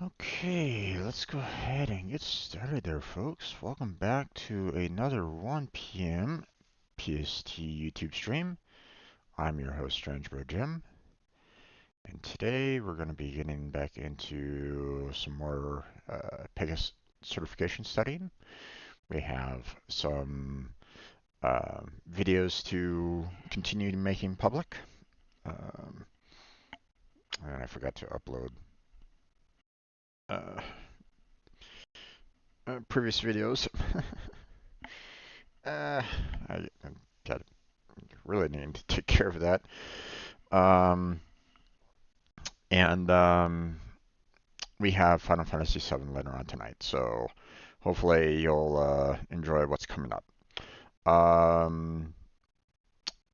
Okay, let's go ahead and get started there, folks. Welcome back to another 1 p.m. PST YouTube stream. I'm your host, Strangebro Jim, and today we're going to be getting back into some more Pega certification studying. We have some videos to continue making public, um, and I forgot to upload uh, previous videos. I got really need to take care of that. Um, and we have Final Fantasy VII later on tonight, so hopefully you'll enjoy what's coming up. Um,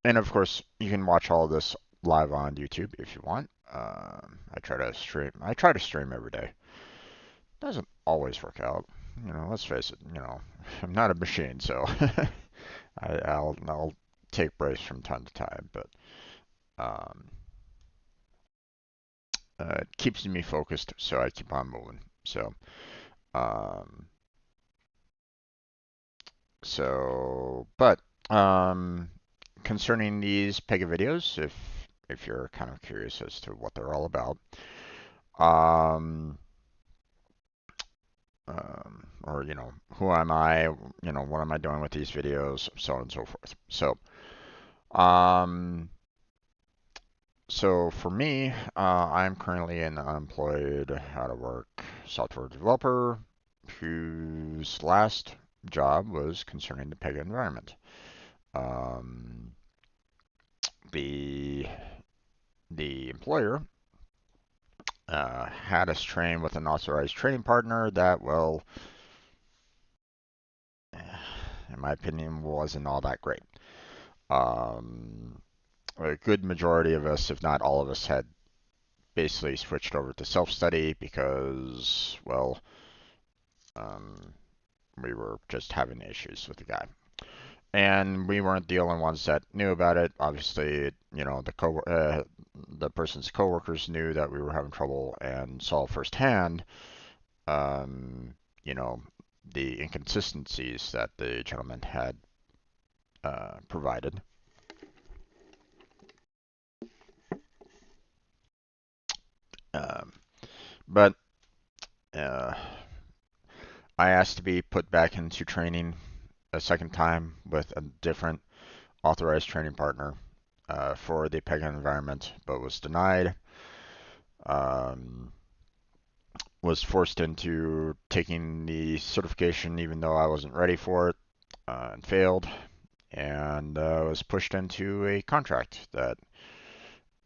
and of course, you can watch all of this live on YouTube if you want. I try to stream. I try to stream every day. Doesn't always work out. Let's face it. I'm not a machine, so I'll take breaks from time to time, but um, it keeps me focused, so I keep on moving. Um, but um, concerning these Pega videos, if you're kind of curious as to what they're all about, um, or who am I? What am I doing with these videos? So on and so forth. Um, so for me, I'm currently an unemployed, out of work software developer whose last job was concerning the Pega environment. Um, the the employer had us train with an authorized training partner that, well, in my opinion, wasn't all that great. Um, a good majority of us, if not all of us, had basically switched over to self-study because, well, um, we were just having issues with the guy. And we weren't the only ones that knew about it. Obviously, the person's coworkers knew that we were having trouble and saw firsthand, um, you know, the inconsistencies that the gentleman had provided. Um, but uh, I asked to be put back into training a second time with a different authorized training partner for the Pega environment, but was denied. Um, was forced into taking the certification even though I wasn't ready for it, and failed, and was pushed into a contract that,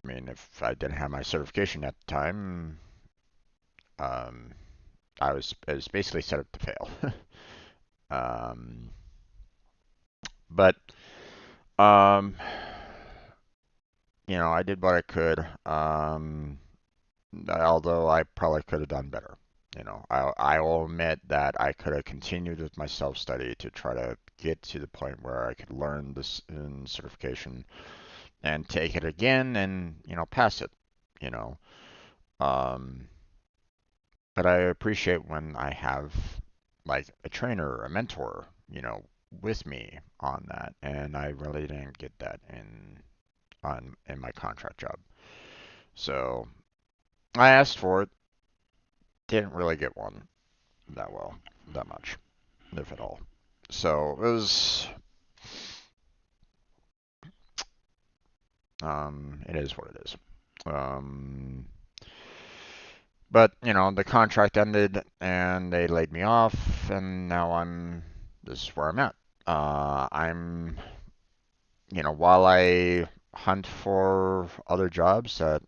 I mean, if I didn't have my certification at the time, um, it was basically set up to fail. um, but um, I did what I could. Although I probably could have done better. I will admit that I could have continued with my self-study to try to get to the point where I could learn this in certification and take it again and, pass it, you know. Um, but I appreciate when I have like a trainer or a mentor, with me on that, and I really didn't get that in my contract job. So I asked for it, didn't really get one that well, that much, if at all. So it is what it is. Um, but the contract ended and they laid me off, and now this is where I'm at. I'm, while I hunt for other jobs that,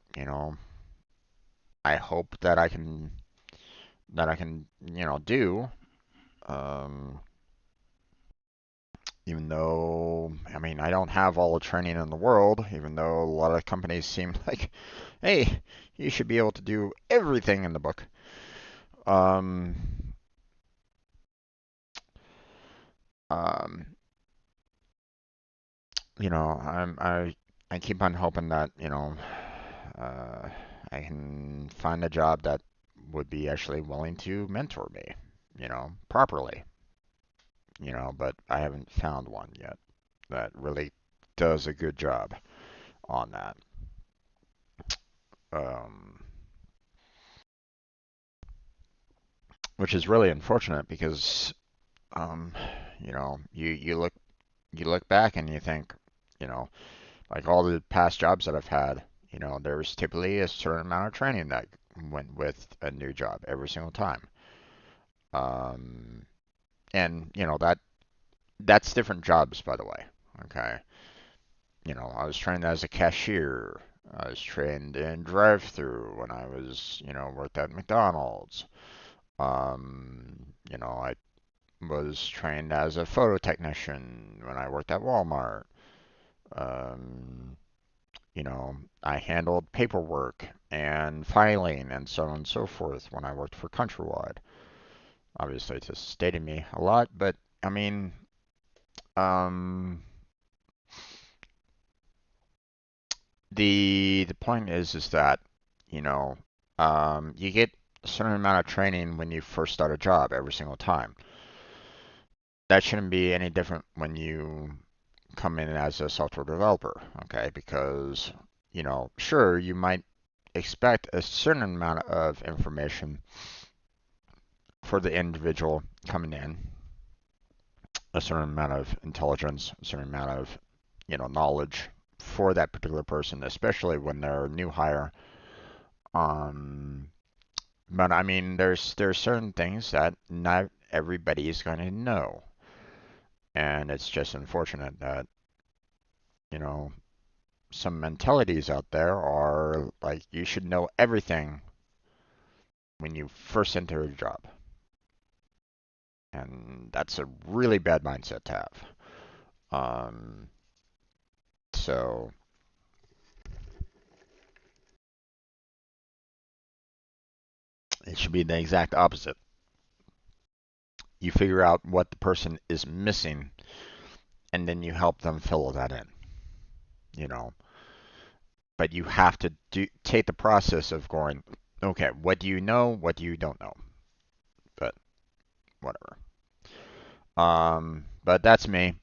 I hope that I can, do. Um, Even though, I mean, I don't have all the training in the world, even though a lot of companies seem like, hey, you should be able to do everything in the book. Um, um, I keep on hoping that, uh, I can find a job that would be actually willing to mentor me, properly, but I haven't found one yet that really does a good job on that. Um, which is really unfortunate because, um, you look back and you think, you know, like all the past jobs that I've had, there's typically a certain amount of training that went with a new job every single time. Um, and that's different jobs, by the way. Okay. I was trained as a cashier. I was trained in drive-through when I was, worked at McDonald's. I was trained as a photo technician when I worked at Walmart. Um, I handled paperwork and filing and so on and so forth when I worked for Countrywide. Obviously, it just stated me a lot, but I mean, um, the point is that you know, you get a certain amount of training when you first start a job every single time. That shouldn't be any different when you come in as a software developer, okay? Because, sure, you might expect a certain amount of information for the individual coming in, a certain amount of intelligence, a certain amount of, knowledge for that particular person, especially when they're a new hire. Um, but I mean, there's certain things that not everybody is going to know, and it's just unfortunate that, you know, some mentalities out there are like you should know everything when you first enter a job. And that's a really bad mindset to have. Um, so it should be the exact opposite. You figure out what the person is missing and then you help them fill that in, you know. But you have to take the process of going, okay, what do you know? What do you don't know? But whatever. But that's me.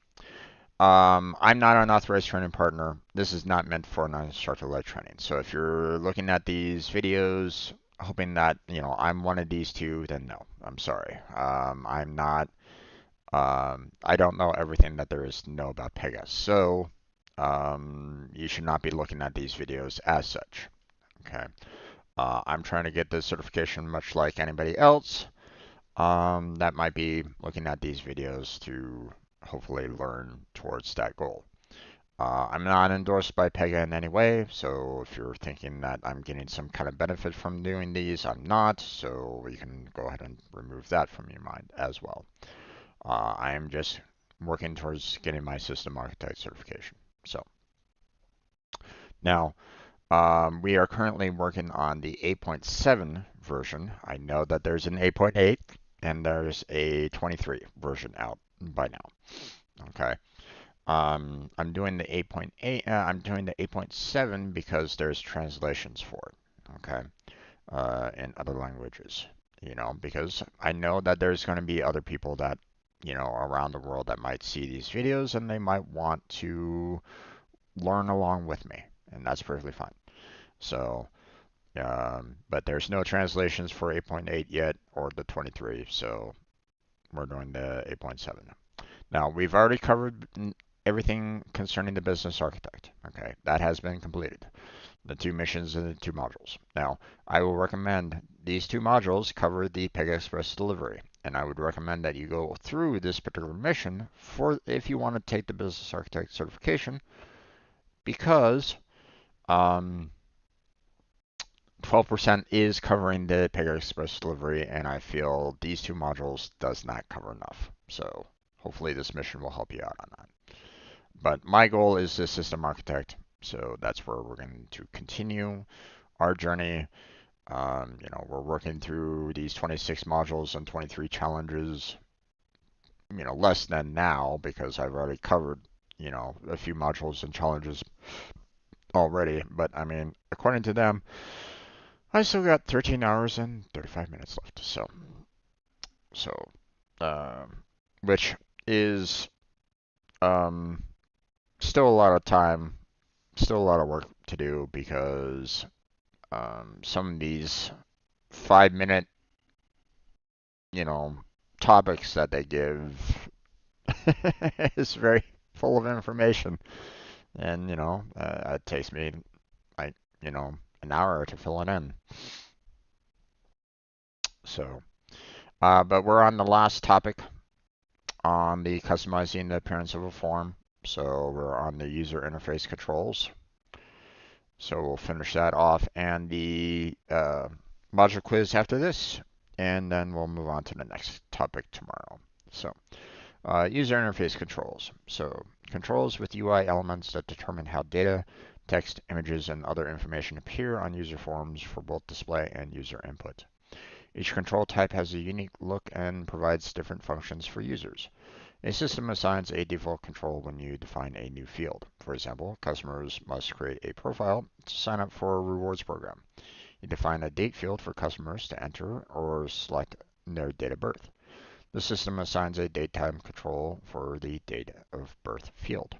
I'm not an authorized training partner. This is not meant for non-instructor-led training. So if you're looking at these videos hoping that, I'm one of these two, then no, I'm sorry. I'm not, I don't know everything that there is to know about Pega. So, you should not be looking at these videos as such. Okay. I'm trying to get this certification much like anybody else. That might be looking at these videos to hopefully learn towards that goal. I'm not endorsed by Pega in any way, so if you're thinking that I'm getting some kind of benefit from doing these, I'm not, so you can go ahead and remove that from your mind as well. I am just working towards getting my system architect certification. So now, we are currently working on the 8.7 version. I know that there's an 8.8 and there's a 23 version out by now. Okay. I'm doing the 8.8. I'm doing the 8.7 because there's translations for it. Okay. In other languages. Because I know that there's going to be other people that, around the world that might see these videos and they might want to learn along with me, and that's perfectly fine. So, but there's no translations for 8.8 yet or the 23, so we're doing the 8.7. Now, we've already covered everything concerning the business architect. Okay, that has been completed. The two missions and the two modules. Now, I will recommend these two modules cover the Pega Express delivery, and I would recommend that you go through this particular mission for if you want to take the business architect certification, because 12% is covering the Pega Express delivery, and I feel these two modules does not cover enough. So hopefully this mission will help you out on that. But my goal is the system architect, so that's where we're going to continue our journey. We're working through these 26 modules and 23 challenges, less than now because I've already covered, a few modules and challenges already. But I mean, according to them, I still got 13 hours and 35 minutes left. So, um, which is um, still a lot of time, still a lot of work to do because some of these 5 minute, you know, topics that they give is very full of information, and it takes me like an hour to fill it in. So, but we're on the last topic on the customizing the appearance of a form. So we're on the user interface controls. So we'll finish that off and the module quiz after this, and then we'll move on to the next topic tomorrow. So user interface controls. So controls with UI elements that determine how data, text, images, and other information appear on user forms for both display and user input. Each control type has a unique look and provides different functions for users. A system assigns a default control when you define a new field. For example, customers must create a profile to sign up for a rewards program. You define a date field for customers to enter or select their date of birth. The system assigns a datetime control for the date of birth field.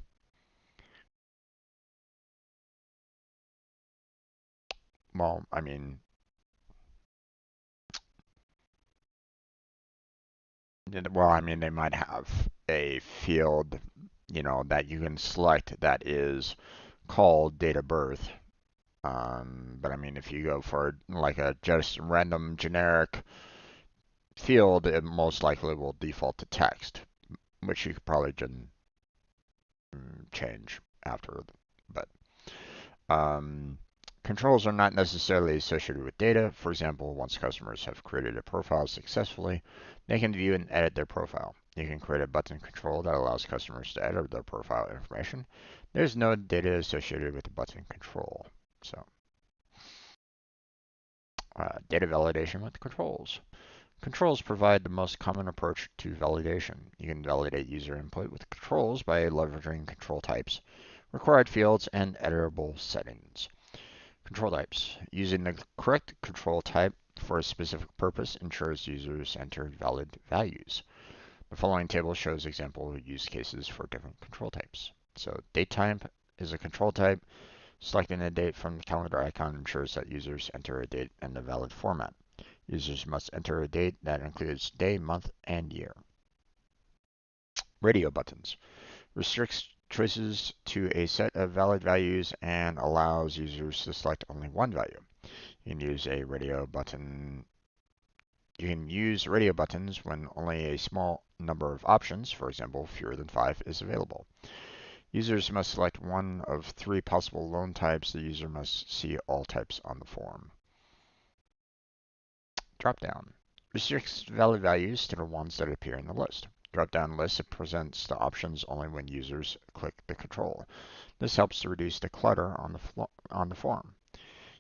Well, I mean, they might have a field, that you can select that is called date of birth. But I mean, if you go for like a just random generic field, it most likely will default to text, which you could probably just change after. But um, controls are not necessarily associated with data. For example, once customers have created a profile successfully, they can view and edit their profile. You can create a button control that allows customers to edit their profile information. There's no data associated with the button control. So, data validation with controls. Controls provide the most common approach to validation. You can validate user input with controls by leveraging control types, required fields, and editable settings. Control types. Using the correct control type for a specific purpose ensures users enter valid values. The following table shows example use cases for different control types. So date type is a control type. Selecting a date from the calendar icon ensures that users enter a date in a valid format. Users must enter a date that includes day, month, and year. Radio buttons. Restricts choices to a set of valid values and allows users to select only one value. You can use radio buttons when only a small number of options, for example, fewer than 5, is available. Users must select one of 3 possible loan types. The user must see all types on the form. Dropdown. Restricts valid values to the ones that appear in the list. Drop-down list presents the options only when users click the control. This helps to reduce the clutter on the form.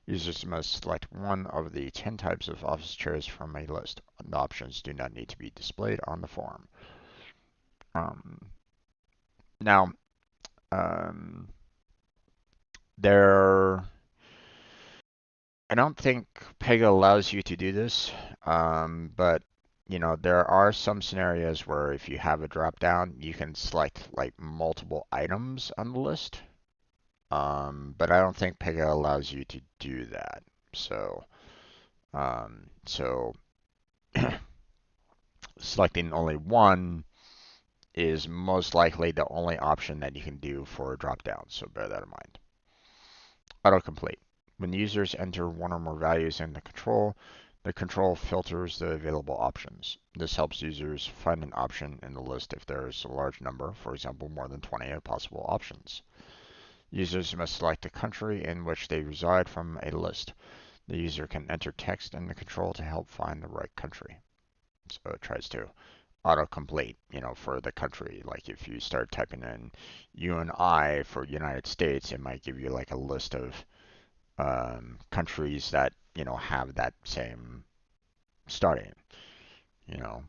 Users must select one of the 10 types of office chairs from a list. The options do not need to be displayed on the form. Now, I don't think Pega allows you to do this, but there are some scenarios where if you have a drop down, you can select like multiple items on the list. But I don't think Pega allows you to do that. So selecting only one is most likely the only option that you can do for a drop down. So bear that in mind. Autocomplete. When users enter one or more values in the control filters the available options. This helps users find an option in the list if there is a large number, for example, more than 20 possible options. Users must select the country in which they reside from a list. The user can enter text in the control to help find the right country. So it tries to autocomplete, for the country. Like if you start typing in UNI for United States, it might give you like a list of countries that have that same starting,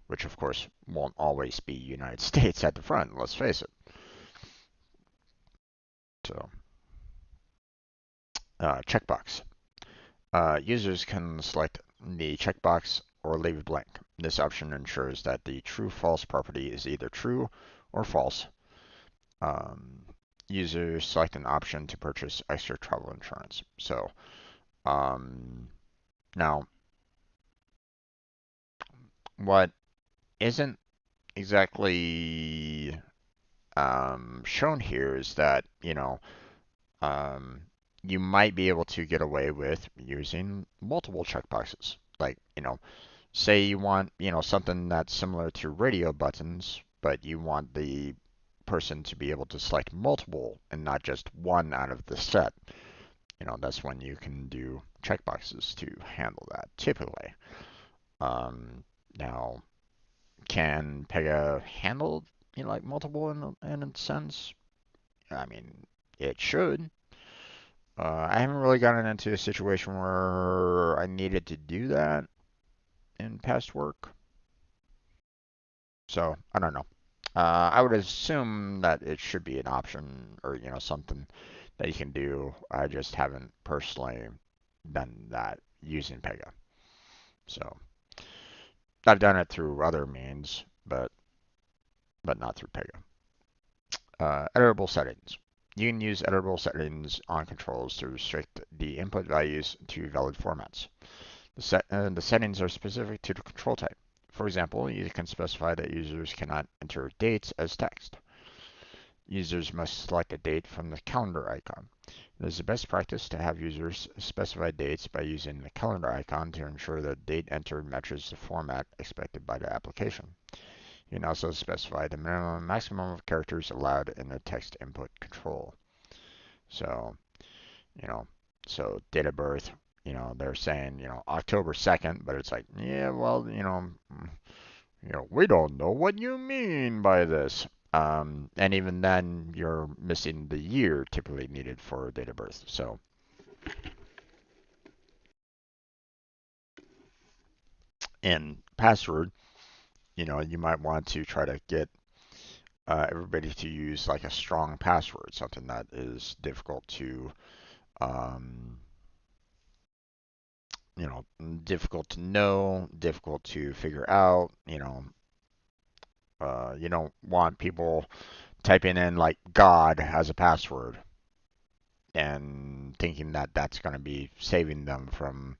which of course won't always be United States at the front. Let's face it. So checkbox. Users can select the checkbox or leave it blank. This option ensures that the true-false property is either true or false. Um, Users select an option to purchase extra travel insurance. So now, what isn't exactly shown here is that, um, you might be able to get away with using multiple checkboxes. Like, say you want, something that's similar to radio buttons, but you want the person to be able to select multiple and not just one out of the set. That's when you can do checkboxes to handle that typically. Um, Now, can Pega handle, like multiple in a sense? I mean, it should. I haven't really gotten into a situation where I needed to do that in past work, so I don't know. I would assume that it should be an option or something that you can do. I just haven't personally done that using Pega. So I've done it through other means, but not through Pega. Editable settings. You can use editable settings on controls to restrict the input values to valid formats. The settings are specific to the control type. For example, you can specify that users cannot enter dates as text. Users must select a date from the calendar icon. It is the best practice to have users specify dates by using the calendar icon to ensure that date entered matches the format expected by the application. You can also specify the minimum and maximum of characters allowed in the text input control. So, you know, so date of birth, they're saying, October 2nd, but it's like, yeah, well, we don't know what you mean by this. And even then, you're missing the year typically needed for date of birth. So, in password, you might want to try to get everybody to use like a strong password, something that is difficult to, um, you know, difficult to know, difficult to figure out. You don't want people typing in like God as a password and thinking that that's going to be saving them from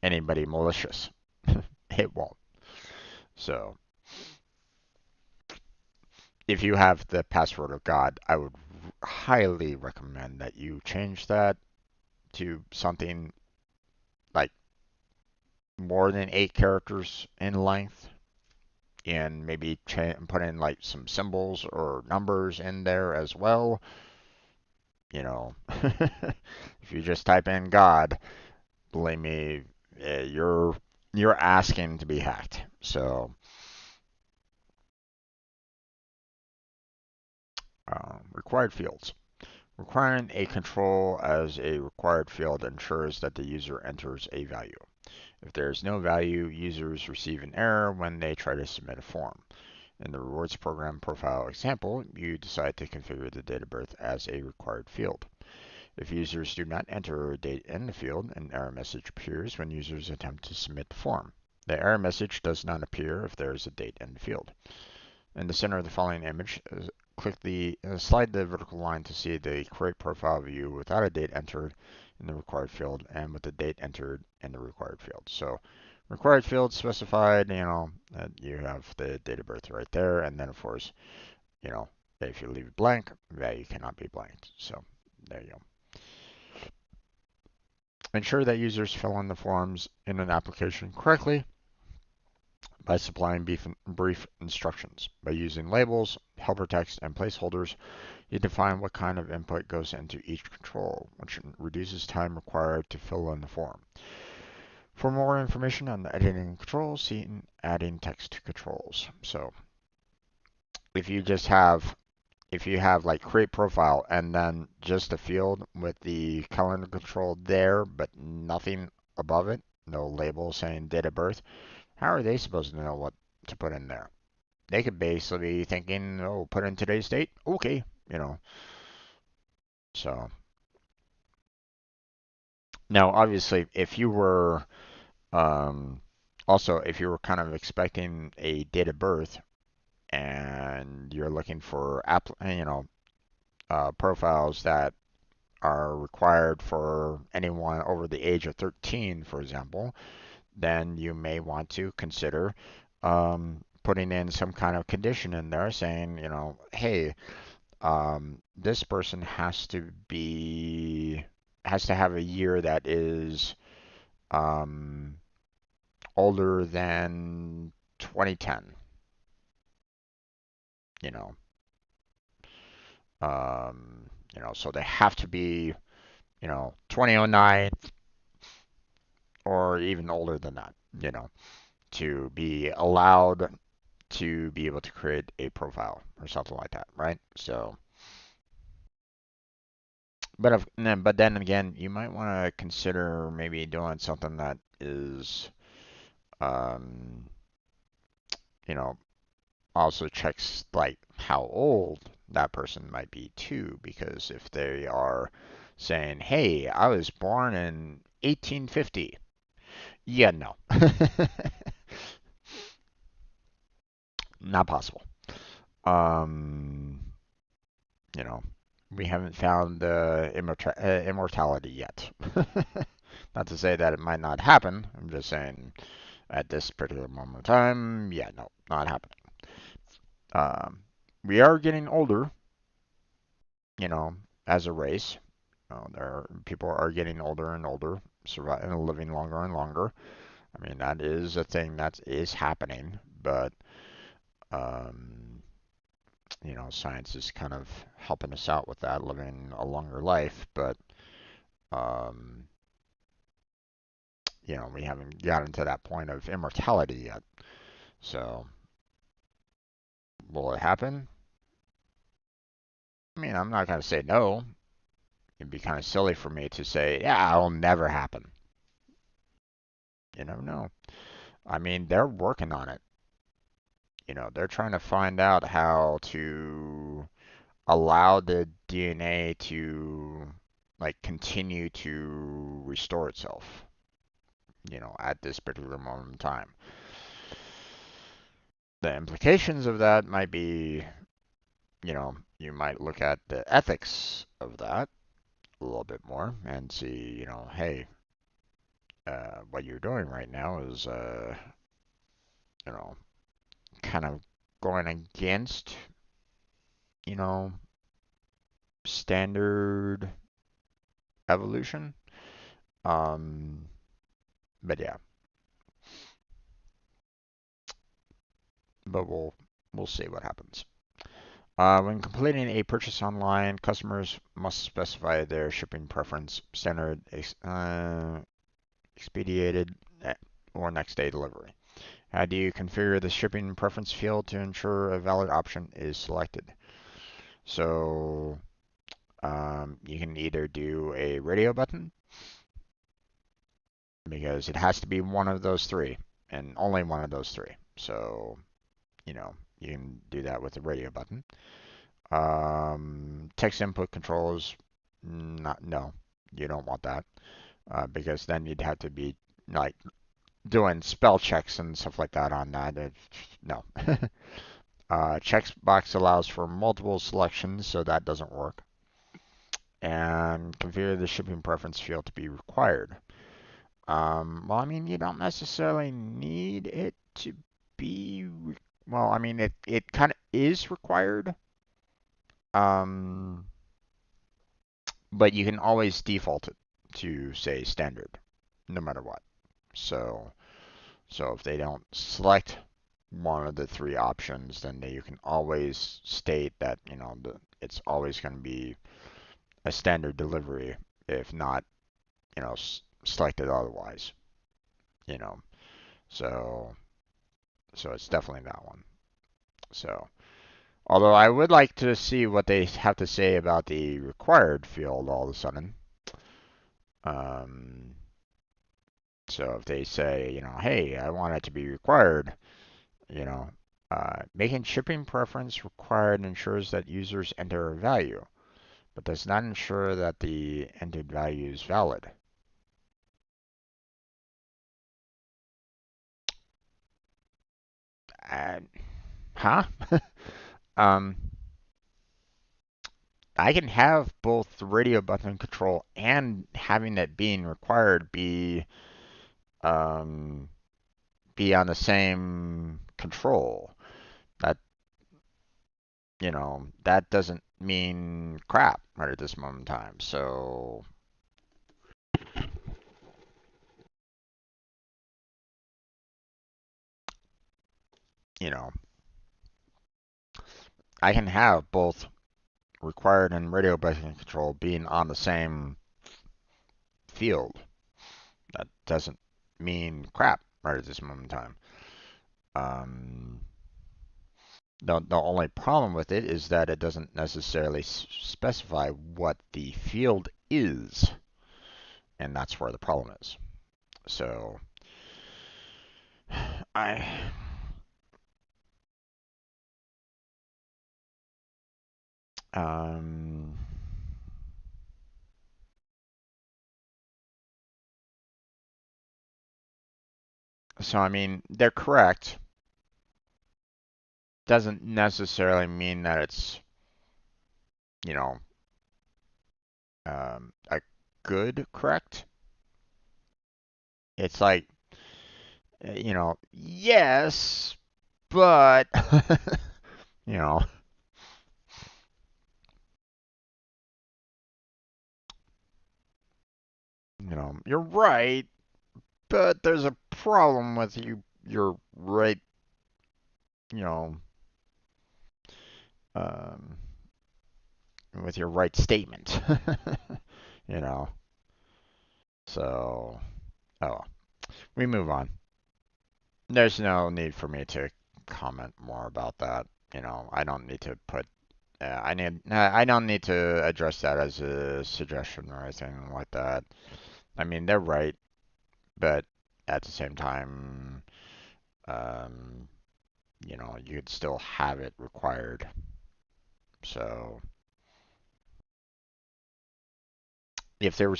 anybody malicious. It won't. So if you have the password of God, I would highly recommend that you change that to something like more than 8 characters in length and maybe put in like some symbols or numbers in there as well. If you just type in God, believe me, you're asking to be hacked. So, required fields. Requiring a control as a required field ensures that the user enters a value. If there is no value, users receive an error when they try to submit a form. In the rewards program profile example, you decide to configure the date of birth as a required field. If users do not enter a date in the field, an error message appears when users attempt to submit the form. The error message does not appear if there is a date in the field. In the center of the following image, slide the vertical line to see the create profile view without a date entered in the required field and with the date entered in the required field. So required field specified, that you have the date of birth right there, and then of course, if you leave it blank, value cannot be blanked. So there you go. Ensure that users fill in the forms in an application correctly by supplying brief instructions. By using labels, helper text, and placeholders, you define what kind of input goes into each control, which reduces time required to fill in the form. For more information on the editing controls, see adding text to controls. So if you just have if you have like create profile and then just a field with the calendar control there, but nothing above it, no label saying date of birth, how are they supposed to know what to put in there? They could basically be thinking, oh, put in today's date, okay, So Now, obviously, if you were also if you were kind of expecting a date of birth and you're looking for profiles that are required for anyone over the age of 13, for example, then you may want to consider putting in some kind of condition in there saying, hey, this person has to have a year that is um, older than 2010. You know, so they have to be 2009 or even older than that. To be allowed to be able to create a profile or something like that, right? So, but then again, you might want to consider maybe doing something that is, um, you know, also checks like how old that person might be too, because if they are saying, "Hey, I was born in 1850," yeah, no, not possible. Um, you know, we haven't found immortality yet. Not to say that it might not happen. I'm just saying at this particular moment in time, yeah, no, not happening. Um, we are getting older, you know, as a race. People are getting older and older, surviving and living longer and longer. I mean, that is a thing that is happening, but um, science is kind of helping us out with that, living a longer life. But um, we haven't gotten to that point of immortality yet. So, will it happen? I mean, I'm not gonna say no. It'd be kind of silly for me to say, yeah, it'll never happen. You never know. I mean, they're working on it. They're trying to find out how to allow the DNA to like continue to restore itself, at this particular moment in time. The implications of that might be, you might look at the ethics of that a little bit more and see, hey, what you're doing right now is, you know, kind of going against, you know, standard evolution. Um, but yeah, but we'll see what happens. When completing a purchase online, customers must specify their shipping preference, standard, expedited, or next day delivery. How do you configure the shipping preference field to ensure a valid option is selected? So you can either do a radio button because it has to be one of those three and only one of those three. So, you can do that with the radio button. Text input controls, not no, you don't want that because then you'd have to be like doing spell checks and stuff like that on that. No. Checkbox allows for multiple selections, so that doesn't work. And configure the shipping preference field to be required. Well, I mean, you don't necessarily need it to be. Well, I mean, it kind of is required. Um, but you can always default it to say standard, no matter what. So, so if they don't select one of the three options, then you can always state that it's always going to be a standard delivery, if not selected otherwise. You know, so so it's definitely that one. So, although I would like to see what they have to say about the required field all of a sudden. Um, so if they say, hey, I want it to be required, you know, making shipping preference required ensures that users enter a value, but does not ensure that the entered value is valid. huh? um, I can have both the radio button control and having it being required um, be on the same control. That that doesn't mean crap right at this moment in time. So you know, I can have both required and radio button control being on the same field. That doesn't mean crap right at this moment in time. Um, the only problem with it is that it doesn't necessarily specify what the field is, and that's where the problem is. So I um, so I mean they're correct. Doesn't necessarily mean that it's you know a good correct. It's like yes, but you know, you're right, but there's a problem with you're right, you know, um, with your right statement. you know. So, oh, we move on. There's no need for me to comment more about that. I don't need to put. I don't need to address that as a suggestion or anything like that. I mean, they're right, but at the same time, um, you could still have it required. So if there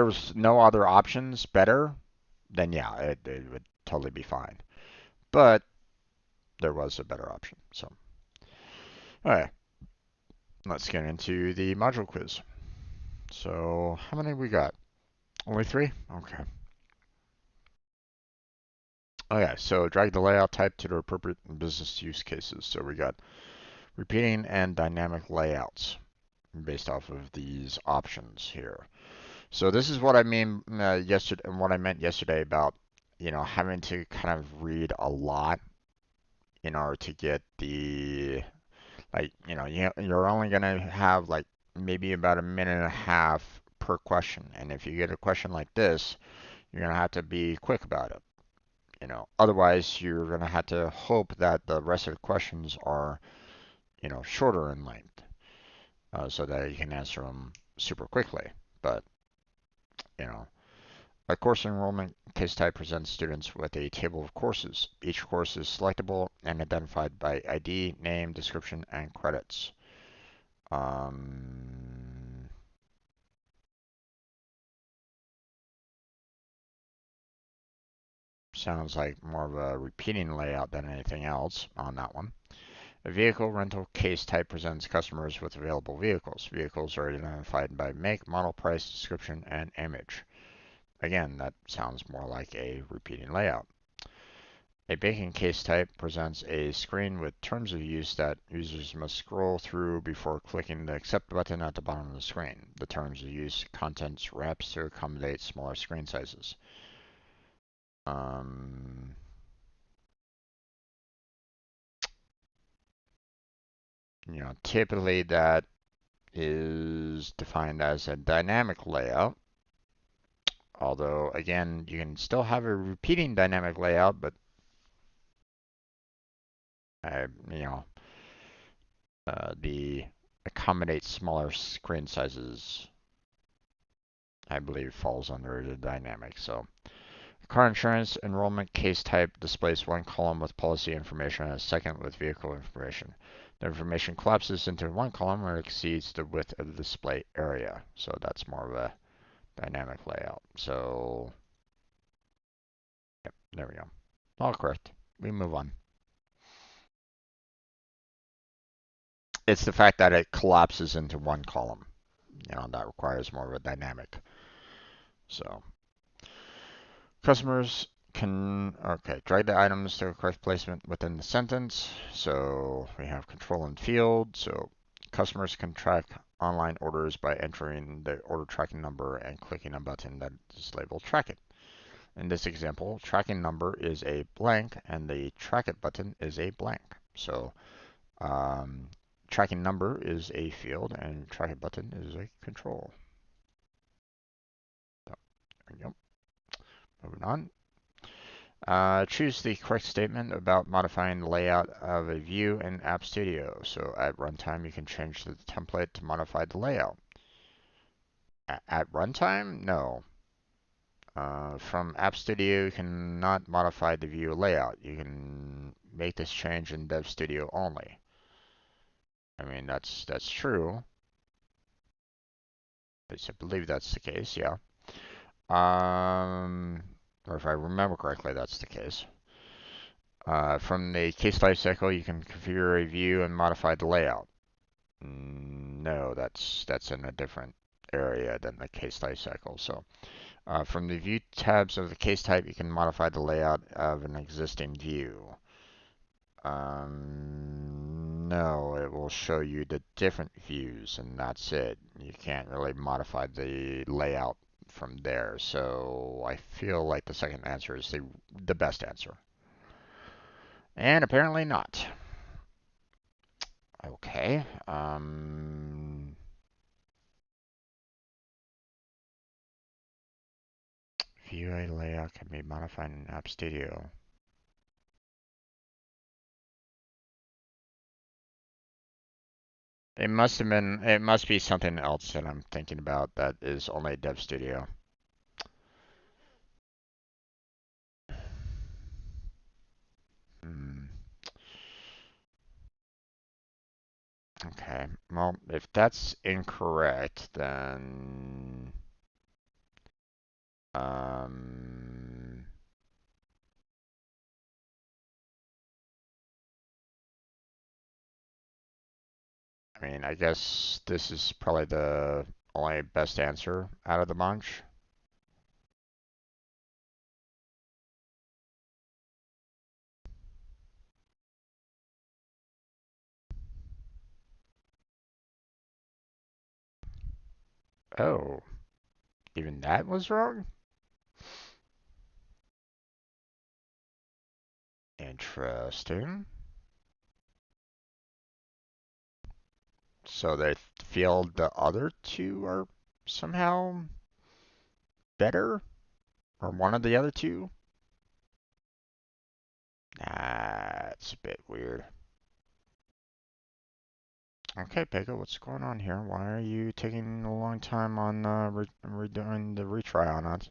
was no other options better, then yeah, it would totally be fine. But there was a better option. So all right, let's get into the module quiz. So how many we got? Only three? Okay. Okay, so drag the layout type to the appropriate business use cases. So we got repeating and dynamic layouts based off of these options here. So this is what I mean yesterday, and what I meant yesterday about having to kind of read a lot in order to get the you're only gonna have like maybe about a minute and a half per question, and if you get a question like this, you're gonna have to be quick about it. Otherwise you're gonna have to hope that the rest of the questions are shorter in length, so that you can answer them super quickly. But you know, a course enrollment case type presents students with a table of courses. Each course is selectable and identified by ID, name, description, and credits. Um, Sounds like more of a repeating layout than anything else on that one. A vehicle rental case type presents customers with available vehicles. Vehicles are identified by make, model, price, description, and image. Again, that sounds more like a repeating layout. A banking case type presents a screen with terms of use that users must scroll through before clicking the accept button at the bottom of the screen. The terms of use contents wraps to accommodate smaller screen sizes. Um, Typically that is defined as a dynamic layout. Although, again, you can still have a repeating dynamic layout, but uh, you know, the accommodate smaller screen sizes, I believe, falls under the dynamic. So, car insurance enrollment case type displays one column with policy information and a second with vehicle information. The information collapses into one column or exceeds the width of the display area. So that's more of a dynamic layout. So, yep, there we go. All correct. We move on. It's the fact that it collapses into one column. That requires more of a dynamic. So customers can, okay, drag the items to a correct placement within the sentence. So we have control and field. So customers can track online orders by entering the order tracking number and clicking a button that is labeled track it. In this example, tracking number is a blank and the track it button is a blank. So tracking number is a field and track it button is a control. So, there we go. Moving on. Choose the correct statement about modifying the layout of a view in App Studio. So at runtime, you can change the template to modify the layout. At runtime? No. From App Studio, you cannot modify the view layout. You can make this change in Dev Studio only. I mean, that's true. At least I believe that's the case, yeah. Or if I remember correctly, that's the case. From the case lifecycle, you can configure a view and modify the layout. No, that's in a different area than the case lifecycle. So from the view tabs of the case type, you can modify the layout of an existing view. No, it will show you the different views, and that's it. You can't really modify the layout from there. So I feel like the second answer is the best answer. And apparently not. Okay. View a layout can be modified in App Studio. It must be something else that I'm thinking about that is only Dev Studio. Hmm. Okay. Well, if that's incorrect, then um, I mean, I guess this is probably the only best answer out of the bunch. Oh, even that was wrong? Interesting. So they feel the other two are somehow better? Or one of the other two? That's a bit weird. Okay, Pega, what's going on here? Why are you taking a long time on redoing the retry on it?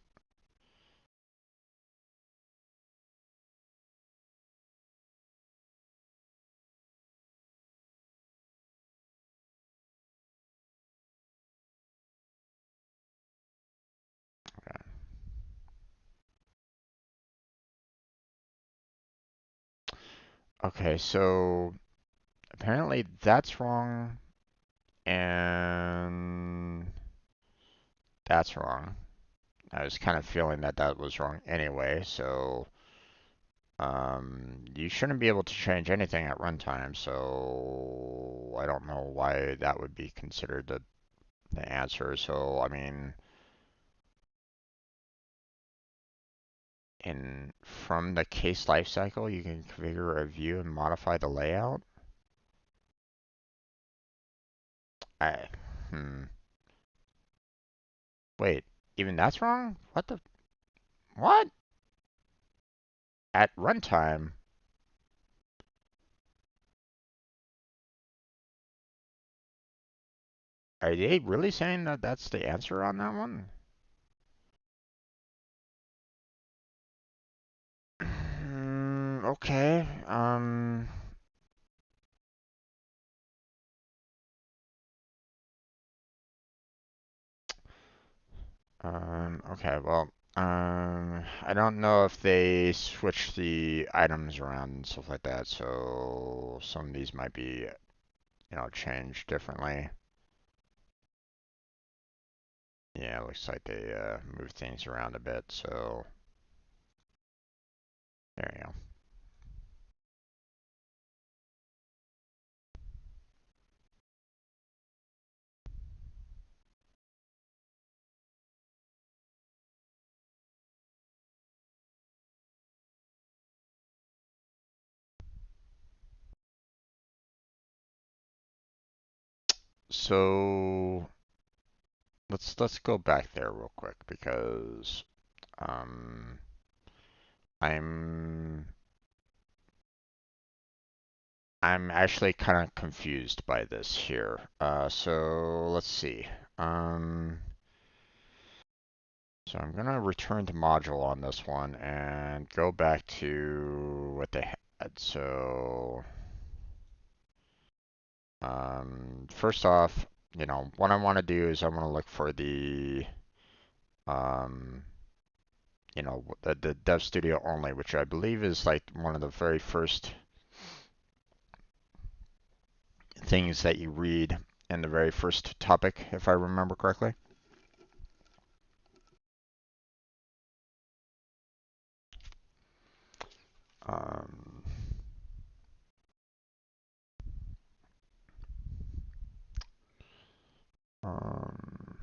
Okay, so apparently that's wrong, and that's wrong. I was kind of feeling that that was wrong anyway, so you shouldn't be able to change anything at runtime, so I don't know why that would be considered the answer. So, I mean, from the case lifecycle, you can configure a view and modify the layout. I, hmm. Wait, even that's wrong? What? At runtime? Are they really saying that that's the answer on that one? Okay. Okay, well, I don't know if they switch the items around and stuff like that, so some of these might be change differently. Yeah, it looks like they moved things around a bit, so there you go. So let's go back there real quick because um, I'm I'm actually kind of confused by this here. So let's see. Um, so I'm gonna return to module on this one and go back to what they had. So first off, what I want to do is I want to look for the um, the Dev Studio only, which I believe is like one of the very first things that you read in the very first topic, if I remember correctly. Um, um,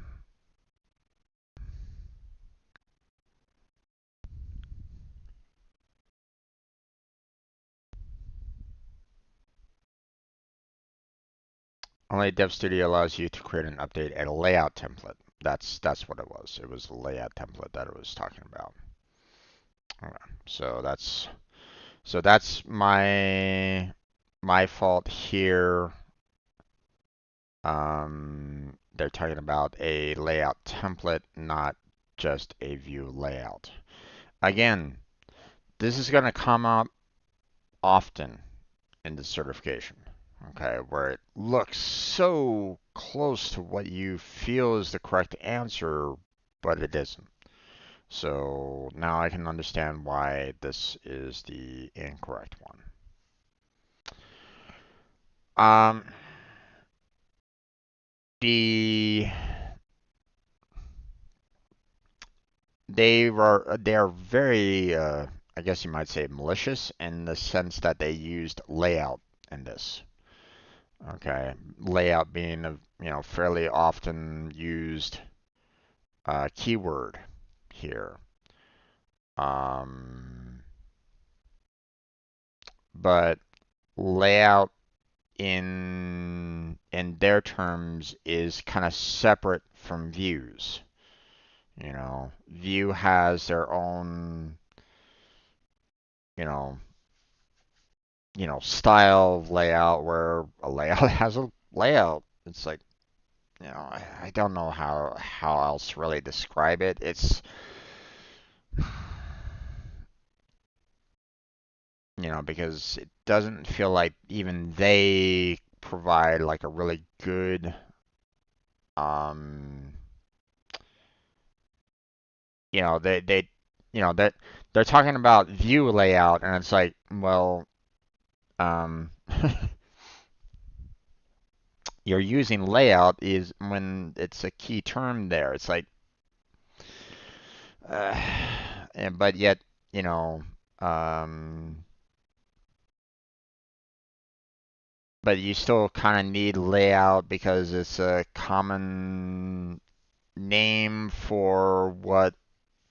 Only Dev Studio allows you to create and update a layout template. That's what it was. It was the layout template that it was talking about. Okay. So that's my fault here. They're talking about a layout template, not just a view layout. Again, this is going to come up often in the certification, okay, where it looks so close to what you feel is the correct answer, but it isn't. So now I can understand why this is the incorrect one. Um, the they are very I guess you might say malicious in the sense that they used layout in this. Okay, layout being a fairly often used keyword here. Um, but layout in their terms is kind of separate from views. Vue has their own, you know, style of layout where a layout has a layout. It's like, I don't know how else really describe it. It's because it doesn't feel like even they provide like a really good um they that they're talking about view layout and it's like, well, um you're using layout is when it's a key term there. It's like uh, but yet, you know um but you still kind of need layout because it's a common name for what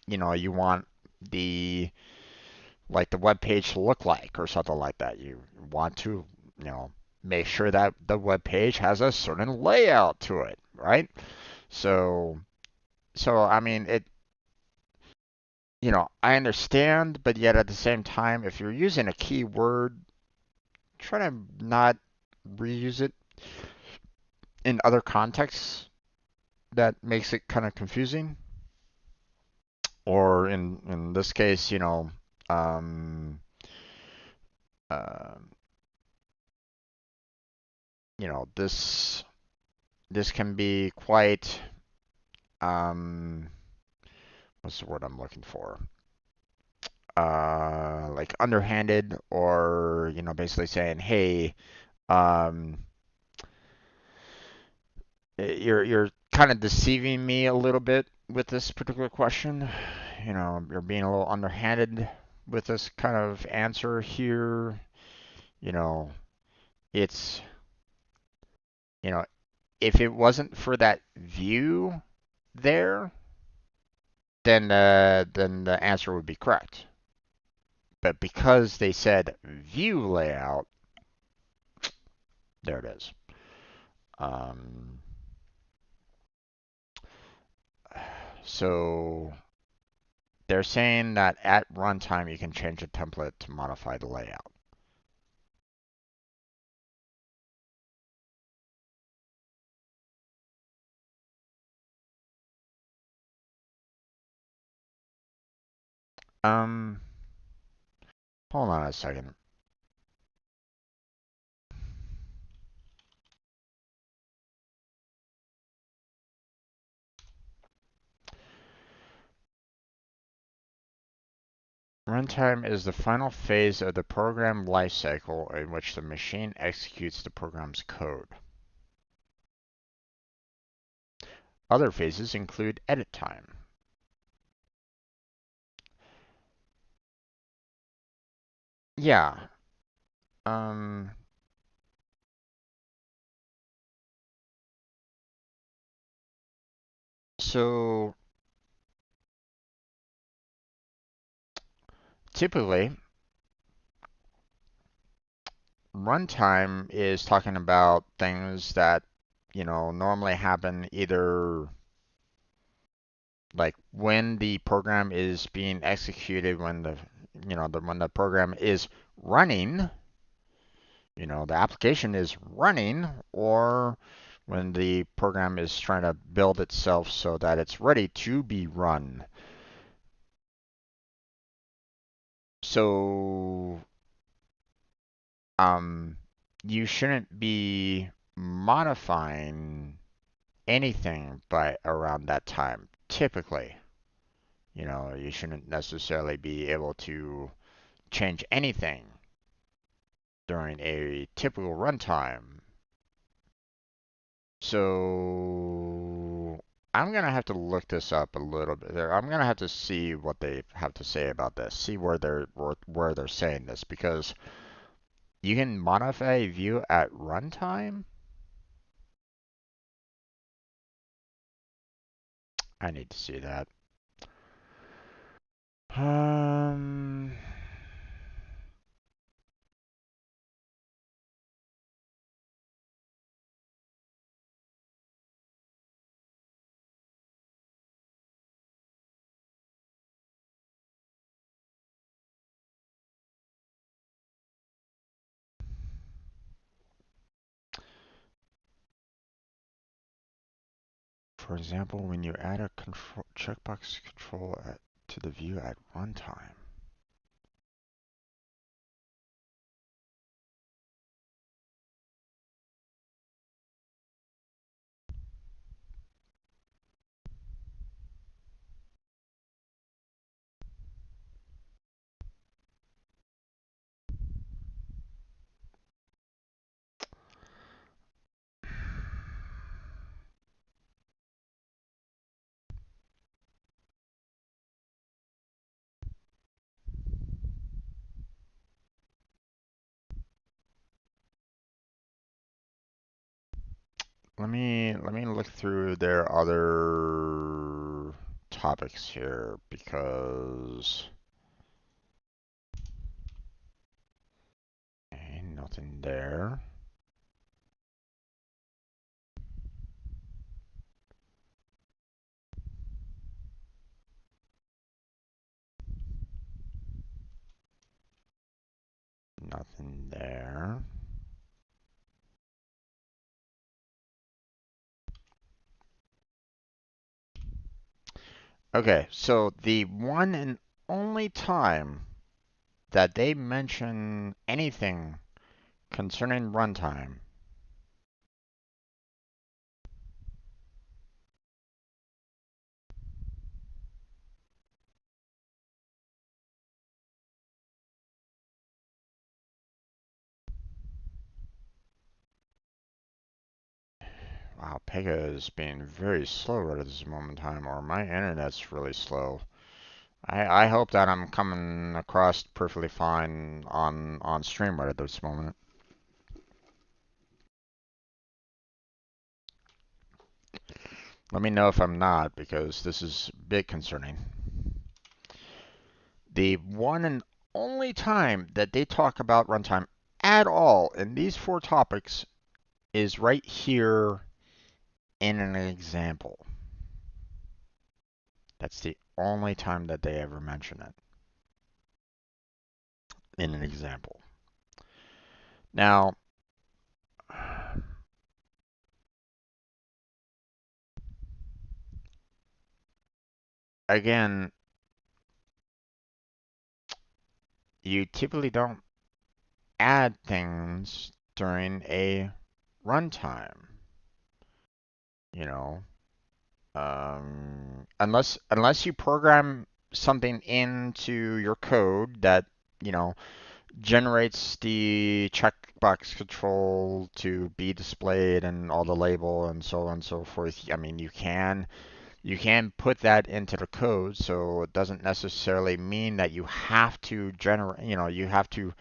you want the the web page to look like or something like that. You want to make sure that the web page has a certain layout to it, right? So I mean it. I understand, but yet at the same time, if you're using a keyword, try to not reuse it in other contexts. That makes it kind of confusing. Or in this case, um, uh, this can be quite what's the word I'm looking for? Like underhanded, or basically saying, hey, um, you're kind of deceiving me a little bit with this particular question. You know, you're being a little underhanded with this kind of answer here. You know, it's, you know, if it wasn't for that view there, then the answer would be correct. But because they said view layout, there it is. Um, so they're saying that at runtime you can change the template to modify the layout. Um, Hold on a second. Runtime is the final phase of the program lifecycle in which the machine executes the program's code. Other phases include edit time. Yeah. Um, so typically, runtime is talking about things that, normally happen either like when the program is being executed, when when the program is running, the application is running, or when the program is trying to build itself so that it's ready to be run. So, um, you shouldn't be modifying anything by around that time, typically. You shouldn't necessarily be able to change anything during a typical runtime. So I'm gonna have to look this up a little bit. I'm gonna have to see what they have to say about this. See where they're saying this, because you can modify a view at runtime. I need to see that. Um, for example, when you add a control checkbox control to the view at runtime. Let me look through their other topics here, because okay, nothing there. Nothing there. Okay, so the one and only time that they mention anything concerning runtime, Wow, Pega is being very slow right at this moment in time, or my internet's really slow. I hope that I'm coming across perfectly fine on stream right at this moment. Let me know if I'm not, because this is a bit concerning. The one and only time that they talk about runtime at all in these four topics is right here in an example. That's the only time that they ever mention it in an example. Now, again, you typically don't add things during a runtime, you know, unless you program something into your code that, you know, generates the checkbox control to be displayed and all the label and so on and so forth. I mean, you can put that into the code, so it doesn't necessarily mean that you have to generate, you have to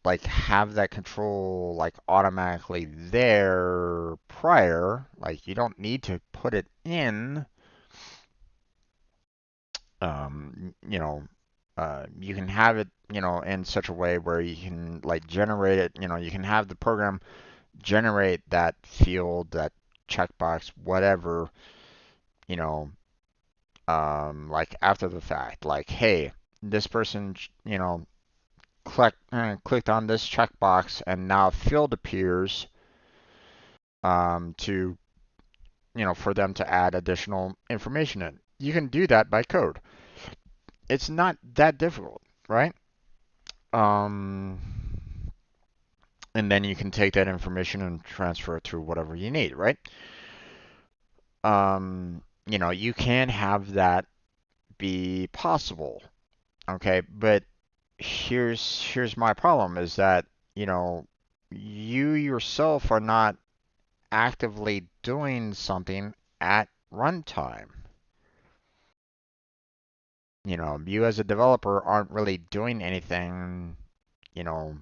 like have that control like automatically there prior. Like you don't need to put it in. You know, you can have it, in such a way where you can like generate it. You can have the program generate that field, that checkbox, whatever. You know, like after the fact, like, hey, this person, clicked on this checkbox, and now a field appears to, for them to add additional information in. You can do that by code. It's not that difficult, right? Um, and then you can take that information and transfer it to whatever you need, right? You can have that be possible, okay? But here's my problem is that, you know, you yourself are not actively doing something at runtime. You as a developer aren't really doing anything, you know,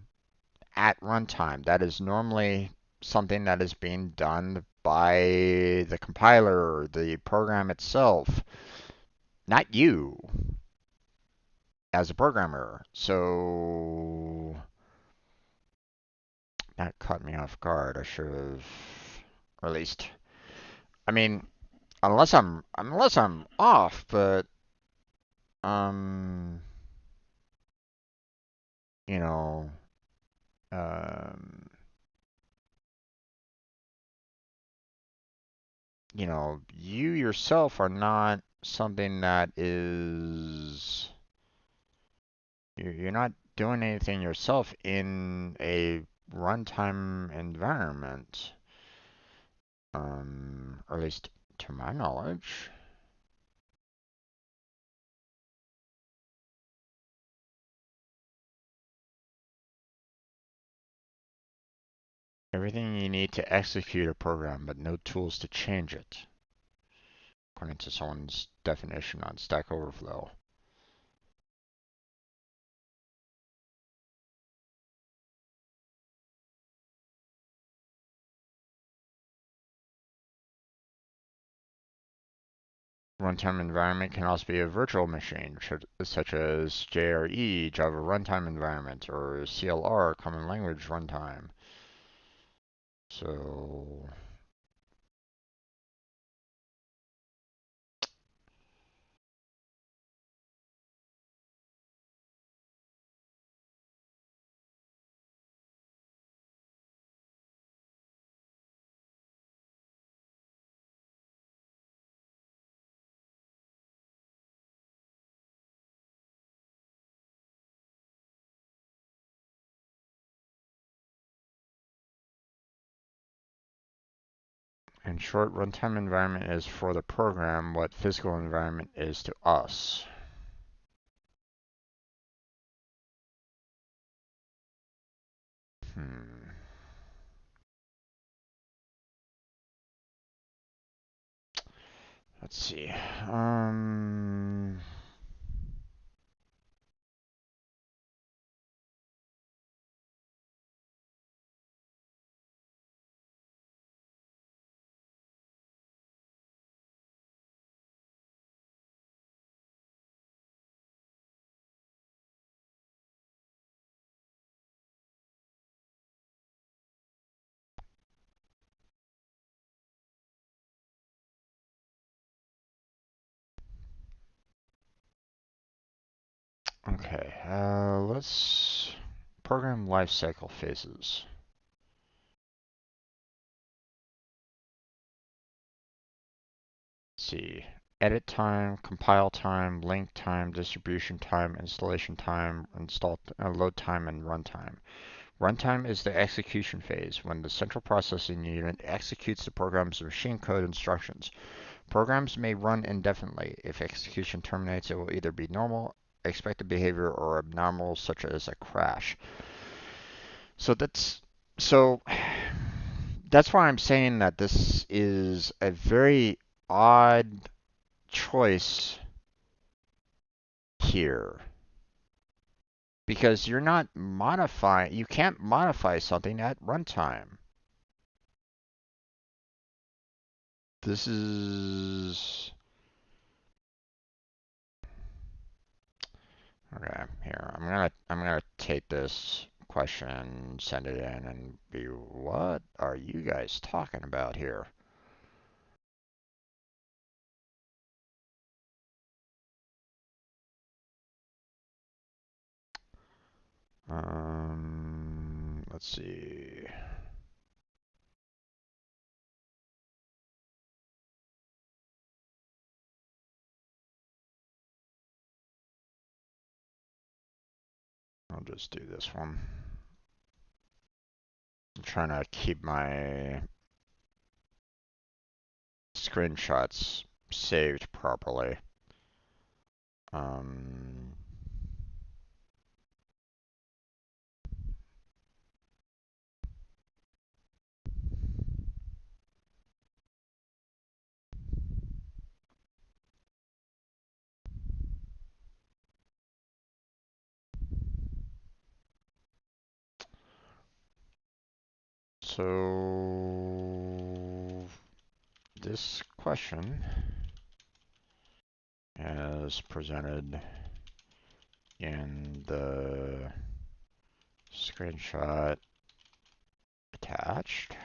at runtime. That is normally something that is being done by the compiler or the program itself, not you as a programmer. So that caught me off guard. I should have, or at least, I mean, unless I'm off, but um, you know, um, you yourself are not something that is, you're not doing anything yourself in a runtime environment, or at least to my knowledge. Everything you need to execute a program, but no tools to change it, according to someone's definition on Stack Overflow. Runtime environment can also be a virtual machine, such as JRE, Java Runtime Environment, or CLR, Common Language Runtime. So, in short, runtime environment is for the program what physical environment is to us. Hmm. Let's see. Okay, let's program lifecycle phases. Let's see. Edit time, compile time, link time, distribution time, installation time, load time, and runtime. Runtime is the execution phase, when the central processing unit executes the program's machine code instructions. Programs may run indefinitely. If execution terminates, it will either be normal, expected behavior, or abnormal, such as a crash. So so that's why I'm saying that this is a very odd choice here, because you can't modify something at runtime. This is okay. Here, I'm gonna take this question, send it in, and be, what are you guys talking about here? Let's see. I'll just do this one. I'm trying to keep my screenshots saved properly. Um, so this question, as presented in the screenshot attached,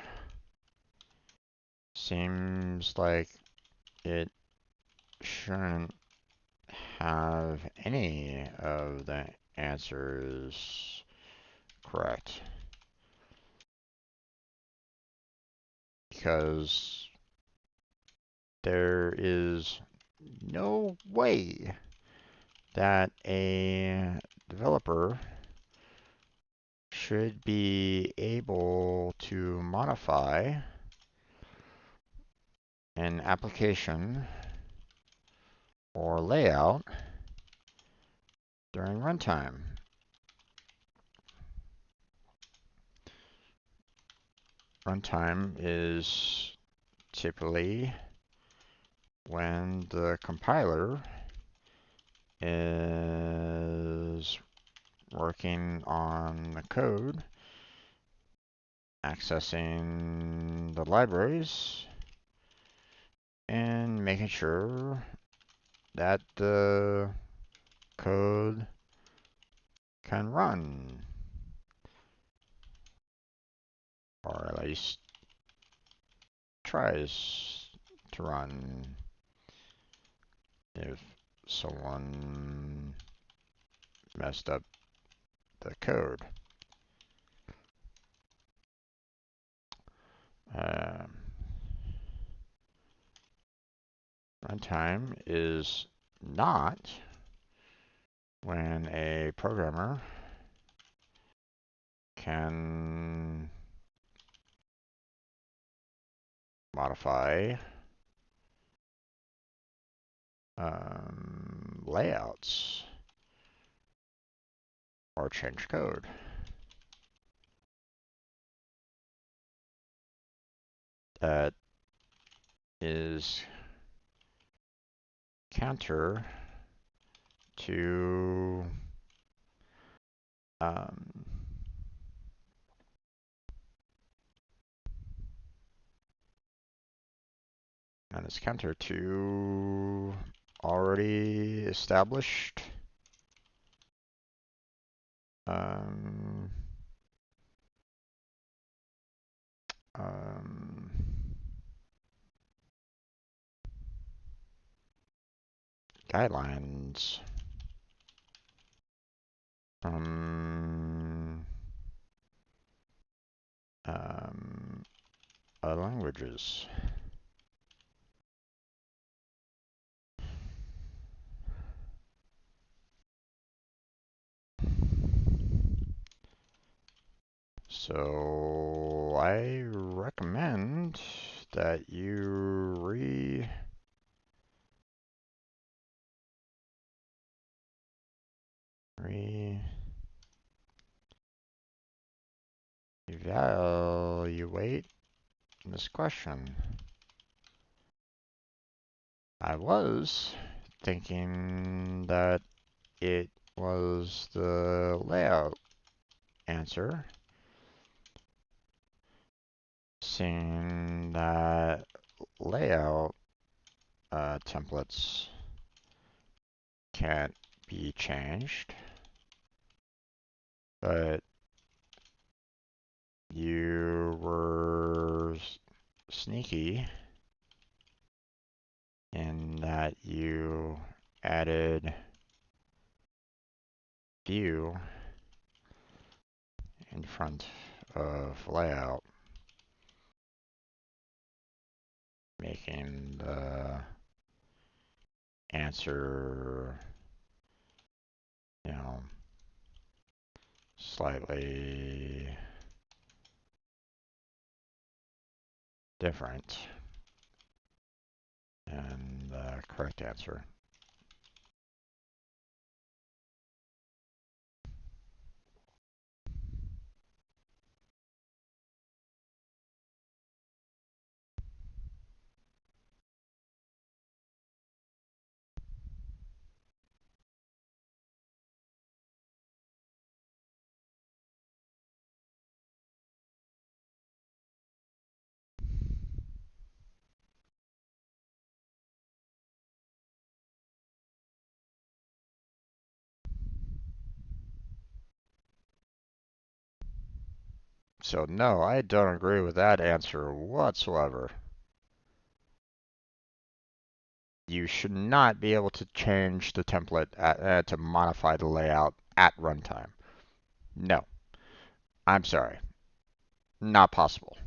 seems like it shouldn't have any of the answers correct, because there is no way that a developer should be able to modify an application or layout during runtime. Runtime is typically when the compiler is working on the code, accessing the libraries, and making sure that the code can run, or at least tries to run if someone messed up the code. Um, Runtime is not when a programmer can modify layouts or change code. That is counter to and it's counter to already established um, um, guidelines from languages. So I recommend that you evaluate this question. I was thinking that it was the layout answer, seeing that layout templates can't be changed, but you were sneaky in that you added view in front of layout, making the answer, you know, slightly different than the correct answer. So no, I don't agree with that answer whatsoever. You should not be able to change the template to modify the layout at runtime. No, I'm sorry, not possible.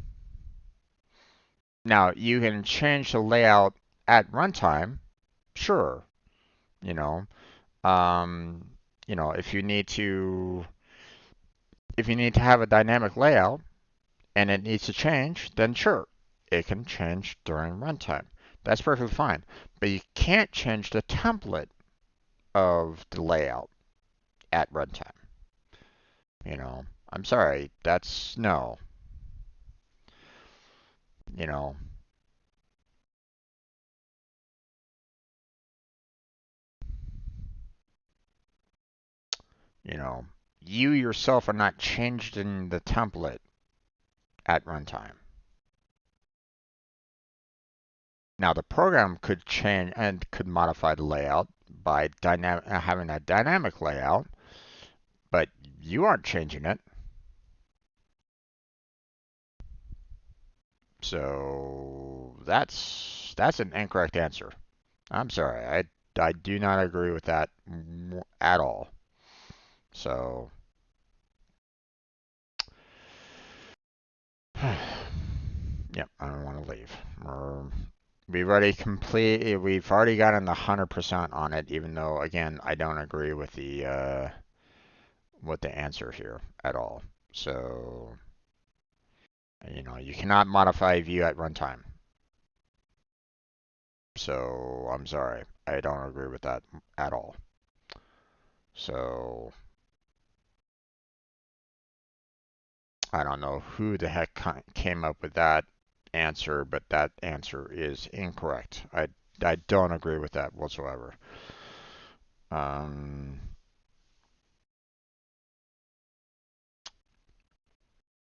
Now, you can change the layout at runtime, sure, you know, if you need to have a dynamic layout and it needs to change, then sure, it can change during runtime. That's perfectly fine. But you can't change the template of the layout at runtime. I'm sorry, that's no. You know, you know, you yourself are not changing the template at runtime. Now, the program could change and could modify the layout by having a dynamic layout, but you aren't changing it. So that's an incorrect answer. I'm sorry. I do not agree with that at all. So yep, I don't want to leave. We've already gotten the 100% on it, even though again I don't agree with the answer here at all. So you cannot modify a view at runtime. So I'm sorry, I don't agree with that at all. So I don't know who the heck came up with that answer, but that answer is incorrect. I don't agree with that whatsoever. Um,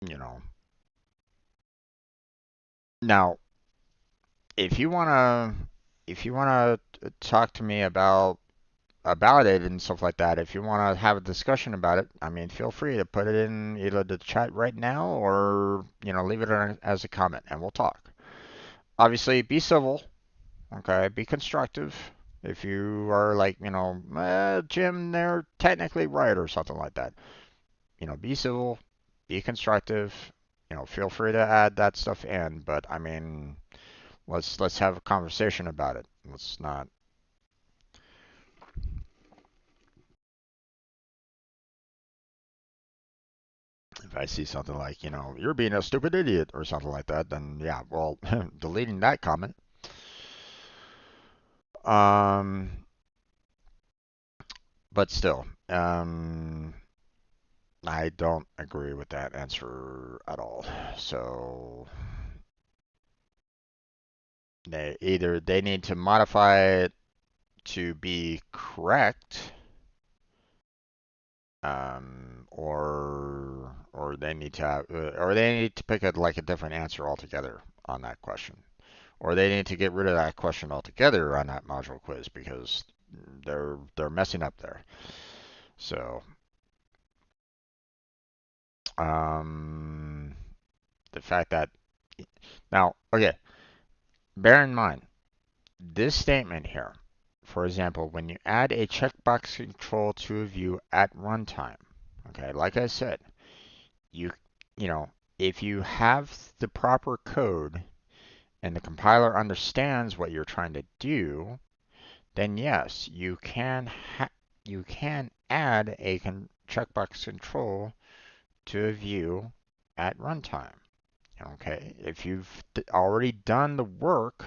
you know, now if you wanna talk to me about it and stuff like that, if you wanna have a discussion about it, I mean, feel free to put it in either the chat right now or leave it as a comment and we'll talk. Obviously, be civil. Okay, be constructive. If you are like, Jim, they're technically right or something like that. Be civil, be constructive. Feel free to add that stuff in, but I mean, let's have a conversation about it. Let's not. If I see something like, you're being a stupid idiot or something like that, then yeah, well, deleting that comment. Um, but still, I don't agree with that answer at all. So they need to modify it to be correct, or they need to or they need to pick a different answer altogether on that question, or they need to get rid of that question altogether on that module quiz because they're messing up there. So um, the fact that now, okay, bear in mind this statement here. For example, when you add a checkbox control to a view at runtime, okay, like I said, you you know, if you have the proper code and the compiler understands what you're trying to do, then yes, you can add a checkbox control to a view at runtime. Okay, if you've already done the work,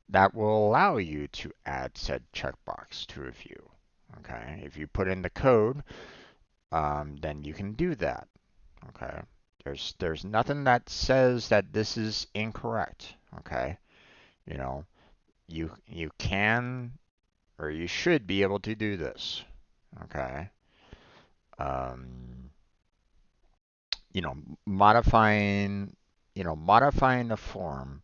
that will allow you to add said checkbox to a view. Okay, if you put in the code, then you can do that. Okay, there's nothing that says that this is incorrect. Okay, you know you can or you should be able to do this. Okay, um, you know modifying modifying the form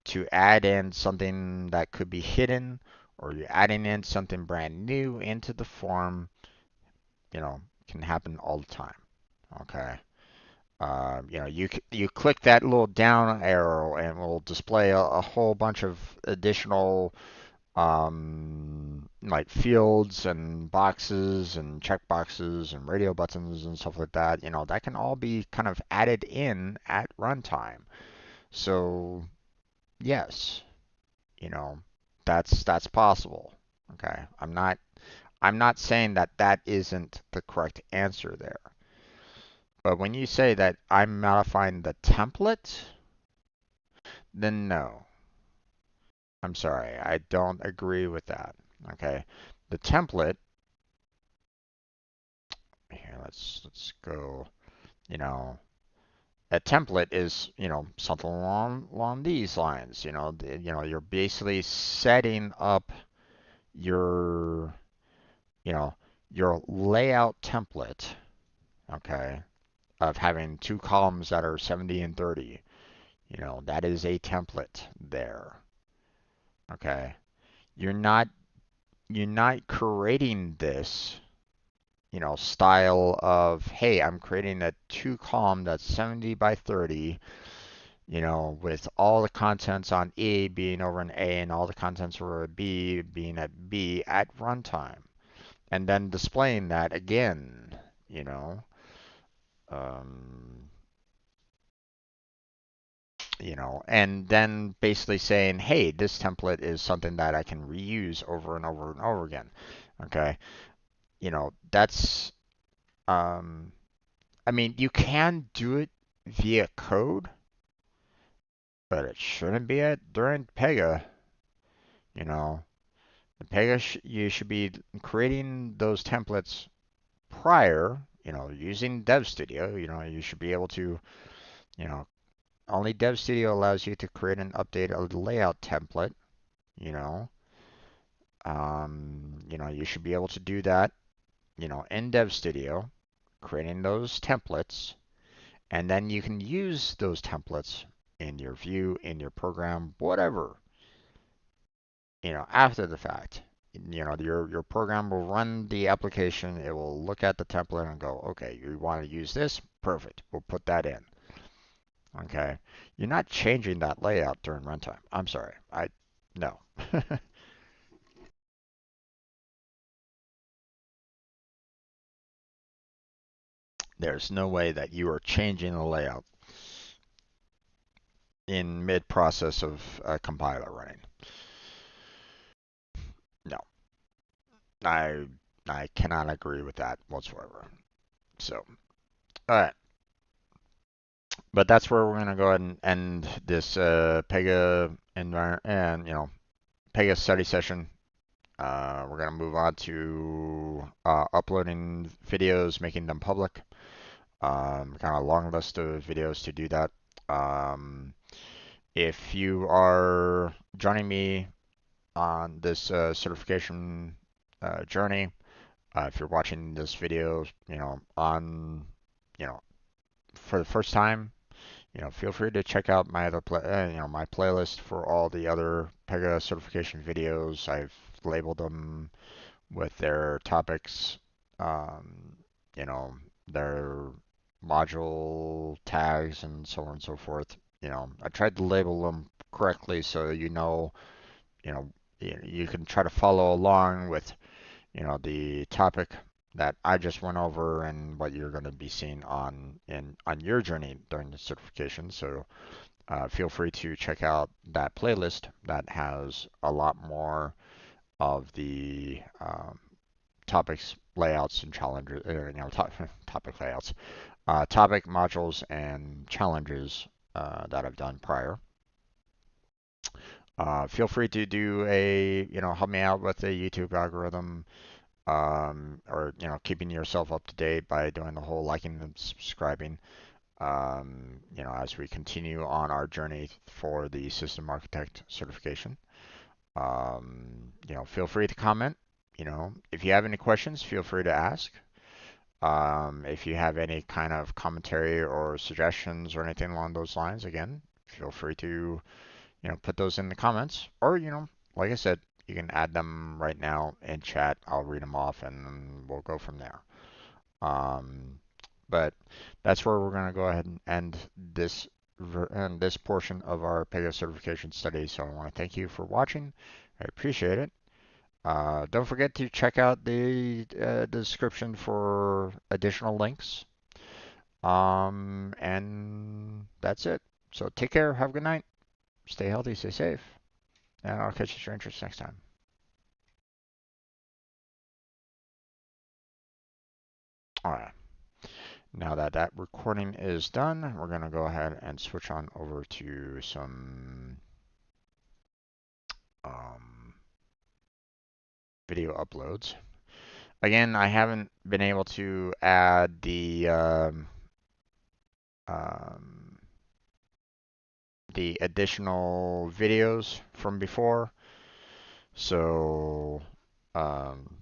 to add in something that could be hidden, or you're adding in something brand new into the form, you know, can happen all the time. Okay. You click that little down arrow and it will display a whole bunch of additional like fields and boxes and checkboxes and radio buttons and stuff like that. That can all be kind of added in at runtime. So yes, you know, that's possible. Okay, I'm not saying that that isn't the correct answer there. But when you say that I'm modifying the template, then no. I'm sorry, I don't agree with that. Okay, the template here. Let's go. You know, a template is something along these lines. You're basically setting up your you know, your layout template, okay, of having two columns that are 70 and 30, that is a template there, okay? You're not you're not creating this, style of, hey, I'm creating a two column that's 70 by 30, with all the contents on A being over an A and all the contents over a B being at B at runtime. And then displaying that again, you know. Um, and then basically saying, hey, this template is something that I can reuse over and over and over again. Okay. That's, um, I mean, you can do it via code, but it shouldn't be during Pega. You know, the Pega, you should be creating those templates prior, using Dev Studio. You should be able to, you know, only Dev Studio allows you to create and update a layout template, you know. You should be able to do that, in Dev Studio, creating those templates, and then you can use those templates in your view, in your program, whatever, after the fact. Your program will run the application, it will look at the template and go, okay, you want to use this? Perfect. We'll put that in. Okay. You're not changing that layout during runtime. I'm sorry. No. There's no way that you are changing the layout in mid-process of a compiler running. No, I I cannot agree with that whatsoever. So, all right, but that's where we're gonna go ahead and end this Pega environment and Pega study session. We're gonna move on to uploading videos, making them public. Kind of a long list of videos to do that. Um, if you are joining me on this certification journey. If you're watching this video, you know, for the first time, feel free to check out my other my playlist for all the other Pega certification videos. I've labeled them with their topics, um, you know, their module tags and so on and so forth. I tried to label them correctly so you know, you can try to follow along with, the topic that I just went over and what you're going to be seeing on your journey during the certification. So feel free to check out that playlist that has a lot more of the topics, layouts, and challenges. Topic layouts, topic modules, and challenges that I've done prior. Feel free to help me out with the YouTube algorithm, or keeping yourself up to date by doing the whole liking and subscribing. As we continue on our journey for the system architect certification. Feel free to comment. If you have any questions, feel free to ask. If you have any kind of commentary or suggestions or anything along those lines, again, feel free to put those in the comments, or, like I said, you can add them right now in chat. I'll read them off and we'll go from there. Um, but that's where we're going to go ahead and end this portion of our Pega certification study. So I want to thank you for watching. I appreciate it. Don't forget to check out the description for additional links. And that's it. So take care. Have a good night. Stay healthy. Stay safe. And I'll catch you strangers next time. All right. Now that that recording is done, we're going to go ahead and switch on over to some um, video uploads. Again, I haven't been able to add um, the additional videos from before. So um,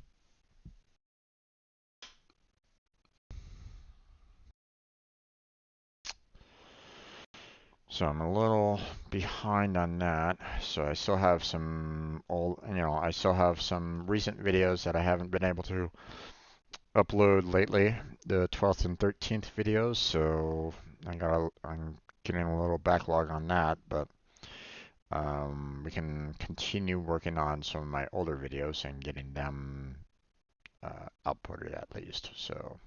So I'm a little behind on that. So I still have some I still have some recent videos that I haven't been able to upload lately, the 12th and 13th videos. So I'm getting a little backlog on that, but we can continue working on some of my older videos and getting them outputted at least. So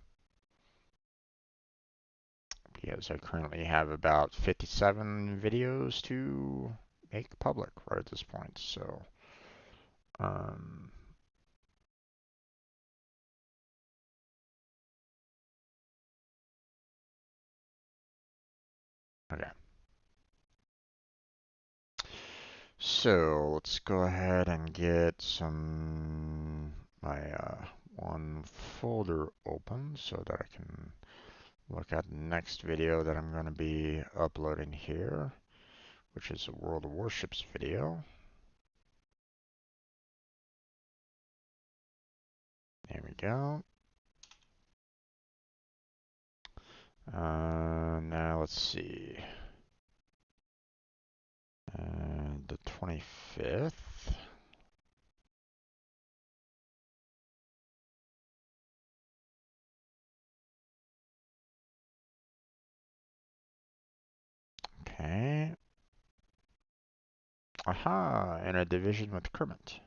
because I currently have about 57 videos to make public right at this point. So, um, okay. So let's go ahead and get my one folder open so that I can look at the next video that I'm going to be uploading here, which is a World of Warships video. There we go. Now let's see. The 25th. Okay. Aha, in a division with Kermit.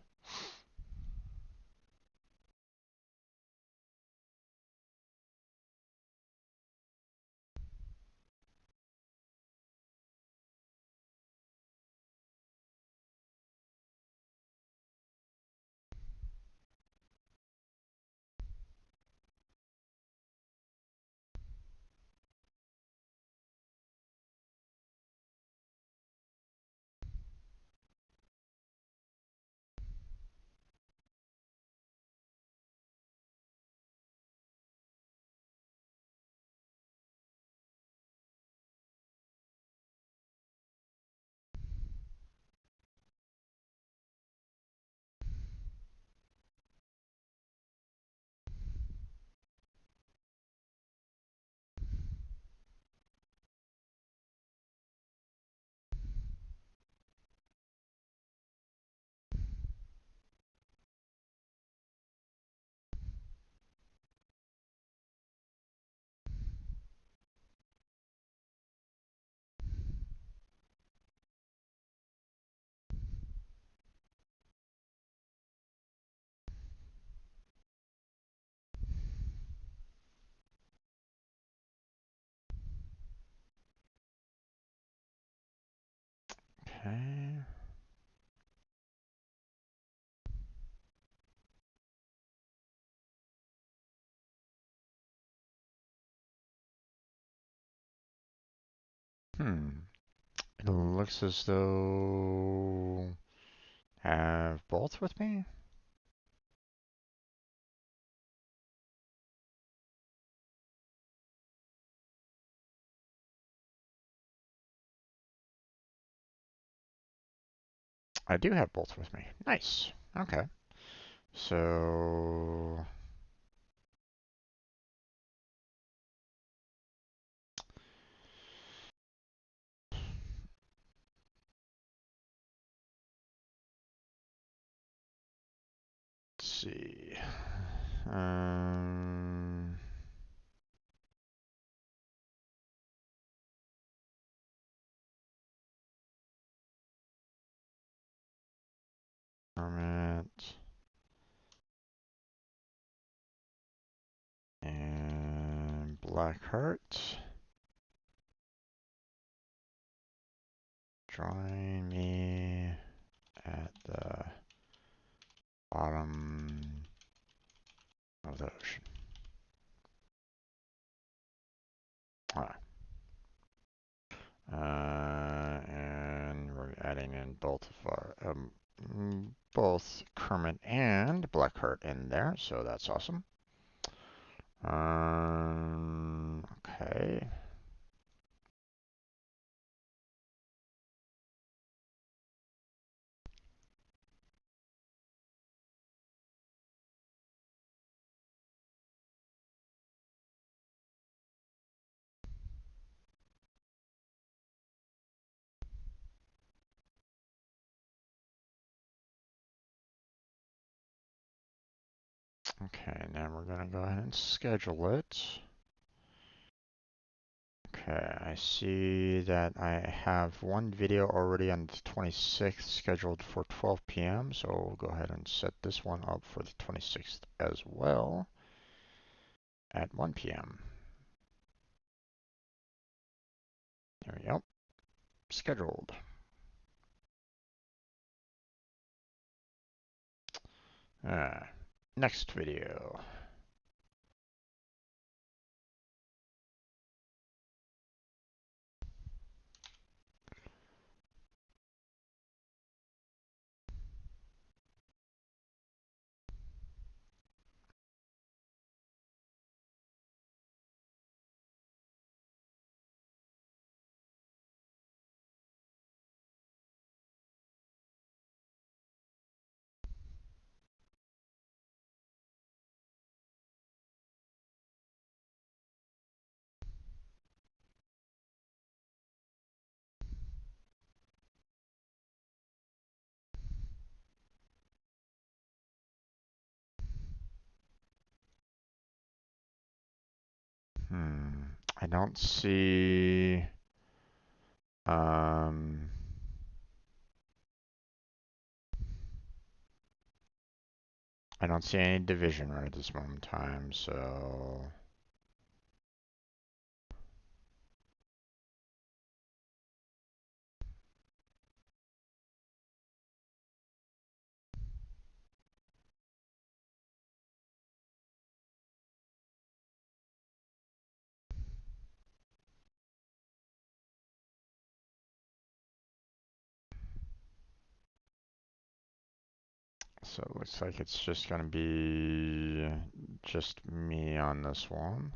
Okay. It looks as though have both with me. I do have both with me. Nice. Okay. So let's see. Um, Kermit and Blackheart. Join me at the bottom of the ocean. Ah. And we're adding in both of our both Kermit and Blackheart in there, so that's awesome. Okay. Okay, now we're gonna go ahead and schedule it. Okay, I see that I have one video already on the 26th scheduled for 12 p.m., so we'll go ahead and set this one up for the 26th as well at 1 p.m. There we go. Scheduled. Next video. Hmm. I don't see. Um. I don't see any division right at this moment in time, so. So it looks like it's just gonna be just me on this one.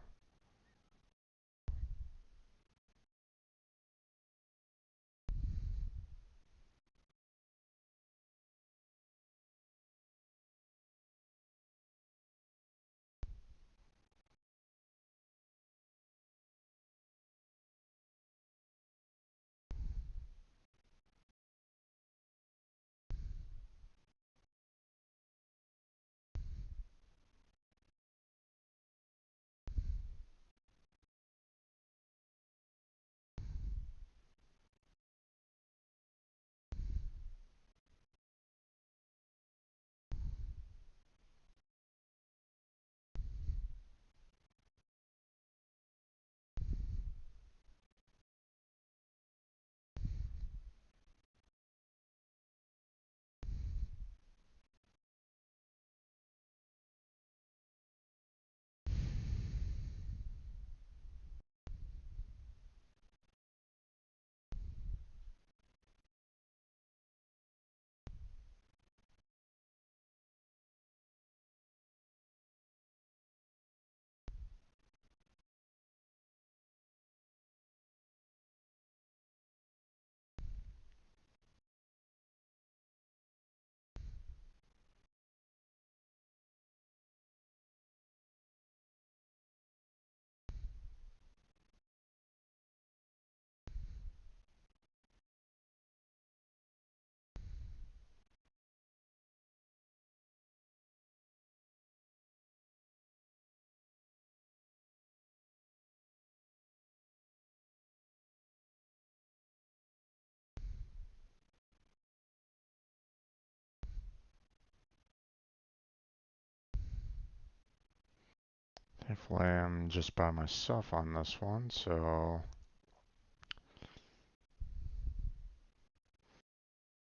Thankfully, I'm just by myself on this one, so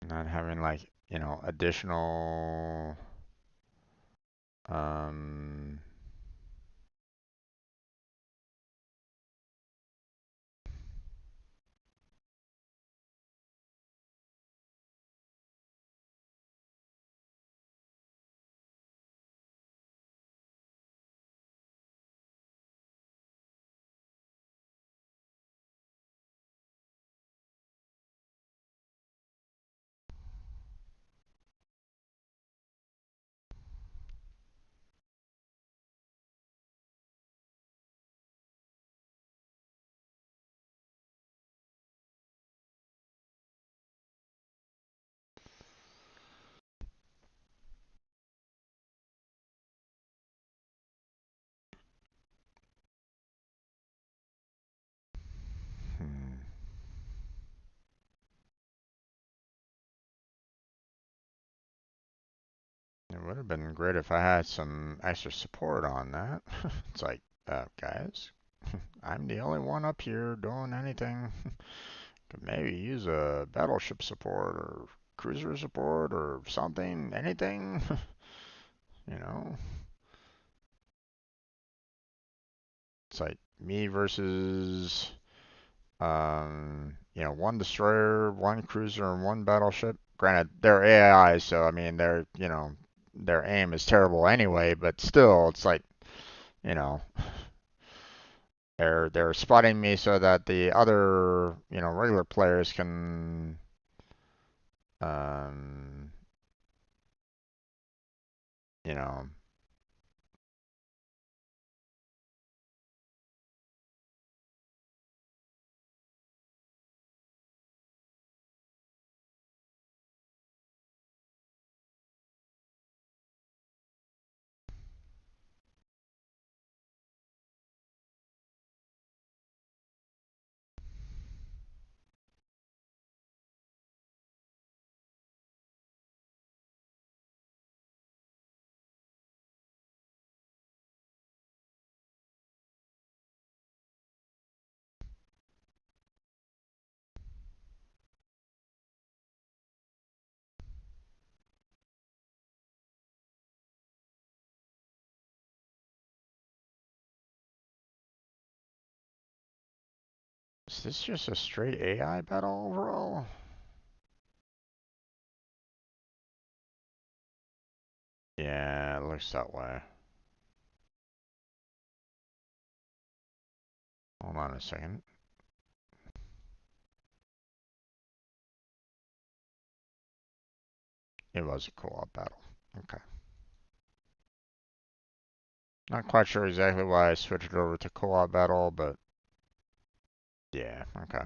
not having like, additional um hmm. It would have been great if I had some extra support on that. It's like, guys, I'm the only one up here doing anything. Could maybe use a battleship support or cruiser support or something, anything, you know? It's like me versus, one destroyer, one cruiser, and one battleship. Granted, they're AIs, so I mean, their aim is terrible anyway, but still, it's like, you know, they're spotting me so that the other, regular players can, um, you know, Is this just a straight AI battle overall? Yeah, it looks that way. Hold on a second. It was a co-op battle. Okay. Not quite sure exactly why I switched over to co-op battle, but yeah, okay.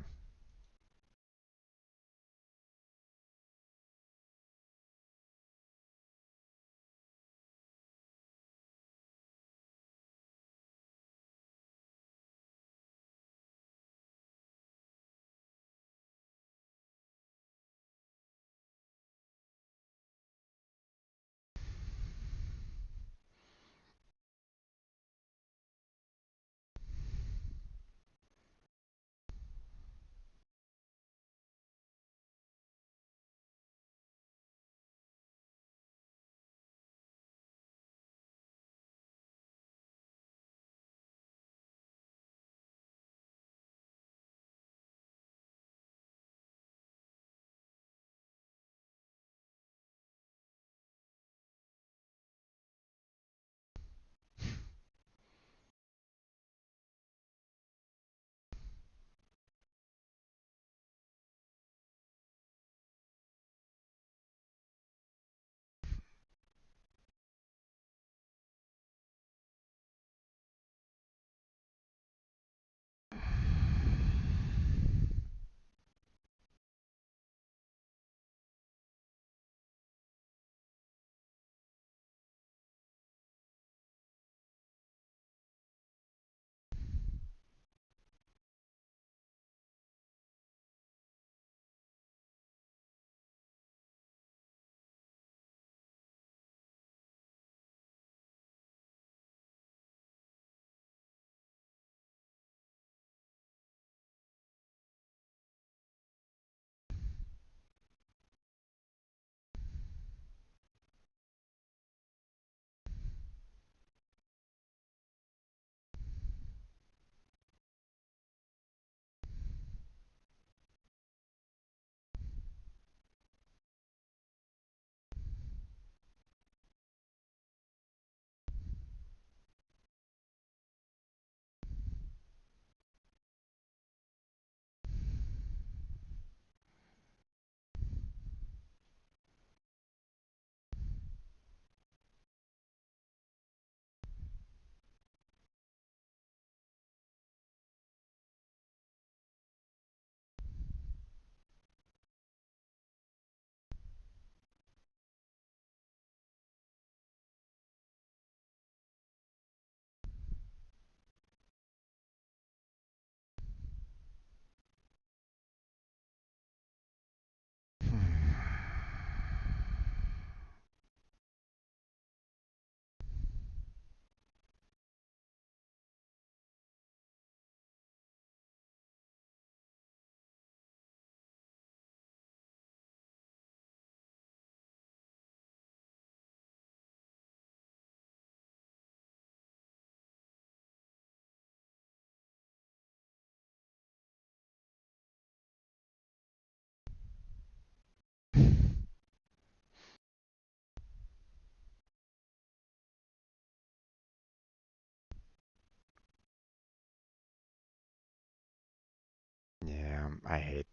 Yeah, I hate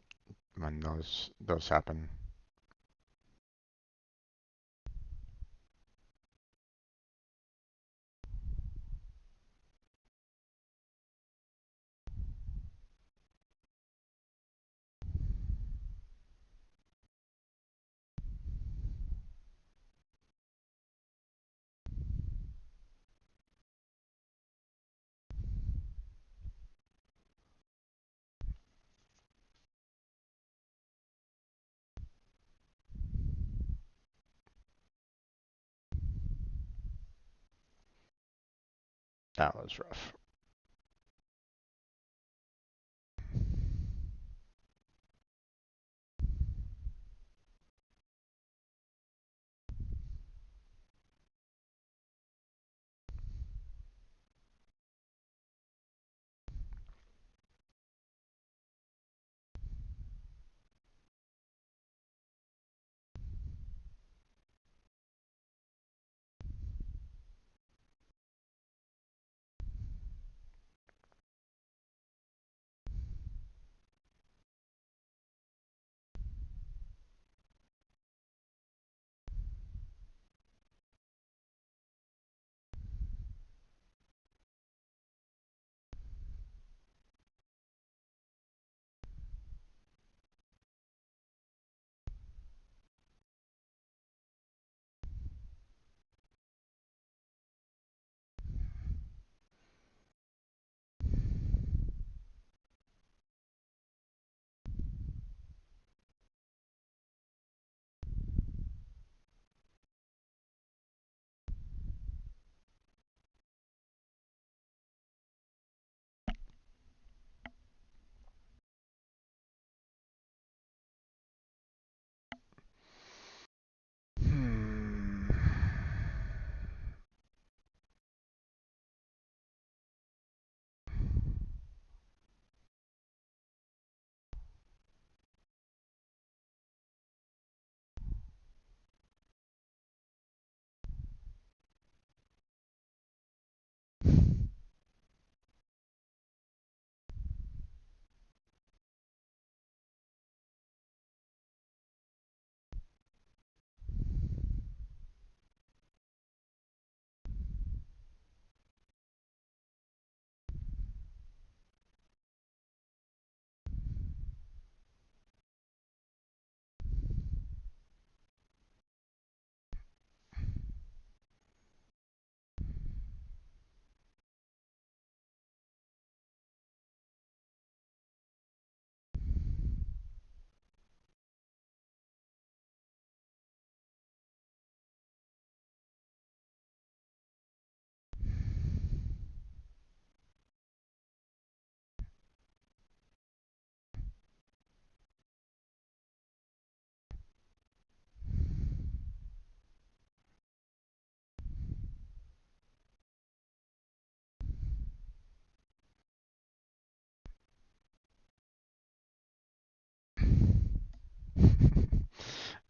when those happen. That was rough.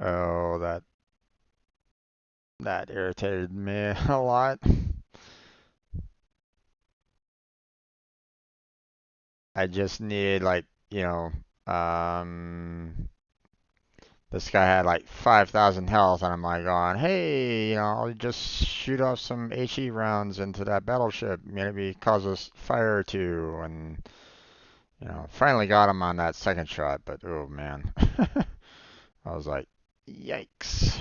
Oh, that irritated me a lot. I just needed like, you know, this guy had like 5,000 health, and I'm like going, hey, I'll just shoot off some HE rounds into that battleship, maybe cause us fire or two, and finally got him on that second shot, but oh man, I was like, yikes.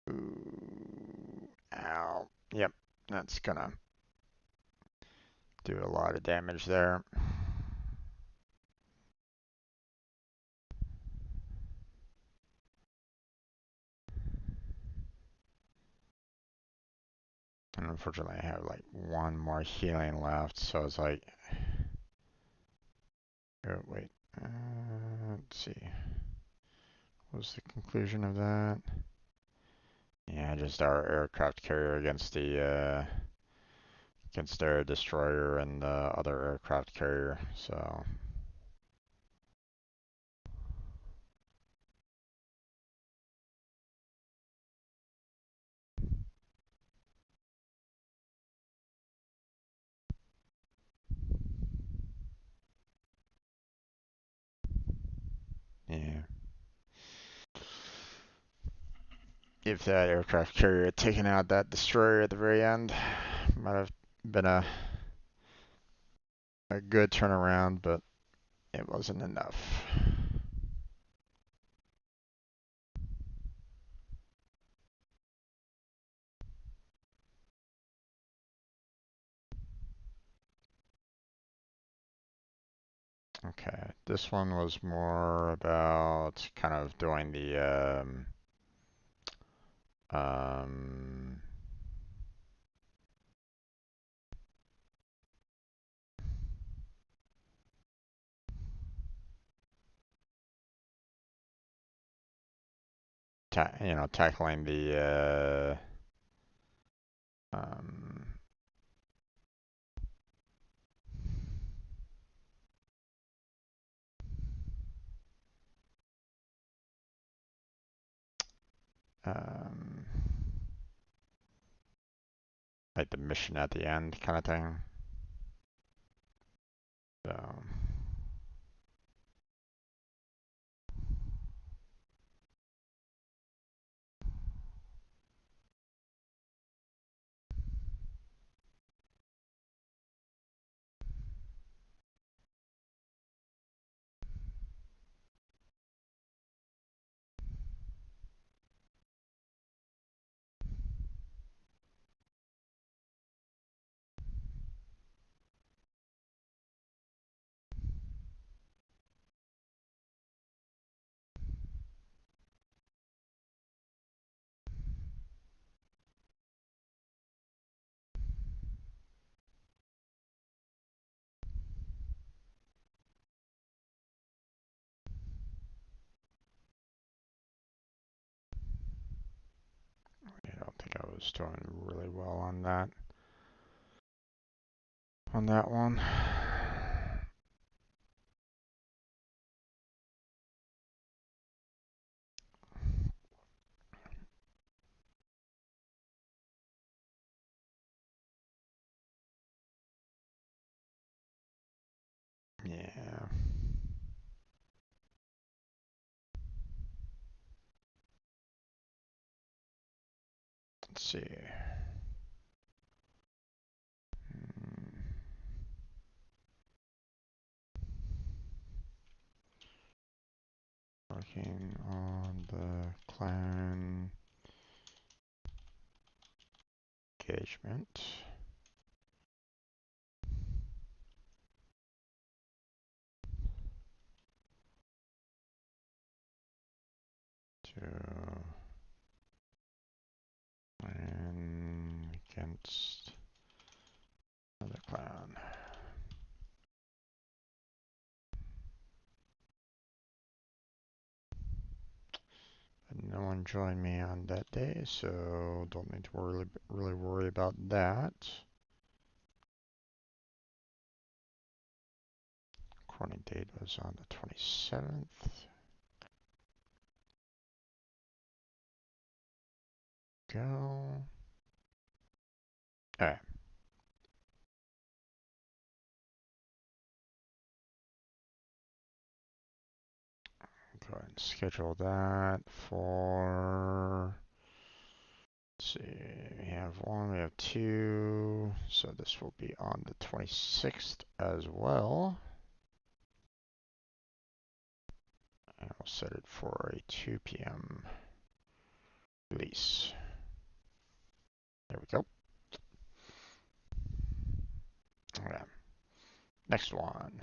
Ooh, ow. Yep, that's gonna do a lot of damage there. And unfortunately, I have like one more healing left, so it's like, oh wait, let's see, what was the conclusion of that? Yeah, just our aircraft carrier against their destroyer and the other aircraft carrier. So yeah, if that aircraft carrier had taken out that destroyer at the very end, might have been a good turnaround, but it wasn't enough. Okay, this one was more about kind of doing the um, tackling the um, um, like the mission at the end kind of thing. So I don't think I was doing really well on that one. Yeah. Let's see. Hmm. Working on the clan engagement. To clan against another clan. No one joined me on that day, so don't need to really worry about that. Recording date was on the 27th. Go. Alright. Go ahead and schedule that for, let's see, we have one, we have two, so this will be on the 26th as well. And we'll set it for a 2 p.m. release. There we go. Okay. Next one.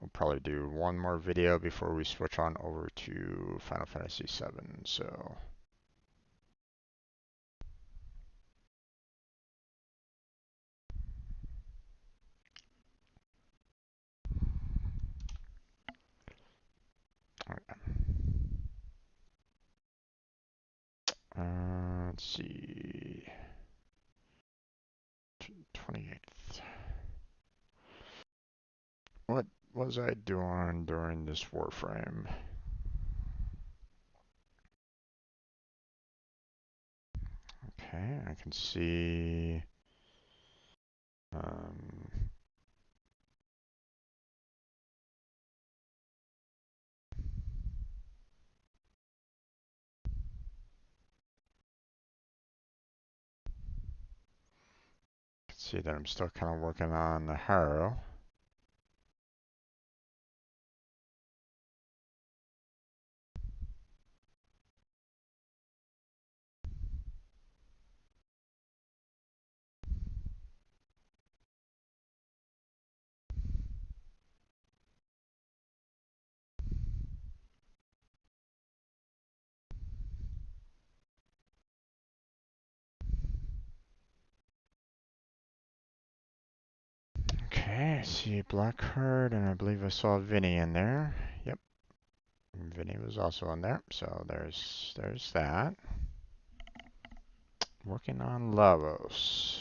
We'll probably do one more video before we switch on over to Final Fantasy VII. So. Okay. Let's see. 28th. What was I doing during this Warframe? Okay, I can see. See that I'm still kind of working on the Harrow. Okay, I see Blackheart, and I believe I saw Vinny in there. Yep, Vinny was also in there, so there's that. Working on Lavos.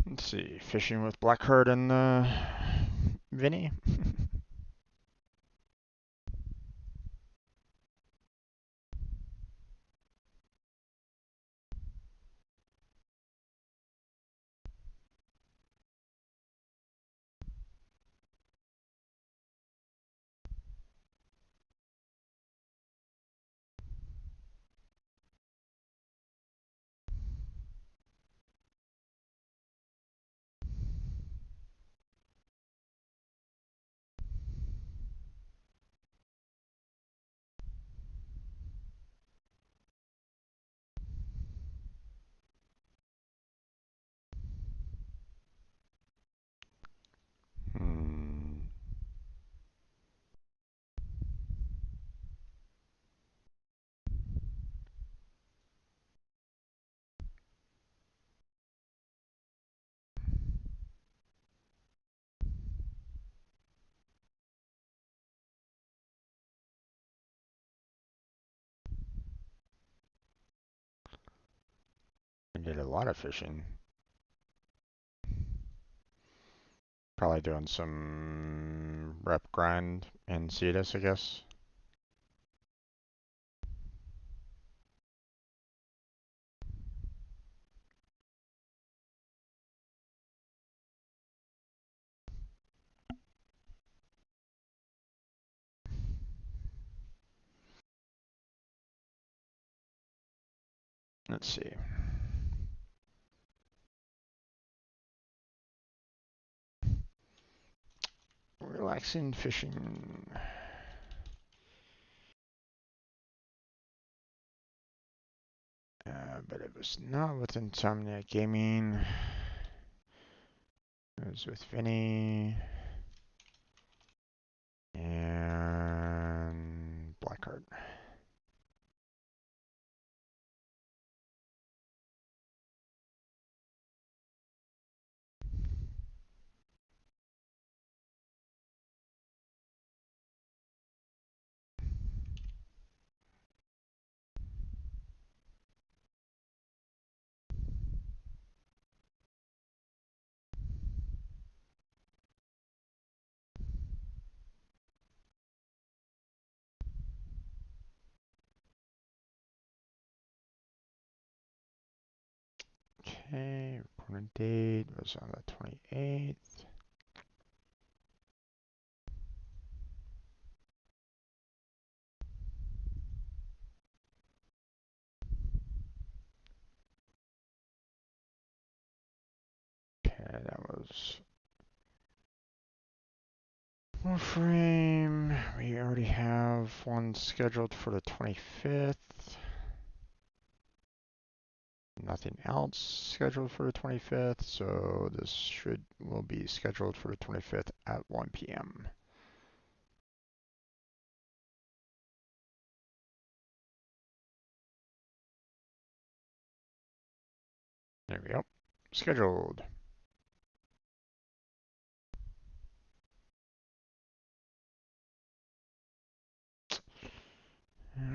Let's see, fishing with Blackheart and Vinny. a lot of fishing. Probably doing some rep grind in Cetus, I guess. Let's see. Relaxing fishing. But it was not with Insomniac Gaming. It was with Vinny and Blackheart. Okay, reporting date was on the 28th. Okay, that was Warframe. We already have one scheduled for the 25th. Nothing else scheduled for the 25th, so this will be scheduled for the 25th at 1 p.m. There we go. Scheduled.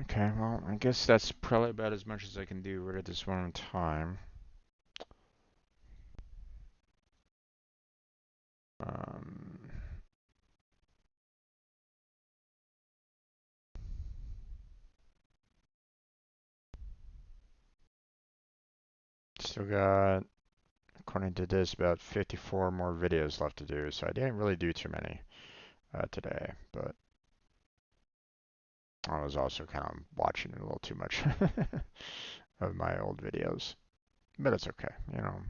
Okay, well, I guess that's probably about as much as I can do right at this moment in time. Um, Still got, according to this, about 54 more videos left to do, so I didn't really do too many today, but I was also kind of watching a little too much of my old videos. But it's okay, you know.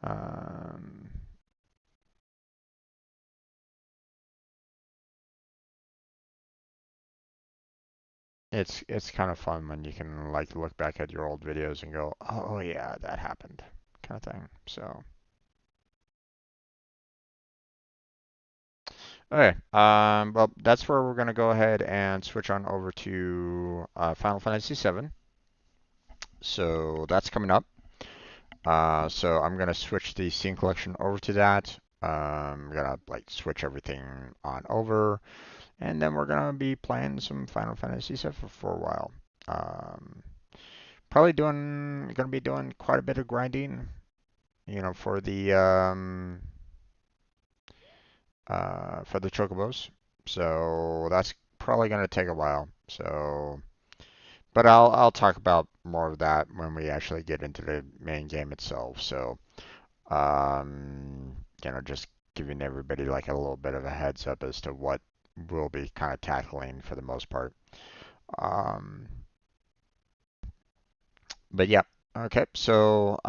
Um, it's kind of fun when you can like look back at your old videos and go, oh yeah, that happened, kind of thing. So okay, well that's where we're gonna go ahead and switch on over to Final Fantasy VII. So that's coming up. So I'm gonna switch the scene collection over to that. I'm gonna like switch everything on over, and then we're gonna be playing some Final Fantasy VII for a while. Um, Probably gonna be doing quite a bit of grinding, you know, for the chocobos. So that's probably gonna take a while. So, but I'll talk about more of that when we actually get into the main game itself. So, you know, just giving everybody like a little bit of a heads up as to what we'll be kind of tackling for the most part. Um, but yeah, okay. So,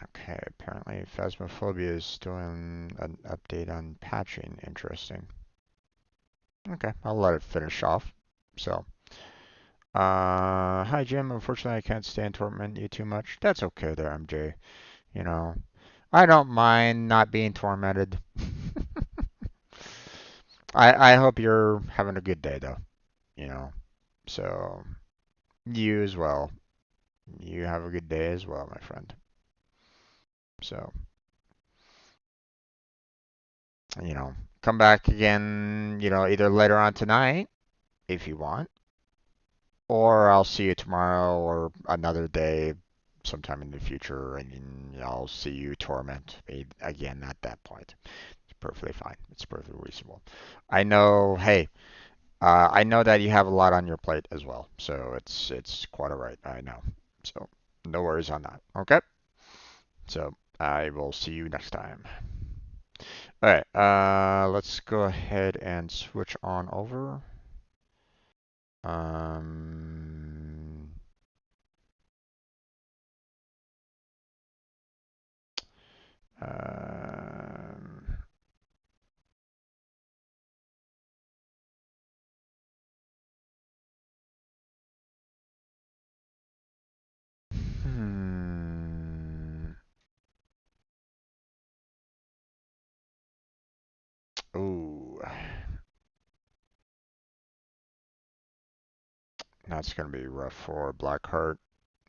okay, apparently Phasmophobia is doing an update on patching. Interesting. Okay, I'll let it finish off. So, hi Jim. Unfortunately, I can't stand torment you too much. That's okay there, MJ. You know, I don't mind not being tormented. I hope you're having a good day though. You know, so you as well. You have a good day as well, my friend. So, you know, come back again, you know, either later on tonight if you want, or I'll see you tomorrow or another day sometime in the future, and I'll see you torment me again at that point. It's perfectly fine. It's perfectly reasonable. I know, hey, I know that you have a lot on your plate as well, so it's quite alright. I know. So no worries on that. Okay. So I will see you next time. All right. Let's go ahead and switch on over. Um, um, hmm. Ooh, that's gonna be rough for Blackheart.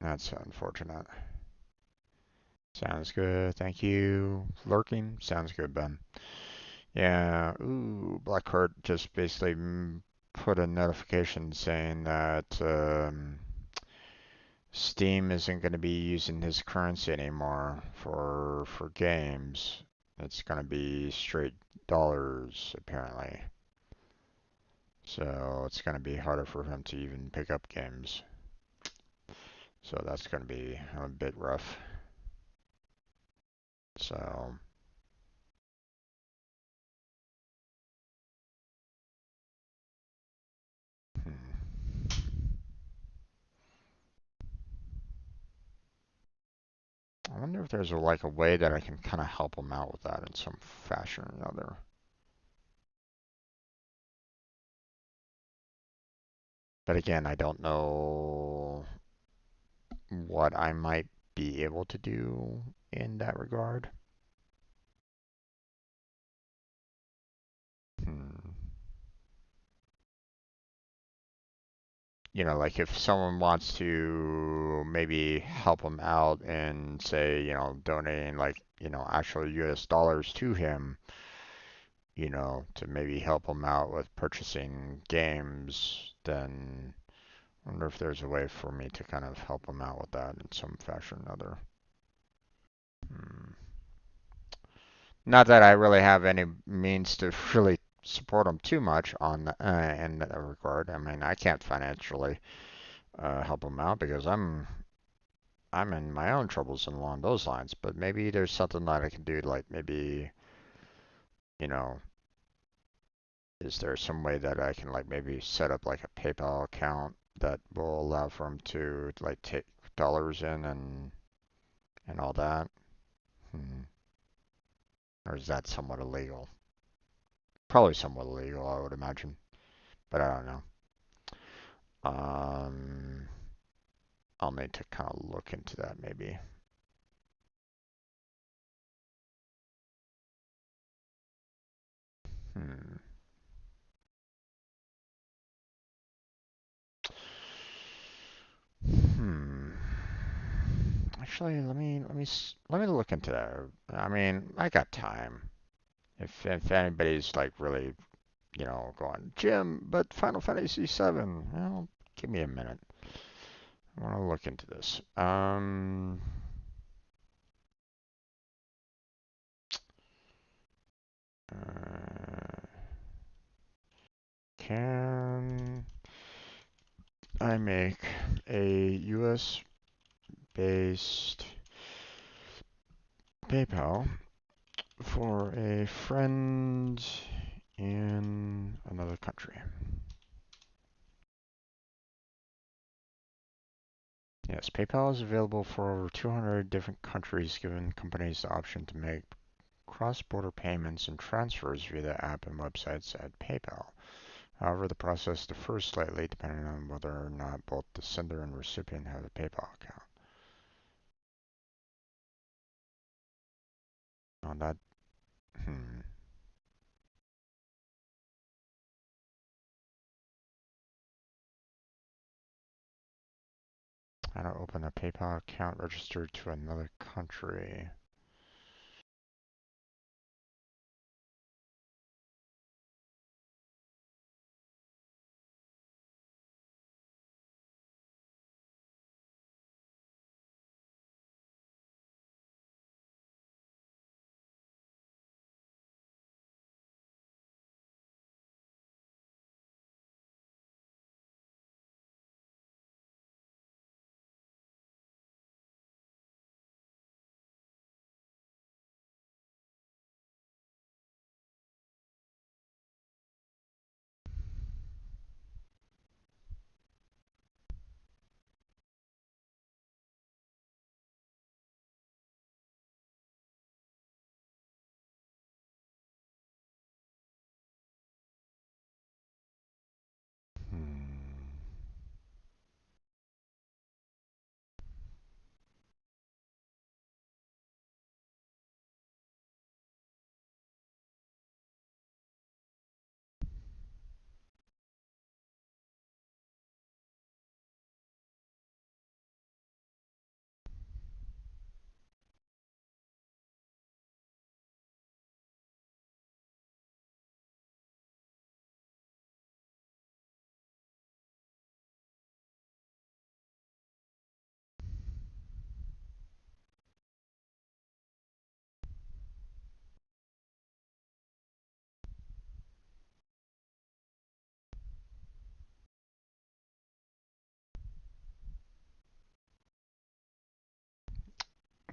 That's unfortunate. Sounds good. Thank you. Lurking. Sounds good, Ben. Yeah. Ooh, Blackheart just basically put a notification saying that Steam isn't going to be using his currency anymore for games. It's going to be straight dollars apparently. So it's going to be harder for him to even pick up games. So that's going to be a bit rough. So, hmm. I wonder if there's like a way that I can kind of help him out with that in some fashion or another. But again, I don't know what I might be able to do in that regard. Hmm. Like if someone wants to maybe help him out and say, donating like, actual US dollars to him, to maybe help him out with purchasing games, then I wonder if there's a way for me to kind of help him out with that in some fashion or another. Hmm. Not that I really have any means to really support him too much in that regard. I mean, I can't financially help him out because I'm in my own troubles along those lines. But maybe there's something that I can do, like maybe you know, is there some way that I can like maybe set up like a PayPal account that will allow for him to like take dollars in and all that? Hmm. Or is that somewhat illegal? Probably somewhat illegal, I would imagine, but I don't know. Um, I'll need to kind of look into that maybe. Hmm. Hmm. Actually, let me look into that. I mean, I got time. If anybody's like really, going, Jim, but Final Fantasy VII, well, give me a minute. I want to look into this. Uh, can I make a US based PayPal for a friend in another country? Yes, PayPal is available for over 200 different countries, giving companies the option to make cross-border payments and transfers via the app and websites at PayPal. However, the process differs slightly depending on whether or not both the sender and recipient have a PayPal account. On that, hmm, how to open a PayPal account registered to another country.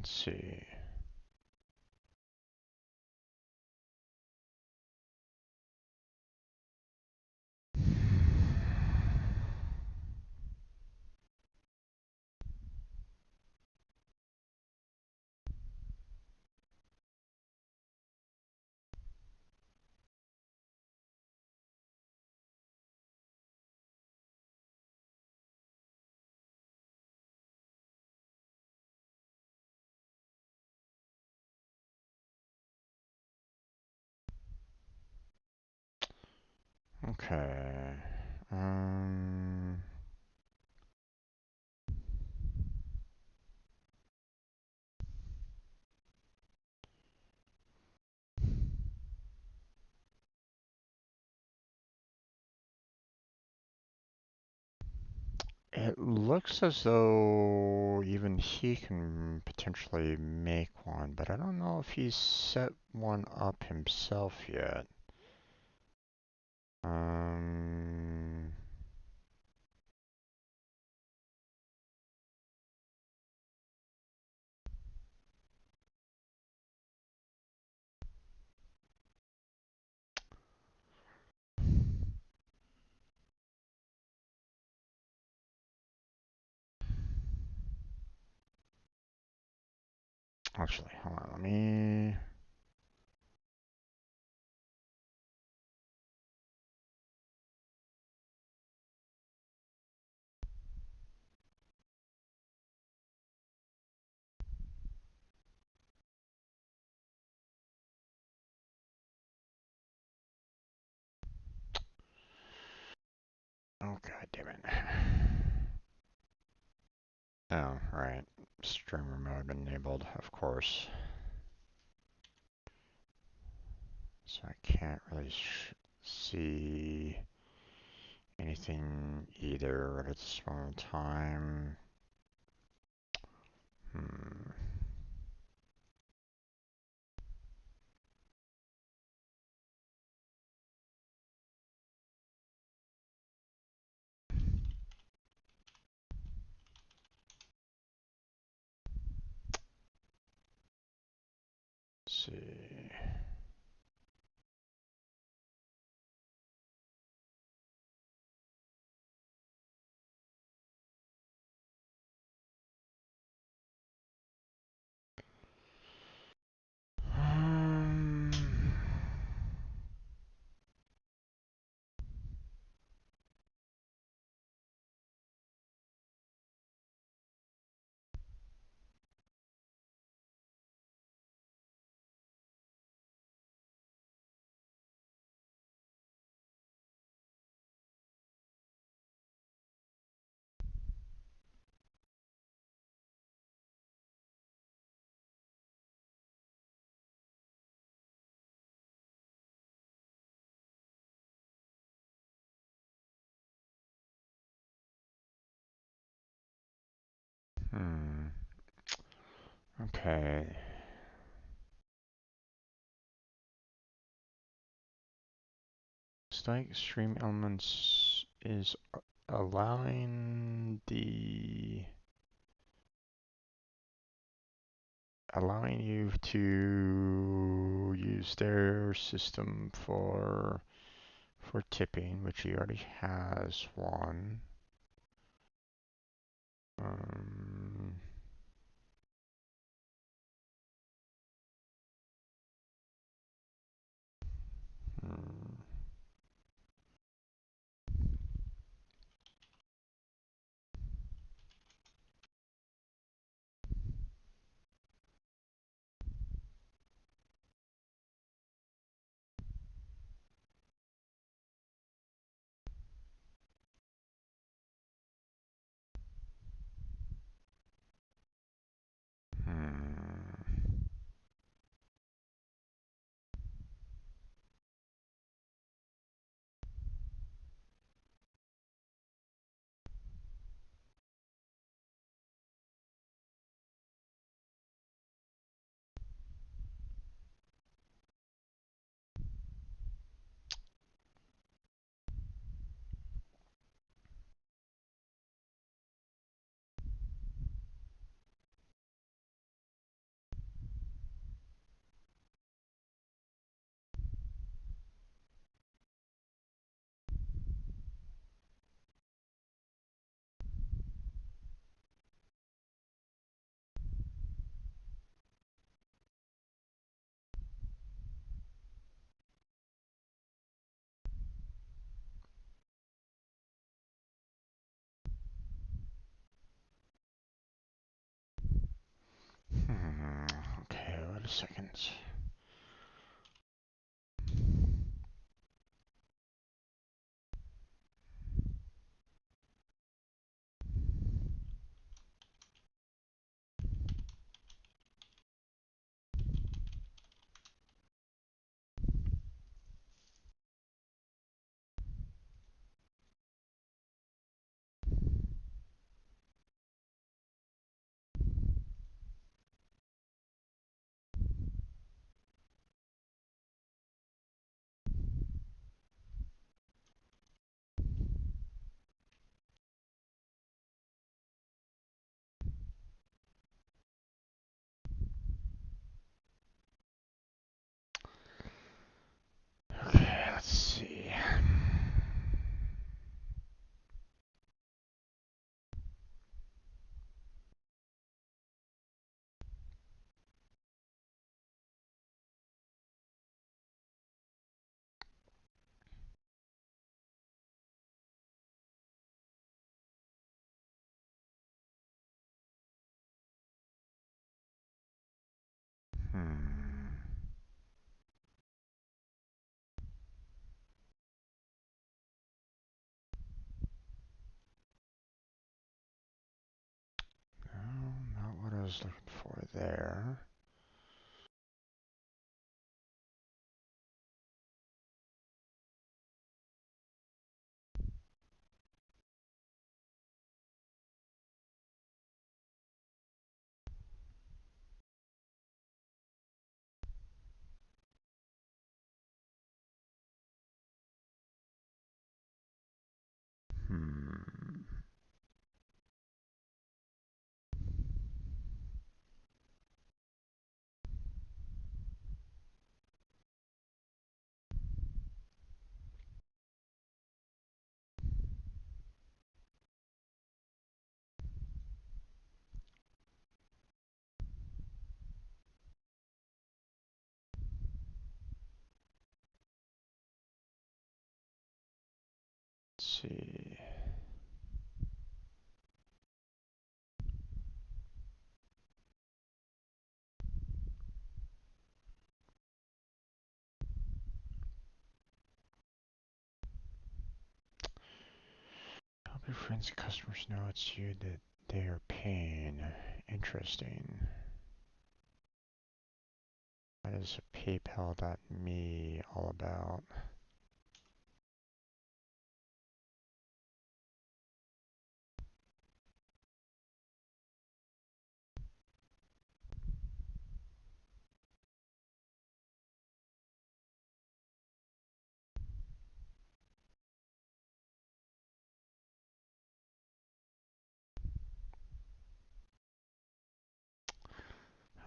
Let's see. Okay. Um, it looks as though even he can potentially make one, but I don't know if he's set one up himself yet. Um, Actually, hold on, let me. Oh, god damn it. Oh, right. Streamer mode enabled, of course. So I can't really see anything either at this moment in time. Hmm. Let's see. Um, hmm. Okay. Static stream elements is allowing the allowing you to use their system for tipping, which he already has one. Um, hmm. 30 seconds. Okay, let's see. No, not what I was looking for there. Let's see. Help your friends and customers know it's you that they are paying. Interesting. What is PayPal.me all about?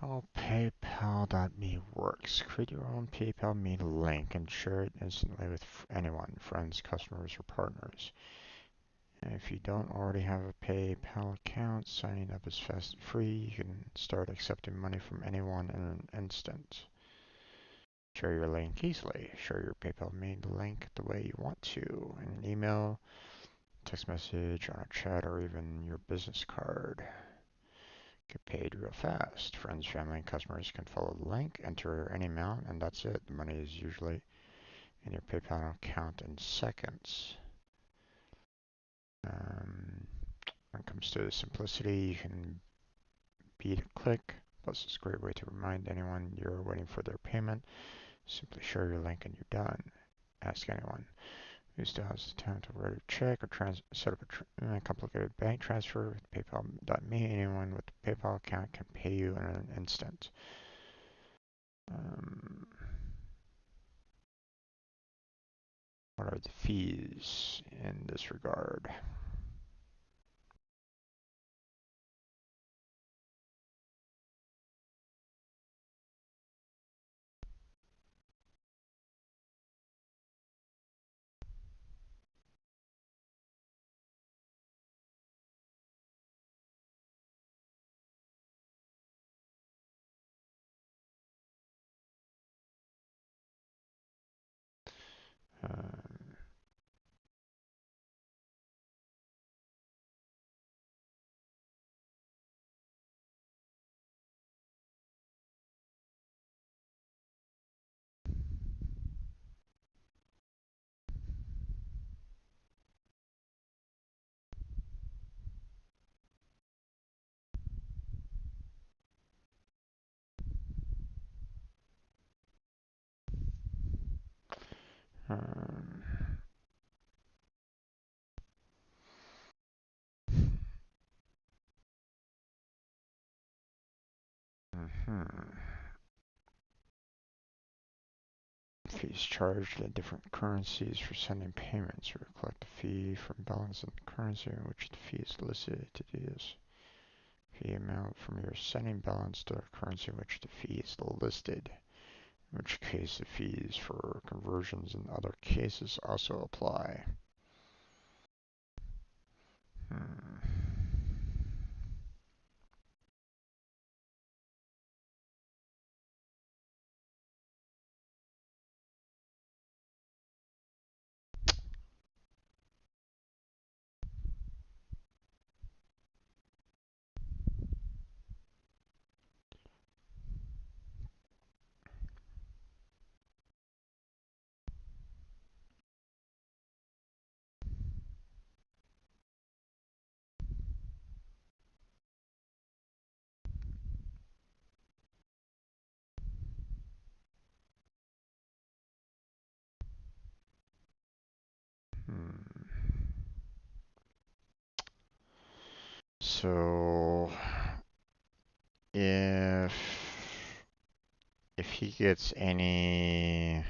How PayPal.me works. Create your own PayPal.me link and share it instantly with anyone, friends, customers, or partners. And if you don't already have a PayPal account, signing up is fast and free. You can start accepting money from anyone in an instant. Share your link easily. Share your PayPal.me link the way you want to, in an email, text message, on a chat, or even your business card. Get paid real fast. Friends, family, and customers can follow the link, enter any amount, and that's it. The money is usually in your PayPal account in seconds. When it comes to simplicity, you can beat a click. Plus, it's a great way to remind anyone you're waiting for their payment. Simply share your link and you're done. Ask anyone who still has the time to write a check or set up a complicated bank transfer with PayPal.me. Anyone with a PayPal account can pay you in an instant. What are the fees in this regard? Um, Um, mhm. Fees charged in different currencies for sending payments or collect a fee from balance in the currency in which the fee is listed to do this. Fee amount from your sending balance to the currency in which the fee is listed, in which case the fees for conversions in other cases also apply. Hmm. Hmm. So if he gets any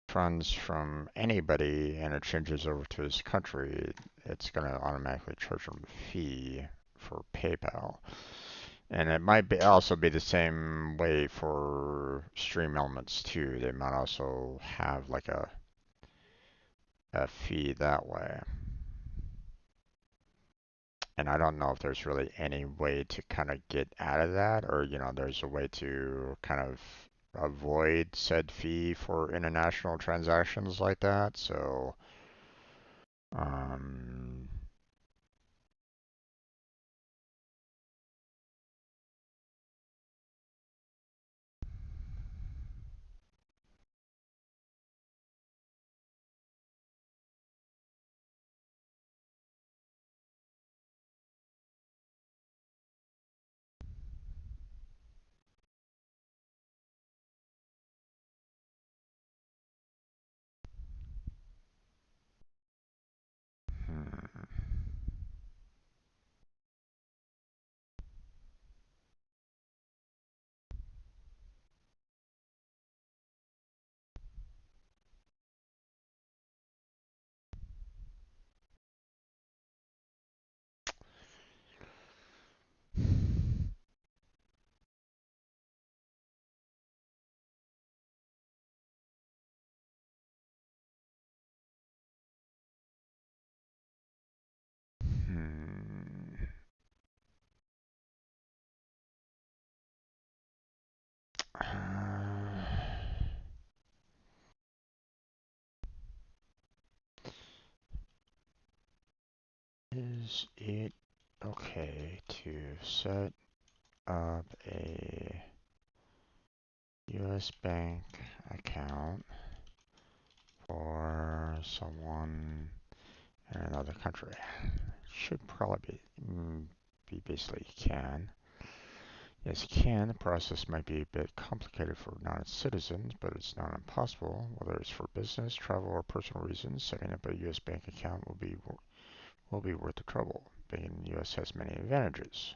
funds from anybody and it changes over to his country, it's going to automatically charge him a fee for PayPal. And it might also be the same way for Stream Elements too. They might also have like a fee that way. And I don't know if there's really any way to kind of get out of that, or there's a way to kind of avoid said fee for international transactions like that. So, um, hmm, hmm. Uh, is it okay to set up a US bank account for someone in another country? Should probably be basically can. Yes, you can. The process might be a bit complicated for non-citizens, but it's not impossible. Whether it's for business, travel, or personal reasons, setting up a U.S. bank account will be worth the trouble. Being in the U.S. has many advantages.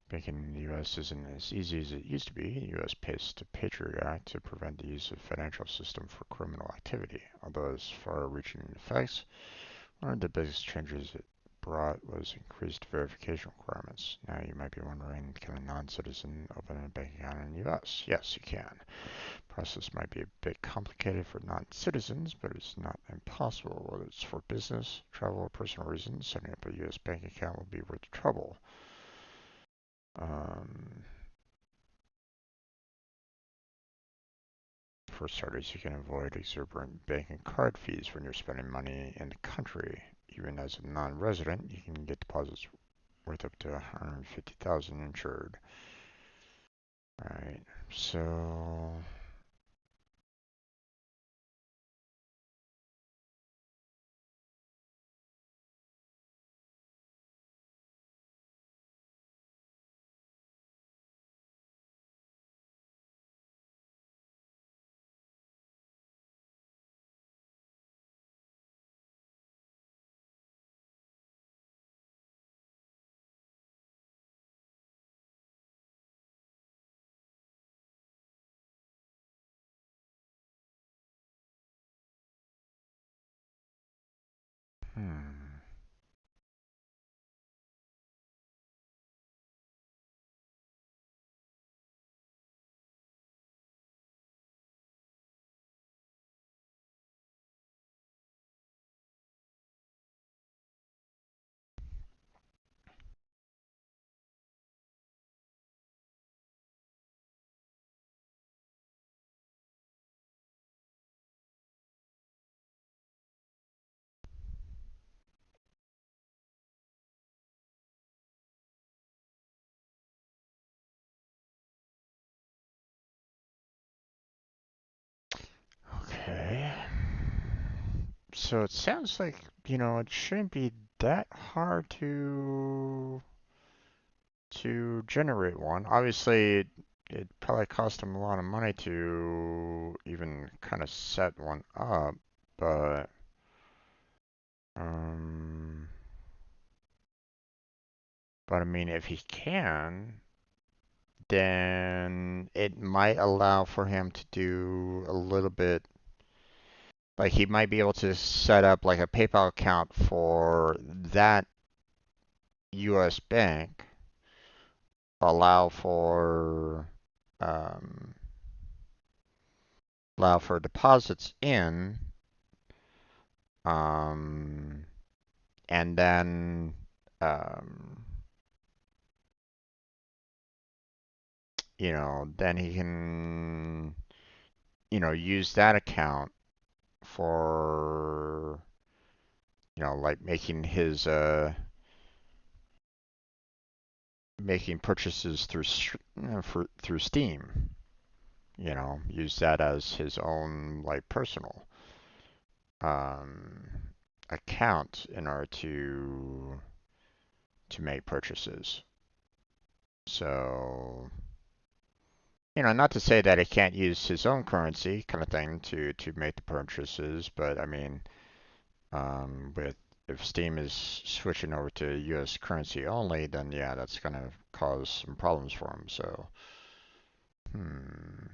Banking in the U.S. isn't as easy as it used to be. The U.S. passed the Patriot Act to prevent the use of financial system for criminal activity. Although it's far-reaching effects, one of the biggest changes it brought was increased verification requirements. Now you might be wondering, can a non-citizen open a bank account in the U.S.? Yes, you can. The process might be a bit complicated for non-citizens, but it's not impossible. Whether it's for business, travel, or personal reasons, setting up a U.S. bank account will be worth the trouble. Um, For starters, you can avoid exorbitant bank and card fees when you're spending money in the country. Even as a non-resident, you can get deposits worth up to 150,000 insured. Alright, so Hmm. Okay. So it sounds like, it shouldn't be that hard to generate one. Obviously, it probably cost him a lot of money to even kind of set one up, but um, but I mean, if he can, then it might allow for him to do a little bit. Like he might be able to set up like a PayPal account for that U.S. bank, allow for um, allow for deposits in, um, and then um, then he can use that account for like making purchases through Steam. Use that as his own like personal um, account in order to make purchases. So, not to say that he can't use his own currency kind of thing to make the purchases, but I mean, with if Steam is switching over to U.S. currency only, then yeah, that's gonna cause some problems for him. So, hmm.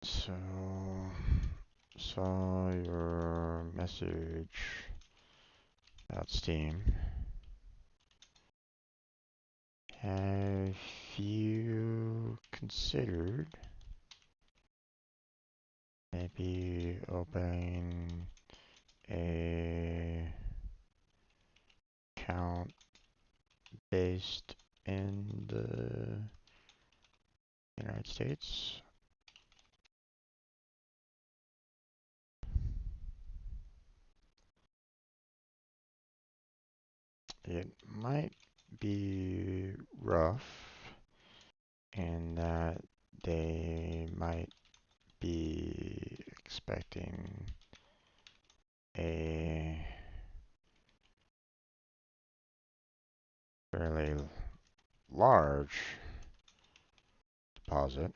So, saw your message about Steam. Have you considered maybe opening a account based in the United States? It might be rough in that they might be expecting a fairly large deposit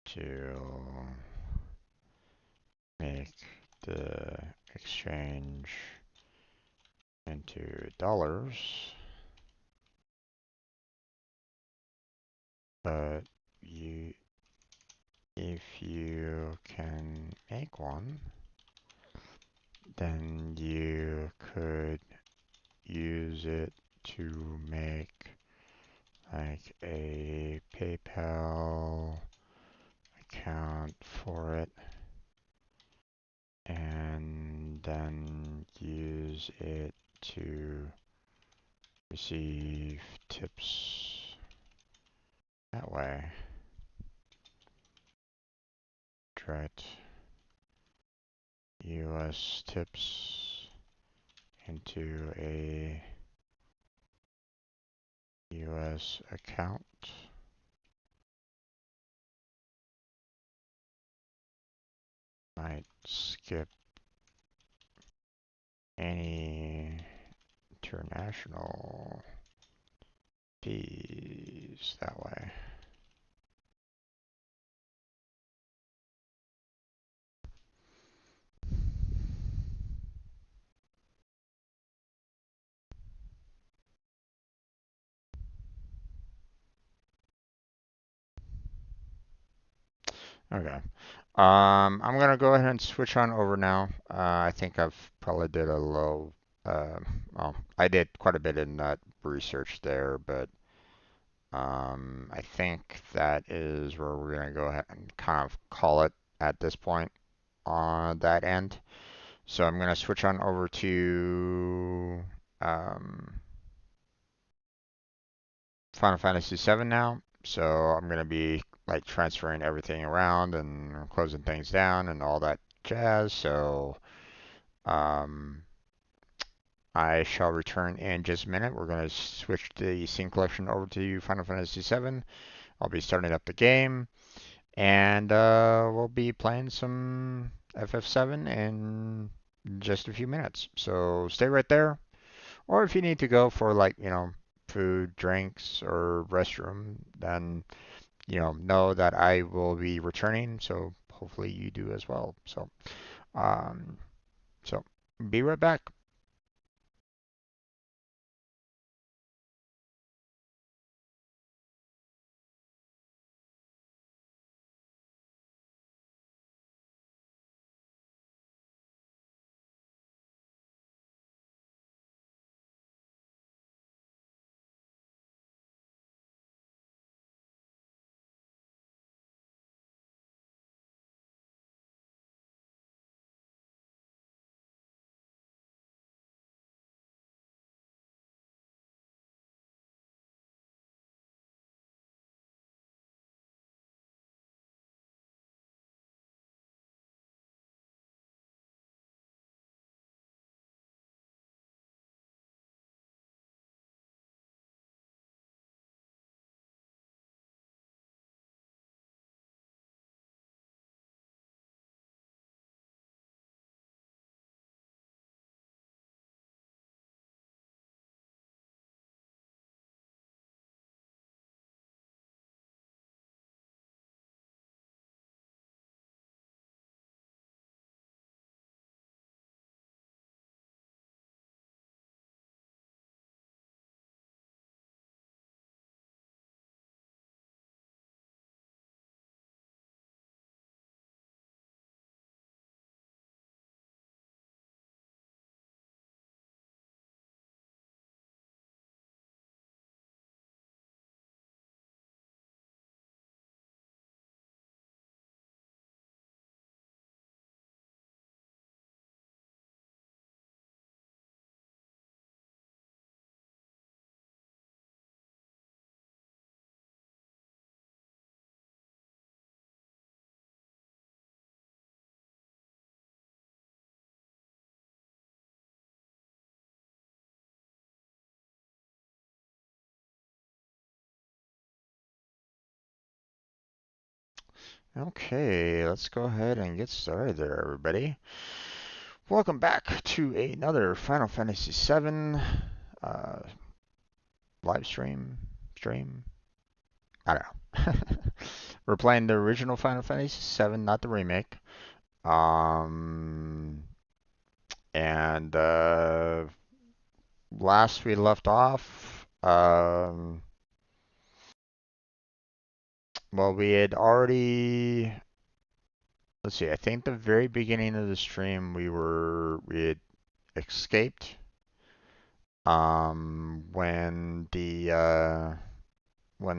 to make the exchange into dollars, but you if you can make one, then you could use it to make like a PayPal account for it and then use it to receive tips that way. Direct US tips into a US account. Might skip any international fees that way. Okay. I'm gonna go ahead and switch on over now. I think I've probably did a little, uh, well, I did quite a bit in that research there, but I think that is where we're gonna go ahead and kind of call it at this point on that end. So I'm gonna switch on over to um, Final Fantasy VII now. So I'm gonna be like transferring everything around and closing things down and all that jazz. So um, I shall return in just a minute. We're gonna switch the scene collection over to Final Fantasy VII. I'll be starting up the game, and we'll be playing some FF7 in just a few minutes. So stay right there. Or if you need to go for like, food, drinks, or restroom, then, know that I will be returning. So hopefully you do as well. Um, so be right back. Okay, let's go ahead and get started there, everybody. Welcome back to another Final Fantasy VII uh, live stream. I don't know. We're playing the original Final Fantasy VII, not the remake. Um, and last we left off, well, we had already. Let's see. I think the very beginning of the stream, we had escaped. When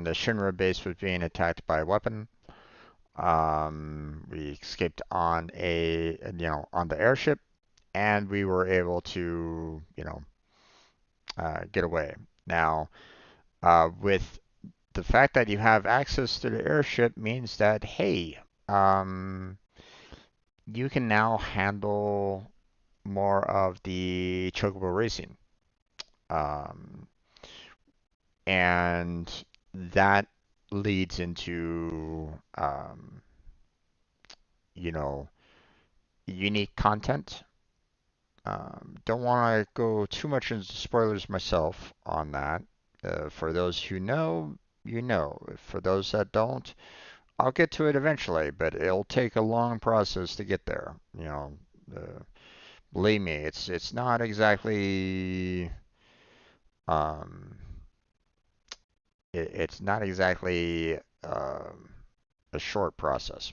the Shinra base was being attacked by a weapon. We escaped on on the airship, and we were able to, get away. Now, with the fact that you have access to the airship means that, hey, um, you can now handle more of the chocobo racing. Um, and that leads into, you know, unique content. Don't want to go too much into spoilers myself on that. For those who know, you know. For those that don't, I'll get to it eventually, but it'll take a long process to get there. Uh, believe me, it's not exactly um, it's not exactly a short process.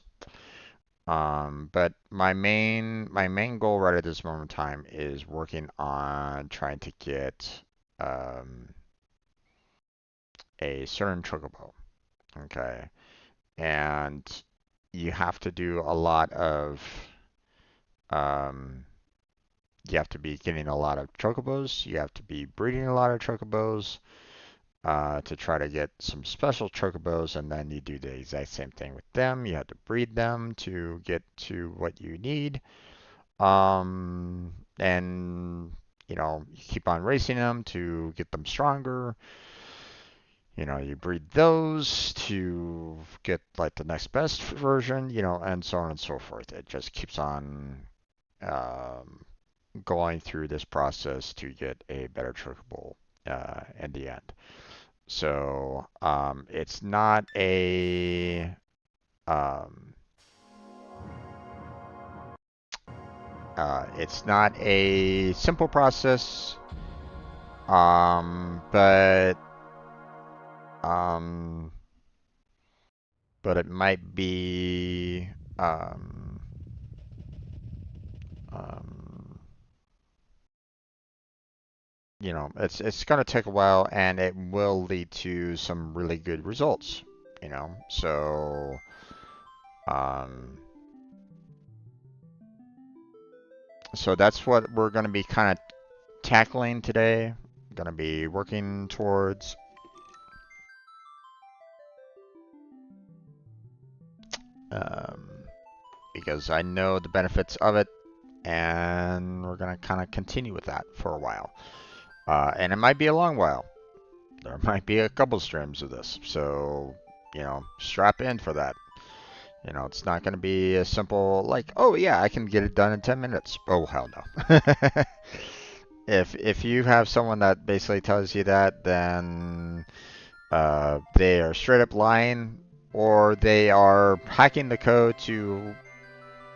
But my main goal right at this moment in time is working on trying to get um, a certain chocobo. Okay, and you have to do a lot of um, you have to be getting a lot of chocobos. You have to be breeding a lot of chocobos to try to get some special chocobos, and then you do the exact same thing with them. You have to breed them to get to what you need. And you keep on racing them to get them stronger. You breed those to get like the next best version, and so on and so forth. It just keeps on um, going through this process to get a better chocobo in the end. So um, it's not a simple process, but um, but it might be um, um, it's gonna take a while, and it will lead to some really good results. So um, so that's what we're gonna be kind of tackling today. Gonna be working towards. Um, because I know the benefits of it, and we're gonna kind of continue with that for a while. And it might be a long while. There might be a couple streams of this, so strap in for that. It's not gonna be a simple like, oh yeah, I can get it done in 10 minutes. Oh hell no. If you have someone that basically tells you that, then they are straight up lying, or they are hacking the code to,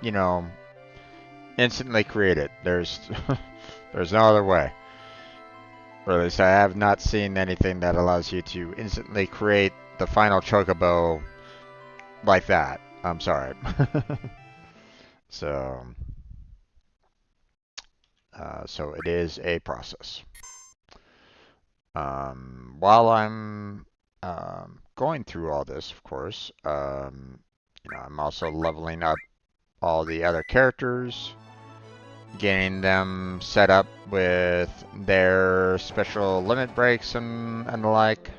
you know, instantly create it. There's there's no other way. Or at least I have not seen anything that allows you to instantly create the final chocobo like that. I'm sorry. So, so it is a process. While I'm going through all this, of course, I'm also leveling up all the other characters, getting them set up with their special limit breaks and the like.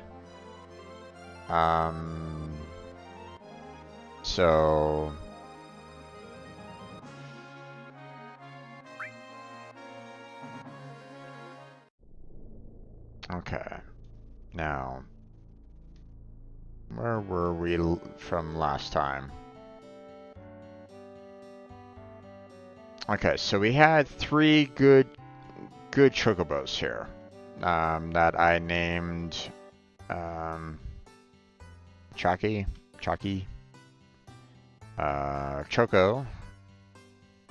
Um, so okay, now where were we from last time? Okay, so we had three good chocobos here that I named Chalky, Choco,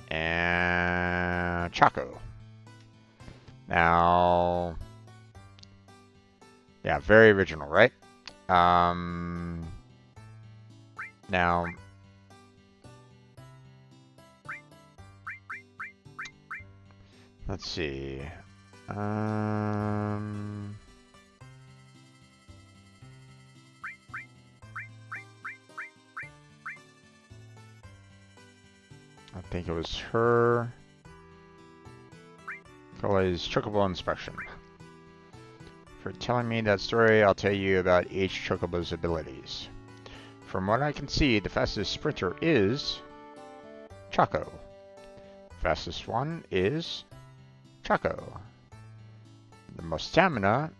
and Choco. Now, yeah, very original, right? Now, let's see. I think it was her. Always Chocobo Inspection. For telling me that story, I'll tell you about each Chocobo's abilities. From what I can see, the fastest sprinter is Choco. Fastest one is Choco. The most stamina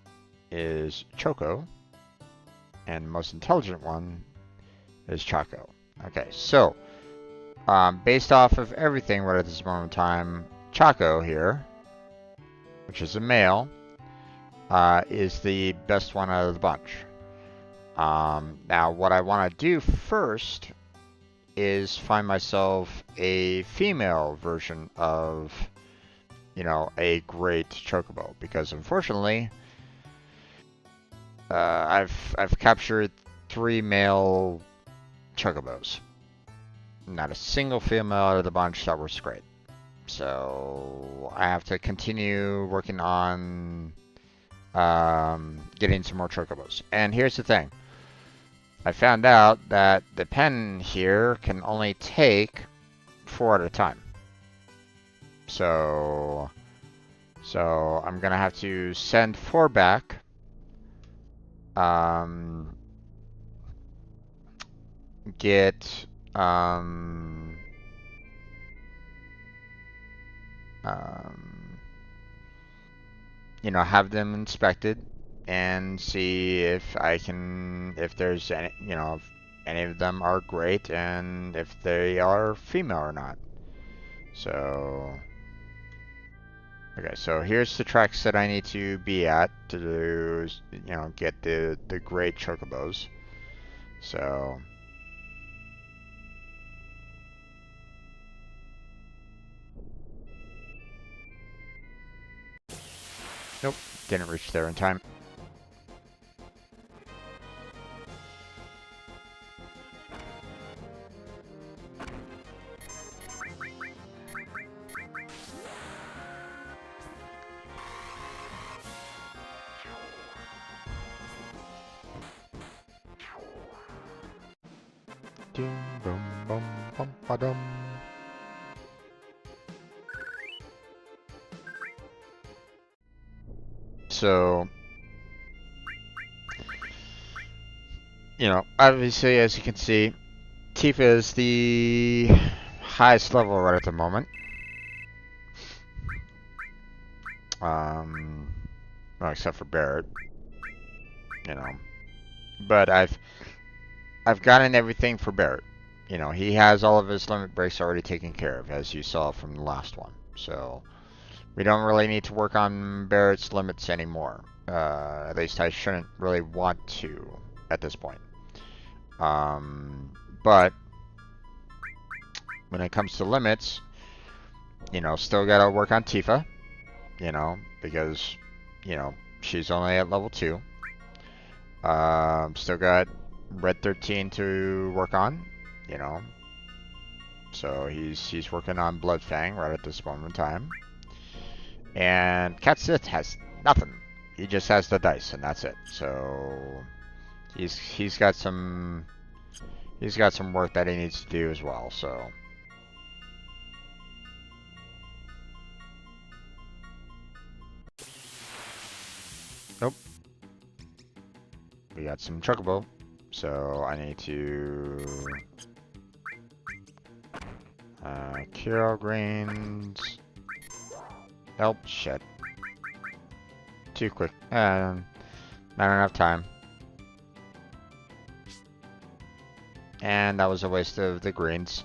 is Choco. And the most intelligent one is Choco. Okay, so based off of everything right at this moment in time, Choco here, which is a male, is the best one out of the bunch. Now, what I want to do first is find myself a female version of, a great chocobo, because unfortunately, I've captured 3 male chocobos, Not a single female out of the bunch that was great. So I have to continue working on getting some more chocobos. And here's the thing. I found out that the pen here can only take 4 at a time. So I'm gonna have to send 4 back. Get you know, have them inspected and see if if there's any, you know, if any of them are great and if they are female or not. So, okay, so here's the tracks that I need to be at to, you know, get the great chocobos. So, nope, didn't reach there in time. Boom, boom, bum, ba-dum. So, you know, obviously, as you can see, Tifa is the highest level right at the moment. Well, except for Barrett, you know. But I've gotten everything for Barrett. You know, he has all of his limit breaks already taken care of, as you saw from the last one. So we don't really need to work on Barrett's limits anymore. At least I shouldn't really want to at this point. But when it comes to limits, you know, still gotta work on Tifa. You know, because, you know, she's only at level 2. Still got Red 13 to work on, you know. So he's working on Blood Fang right at this moment in time. And Cat Sith has nothing. He just has the dice and that's it. So he's got some work that he needs to do as well, so nope. We got some chocobo, so I need to cure all greens. Help, shit. Too quick. Not enough time. And that was a waste of the greens.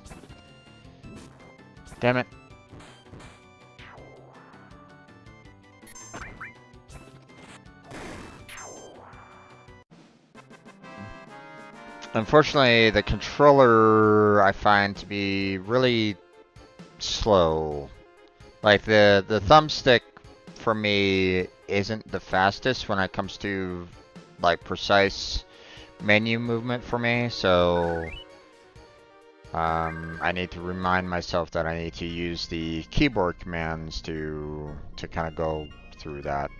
Damn it. Unfortunately, the controller I find to be really slow. Like the thumbstick for me isn't the fastest when it comes to like precise menu movement for me, so I need to remind myself that I need to use the keyboard commands to kind of go through that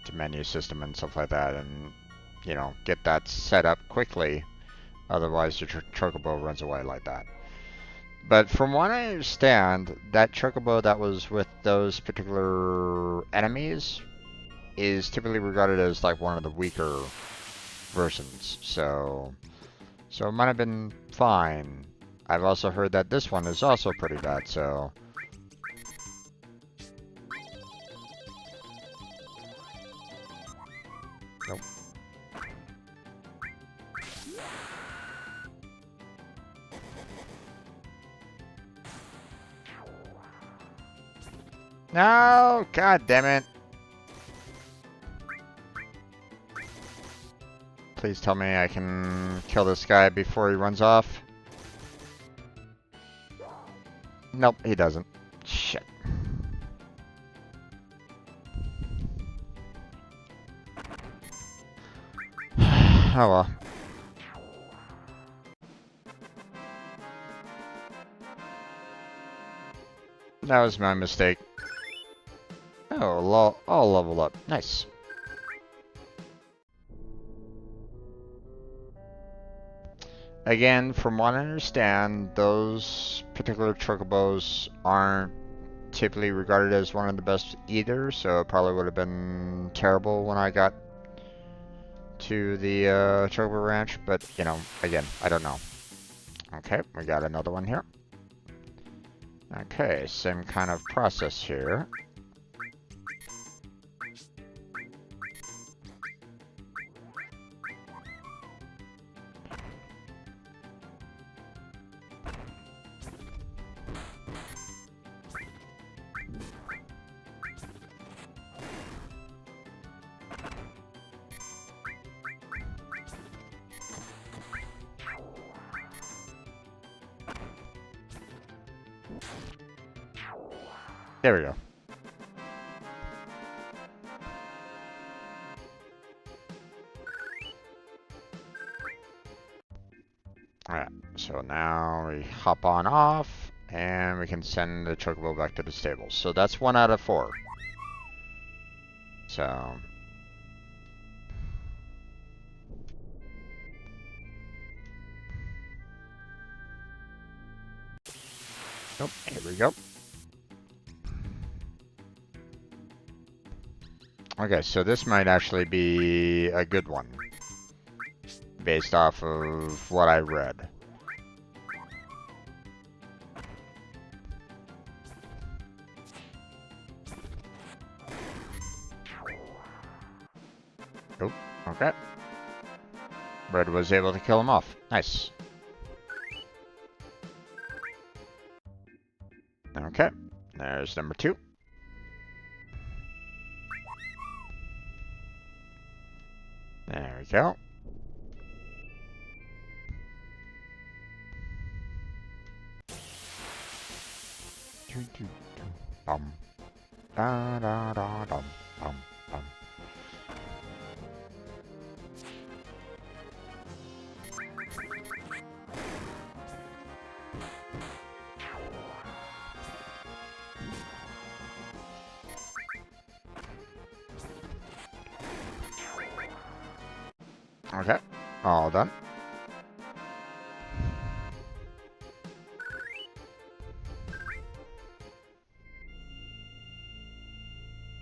to menu system and stuff like that, and you know, get that set up quickly. Otherwise, your chocobo runs away like that. But from what I understand, that chocobo that was with those particular enemies is typically regarded as like one of the weaker versions. So it might have been fine. I've also heard that this one is also pretty bad, so nope. No, god damn it. Please tell me I can kill this guy before he runs off. Nope, he doesn't. Shit. Oh well. that was my mistake. Oh, I'll level up. Nice. Again, from what I understand, those particular chocobos aren't typically regarded as one of the best either, so it probably would have been terrible when I got to the Chocobo Ranch, but, you know, again, I don't know. Okay, we got another one here. Okay, same kind of process here. There we go. Alright, so now we hop on off, and we can send the chocobo back to the stable. So that's 1 out of 4. So... Nope, here we go. Okay, so this might actually be a good one, based off of what I read. Oh, okay. Red was able to kill him off. Nice. Okay, there's number 2. There we go. Bum. Da da da dum bum bum. Okay, all done.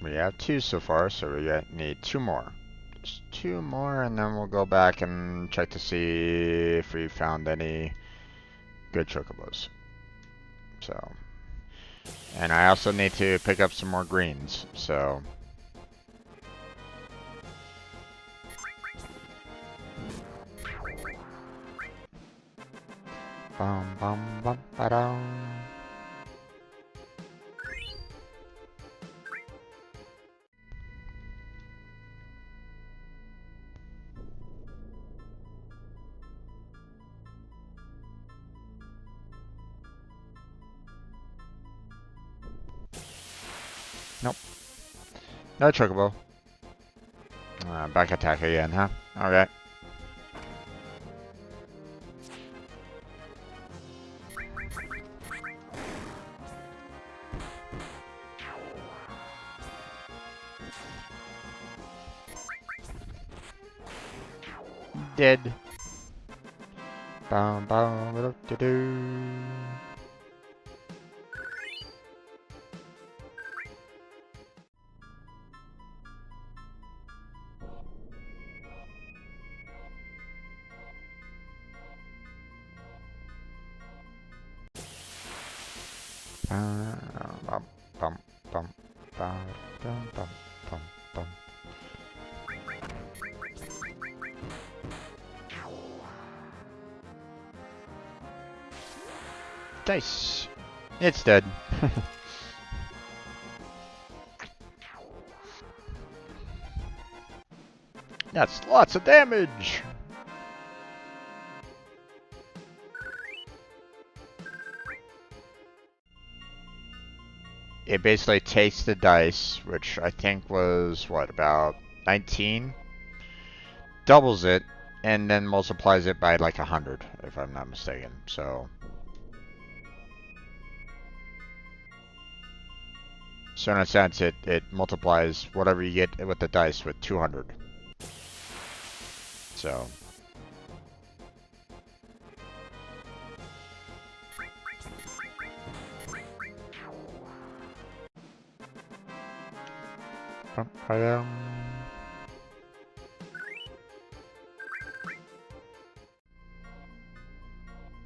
We have 2 so far, so we need 2 more. Just 2 more, and then we'll go back and check to see if we found any good chocobos. So, and I also need to pick up some more greens, so... Bum bum bum ba-dum. Nope. No chocobo. Back attack again, huh? Okay. Dead. Bum bum do do. Bum bum bum bum bum bum bum bum. Dice. It's dead. That's lots of damage. It basically takes the dice, which I think was, what, about 19? Doubles it, and then multiplies it by like 100, if I'm not mistaken. So... So in a sense, it multiplies whatever you get with the dice with 200. So.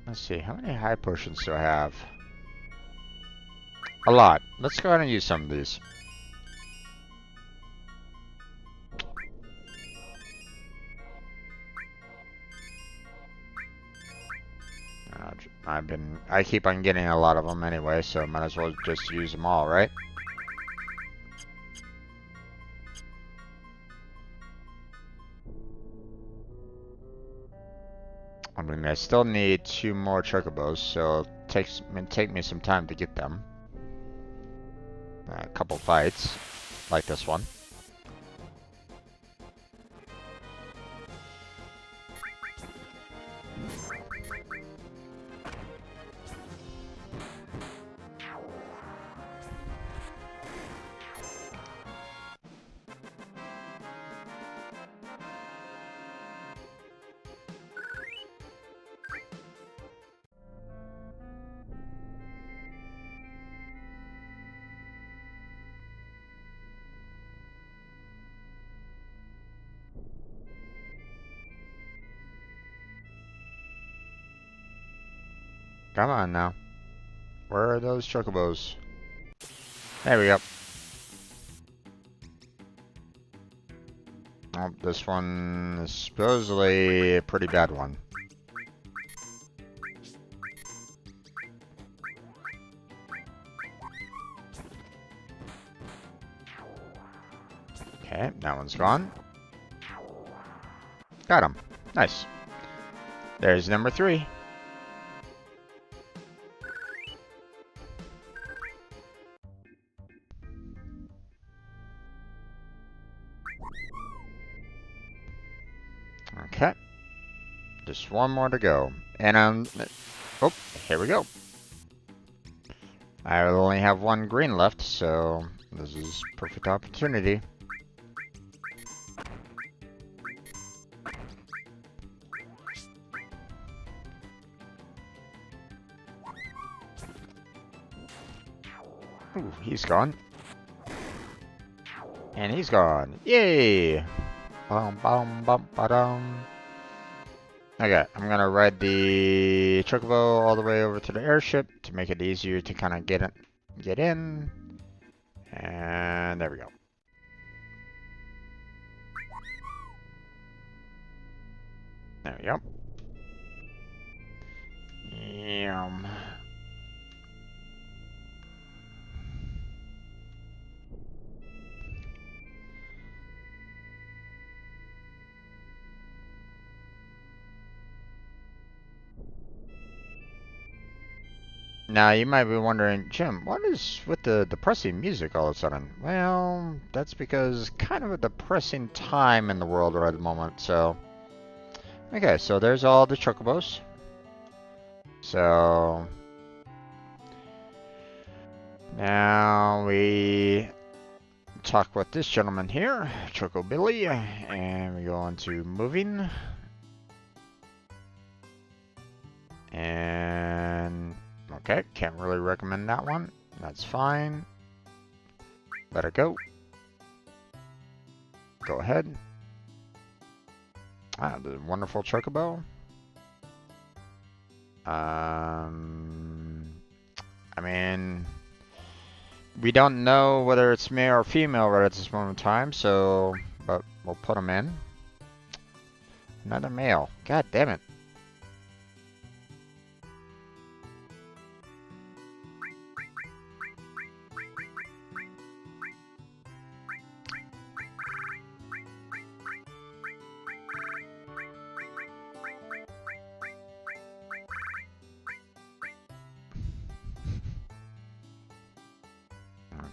Let's see, how many high potions do I have? A lot. Let's go ahead and use some of these. I keep on getting a lot of them anyway, so might as well just use them all, right? I mean, I still need 2 more chocobos, so it may take me some time to get them. A couple fights, like this one. Come on now. Where are those chocobos? There we go. Oh, this one is supposedly a pretty bad one. Okay, that one's gone. Got him. Nice. There's number 3. Okay. Just one more to go. And oh, here we go. I only have 1 green left, so this is perfect opportunity. Ooh, he's gone. And he's gone. Yay! Bum, bum, bum, ba-dum. Okay, I'm gonna ride the chocobo all the way over to the airship to make it easier to kind of get in. And there we go. There we go. Yum. Now, you might be wondering, Jim, what is with the depressing music all of a sudden? Well, that's because kind of a depressing time in the world right at the moment, so... Okay, so there's all the chocobos. So... Now we talk with this gentleman here, Chocobilly, and we go into moving. And... Okay, can't really recommend that one. That's fine. Let it go. Go ahead. Ah, the wonderful chocobo. I mean, we don't know whether it's male or female right at this moment in time, so, but we'll put them in. Another male. God damn it.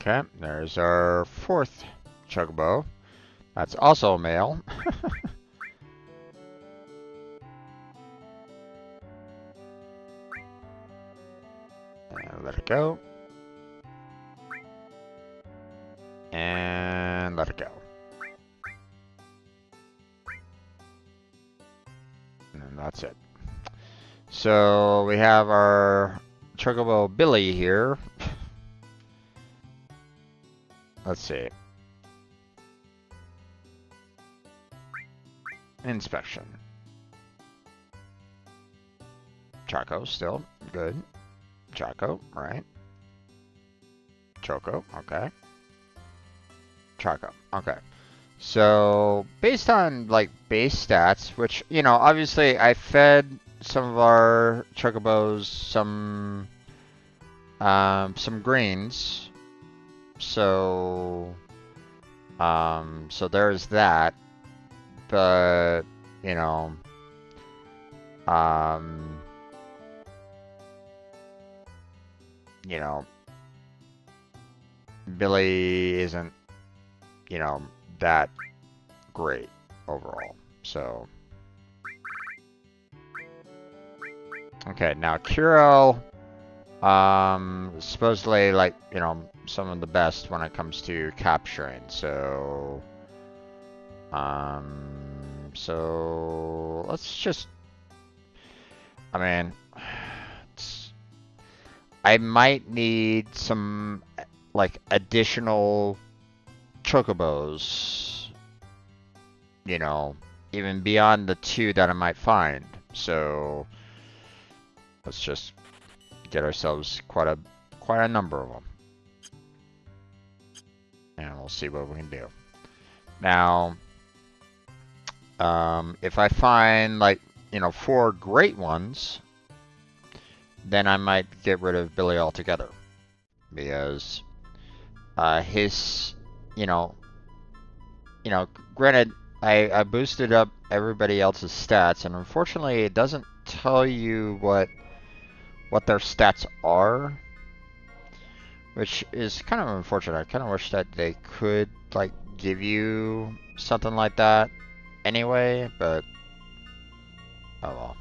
Okay, there's our 4th chocobo. That's also a male. And let it go. And let it go. And that's it. So we have our Chocobo Billy here. Let's see. Inspection. Choco still good. Choco, right? Choco, okay. Choco, okay. So based on like base stats, which you know, obviously I fed some of our chocobos some greens. So so there's that. But you know, you know, Billy isn't, you know, that great overall. So okay, now Curel, supposedly like, you know, some of the best when it comes to capturing. So so let's just, I mean, I might need some like additional chocobos, you know, even beyond the 2 that I might find. So let's just get ourselves quite a number of them, and we'll see what we can do. Now, if I find like, you know, 4 great ones, then I might get rid of Billy altogether, because his, you know, granted, I boosted up everybody else's stats, and unfortunately it doesn't tell you what their stats are, which is kind of unfortunate. I kind of wish that they could like give you something like that anyway, but oh well.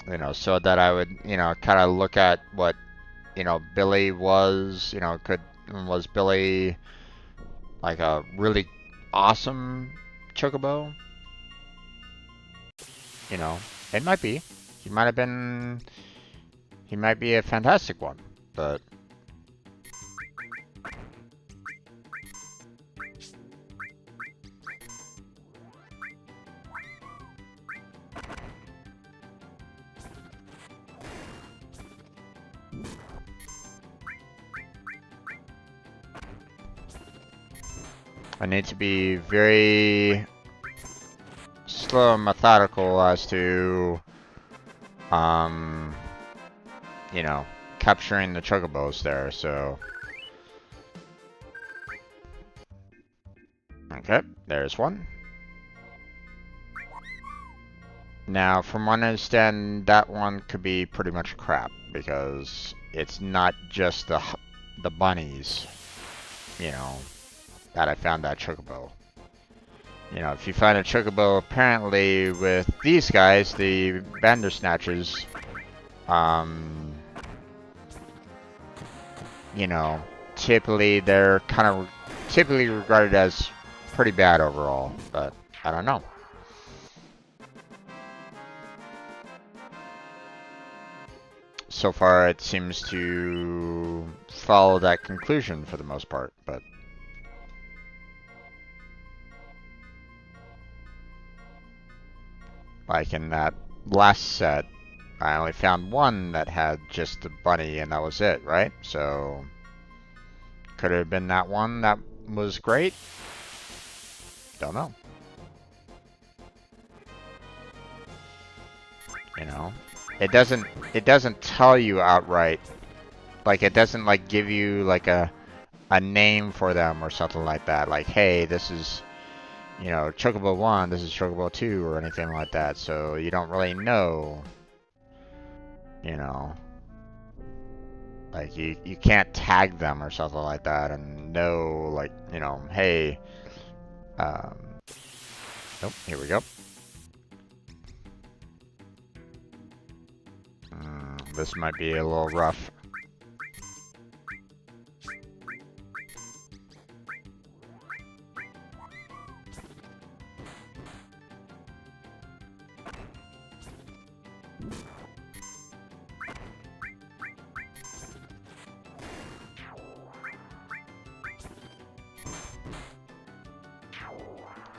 You know, so that I would, you know, kind of look at what, you know, Billy was, you know, was Billy like a really awesome chocobo? You know, it might be. He might have been, he might be a fantastic one, but I need to be very slow and methodical as to, you know, capturing the chocobos there, so. Okay, there's one. Now, from what I understand, that one could be pretty much crap, because it's not just the bunnies, you know, that I found that chocobo. You know, if you find a chocobo apparently with these guys, the Bandersnatches, you know, they're kind of typically regarded as pretty bad overall, but I don't know. So far, it seems to follow that conclusion for the most part, but like in that last set, I only found one that had just the bunny, and that was it, right? So, could it have been that one that was great? Don't know. You know, it doesn't tell you outright. Like, it doesn't like give you like a name for them or something like that. Like, hey, this is, you know, Chocobo 1, this is Chocobo 2, or anything like that. So you don't really know, you know. Like, you can't tag them or something like that and know, like, you know, hey, um, nope, here we go. This might be a little rough.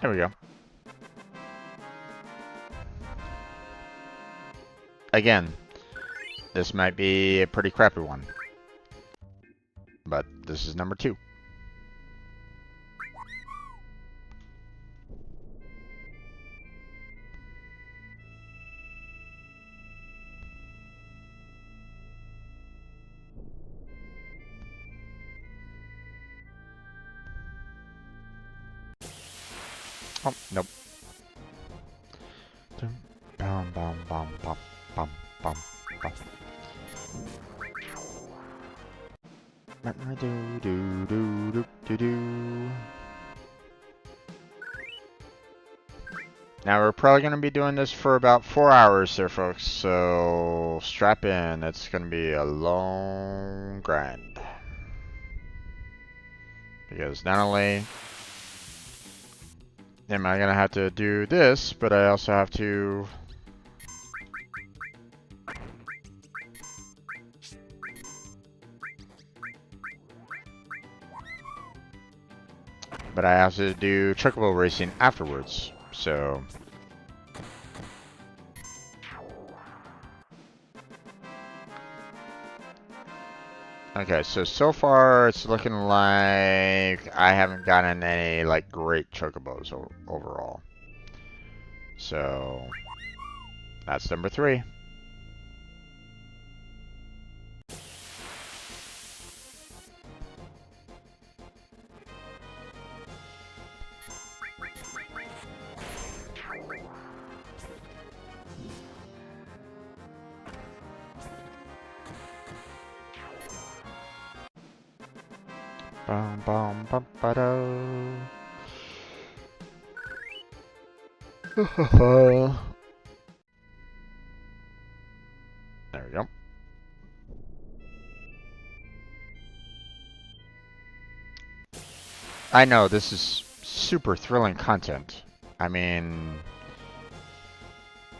Here we go. Again, this might be a pretty crappy one. But this is number 2. Oh, nope. Bum, bum, bum, bum, bum, bum, bum. Do, do, do, do, do, do. Now we're probably going to be doing this for about 4 hours there, folks, so strap in. It's going to be a long grind. Because not only am I going to have to do this, but I also have to do chocobo racing afterwards. So okay, so far it's looking like I haven't gotten any like great chocobos overall. So that's number 3. Bum bum bum ba do. There we go. I know this is super thrilling content. I mean,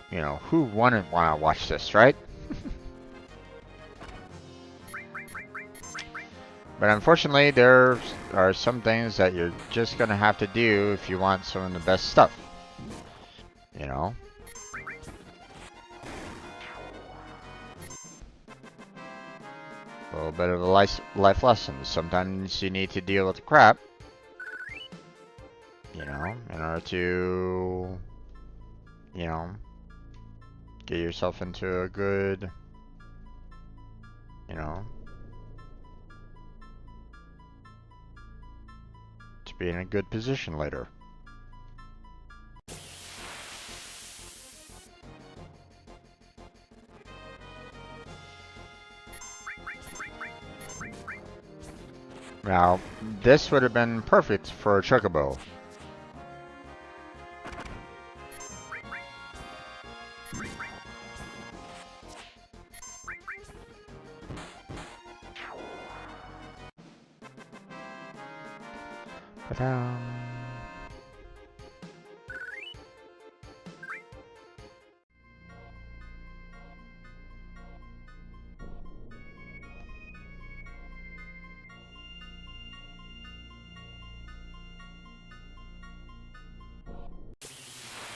you know, who wouldn't want to watch this, right? But unfortunately, there are some things that you're just gonna have to do if you want some of the best stuff. You know? A little bit of a life lesson. Sometimes you need to deal with the crap, you know, in order to, you know, get yourself into a good, you know, to be in a good position later. Now, this would have been perfect for a chocobo. Ta-da!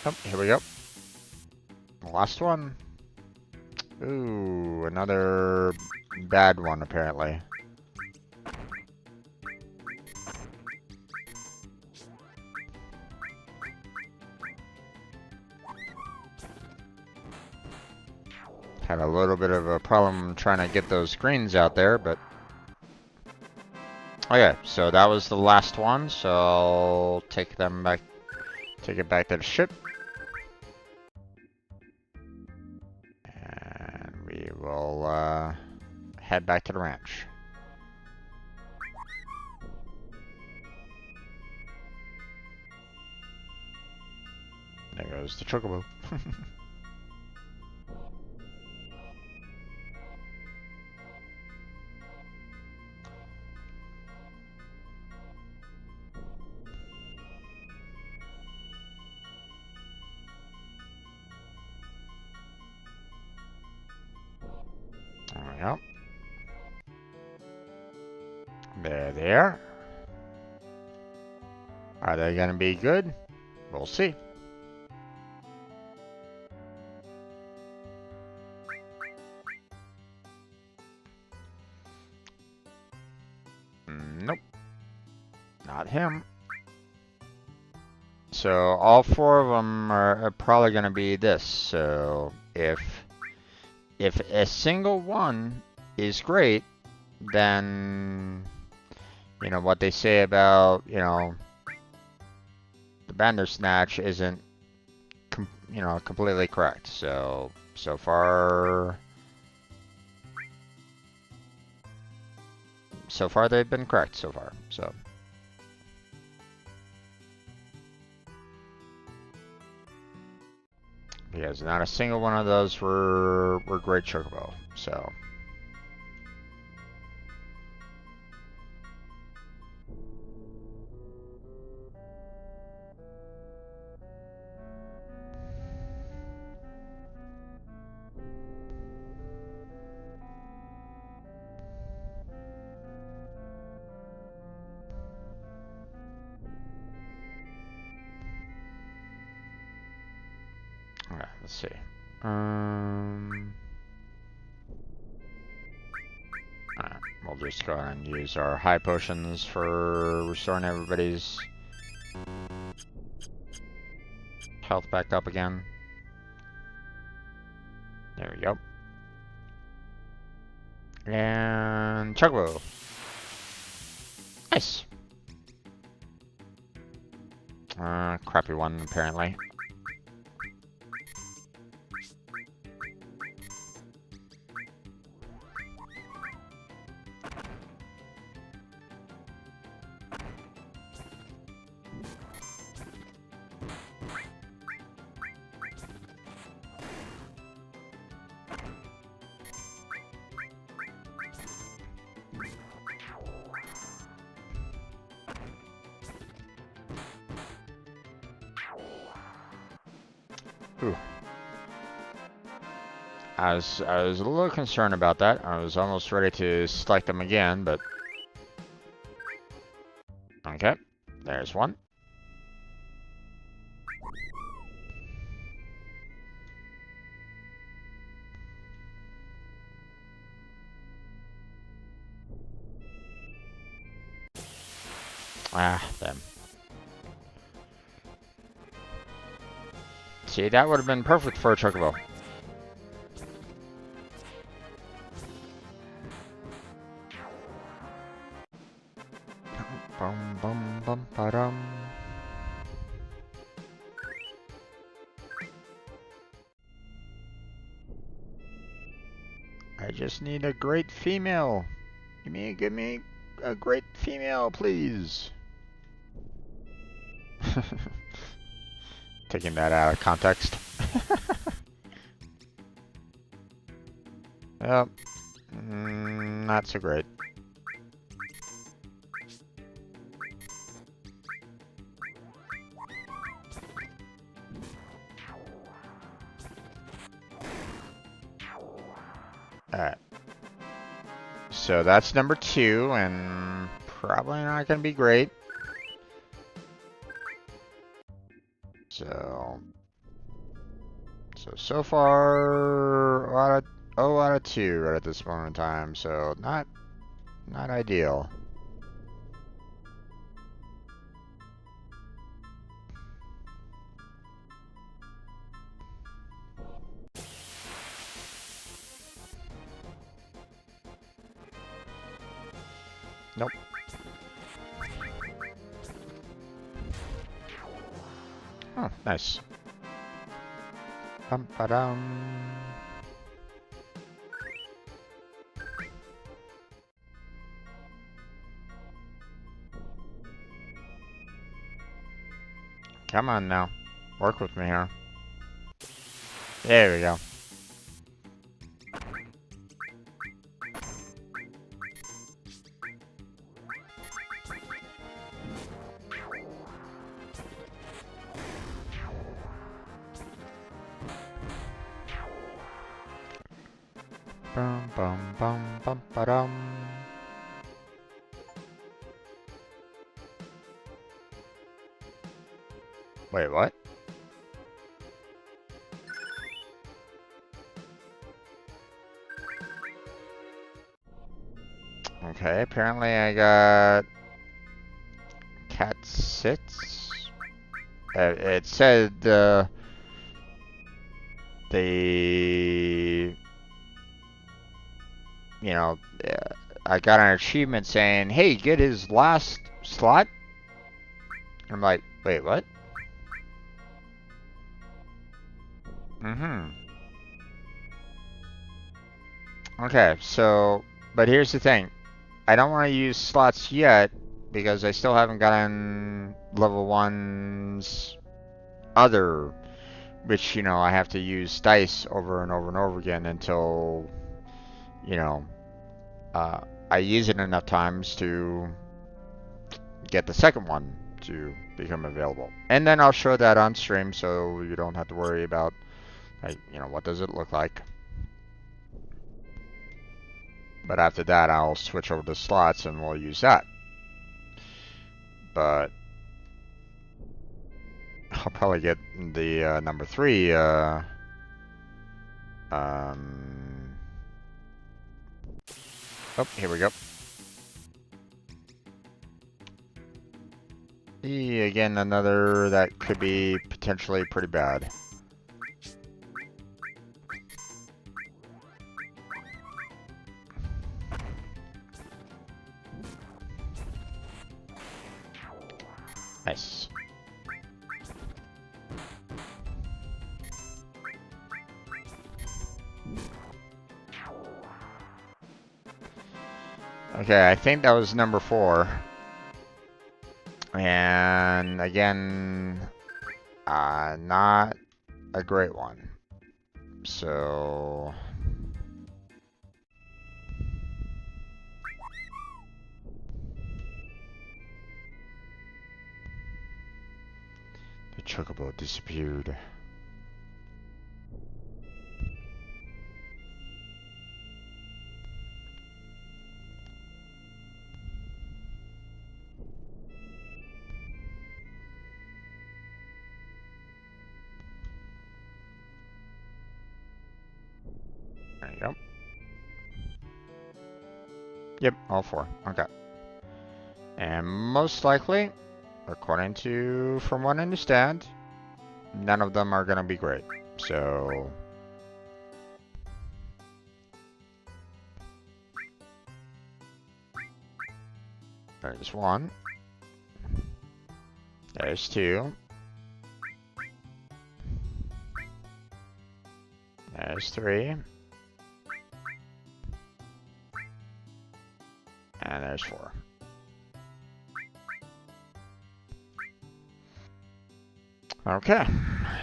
Oh, here we go. Last one. Ooh, another bad one, apparently. Had a little bit of a problem trying to get those greens out there, but... Okay, so that was the last one, so I'll take them back, take it back to the ship. And we will head back to the ranch. There goes the chocobo. There we go. There they are. Are they gonna be good? We'll see. Nope. Not him. So all four of them are probably going to be this. So if a single one is great, then you know what they say about, you know, the Bandersnatch isn't completely correct. So far they've been correct so far. So because not a single one of those were great Chocobo. So okay, let's see. Alright, we'll just go ahead and use our high potions for restoring everybody's health back up again. There we go. And Chocobo. Nice. Crappy one apparently. Ooh. I was a little concerned about that. I was almost ready to select them again, but okay, there's one. Ah, them. See, that would have been perfect for a Chocobo. Bum bum bum ba-dum. I just need a great female. Give me a great female, please. Taking that out of context. Yep. Not so great. Alright. So that's number 2, and probably not going to be great. So far, 0 out of 2 right at this moment in time, so not ideal. Nope. Oh, nice. Bum-ba-dum. Come on now. Work with me here. There we go. Bum bum bum bum ba-dum. Wait, what? Okay, apparently I got cat sits. It said the you know I got an achievement saying, "Hey, get his last slot." I'm like, wait, what? Mm-hmm. Okay, so, but here's the thing. I don't want to use slots yet because I still haven't gotten level 1's other, which, I have to use dice over and over and over again until, you know, I use it enough times to get the second one to become available. And then I'll show that on stream so you don't have to worry about, like, what does it look like. But after that, I'll switch over to slots and we'll use that. But I'll probably get the number 3. Oh, here we go. Again, another that could be potentially pretty bad. Nice. Okay, I think that was number 4. And again, not a great one. So the chocobo disappeared. There you go. Yep, all 4. Okay. And most likely, according to, from what I understand, none of them are gonna be great. So there's 1. There's 2. There's 3. And there's 4. Okay.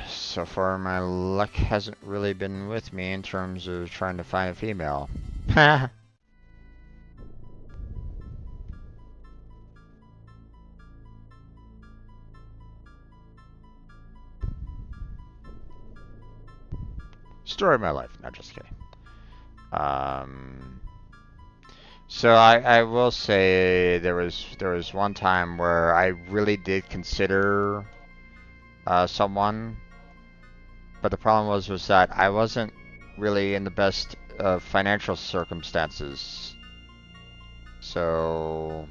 So far, my luck hasn't really been with me in terms of trying to find a female. Story of my life. Not just kidding. So I will say there was one time where I really did consider someone, but the problem was that I wasn't really in the best financial circumstances. So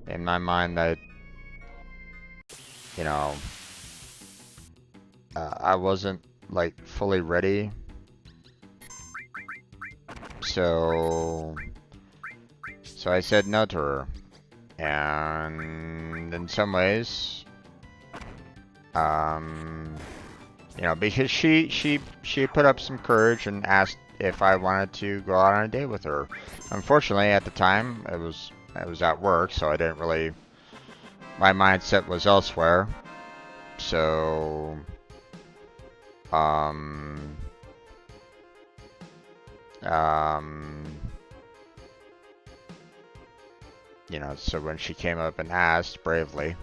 in my mind, I wasn't like fully ready. So I said no to her, and in some ways, because she put up some courage and asked if I wanted to go out on a date with her. Unfortunately, at the time, I was at work, so I didn't really. My mindset was elsewhere. So, so when she came up and asked bravely,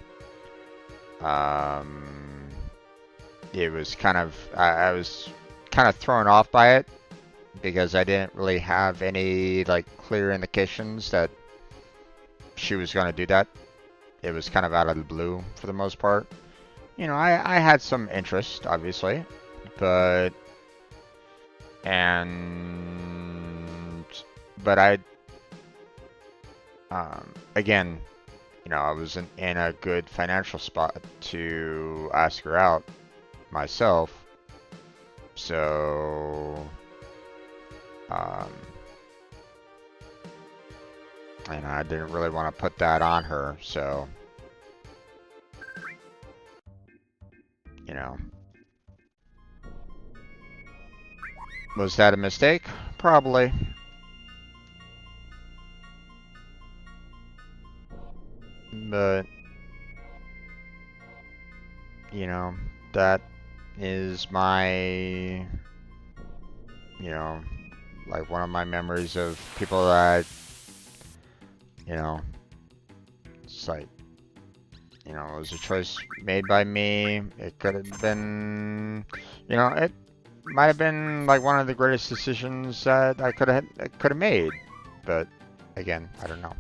it was kind of, I was kind of thrown off by it because I didn't really have any like clear indications that she was going to do that. It was kind of out of the blue for the most part. you know, I had some interest, obviously, but and but I again, you know, I wasn't in a good financial spot to ask her out myself, so um, and I didn't really want to put that on her, so you know, was that a mistake? Probably. But, you know, that is my, you know, like one of my memories of people that, you know, it's like, you know, it was a choice made by me. It could have been, you know, it might have been like one of the greatest decisions that I could have made. But again, I don't know.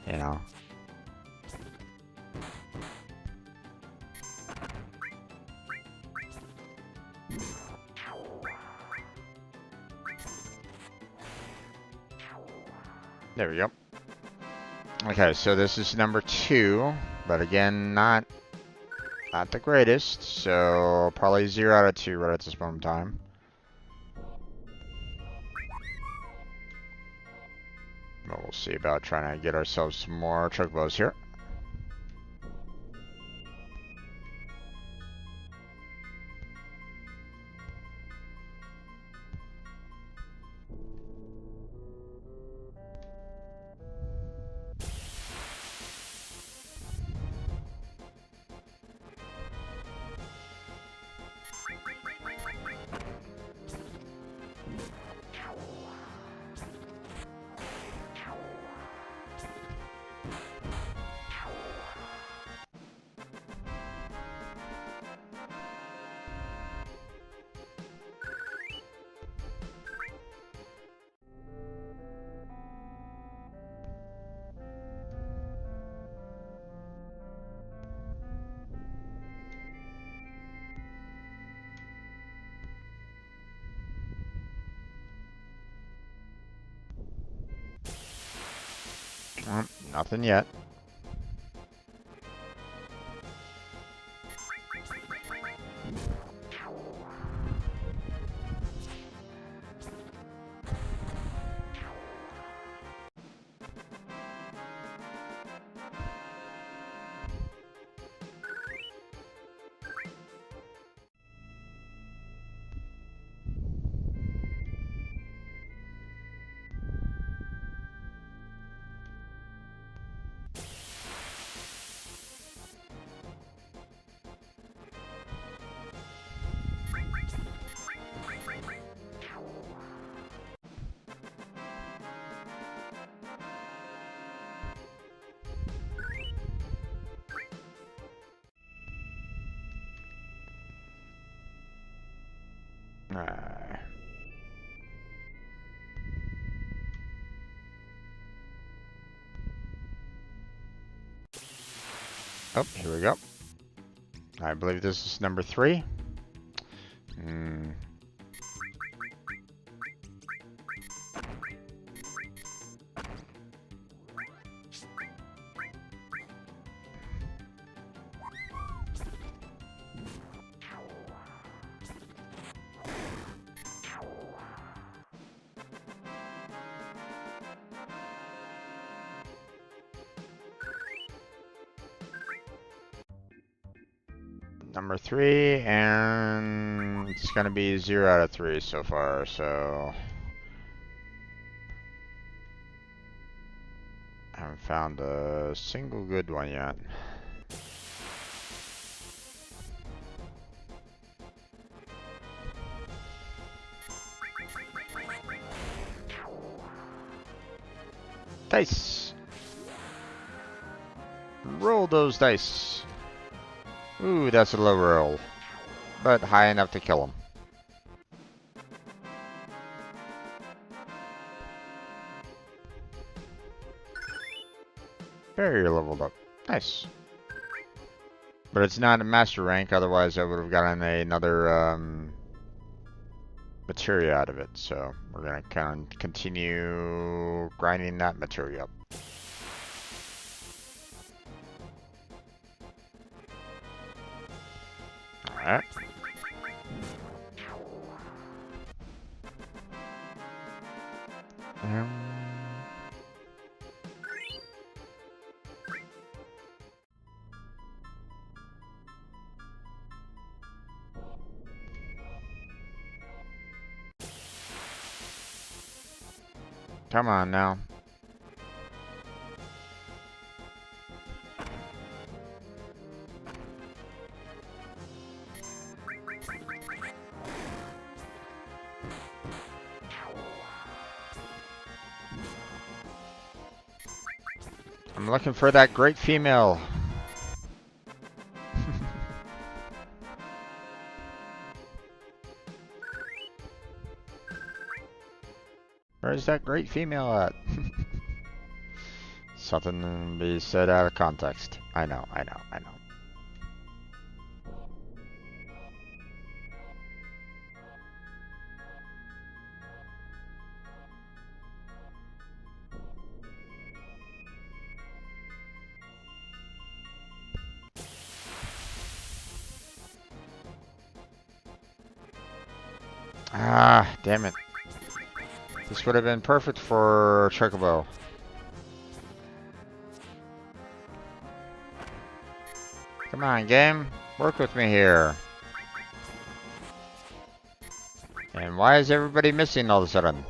You know. There we go. Okay, so this is number 2, but again, not the greatest. So probably 0 out of 2 right at this moment in time. But we'll see about trying to get ourselves some more chocobos here. Nothing yet. Oh, here we go. I believe this is number 3. Number 3, and it's gonna be 0 out of 3 so far, so I haven't found a single good one yet. Dice! Roll those dice! Ooh, that's a low roll, but high enough to kill him. Very leveled up. Nice. But it's not a master rank, otherwise I would have gotten another materia out of it. So we're gonna continue grinding that materia up. Alright. Come on now. I'm looking for that great female. Where's that great female at? Something to be said out of context. I know. Ah, damn it. This would have been perfect for Chocobo. Come on, game. Work with me here. And why is everybody missing all of a sudden?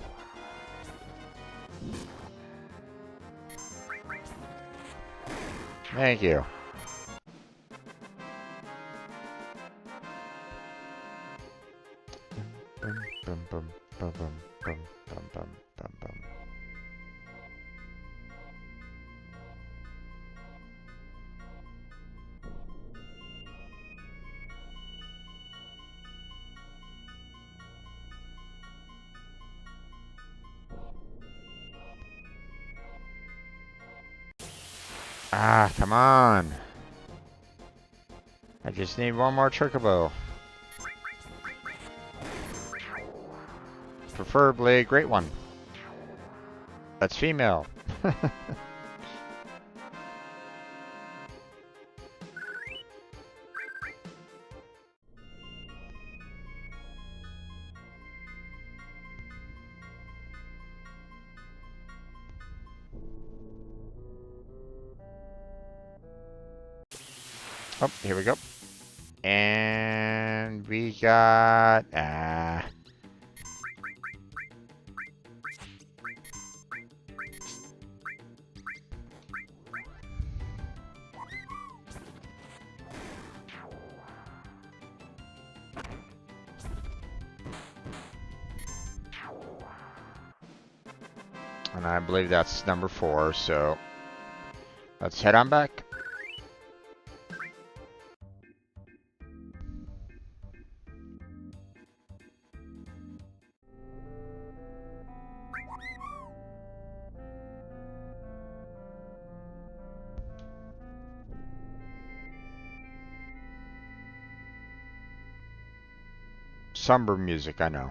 Thank you. Ah, come on. I just need one more Chocobo. Preferably a great one. That's female. Oh, here we go. And we got... and I believe that's number 4, so let's head on back. Somber music, I know.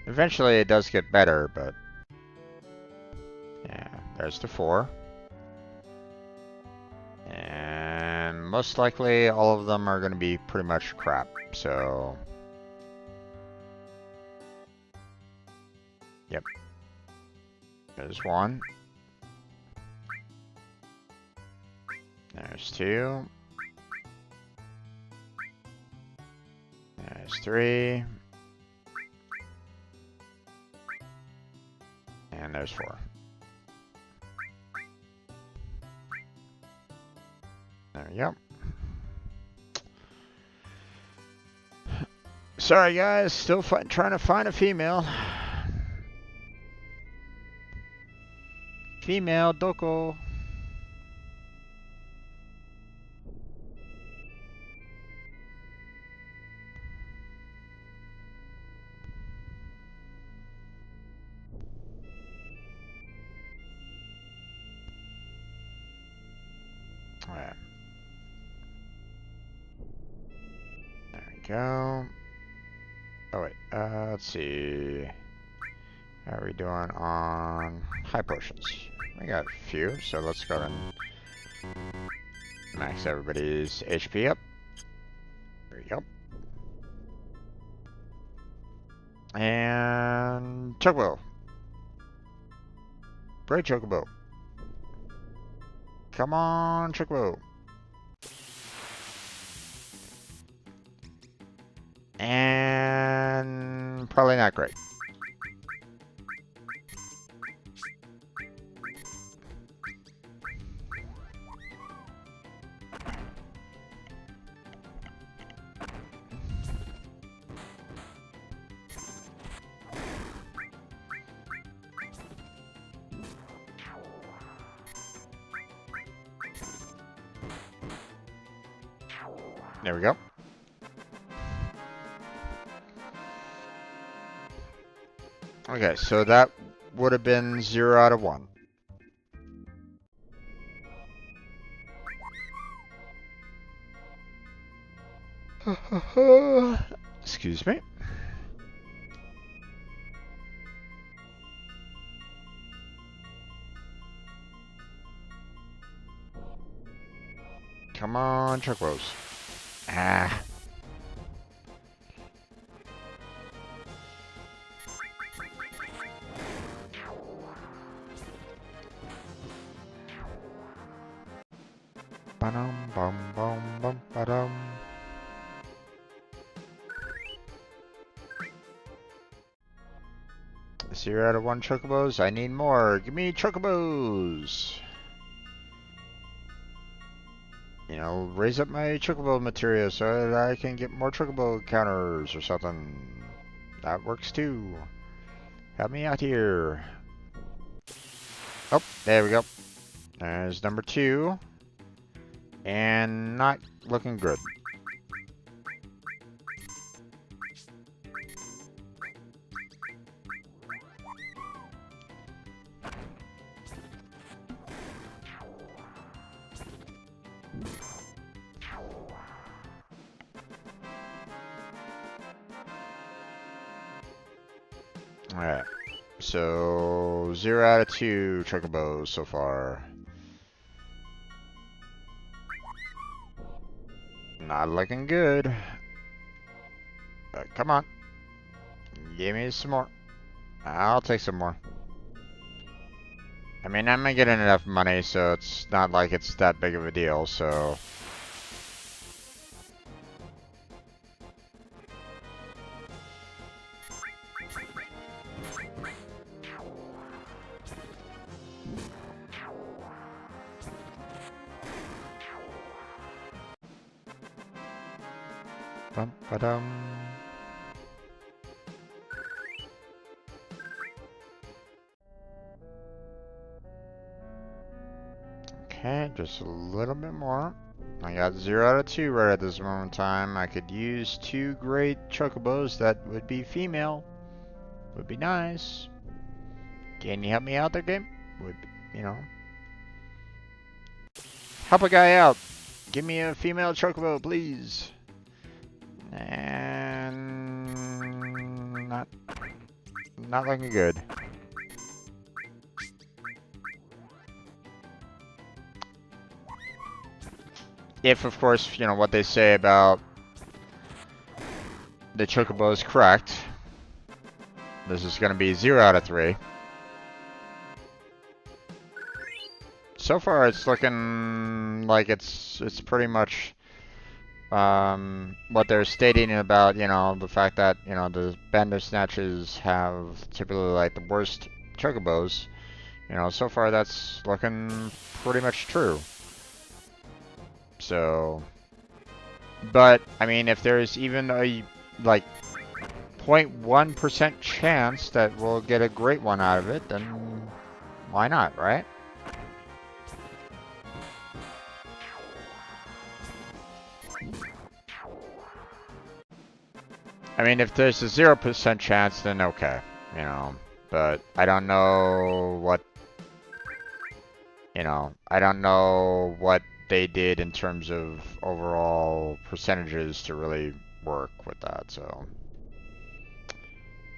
Eventually it does get better, but... yeah, there's the 4. And most likely all of them are going to be pretty much crap, so... yep. There's 1. There's 2. There's 3. And there's 4. There we go. Sorry guys, still trying to find a female. Female Doko. go. Oh wait, let's see. How are we doing on high potions? We got a few, so let's go ahead and max everybody's HP up. There we go. And Chocobo. Great Chocobo. Come on, Chocobo. And probably not great. There we go. Okay, so that would have been 0 out of 1. Excuse me. Come on, Chocobos. Ah. Ba-dum, bum, bum, bum, ba-dum. Zero out of 1 Chocobos. I need more. Give me Chocobos. You know, raise up my Chocobo material so that I can get more Chocobo counters or something. That works too. Help me out here. Oh, there we go. There's number 2. And not looking good. Alright. So, 0 out of 2 Chocobos so far. Not looking good. But come on. Give me some more. I'll take some more. I mean, I'm not getting enough money, so it's not like it's that big of a deal, so... Bum, ba-dum. Okay, just a little bit more. I got 0 out of 2 right at this moment in time. I could use 2 great Chocobos that would be female. Would be nice. Can you help me out there, game? Would, you know. Help a guy out. Give me a female Chocobo, please. And not looking good. If, of course, you know, what they say about the Chocobo is correct. This is going to be 0 out of 3. So far, it's looking like it's pretty much what they're stating about, you know, the fact that, you know, the Bandersnatches have typically like the worst Chocobos. You know, so far that's looking pretty much true. So, but I mean, if there's even a like 0.1% chance that we'll get a great one out of it, then why not, right? I mean, if there's a 0% chance, then okay, you know. But I don't know what, you know, I don't know what they did in terms of overall percentages to really work with that. So,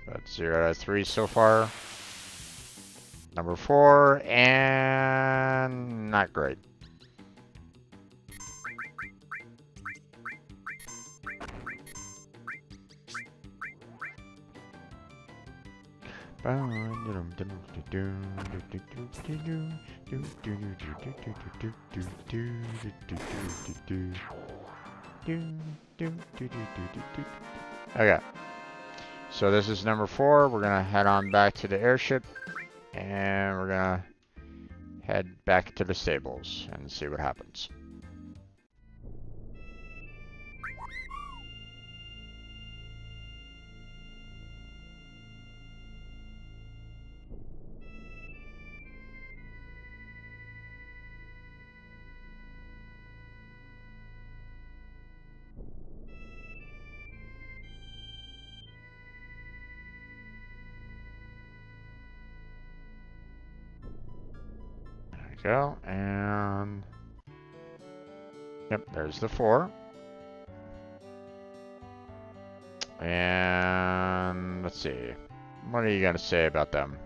but 0 out of 3 so far. Number 4, and not great. Okay, so this is number 4. We're gonna head on back to the airship, and we're gonna head back to the stables and see what happens. Go, and yep, there's the 4. And let's see, what are you gonna say about them?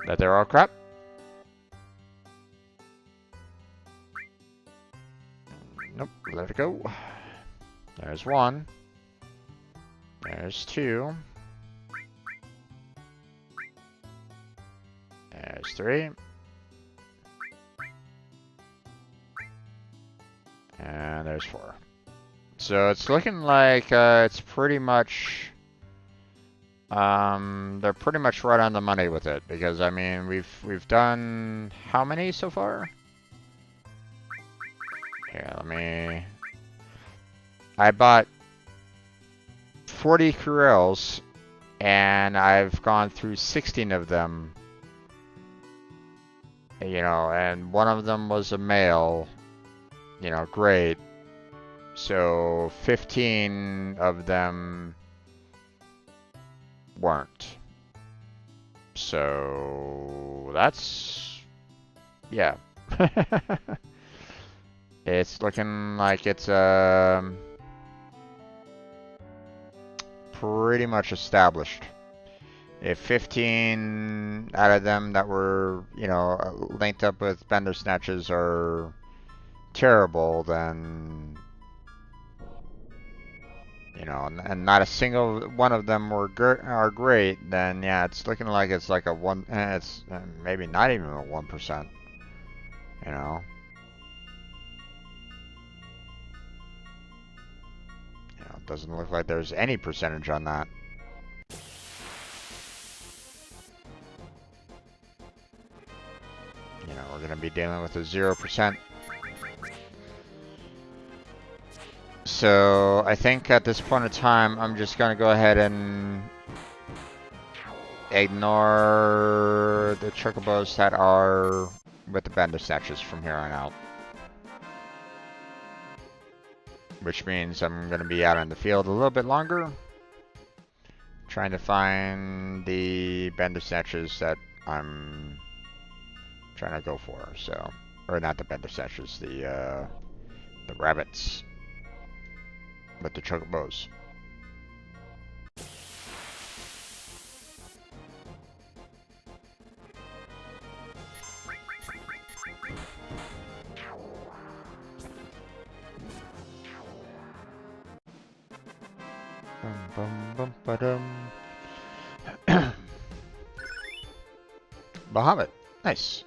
That they're all crap? Nope, let it go. There's 1. There's 2. There's 3. And there's 4. So it's looking like it's pretty much they're pretty much right on the money with it, because I mean we've done how many so far? Here, I bought 40 Corels, and I've gone through 16 of them. You know, and one of them was a male. You know, great. So 15 of them weren't. So that's, yeah. It's looking like it's pretty much established. If 15 out of them that were, you know, linked up with bender snatches are terrible, then, you know, and not a single one of them are great, then yeah, it's looking like it's like a one. It's maybe not even a 1%. You know. You know, it doesn't look like there's any percentage on that. You know, we're gonna be dealing with a 0%. So I think at this point in time, I'm just gonna go ahead and ignore the chocobos that are with the bender snatches from here on out. Which means I'm gonna be out in the field a little bit longer, trying to find the bender snatches that I'm trying to go for. So, or not the bender snatches, the rabbits with the chocobos. Bahamut, nice.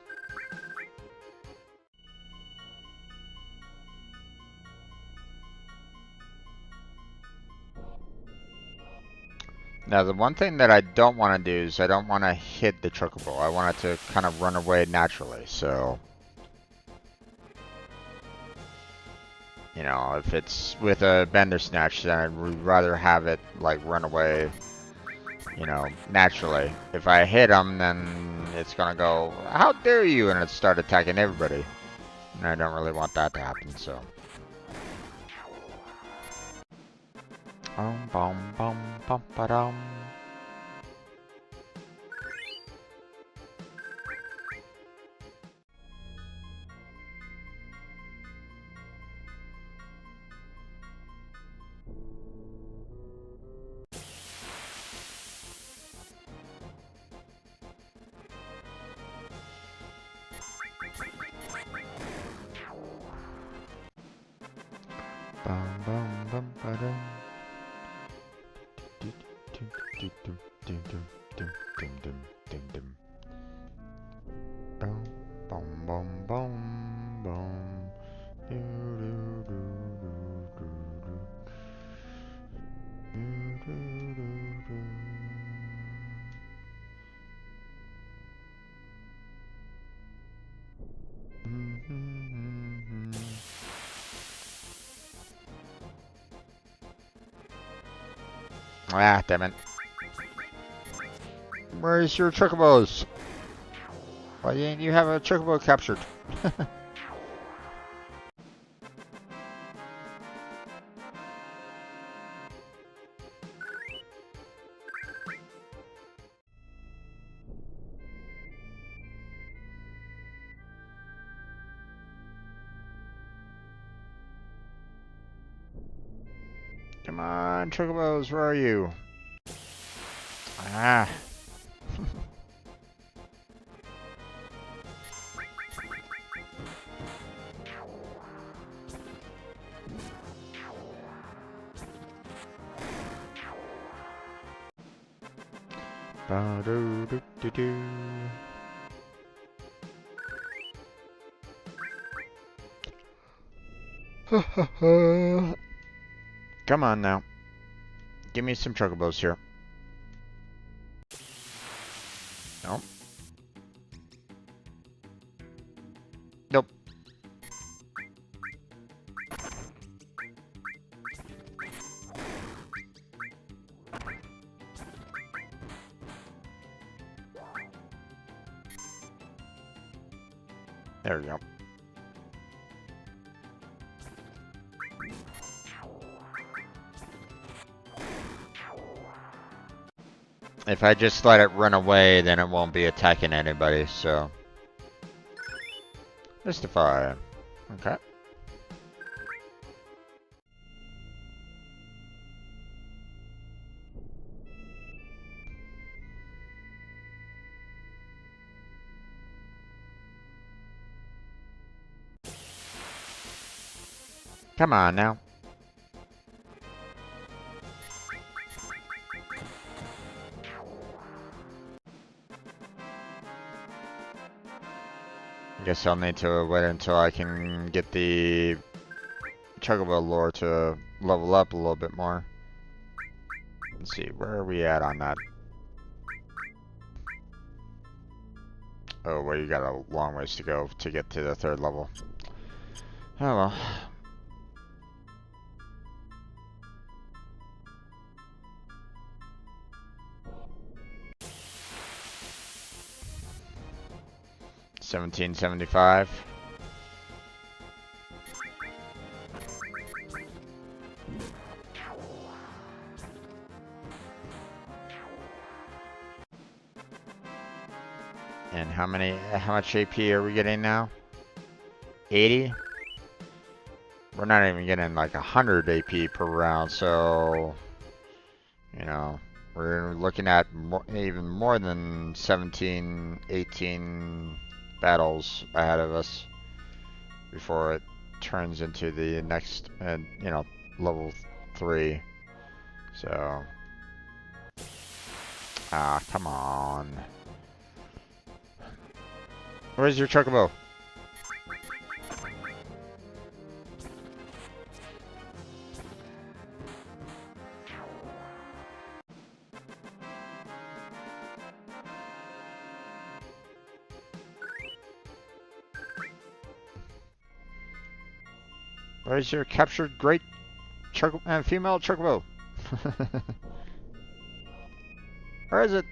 Now, the one thing that I don't want to do is I don't want to hit the chocobo. I want it to kind of run away naturally, so... You know, if it's with a bender snatch, then I'd rather have it, like, run away, you know, naturally. If I hit him, then it's gonna go, how dare you, and it start attacking everybody. And I don't really want that to happen, so... Bum bum bum ba dum. Ah, damn it. Where's your chocobos? Why didn't you have a chocobo captured? Come on, chocobos, where are you? Ah. Ba-do-do-do-do. Come on now. Give me some chocobos here. Nope. Nope. There we go. If I just let it run away, then it won't be attacking anybody, so... Mystify. Okay. Come on now. Guess I'll need to wait until I can get the chocobo lore to level up a little bit more. Let's see, where are we at on that? Oh, well, you got a long ways to go to get to the 3rd level. Oh well. $17.75. And how much AP are we getting now? 80? We're not even getting like 100 AP per round, so... You know, we're looking at even more than 17, 18 battles ahead of us before it turns into the next, you know, level 3. So... Ah, come on. Where's your chocobo? Where's your captured great female chocobo? Where is it?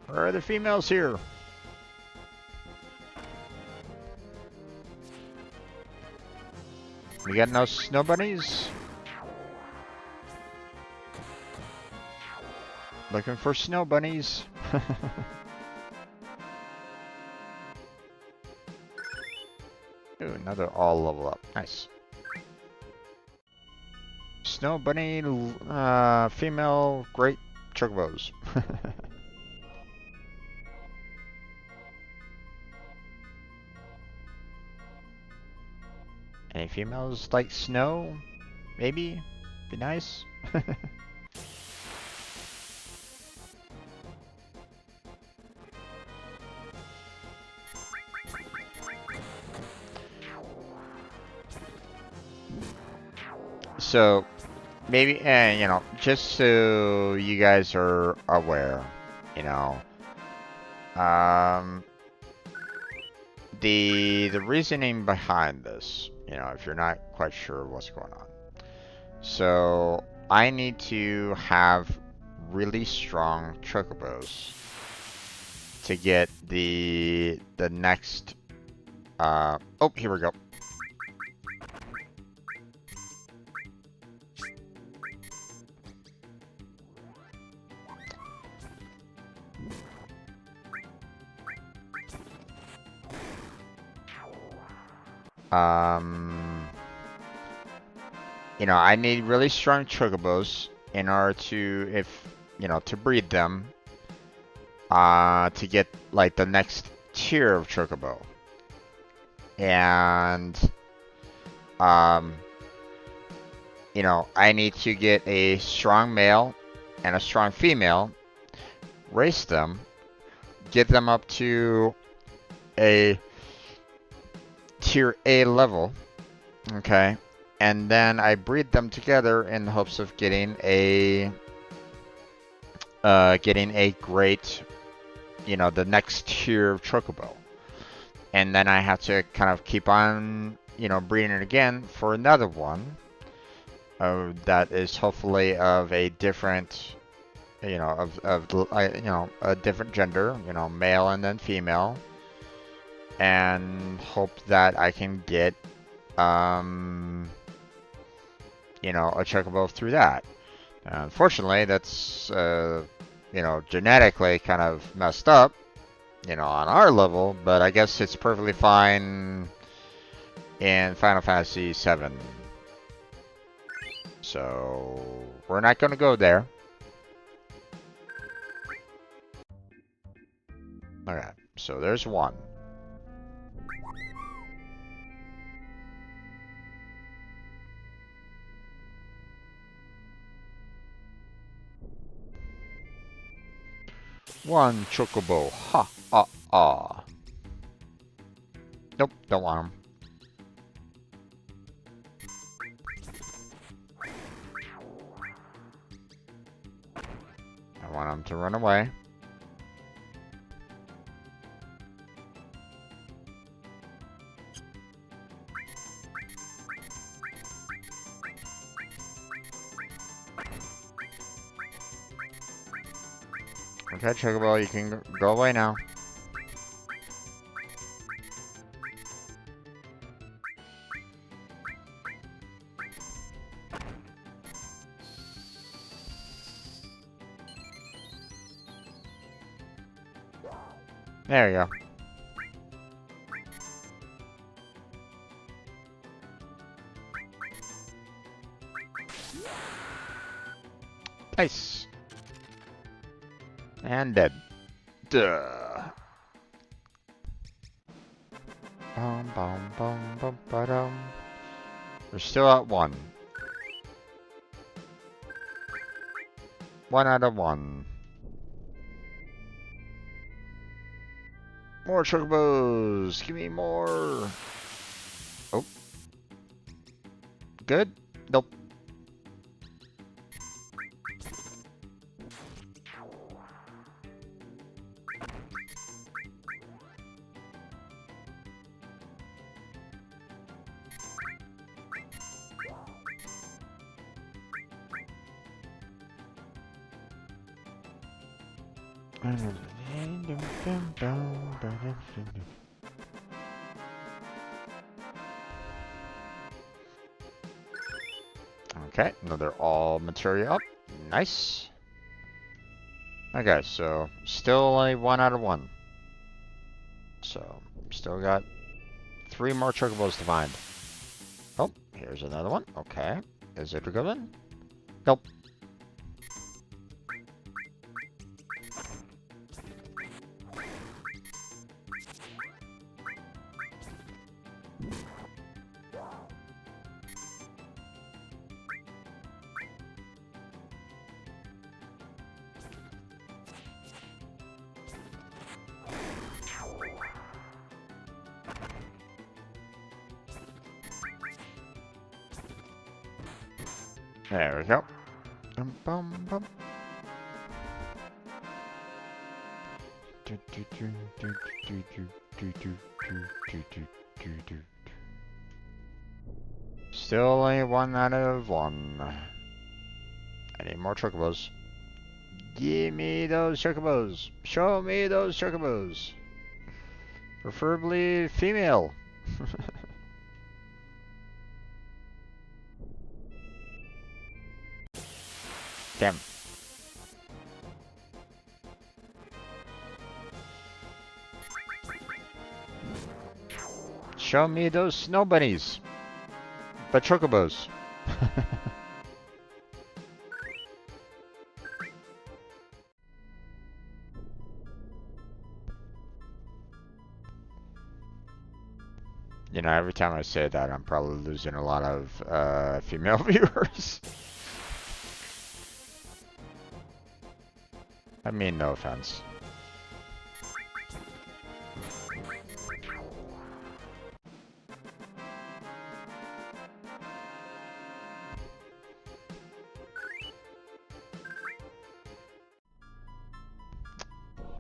Where are the females here? We got no snow bunnies? Looking for snow bunnies. Ooh, another all level up. Nice. Snow bunny, female, great chocobos. Any females like snow? Maybe? Be nice? So, maybe, you know, just so you guys are aware, you know, um, the reasoning behind this, you know, if you're not quite sure what's going on. So, I need to have really strong chocobos to get the next, oh, here we go. You know, I need really strong chocobos in order to, if, you know, to breed them, to get, like, the next tier of chocobo. And, you know, I need to get a strong male and a strong female, race them, get them up to a tier A level, okay? And then I breed them together in the hopes of getting a great, you know, the next tier of chocobo. And then I have to kind of keep on, you know, breeding it again for another one that is hopefully of a different, you know, you know, a different gender, you know, male and then female, and hope that I can get, you know, a chocobo through that. Unfortunately, that's, you know, genetically kind of messed up, you know, on our level, but I guess it's perfectly fine in Final Fantasy VII. So, we're not going to go there. Okay, so there's one. One chocobo. Ha, ah, ah. Nope, don't want him. I want him to run away. Okay, chocobo, you can go away now. There you go. Nice. And dead. Duh. Bum, bum, bum, bum, ba-dum. We're still at one. 1 out of 1. More chocobos! Give me more! Oh. Good? Nope. Okay, another all material up. Nice. Okay, so still only 1 out of 1. So, still got 3 more chocobos to find. Oh, here's another one. Okay. Is it a good one? Nope. There we go. Bum, bum. Still only 1 out of 1. I need more chocobos. Give me those chocobos. Show me those chocobos. Preferably female. Damn. Show me those snow bunnies. But chocobos. You know, every time I say that, I'm probably losing a lot of female viewers. I mean, no offense.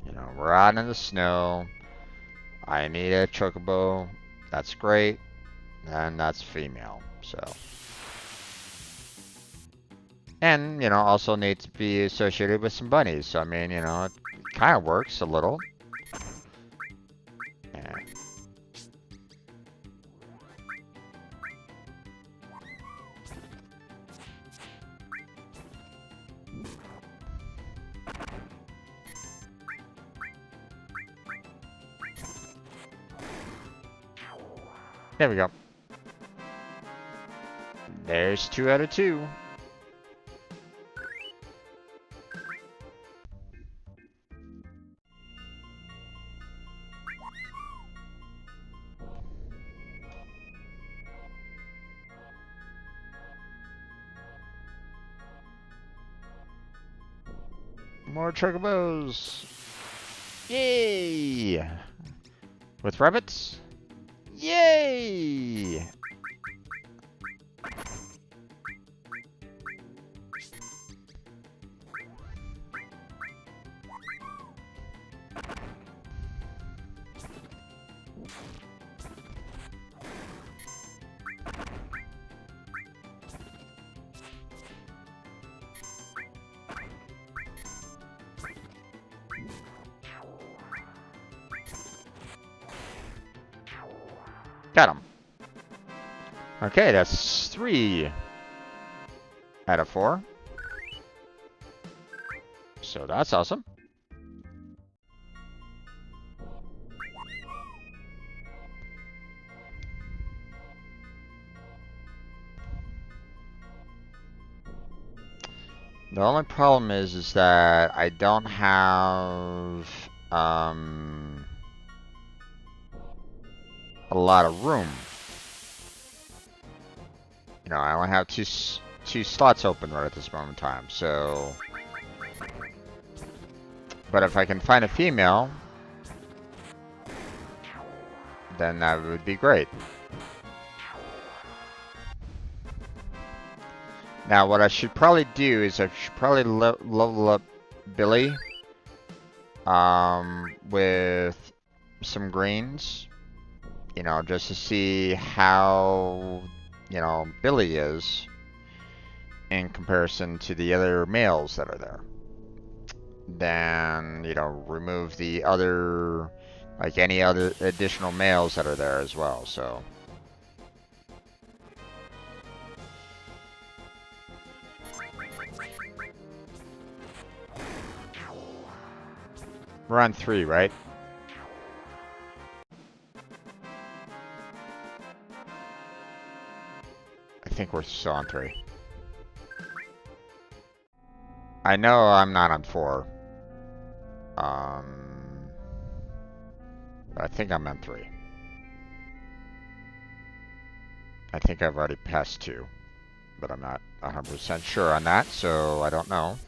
You know, we're out in the snow. I need a chocobo. That's great. And that's female, so. And, you know, also needs to be associated with some bunnies. So, I mean, you know, it kind of works a little. Yeah. There we go. There's 2 out of 2. More chocobos. Yay! With rabbits? Yay! Got him. Okay, that's 3 out of 4. So that's awesome. The only problem is that I don't have a lot of room. You know, I only have two slots open right at this moment in time, so. But if I can find a female, then that would be great. Now, what I should probably do is I should probably level up Billy with some greens, you know, just to see how, you know, Billy is in comparison to the other males that are there. Then, you know, remove the other, like any other additional males that are there as well, so. We're on 3, right? I think we're still on 3. I know I'm not on 4. I think I'm on 3. I think I've already passed 2, but I'm not 100% sure on that, so I don't know.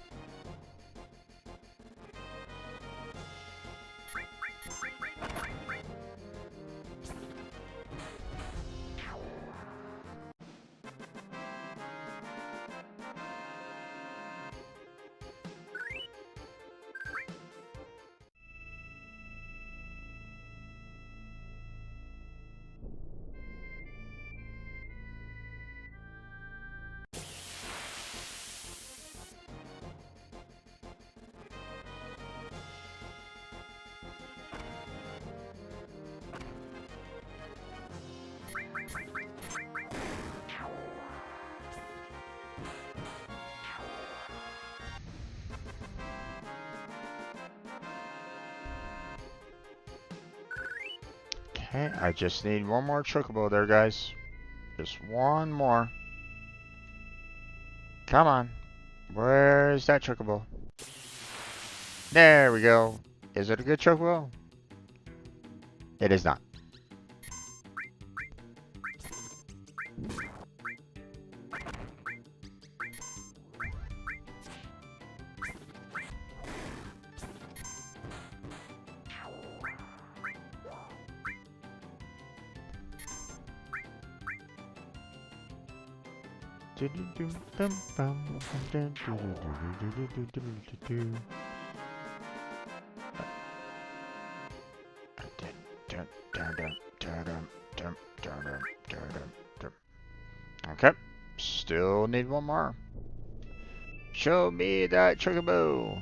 Okay, I just need one more chocobo there, guys. Just one more. Come on. Where's that chocobo? There we go. Is it a good chocobo? It is not. Okay, still need one more. Show me that chocobo.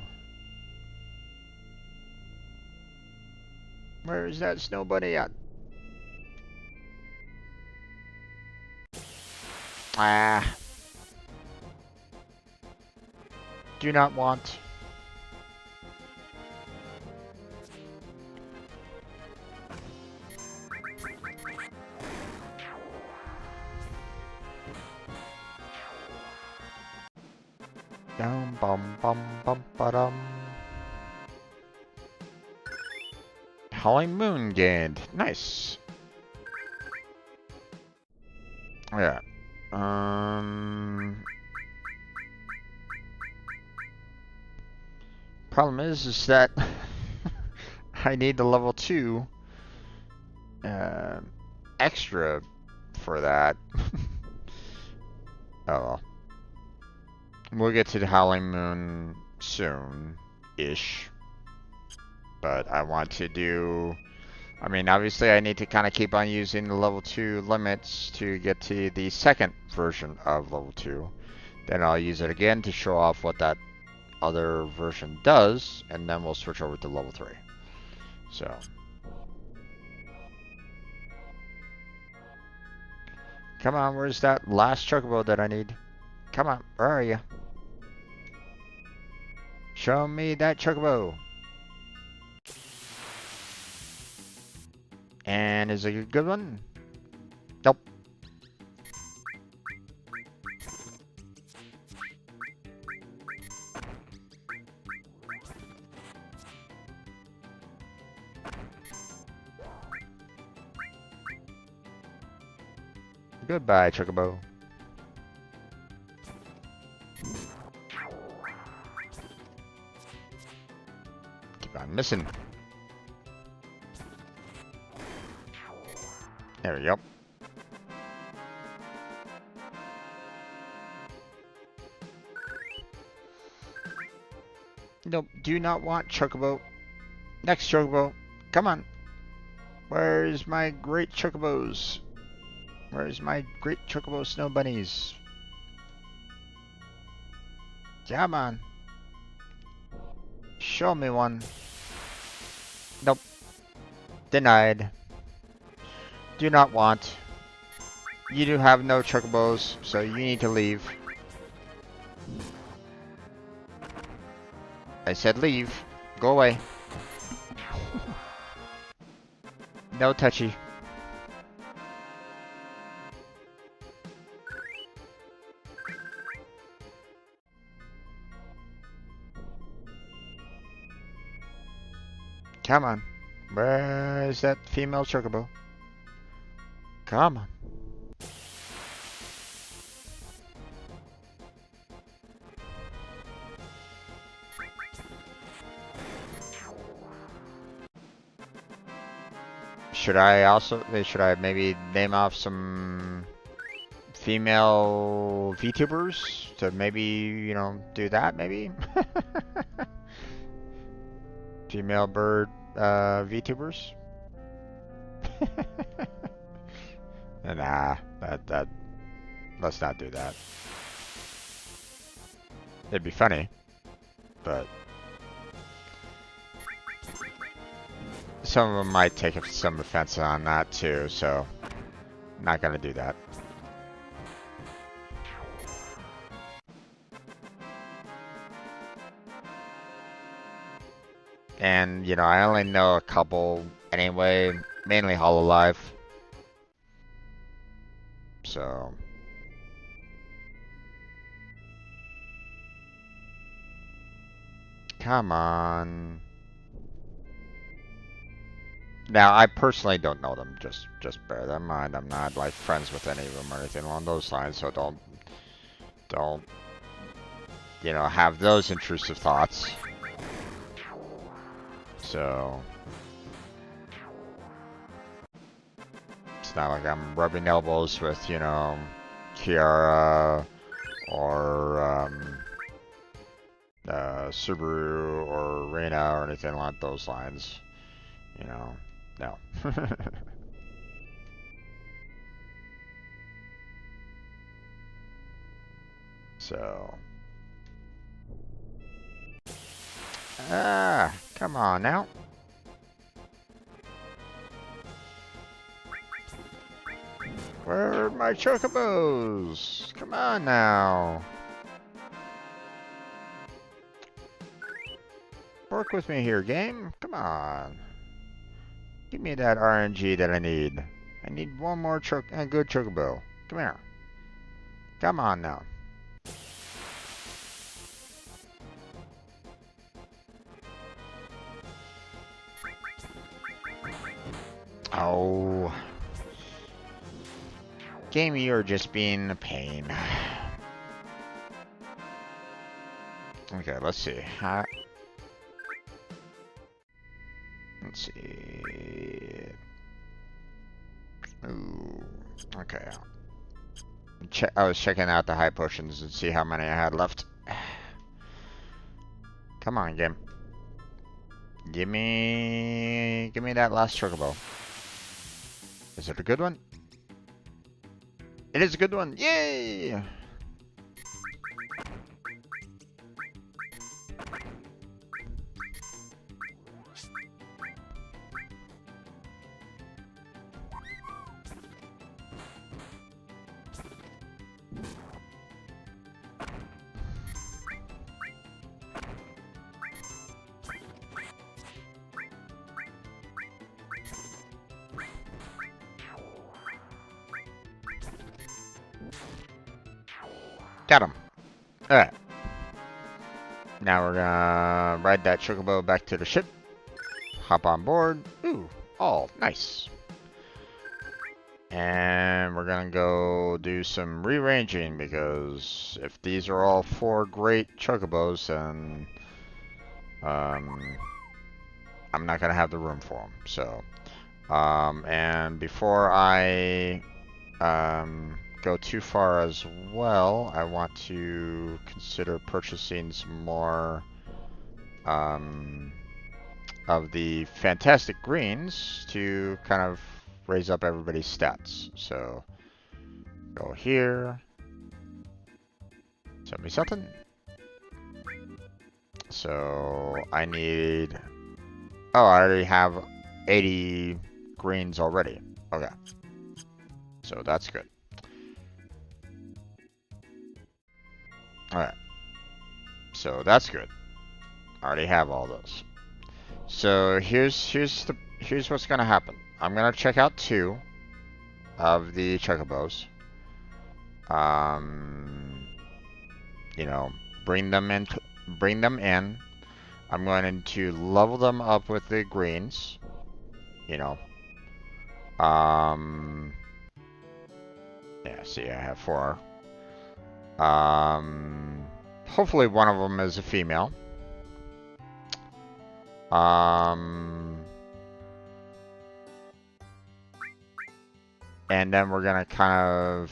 Where's that snow bunny at? Ah. Do not want. Dum bum bum bum ba-dum. Howling Moon gained. Nice. Yeah. Problem is that I need the level 2 extra for that. Oh well. We'll get to the Howling Moon soon-ish. But I want to do... I mean, obviously I need to kind of keep on using the level 2 limits to get to the second version of level 2. Then I'll use it again to show off what that other version does, and then we'll switch over to level 3. So... Come on, where's that last chocobo that I need? Come on, where are you? Show me that chocobo. And is it a good one? Nope. Goodbye, chocobo. Keep on missing. There we go. Nope, do not want chocobo. Next chocobo. Come on. Where's my great chocobos? Where's my great chocobo snow bunnies? Come on. Show me one. Nope. Denied. Do not want. You do have no chocobos, so you need to leave. I said leave. Go away. No touchy. Come on. Where is that female chocobo? Come on. Should I maybe name off some female VTubers to maybe, you know, do that maybe? Female bird VTubers? Nah, let's not do that. It'd be funny, but some of them might take some offense on that too, so not gonna do that. And, you know, I only know a couple anyway, mainly Hololive. So, come on. Now, I personally don't know them. Just bear that in mind. I'm not like friends with any of them or anything along those lines. So don't, have those intrusive thoughts. So, it's not like I'm rubbing elbows with, Kiara or Subaru or Reina or anything along those lines. No. So, come on now. Where are my chocobos? Come on now. Work with me here, game. Come on. Give me that RNG that I need. I need one more good chocobo. Come here. Come on now. Oh. Game, you're just being a pain. Okay, let's see. Let's see. Ooh. Okay. I was checking out the high potions and see how many I had left. Come on, game. Give me that last chocobo. Is it a good one? It is a good one. Yay! Got him. Alright. Now we're gonna ride that chocobo back to the ship. Hop on board. Ooh, all nice. And we're gonna go do some rearranging because if these are all 4 great chocobos, then I'm not gonna have the room for them. So, and before I go too far as well, I want to consider purchasing some more of the fantastic greens to kind of raise up everybody's stats. So go here. Send me something. So I need... Oh, I already have 80 greens already. Okay. So that's good. Alright. So that's good. I already have all those. So here's what's gonna happen. I'm gonna check out 2 of the chocobos. Bring them in. I'm going to level them up with the greens. Yeah, see, I have 4. Hopefully one of them is a female. And then we're gonna kind of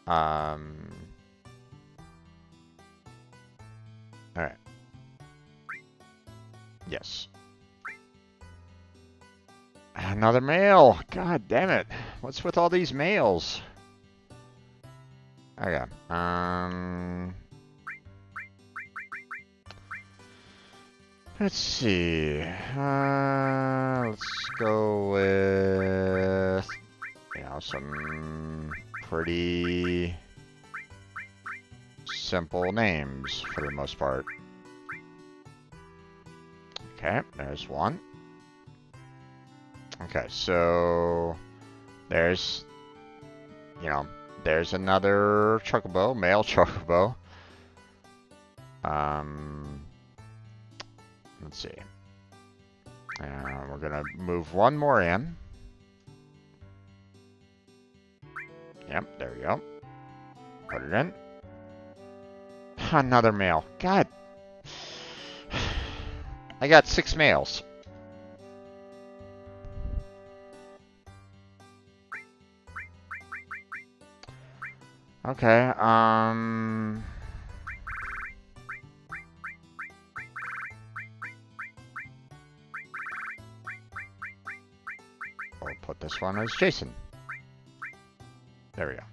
alright. Yes. Another male. God damn it. What's with all these males? Okay. Let's see. Let's go with some pretty simple names for the most part. Okay, there's one. Okay, so there's, there's another chocobo, male chocobo. Let's see. We're gonna move one more in. Yep, there we go. Put it in. Another male. God. I got 6 males. Okay, we'll put this one as Jason. There we go.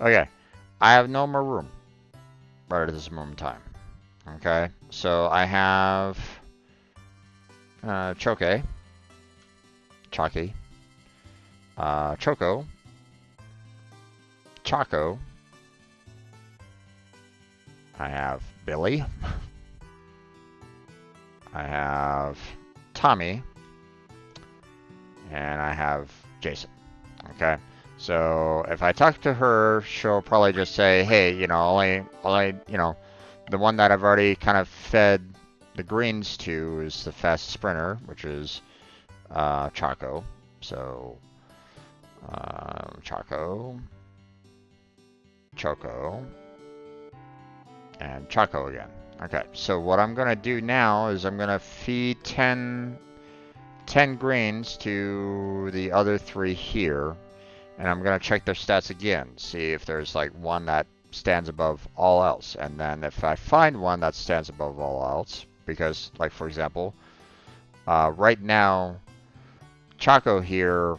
Okay, I have no more room right at this moment in time. Okay, so I have Choco, Choco. I have Billy. I have Tommy. And I have Jason. Okay. So if I talk to her, she'll probably just say, hey, only, the one that I've already kind of fed the greens to is the fast sprinter, which is Choco. So Choco, and Choco again. Okay, so what I'm going to do now is I'm going to feed 10 greens to the other 3 here. And I'm going to check their stats again, see if there's like one that stands above all else. And then if I find one that stands above all else, because like for example, right now, Choco here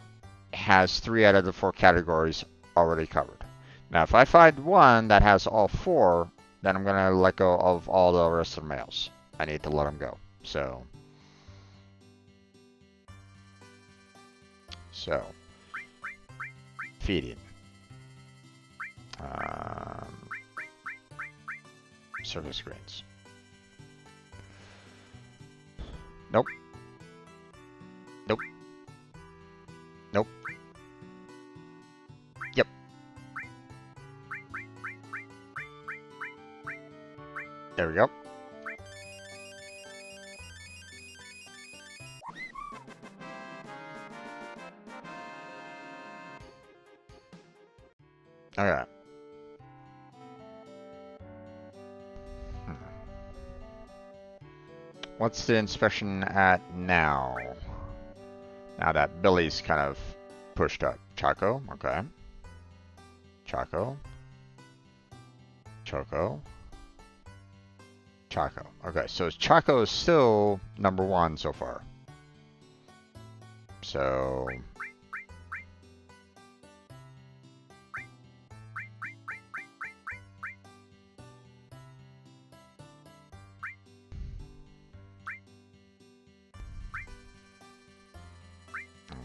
has 3 out of the 4 categories already covered. Now if I find one that has all 4, then I'm going to let go of all the rest of the males. I need to let them go. So feeding. Service screens. Nope. Nope. Nope. Yep. There we go. Okay. What's the inspection at now? Now that Billy's kind of pushed up. Choco, okay. Choco. Okay, so Choco is still number 1 so far. So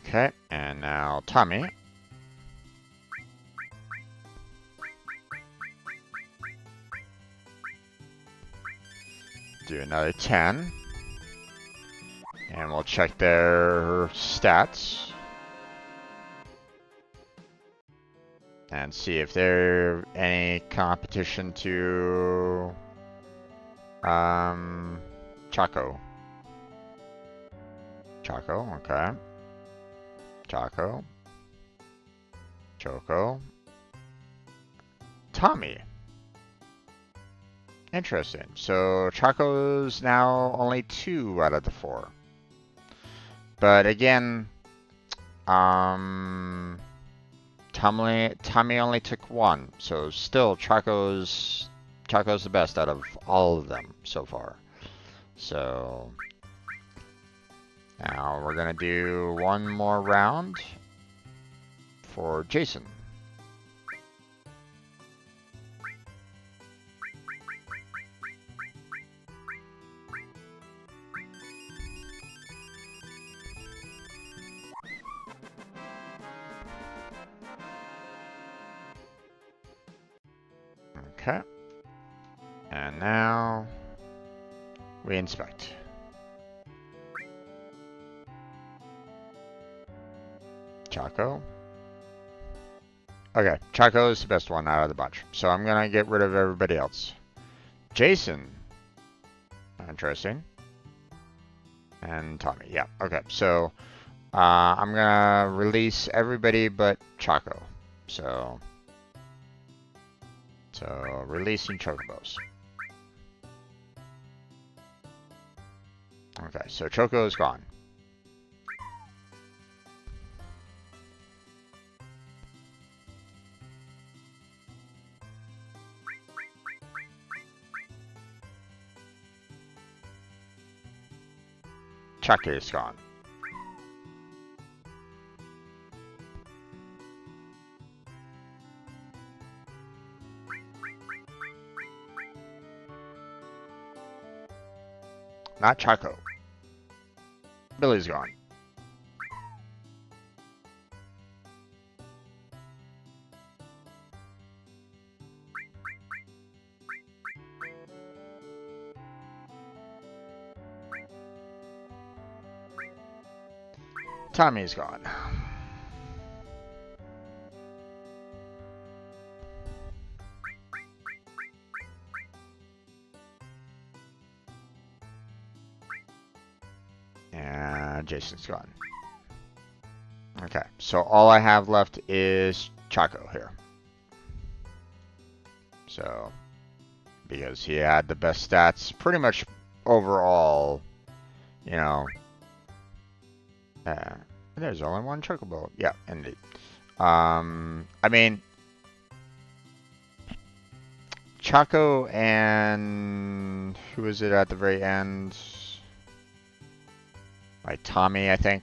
okay, and now Tommy. Do another 10. And we'll check their stats. And see if there's any competition to Choco. Okay. Choco. Tommy. Interesting. So Choco's now only 2 out of the 4. But again, Tommy only took 1. So still Choco's the best out of all of them so far. So now we're gonna do one more round for Jason. Okay. And now we inspect. Choco. Okay, Choco is the best one out of the bunch. So I'm gonna get rid of everybody else. Jason. Interesting. And Tommy. Yeah, okay. So I'm gonna release everybody but Choco. So releasing Chocobos. Okay, so Choco is gone. Chucky is gone. Not Choco. Billy's gone. Tommy's gone. And Jason's gone. Okay, so all I have left is Choco here. So, because he had the best stats pretty much overall, you know. There's only one Chocobo. Yeah, indeed. I mean, Choco and who was it at the very end? Like Tommy, I think,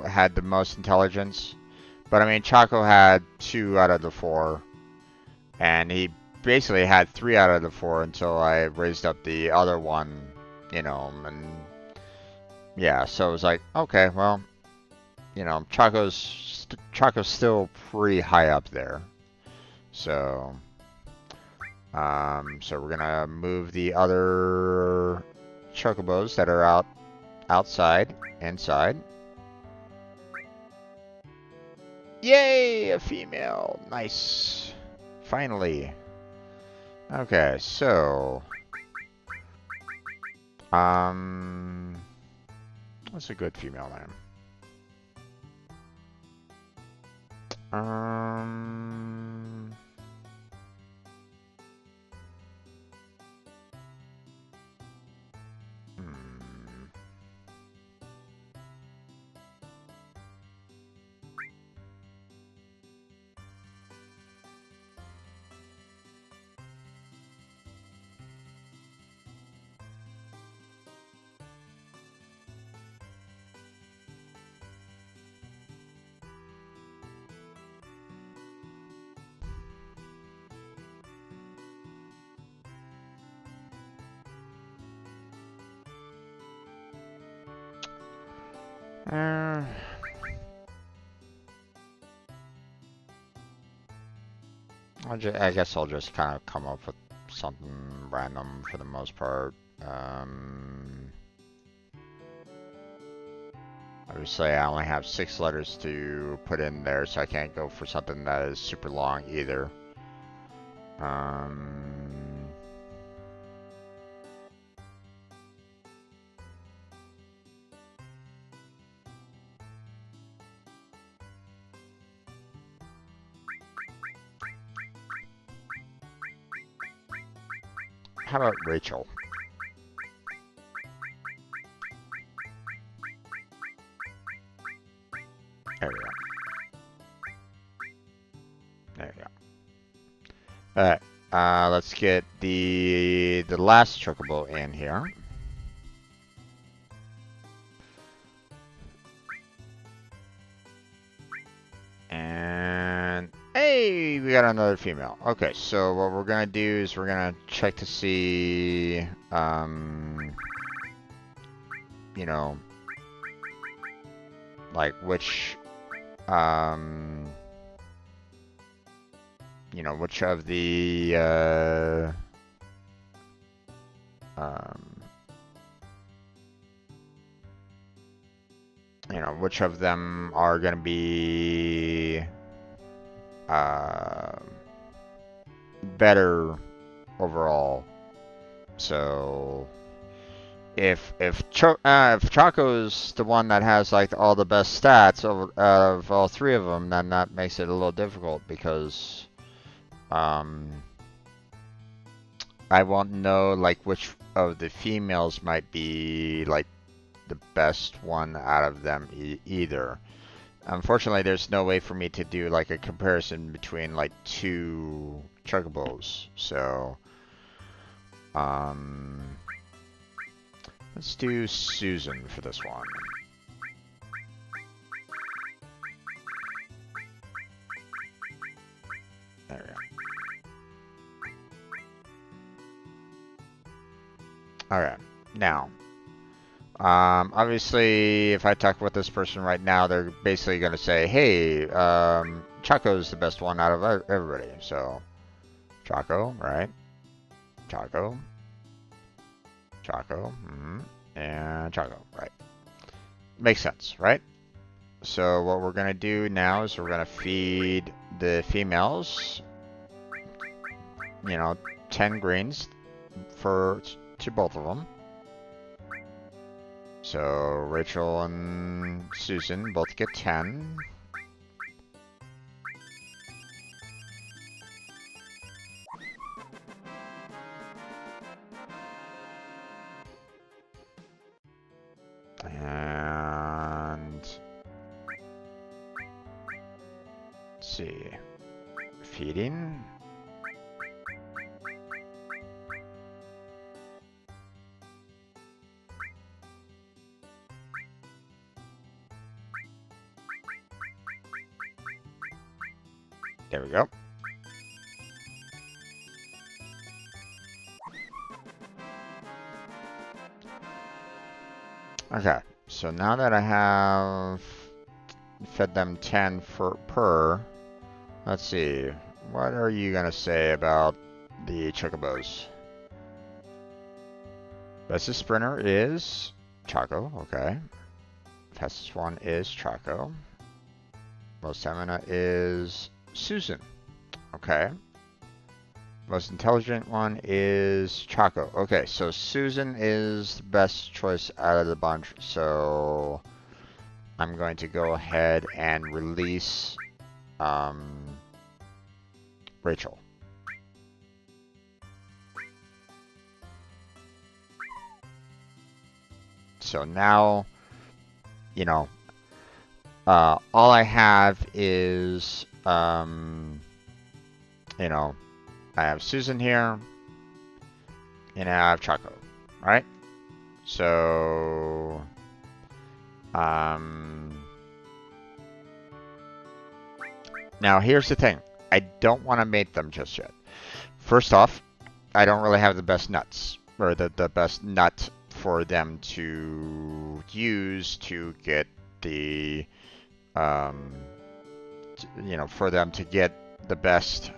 had the most intelligence. But I mean, Choco had 2 out of the 4. And he basically had 3 out of the 4 until I raised up the other one, you know, and yeah, so it was like, okay, well, you know, Choco's still pretty high up there. So, so we're gonna move the other Chocobos that are outside, inside. Yay, a female. Nice. Finally. Okay, so what's a good female name? I guess I'll just kind of come up with something random for the most part. Obviously, I only have 6 letters to put in there, so I can't go for something that is super long either. How about Rachel? There we go. There we go. Alright, let's get the last Chocobo in here. And hey, we got another female. Okay, so what we're gonna do is we're gonna check to see, you know, like which, you know, which of the, you know, which of them are going to be better overall. So if Choco's the one that has like all the best stats of all three of them, then that makes it a little difficult because I won't know like which of the females might be like the best one out of them either. Unfortunately, there's no way for me to do like a comparison between like two chocobos. So, let's do Susan for this one. There we go. Alright, now, obviously, if I talk with this person right now, they're basically going to say, hey, Choco's the best one out of everybody. So, Choco, right? Choco. Choco, and Choco, right? Makes sense, right? So what we're gonna do now is we're gonna feed the females, you know, 10 greens to both of them. So Rachel and Susan both get 10. And let's see, feeding. There we go. Okay, so now that I have fed them 10 per, let's see, what are you gonna say about the chocobos? Bestest sprinter is Choco, okay. Fastest one is Choco. Most stamina is Susan, okay. Most intelligent one is Choco. Okay, so Susan is the best choice out of the bunch, so I'm going to go ahead and release Rachel. So now, you know, all I have is, you know, I have Susan here, and I have Choco, right? So, now here's the thing. I don't want to mate them just yet. First off, I don't really have the best nuts, or the best nut for them to use to get the, you know, for them to get the best,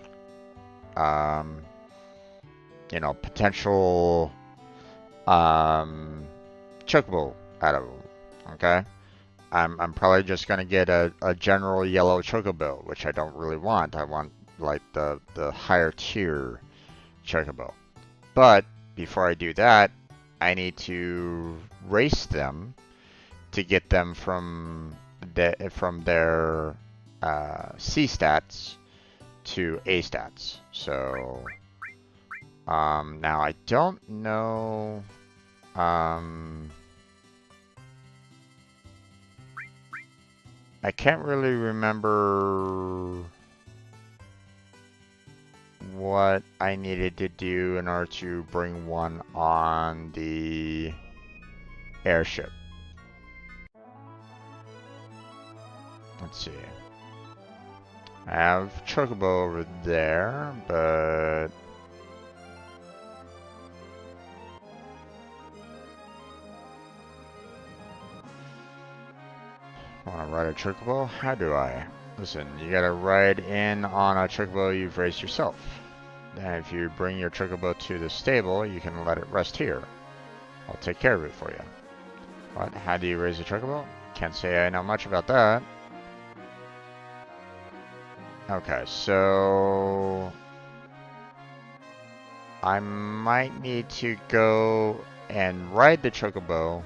you know, potential chocobo out of them, okay? I'm probably just gonna get a general yellow chocobo, which I don't really want. I want like the higher tier chocobo. But before I do that, I need to race them to get them from their C stats to A stats. So now I don't know. I can't really remember what I needed to do in order to bring one on the airship. Let's see. I have Chocobo over there, but want to ride a Chocobo? How do I? Listen, you gotta ride in on a Chocobo you've raised yourself. Then if you bring your Chocobo to the stable, you can let it rest here. I'll take care of it for you. What? How do you raise a Chocobo? Can't say I know much about that. Okay, so I might need to go and ride the chocobo,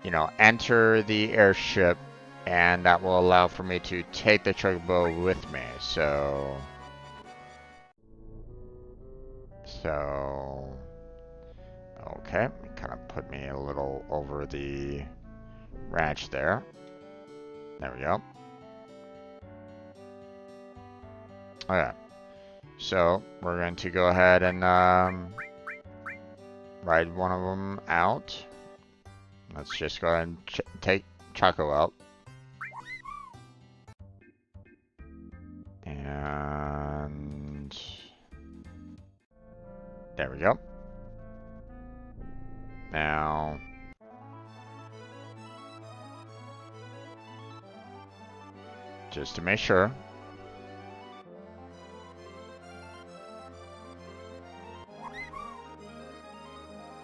you know, enter the airship, and that will allow for me to take the chocobo with me. So okay, kind of put me a little over the ranch there. There we go. Okay, so we're going to go ahead and ride one of them out. Let's just go ahead and take Choco out. And there we go. Now, just to make sure.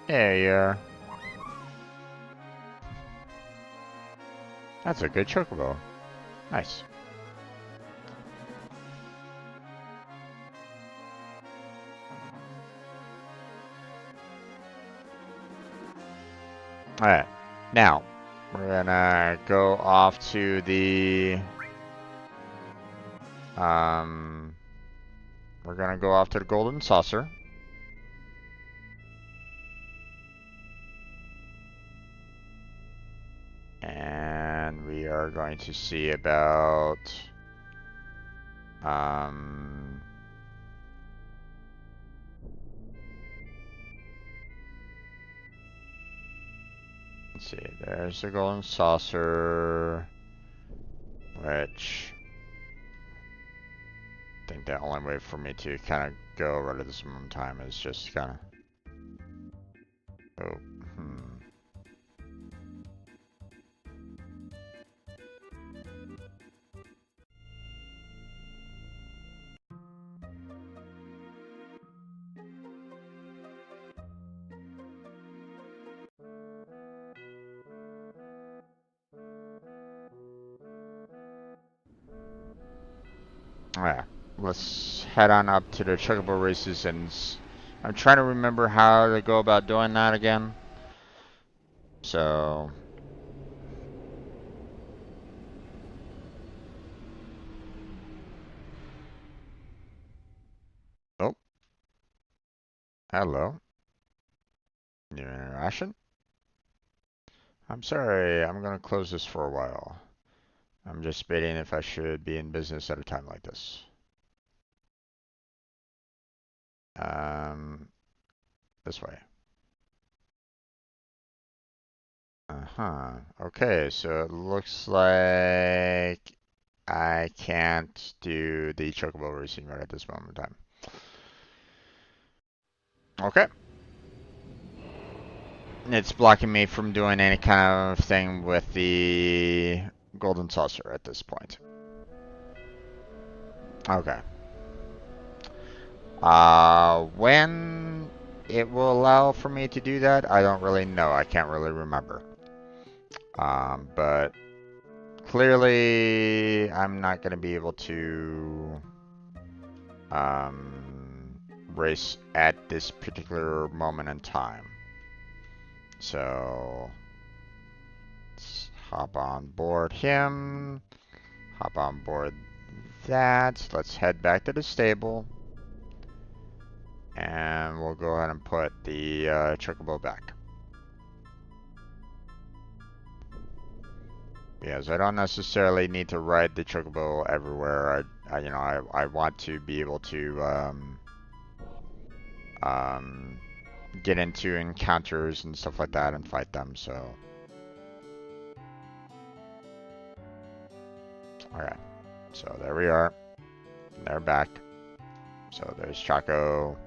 There you are. That's a good chocobo. Nice. Alright, now we're gonna go off to the golden saucer. And we are going to see about let's see, there's the golden saucer, which I think the only way for me to kind of go right at this moment in time is just kind of Alright, let's head on up to the chocobo races, and I'm trying to remember how to go about doing that again. So oh, hello. New interaction. I'm sorry, I'm gonna close this for a while. I'm just debating if I should be in business at a time like this. This way. Okay, so it looks like I can't do the chocobo racing right at this moment in time. Okay. It's blocking me from doing any kind of thing with the golden saucer at this point. Okay. When it will allow for me to do that, I don't really know. I can't really remember. But clearly I'm not going to be able to race at this particular moment in time. So let's hop on board him, hop on board that. Let's head back to the stable, and we'll go ahead and put the chocobo back. Because I don't necessarily need to ride the chocobo everywhere. I want to be able to get into encounters and stuff like that and fight them. So, alright. So there we are. They're back. So there's Choco.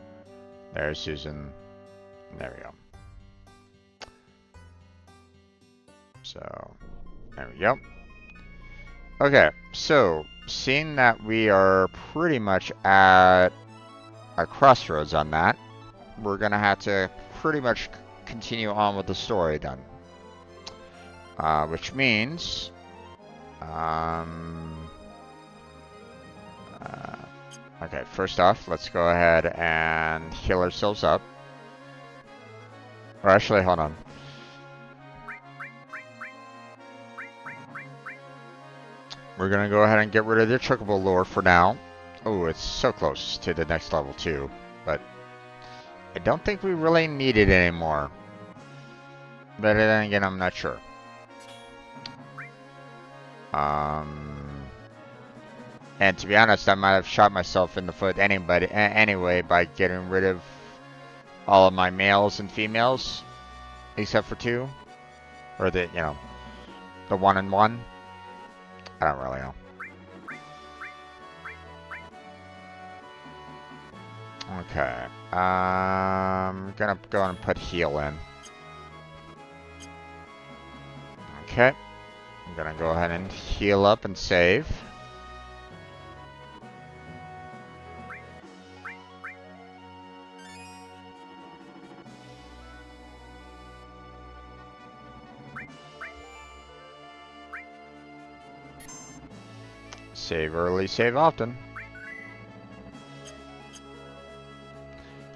There's Susan. And there we go. So there we go. Okay, so seeing that we are pretty much at a crossroads on that, we're gonna have to pretty much continue on with the story then. which means okay, first off, let's go ahead and heal ourselves up. Or actually, hold on. We're gonna go ahead and get rid of the Chocobo lore for now. Oh, it's so close to the next level too, but I don't think we really need it anymore. But then again, I'm not sure. And to be honest, I might have shot myself in the foot anyway by getting rid of all of my males and females, except for 2, or the the 1 and 1. I don't really know. Okay, I'm gonna go and put heal in. Okay, I'm gonna go ahead and heal up and save. Save early, save often.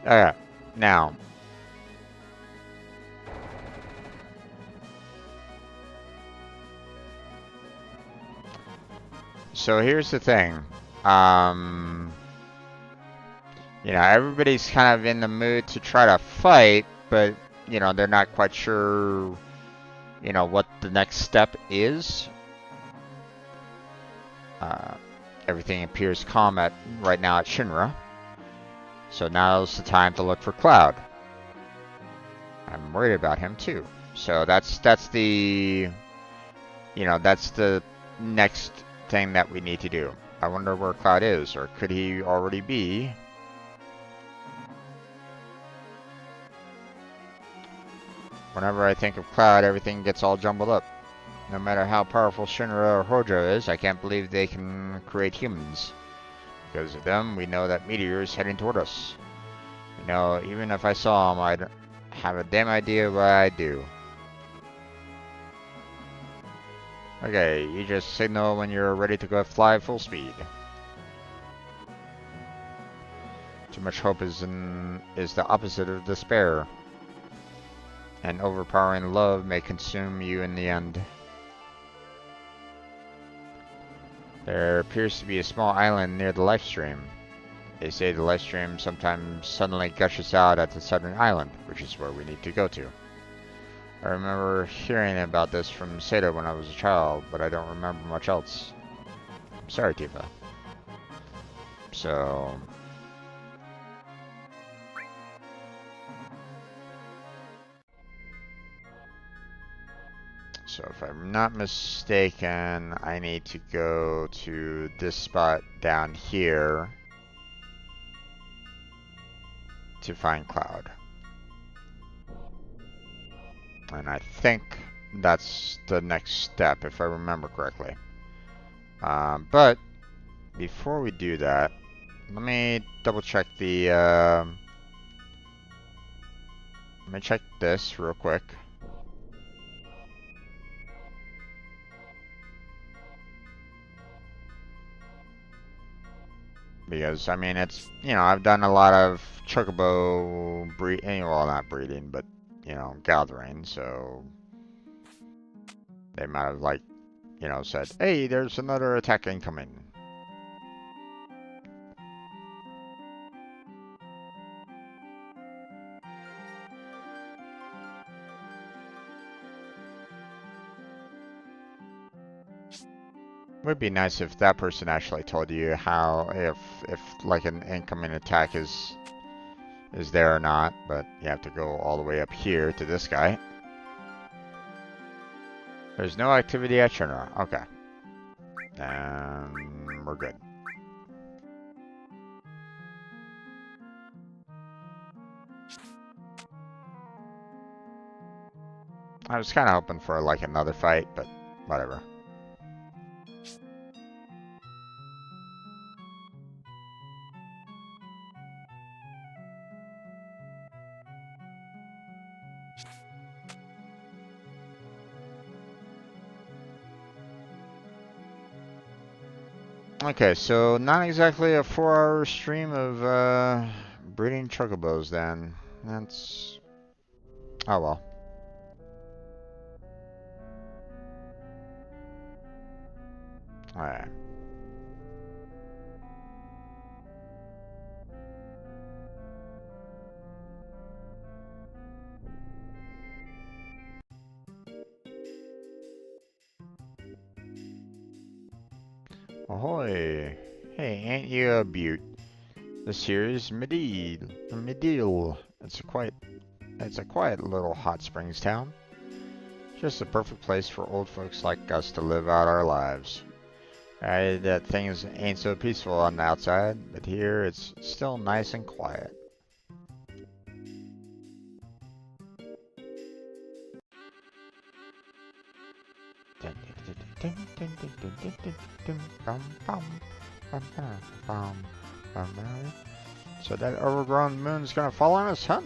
Okay, now. So here's the thing. Everybody's kind of in the mood to try to fight, but, they're not quite sure, what the next step is. Everything appears calm right now at Shinra. So now's the time to look for Cloud. I'm worried about him too. So that's the that's the next thing that we need to do. I wonder where Cloud is, or could he already be? Whenever I think of Cloud, everything gets all jumbled up. No matter how powerful Shinra or Hojo is, I can't believe they can create humans. Because of them, we know that Meteor is heading toward us. Even if I saw him, I'd have a damn idea what I'd do. Okay, you just signal when you're ready to go fly full speed. Too much hope is the opposite of despair. And overpowering love may consume you in the end. There appears to be a small island near the life stream. They say the life stream sometimes suddenly gushes out at the southern island, which is where we need to go to. I remember hearing about this from Seda when I was a child, but I don't remember much else. I'm sorry, Tifa. So if I'm not mistaken, I need to go to this spot down here to find Cloud. And I think that's the next step, if I remember correctly. But before we do that, let me double check the... let me check this real quick. Because, I mean, it's, I've done a lot of chocobo breeding, well, not breeding, but, gathering, so they might have, like, said, hey, there's another attack incoming. Would be nice if that person actually told you how, if like an incoming attack is there or not, but you have to go all the way up here to this guy. There's no activity at Shinra. Okay. And we're good. I was kind of hoping for like another fight, but whatever. Okay, so not exactly a 4-hour stream of breeding chocobos then. That's... Oh well. Alright. Ahoy! Hey, ain't you a beaut? This here is Medil. It's a quiet little hot springs town. Just the perfect place for old folks like us to live out our lives. That things ain't so peaceful on the outside, but here it's still nice and quiet. So that overgrown moon's gonna fall on us, huh?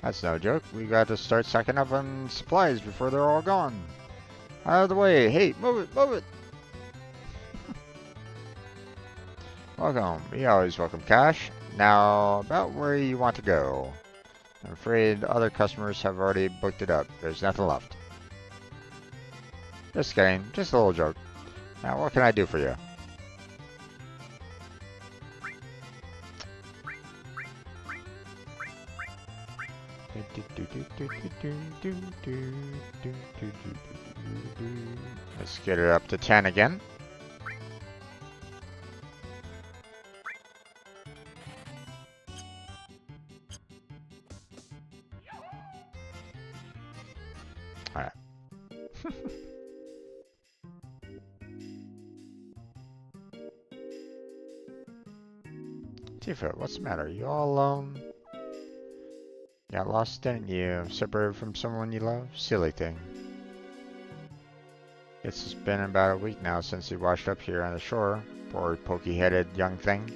That's no joke. We got to start stocking up on supplies before they're all gone. Out of the way. Hey, move it, move it. Welcome. You always welcome cash. Now, about where you want to go. I'm afraid other customers have already booked it up. There's nothing left. Just kidding. Just a little joke. Now, what can I do for you? Let's get it up to 10 again. Alright. Tifa, what's the matter? You all alone? Got lost, didn't you? Separated from someone you love? Silly thing. It's been about a week now since he washed up here on the shore. Poor pokey-headed young thing.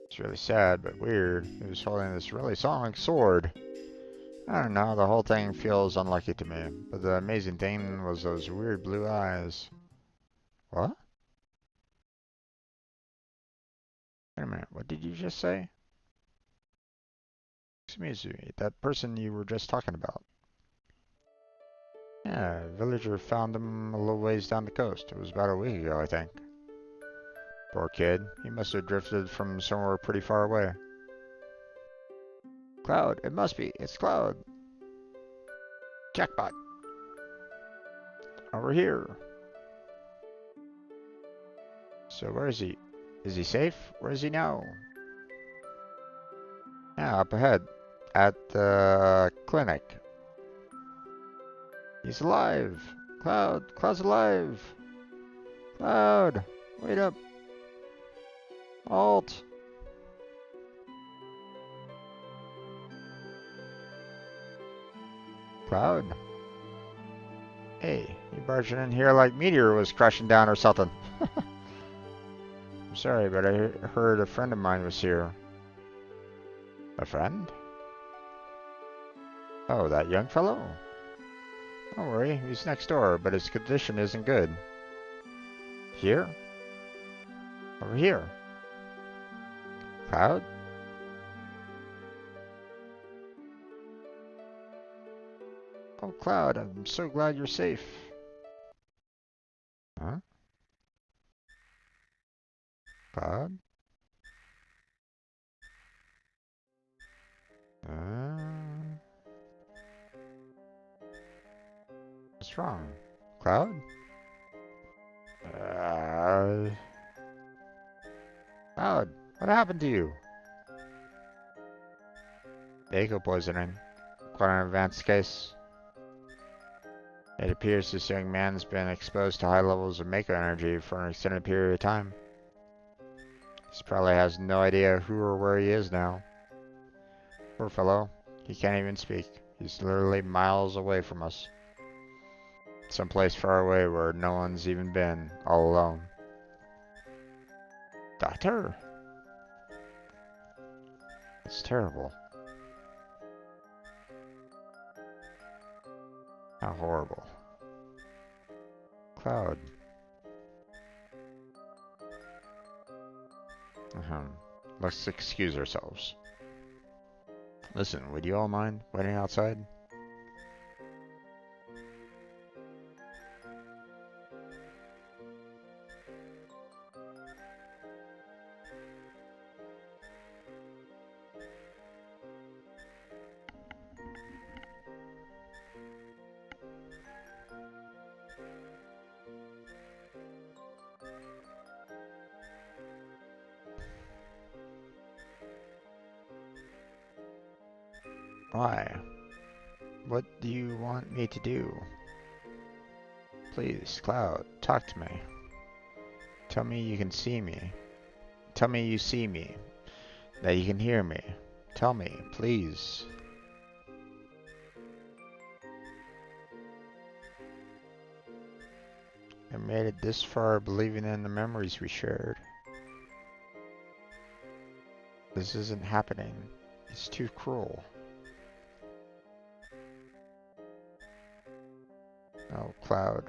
It's really sad, but weird. He was holding this really sonic sword. I don't know, the whole thing feels unlucky to me. But the amazing thing was those weird blue eyes. What? Wait a minute, what did you just say? Excuse me, that person you were just talking about. Yeah, a villager found him a little ways down the coast. It was about a week ago, I think. Poor kid. He must have drifted from somewhere pretty far away. Cloud, it must be. It's Cloud. Jackpot. Over here. So where is he? Is he safe? Where is he now? Yeah, up ahead. At the clinic. He's alive. Cloud. Cloud's alive. Cloud. Wait up. Halt. Cloud. Hey, you barging in here like meteor was crashing down or something. I'm sorry, but I heard a friend of mine was here. A friend? Oh, that young fellow? Don't worry, he's next door, but his condition isn't good. Here? Over here. Cloud? Oh, Cloud, I'm so glad you're safe. Huh? Cloud? What's wrong? Cloud? Cloud, what happened to you? Eco poisoning. Quite an advanced case. It appears this young man's been exposed to high levels of Mako energy for an extended period of time. He probably has no idea who or where he is now. Poor fellow. He can't even speak. He's literally miles away from us. Someplace far away where no one's even been, all alone. Doctor? It's terrible. How horrible. Cloud. Let's excuse ourselves. Listen, would you all mind waiting outside? Why? What do you want me to do? Please, Cloud, talk to me. Tell me you can see me. Tell me you see me. That you can hear me. Tell me, please. I made it this far believing in the memories we shared. This isn't happening. It's too cruel. Oh, Cloud,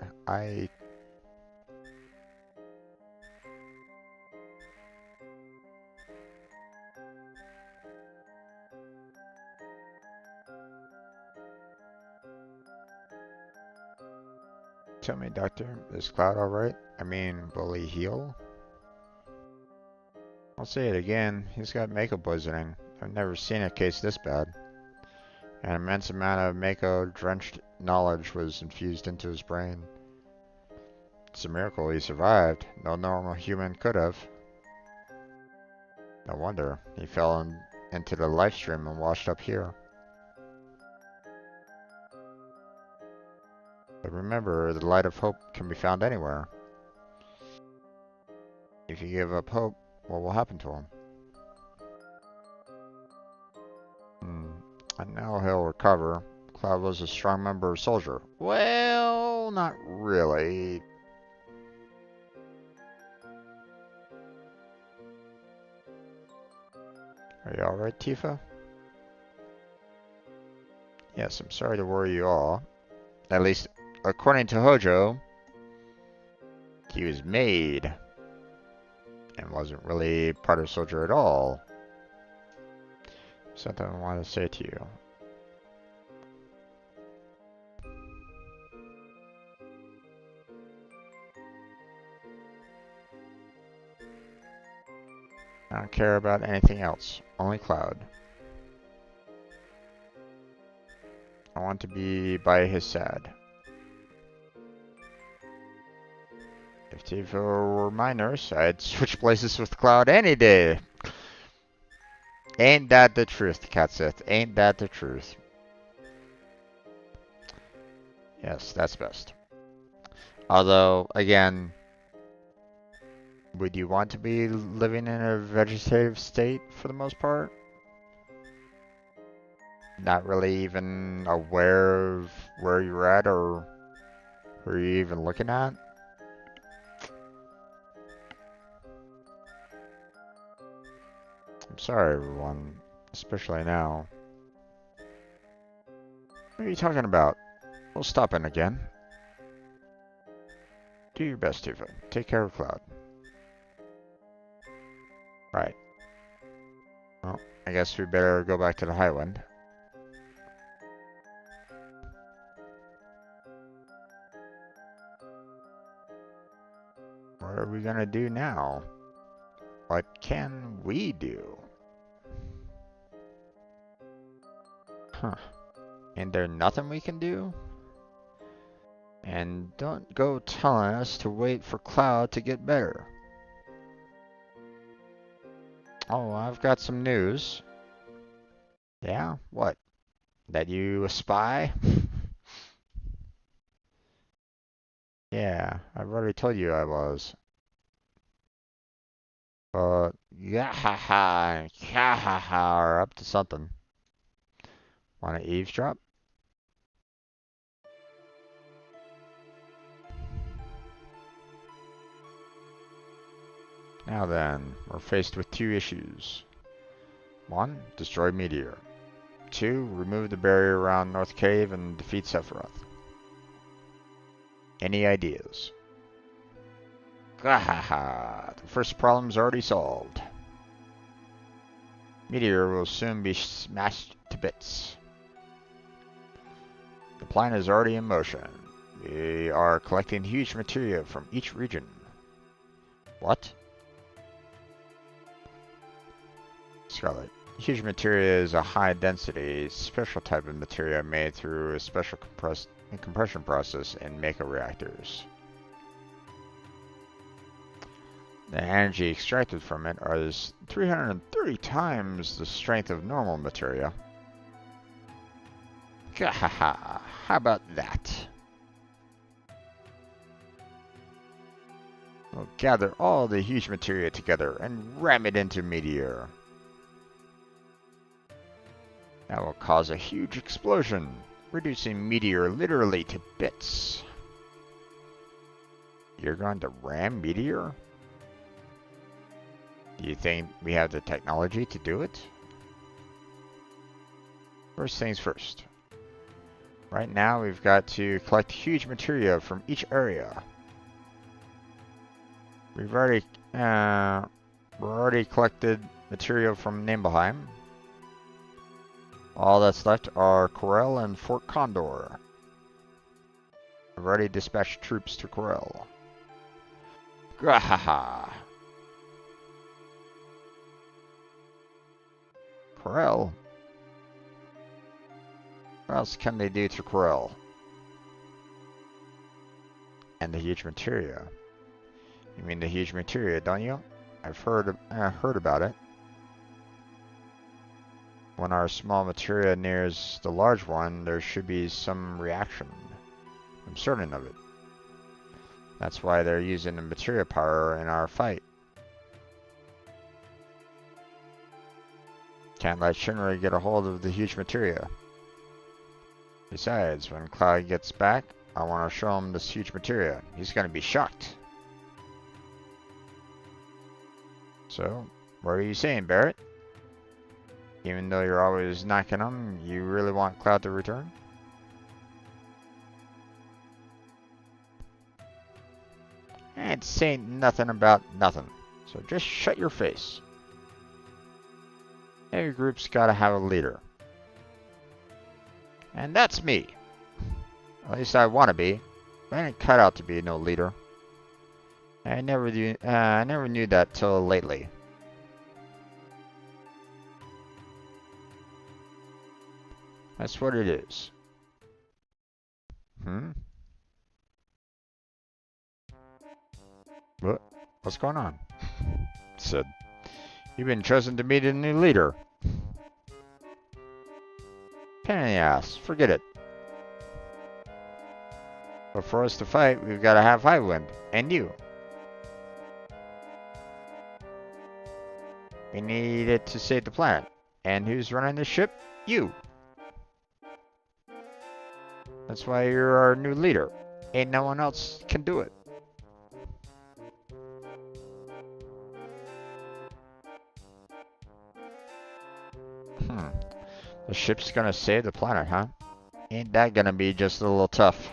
Tell me, Doctor, is Cloud alright? I mean, will he heal? I'll say it again, he's got Mako poisoning. I've never seen a case this bad. An immense amount of Mako-drenched knowledge was infused into his brain. It's a miracle he survived. No normal human could have. No wonder. He fell into the life stream and washed up here. But remember, the light of hope can be found anywhere. If you give up hope, what will happen to him? And now he'll recover. Cloud was a strong member of Soldier. Well, not really. Are you alright, Tifa? Yes, I'm sorry to worry you all. At least, according to Hojo, he was made and wasn't really part of Soldier at all. Something I want to say to you. I don't care about anything else, only Cloud. I want to be by his side. If Tifa were my nurse, I'd switch places with Cloud any day. Ain't that the truth, Katsith? Ain't that the truth? Yes, that's best. Although, again, would you want to be living in a vegetative state for the most part? Not really even aware of where you're at or who you're even looking at? I'm sorry, everyone, especially now. What are you talking about? We'll stop in again. Do your best, Tifa. Take care of Cloud. Right. Well, I guess we better go back to the Highwind. What are we gonna do now? What can we do? Huh. Ain't there nothing we can do? And don't go telling us to wait for Cloud to get better. Oh, I've got some news. Yeah? What? That you a spy? Yeah, I've already told you I was. Yeah, are up to something. Wanna eavesdrop? Now then, we're faced with two issues. 1. Destroy Meteor. 2. Remove the barrier around North Cave and defeat Sephiroth. Any ideas? Gahaha, the first problem's already solved. Meteor will soon be smashed to bits. The plan is already in motion. We are collecting huge materia from each region. What? Scarlet. Huge materia is a high-density, special type of materia made through a special compression process in Mega reactors. The energy extracted from it is 330 times the strength of normal materia. Gahaha, how about that? We'll gather all the huge materia together and ram it into Meteor. That will cause a huge explosion, reducing Meteor literally to bits. You're going to ram Meteor? Do you think we have the technology to do it? First things first. Right now we've got to collect huge materia from each area. We're already collected material from Nibelheim. All that's left are Corel and Fort Condor. I've already dispatched troops to Corel. Grahaha! Corel? What else can they do to Corel? And the huge materia. You mean the huge materia, don't you? I've heard about it. When our small materia nears the large one, there should be some reaction. I'm certain of it. That's why they're using the materia power in our fight. Can't let Shinra get a hold of the huge materia. Besides, when Cloud gets back, I want to show him this huge materia. He's going to be shocked. So, what are you saying, Barrett? Even though you're always knocking him, you really want Cloud to return? I ain't saying nothing about nothing, so just shut your face. Every group's gotta have a leader. And that's me. At least I want to be. But I ain't cut out to be no leader. I never knew that till lately. That's what it is. What's going on? Said, you've been chosen to be the new leader. Pain in the ass. Forget it. But for us to fight, we've got to have Highwind. And you. We need it to save the planet. And who's running the ship? You. That's why you're our new leader. Ain't no one else can do it. The ship's gonna save the planet, huh? Ain't that gonna be just a little tough?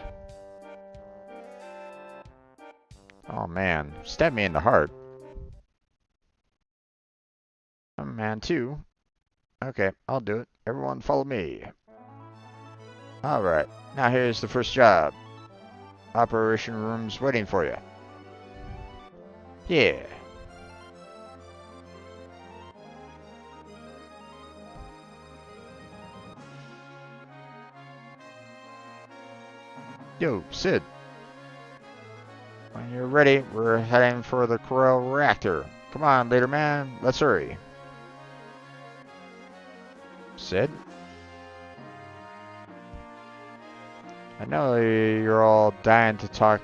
Oh man, stab me in the heart. I'm a man too. Okay, I'll do it. Everyone follow me. Alright, now here's the first job. Operation room's waiting for you. Yeah. Yo, Sid. When you're ready, we're heading for the Corel reactor. Come on, leader man, let's hurry. Sid? I know you're all dying to talk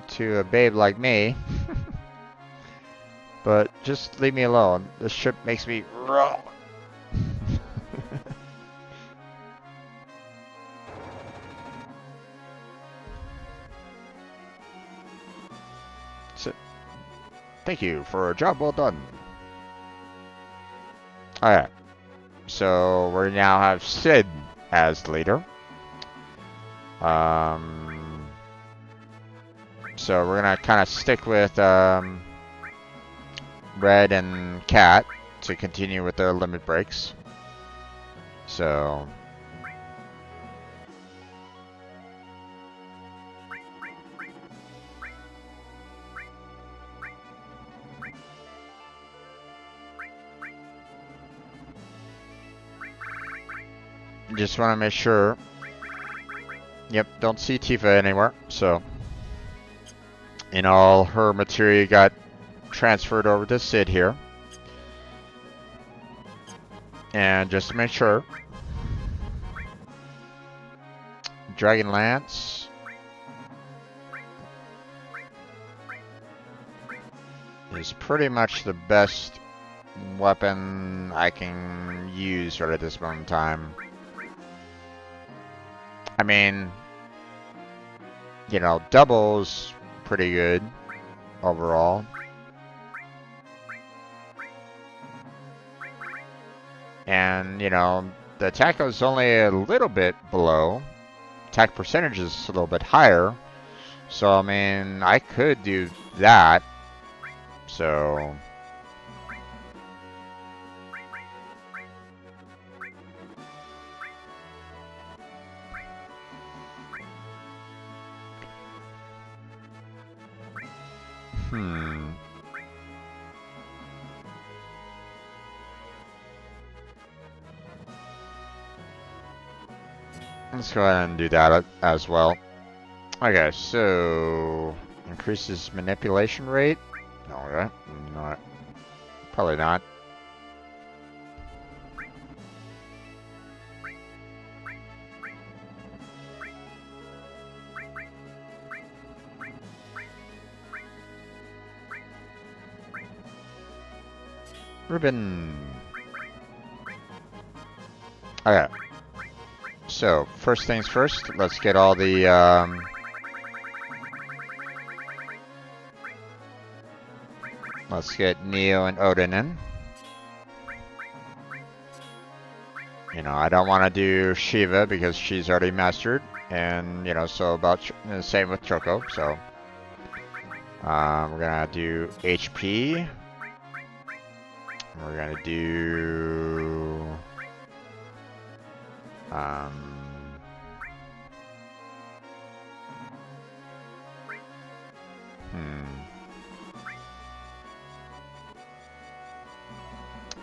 to a babe like me. But just leave me alone. This ship makes me raw. Thank you for a job well done. Alright. So we now have Sid as leader. So we're gonna kind of stick with Red and Cat to continue with their limit breaks. So just want to make sure. Yep, don't see Tifa anywhere. So, and all her materia got transferred over to Sid here. And just to make sure, Dragon Lance is pretty much the best weapon I can use right at this moment in time. I mean, you know, double's pretty good overall. And, you know, the attack is only a little bit below. Attack percentage is a little bit higher. So, I mean, I could do that. So... Let's go ahead and do that as well. Okay, so increases manipulation rate. No, right? Not. Probably not. Ribbon. Okay. So, first things first, let's get all the, let's get Neo and Odin in. You know, I don't want to do Shiva because she's already mastered. And, you know, so about, same with Choco, so. We're gonna do HP. We're gonna do...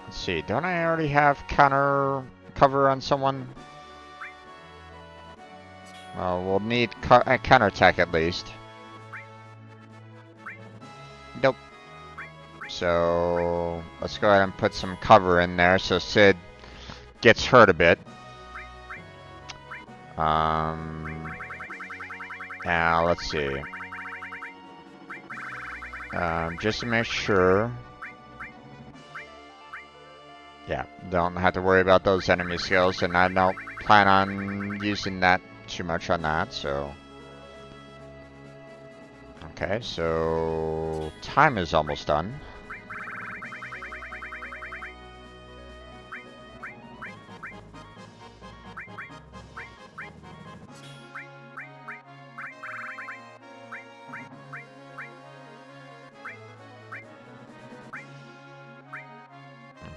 Let's see, don't I already have cover on someone? Well, we'll need a counterattack at least. Nope. So, let's go ahead and put some cover in there so Sid gets hurt a bit. Now, let's see. Just to make sure. Yeah, don't have to worry about those enemy skills, and I don't plan on using that too much on that, so. Okay, so time is almost done.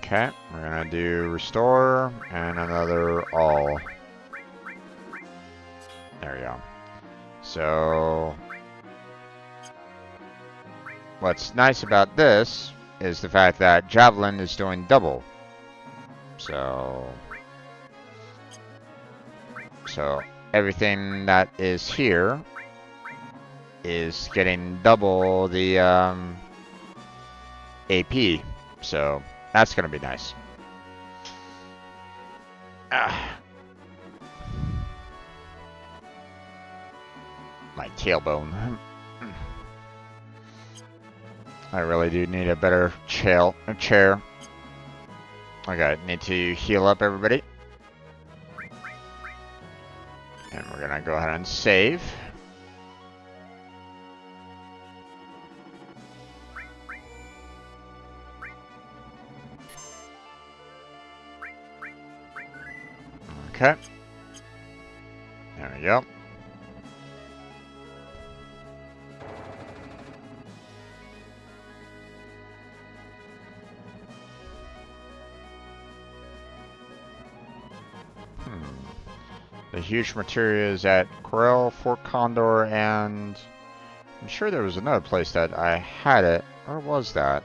Okay, we're gonna do restore and another all. There we go. So, what's nice about this is the fact that Javelin is doing double. So everything that is here is getting double the AP. So that's gonna be nice. My tailbone. I really do need a better chair. Okay, need to heal up everybody. And we're gonna go ahead and save. Okay. There we go. huge materia is at Corel, Fort Condor, and I'm sure there was another place that I had it. Where was that?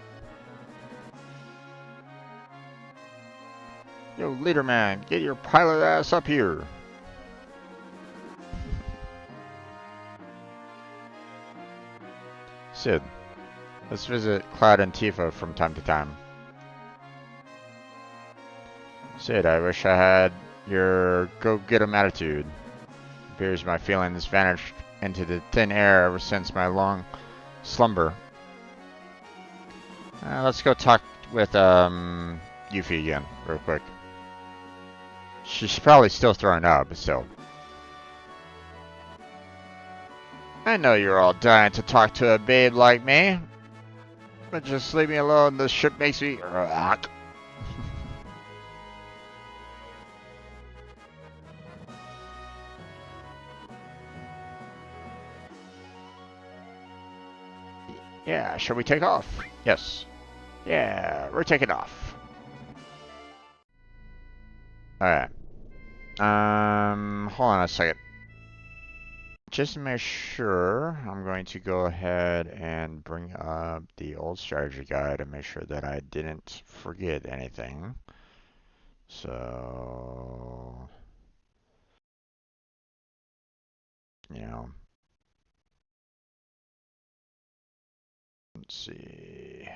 Yo, leader man, get your pilot ass up here. Sid, let's visit Cloud and Tifa from time to time. Sid, I wish I had your go-get-'em attitude. It appears my feelings vanished into the thin air ever since my long slumber. Let's go talk with Yuffie again, real quick. She's probably still throwing up, but still. I know you're all dying to talk to a babe like me, but just leave me alone. This ship makes me rock. Yeah, shall we take off? Yes. Yeah, we're taking off. Alright. Hold on a second. Just to make sure, I'm going to go ahead and bring up the old strategy guide and make sure that I didn't forget anything. So, you know, let's see.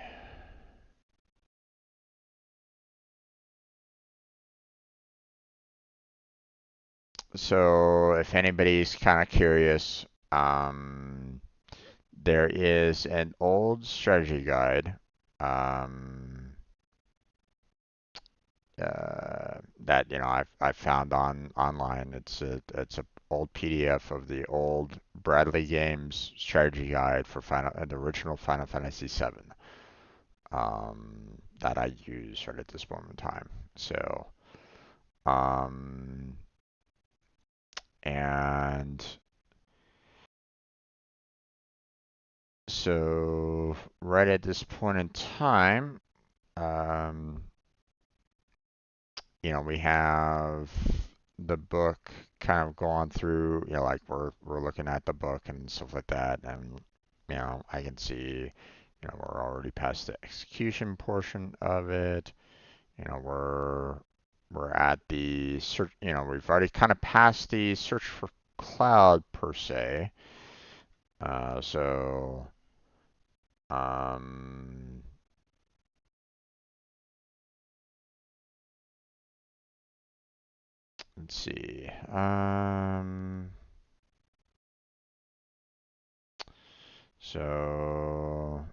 So, if anybody's kind of curious, there is an old strategy guide that I found online. It's a old PDF of the old Bradley Games strategy guide for the original Final Fantasy VII that I use right at this moment in time. So um, and so right at this point in time, um, we have the book kind of going through, like we're looking at the book and stuff like that, and I can see, we're already past the execution portion of it. We're at the search, we've already kind of passed the search for cloud per se. So um let's see. So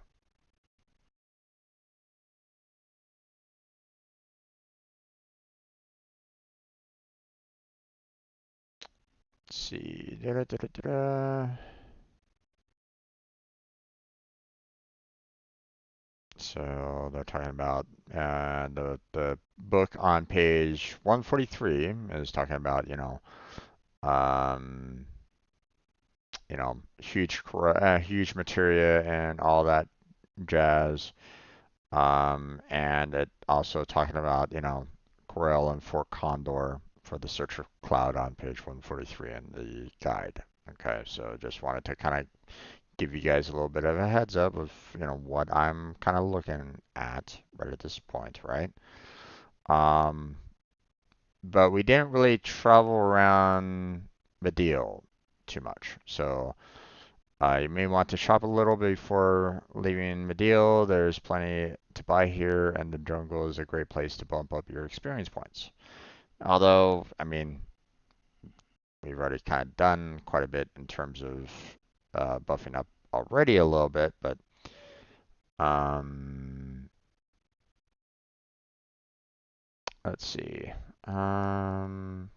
let's see. So they're talking about the book on page 143 is talking about um, huge materia and all that jazz. And it also talking about Corel and Fort Condor for the search for cloud on page 143 in the guide. Okay, so just wanted to kind of give you guys a little bit of a heads up of what I'm kind of looking at right at this point, right? Um, but we didn't really travel around Medeal too much, so you may want to shop a little before leaving Medeal. There's plenty to buy here, and the jungle is a great place to bump up your experience points. Although, I mean, we've already kind of done quite a bit in terms of buffing up already a little bit, but Um, let's see. Um,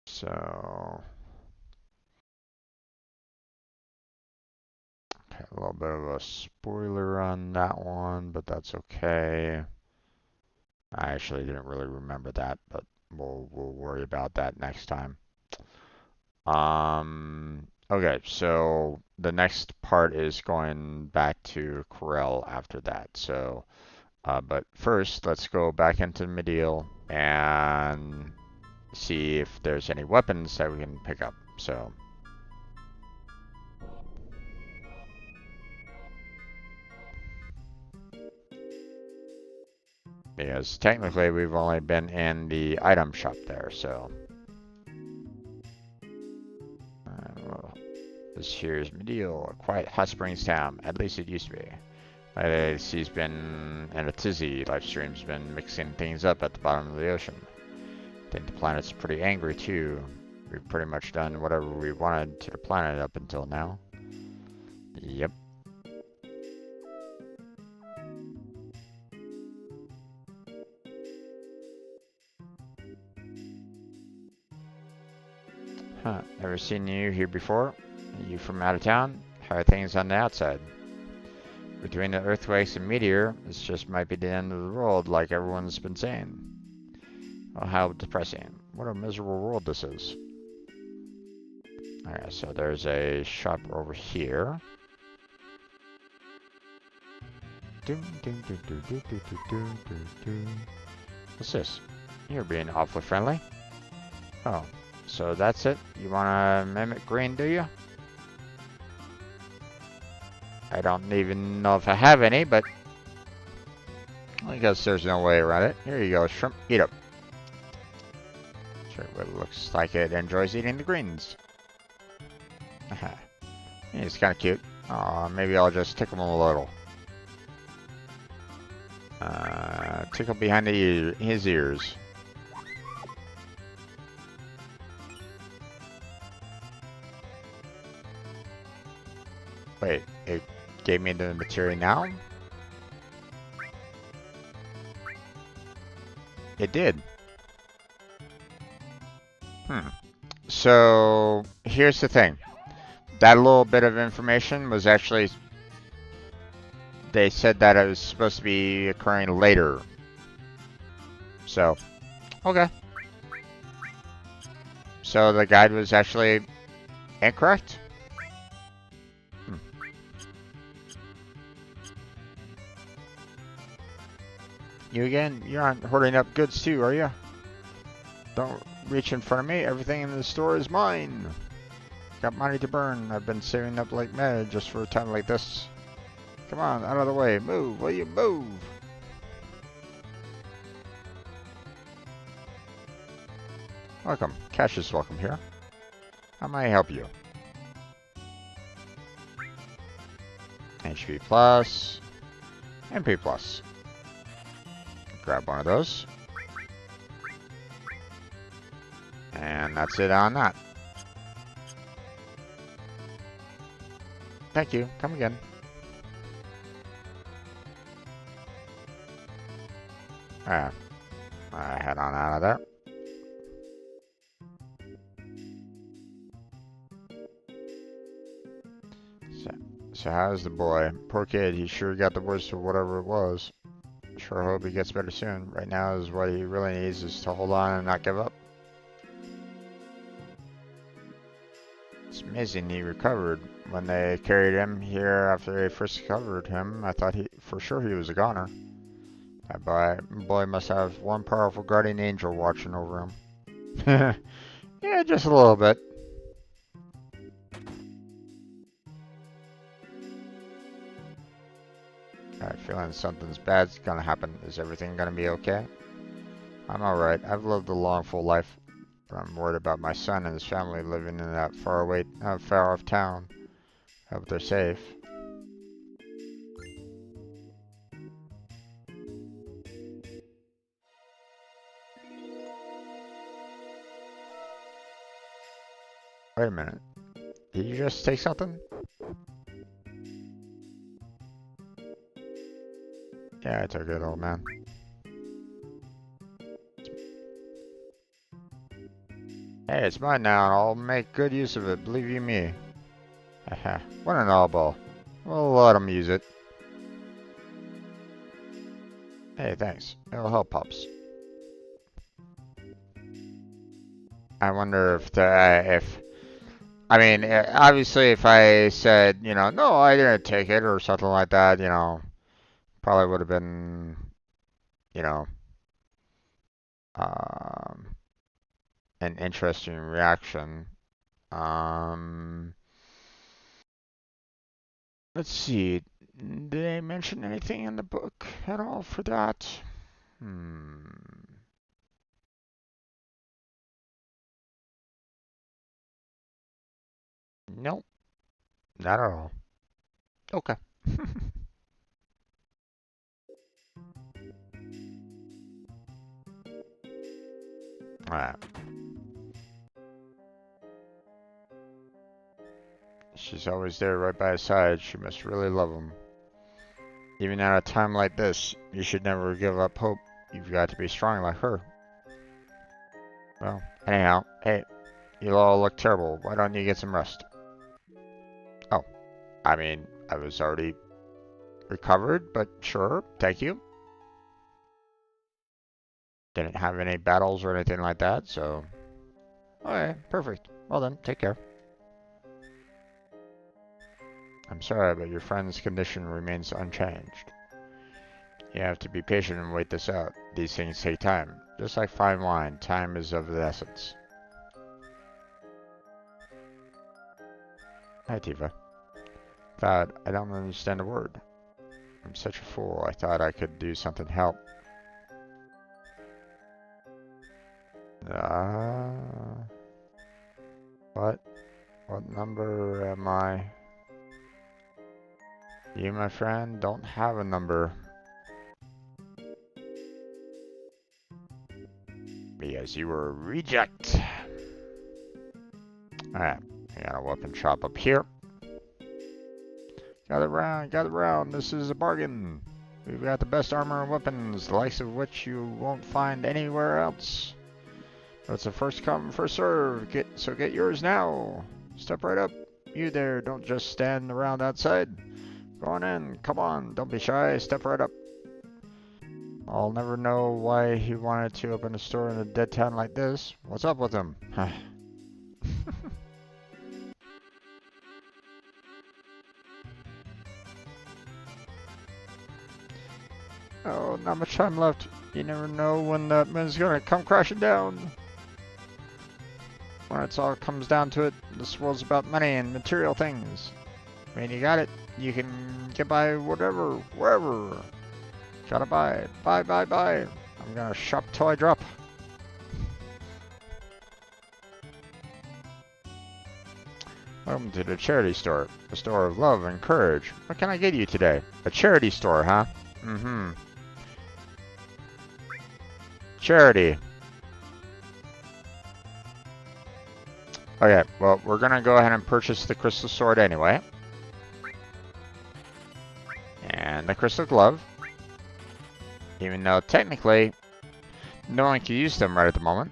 so okay, a little bit of a spoiler on that one, but that's okay. I actually didn't really remember that, but we'll worry about that next time. Okay, so the next part is going back to Corel after that. So, but first, let's go back into Medial and see if there's any weapons that we can pick up. So, because technically we've only been in the item shop there, so. Well, this here's Medial, a quiet hot springs town. At least it used to be. She's been in a tizzy. Livestream's been mixing things up at the bottom of the ocean. I think the planet's pretty angry too. We've pretty much done whatever we wanted to the planet up until now. Yep. Huh, never seen you here before? Are you from out of town? How are things on the outside? Between the earthquakes and meteor, this just might be the end of the world like everyone's been saying. Oh, how depressing. What a miserable world this is. Alright, so there's a shop over here. What's this? You're being awfully friendly. Oh, so that's it? You wanna mimic green, do you? I don't even know if I have any, but I guess there's no way around it. Here you go, shrimp. Eat up. Sure, it looks like it enjoys eating the greens. It's kind of cute. Maybe I'll just tickle him a little. Tickle behind his ears. Wait, it gave me the material now? It did. So, here's the thing. That little bit of information was actually... They said that it was supposed to be occurring later. So, okay. So the guide was actually incorrect? You again? You aren't hoarding up goods too, are you? Don't reach in front of me. Everything in the store is mine. Got money to burn. I've been saving up like mad just for a time like this. Come on, out of the way. Move, will you move? Welcome. Cash is welcome here. How may I help you? HP plus. MP plus. Grab one of those. And that's it on that. Thank you. Come again. I head on out of there. So how's the boy? Poor kid, he sure got the worst of whatever it was. Sure hope he gets better soon. Right now is what he really needs is to hold on and not give up. It's amazing he recovered. When they carried him here after they first discovered him, I thought for sure he was a goner. That boy must have one powerful guardian angel watching over him. Yeah, just a little bit. I have a feeling something's bad's gonna happen. Is everything gonna be okay? I'm alright. I've lived a long, full life. But I'm worried about my son and his family living in that far off town. I hope they're safe. Wait a minute. Did you just take something? Yeah, I took it, old man. Hey, it's mine now, and I'll make good use of it, believe you me. Haha, what an oddball. We'll let him use it. Hey, thanks. It'll help, Pops. I wonder if I mean, obviously, if I said, you know, no, I didn't take it or something like that, you know, probably would have been, you know, um, an interesting reaction. Um, let's see. Did they mention anything in the book at all for that? Hmm. Nope, not at all. Okay. Alright. She's always there right by his side. She must really love him. Even at a time like this, you should never give up hope. You've got to be strong like her. Well, anyhow, hey, you all look terrible. Why don't you get some rest? Oh, I mean, I was already recovered, but sure, thank you. Didn't have any battles or anything like that, so... Okay, perfect. Well then, take care. I'm sorry, but your friend's condition remains unchanged. You have to be patient and wait this out. These things take time. Just like fine wine, time is of the essence. Hi, Tifa. Thought I don't understand a word. I'm such a fool. I thought I could do something to help. What? What number am I? You, my friend, don't have a number. Because you were a reject. Alright, we got a weapon shop up here. Gather round, this is a bargain. We've got the best armor and weapons, the likes of which you won't find anywhere else. But it's a first come, first serve, so get yours now. Step right up. You there, don't just stand around outside. Go on in, come on, don't be shy, step right up. I'll never know why he wanted to open a store in a dead town like this. What's up with him? Oh, not much time left. You never know when that man's gonna come crashing down. When it all comes down to it, this world's about money and material things. When you got it, you can get by whatever, wherever. Gotta buy. Buy. I'm gonna shop till I drop. Welcome to the charity store. A store of love and courage. What can I get you today? A charity store, huh? Mm-hmm. Charity. Okay, well, we're gonna go ahead and purchase the crystal sword anyway. And the crystal glove. Even though technically no one can use them right at the moment.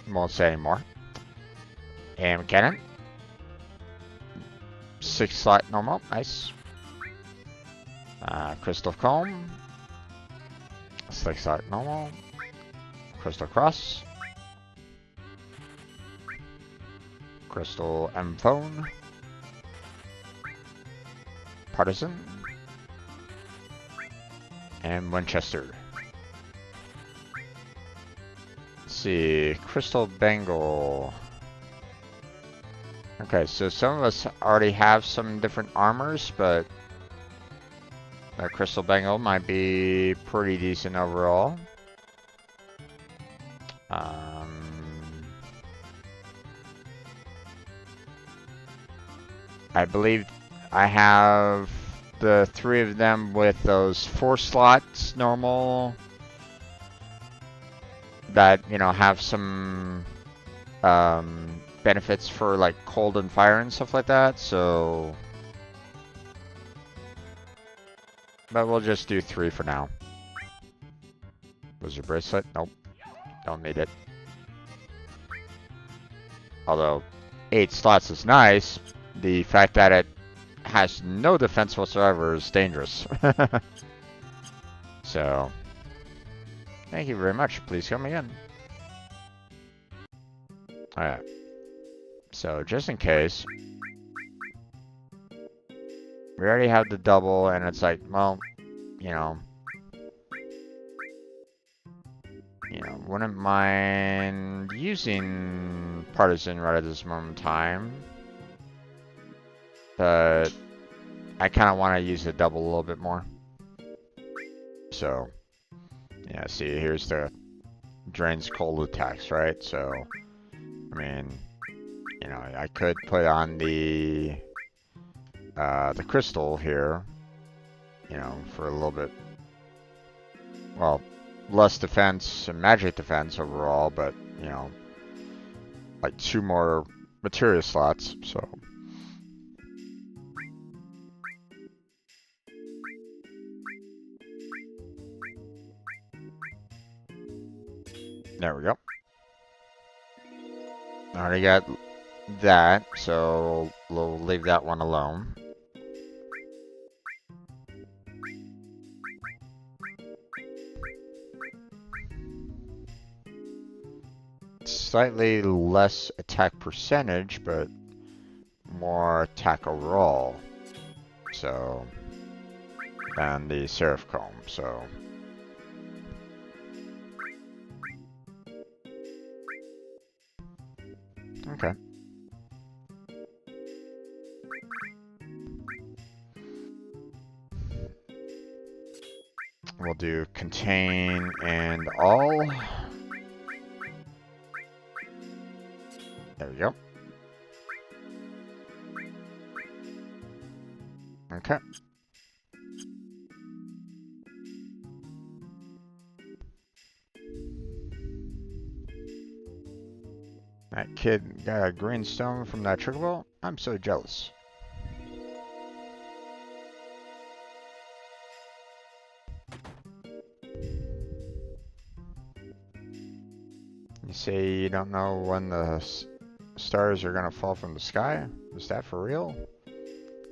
Won't say anymore. And cannon. 6 slot normal, nice. Crystal comb. 6 slot normal. Crystal cross. Crystal M phone. Partisan. And Winchester. Let's see, Crystal Bangle. Okay, so some of us already have some different armors, but that Crystal Bangle might be pretty decent overall. I believe I have the 3 of them with those 4 slots normal that, you know, have some benefits for like cold and fire and stuff like that, so but we'll just do 3 for now. Was your bracelet? Nope, don't need it. Although 8 slots is nice, the fact that it has no defense whatsoever is dangerous. So, thank you very much. Please come again. Alright. So just in case, we already have the double, and it's like, well, you know, wouldn't mind using Partisan right at this moment in time, but I kind of want to use the double a little bit more. So, yeah, see, here's the drains cold attacks, right? So, I mean, you know, I could put on the crystal here, you know, for a little bit, well, less defense and magic defense overall, but, you know, like 2 more materia slots, so. There we go. Already got that, so we'll leave that one alone. Slightly less attack percentage, but more attack overall. So, than the Seraph Comb, so. Okay. We'll do contain and all. There we go. Okay. That kid got a green stone from that trickle ball. I'm so jealous. You say you don't know when the stars are gonna fall from the sky? Is that for real?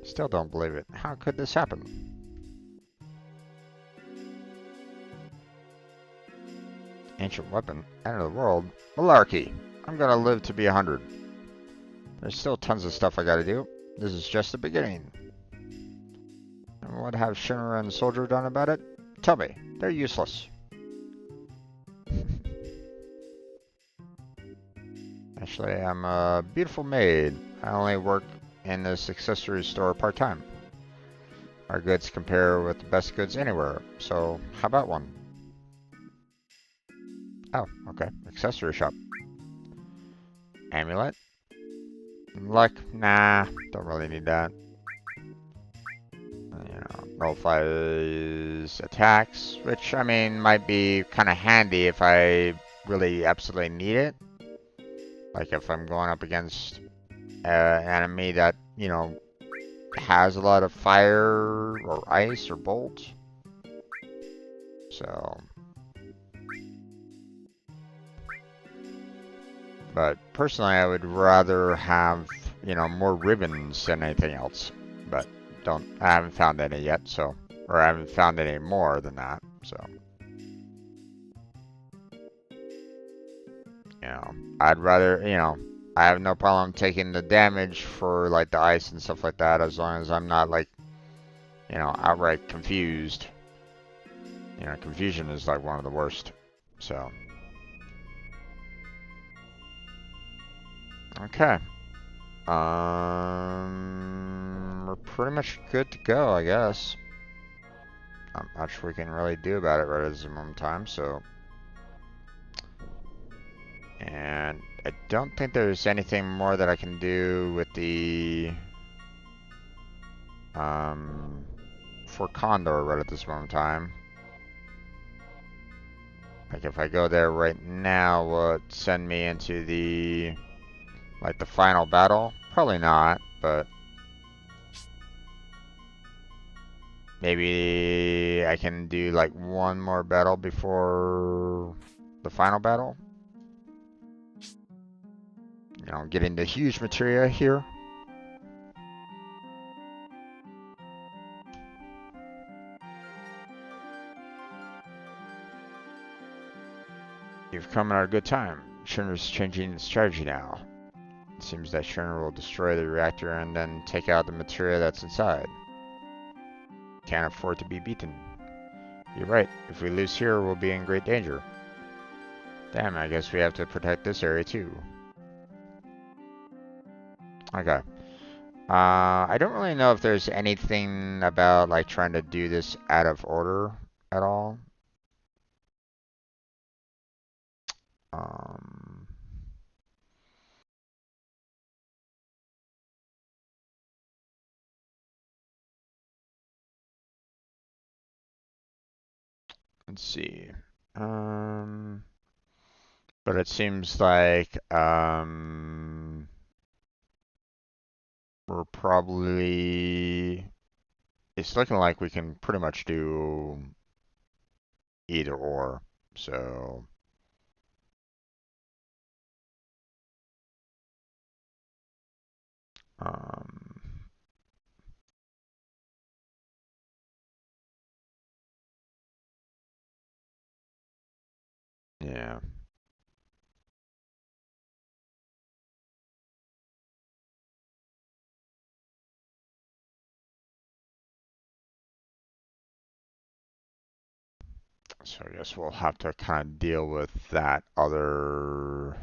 Still don't believe it. How could this happen? Ancient weapon. End of the world. Malarkey. I'm gonna live to be 100. There's still tons of stuff I gotta do. This is just the beginning. And what have Shimmer and Soldier done about it? Tell me. They're useless. Actually, I'm a beautiful maid. I only work in this accessory store part-time. Our goods compare with the best goods anywhere, so how about one? Oh, okay. Accessory shop. Amulet? Luck? Nah, don't really need that. You know, nullifies attacks, which, I mean, might be kind of handy if I really absolutely need it. Like if I'm going up against an enemy that, you know, has a lot of fire or ice or bolts. So. But personally, I would rather have, you know, more ribbons than anything else. But I haven't found any yet, so. Or I haven't found any more than that, so. You know, I'd rather, you know, I have no problem taking the damage for, like, the ice and stuff like that, as long as I'm not, like, you know, outright confused. You know, confusion is, like, one of the worst, so. Okay. We're pretty much good to go, I guess. Not much we can really do about it right at this moment in time, so. And I don't think there's anything more that I can do with the for Condor right at this moment in time. Like if I go there right now, will it send me into the like the final battle? Probably not, but maybe I can do like one more battle before the final battle. You know, getting the huge materia here. You've come at a good time. Schirner's changing its strategy now. It seems that Schirner will destroy the reactor and then take out the material that's inside. Can't afford to be beaten. You're right. If we lose here, we'll be in great danger. Damn, I guess we have to protect this area too. Okay. I don't really know if there's anything about like trying to do this out of order at all. Um, let's see. But it seems like we're probably. It's looking like we can pretty much do either or. So. Um, yeah. So I guess we'll have to kind of deal with that other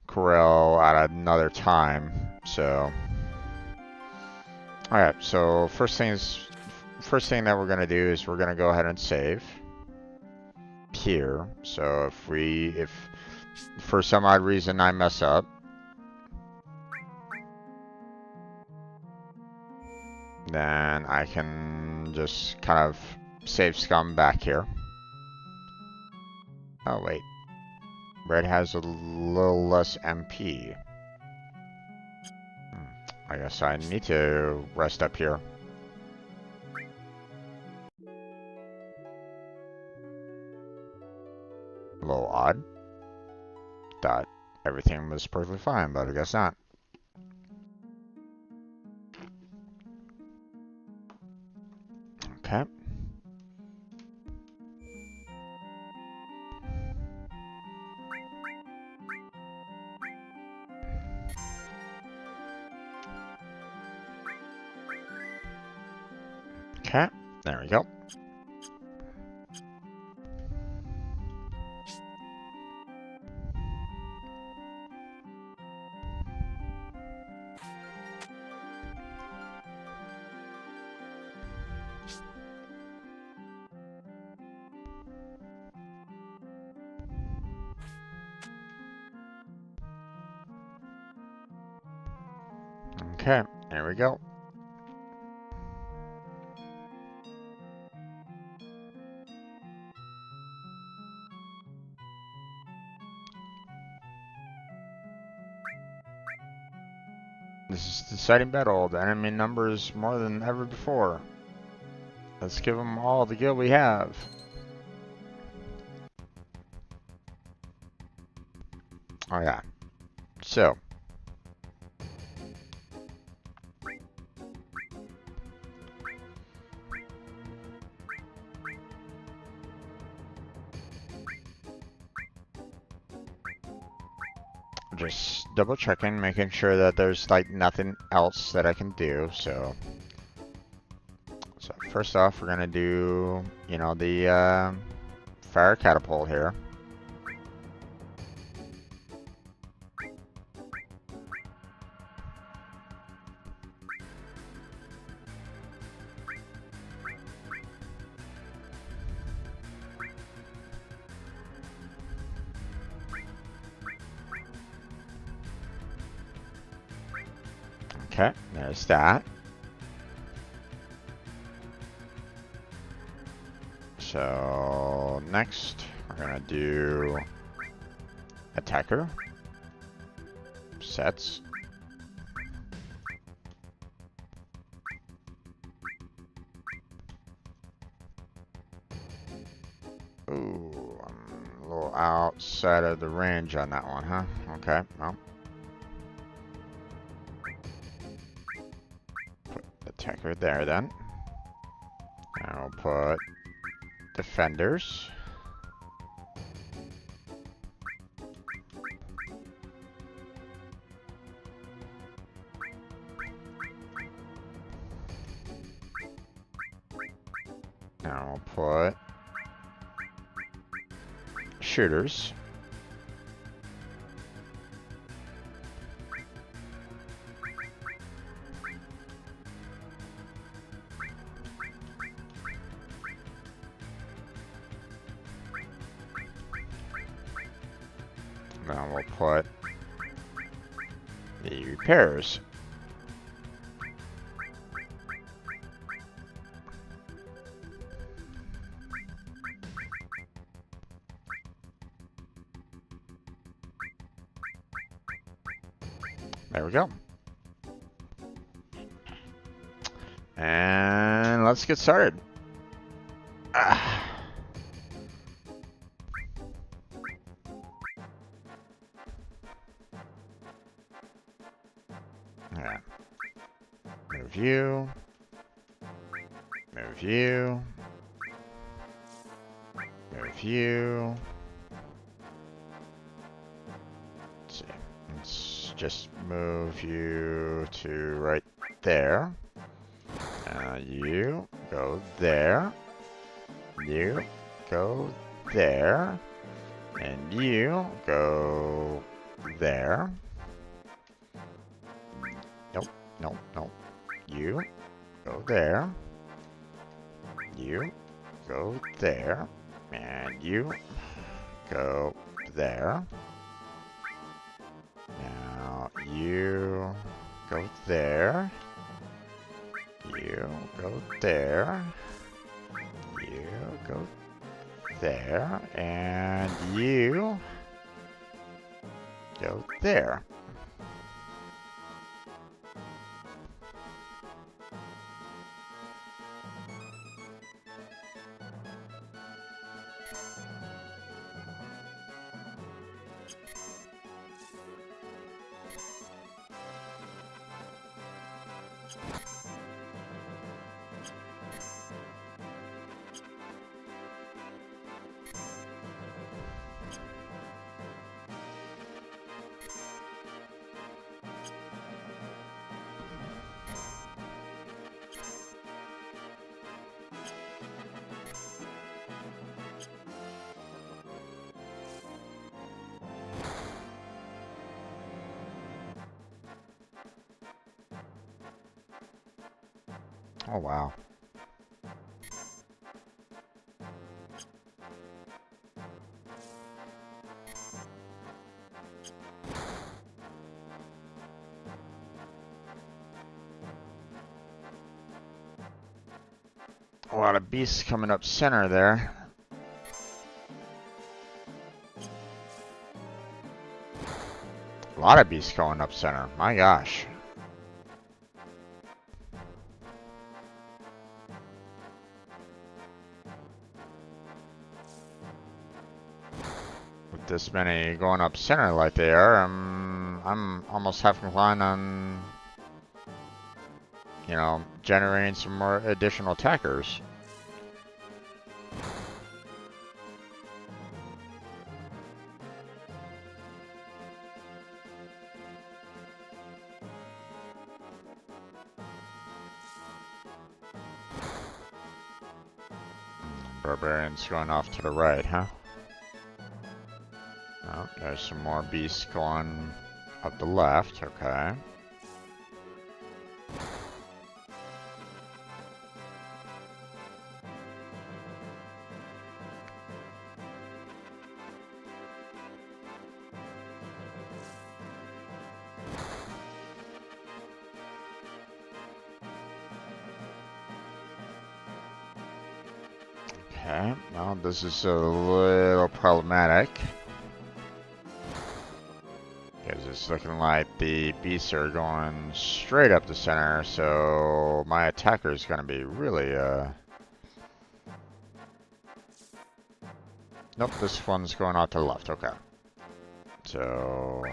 corral at another time. So, all right. So first thing that we're gonna do is we're gonna go ahead and save here. So if for some odd reason I mess up, then I can just kind of save scum back here. Oh wait, red has a little less MP. I guess I need to rest up here. A little odd. Thought everything was perfectly fine, but I guess not. Okay. Okay, there we go. Okay, there we go. This is the deciding battle. The enemy numbers more than ever before. Let's give them all the gil we have. Oh yeah. So. Just double checking, making sure that there's like nothing else that I can do, so first off we're gonna do, you know, the fire catapult here. Okay, there's that. So next we're gonna do attacker sets. Ooh, I'm a little outside of the range on that one, huh? Okay, well. Put attacker there then. And we'll put defenders. shooters. Then we'll put the repairs. There we go. And let's get started. Ah. Yeah. Move you. Move you. Move you. Let's see. Let's just move you to right there. You go there. You go there. And you go there. Nope, nope, nope. You go there. You go there. And you go there. Now you go there. You go there. You go there. And you go there. Oh, wow. A lot of beasts coming up center there. A lot of beasts going up center. My gosh. With this many going up center like they are, I'm almost half inclined on, you know, generating some more additional attackers. Barbarians going off to the right, huh? Oh, there's some more beasts going up the left, okay. Okay, well, this is a little problematic. Because it's looking like the beasts are going straight up the center, so my attacker is going to be really, Nope, this one's going out to the left, okay. So...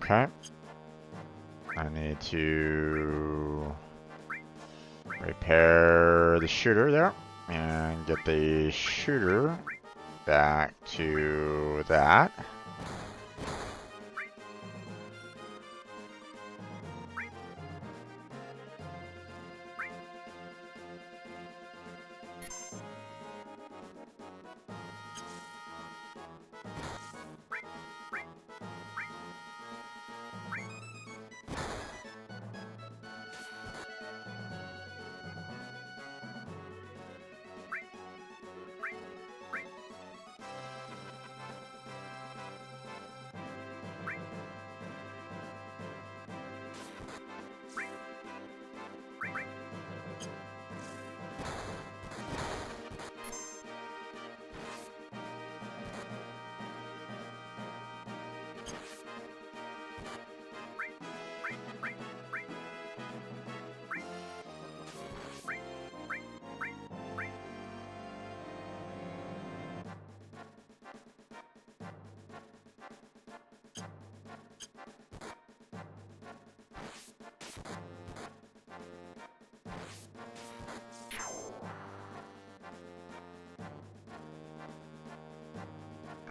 Okay. I need to repair the shooter there and get the shooter back to that.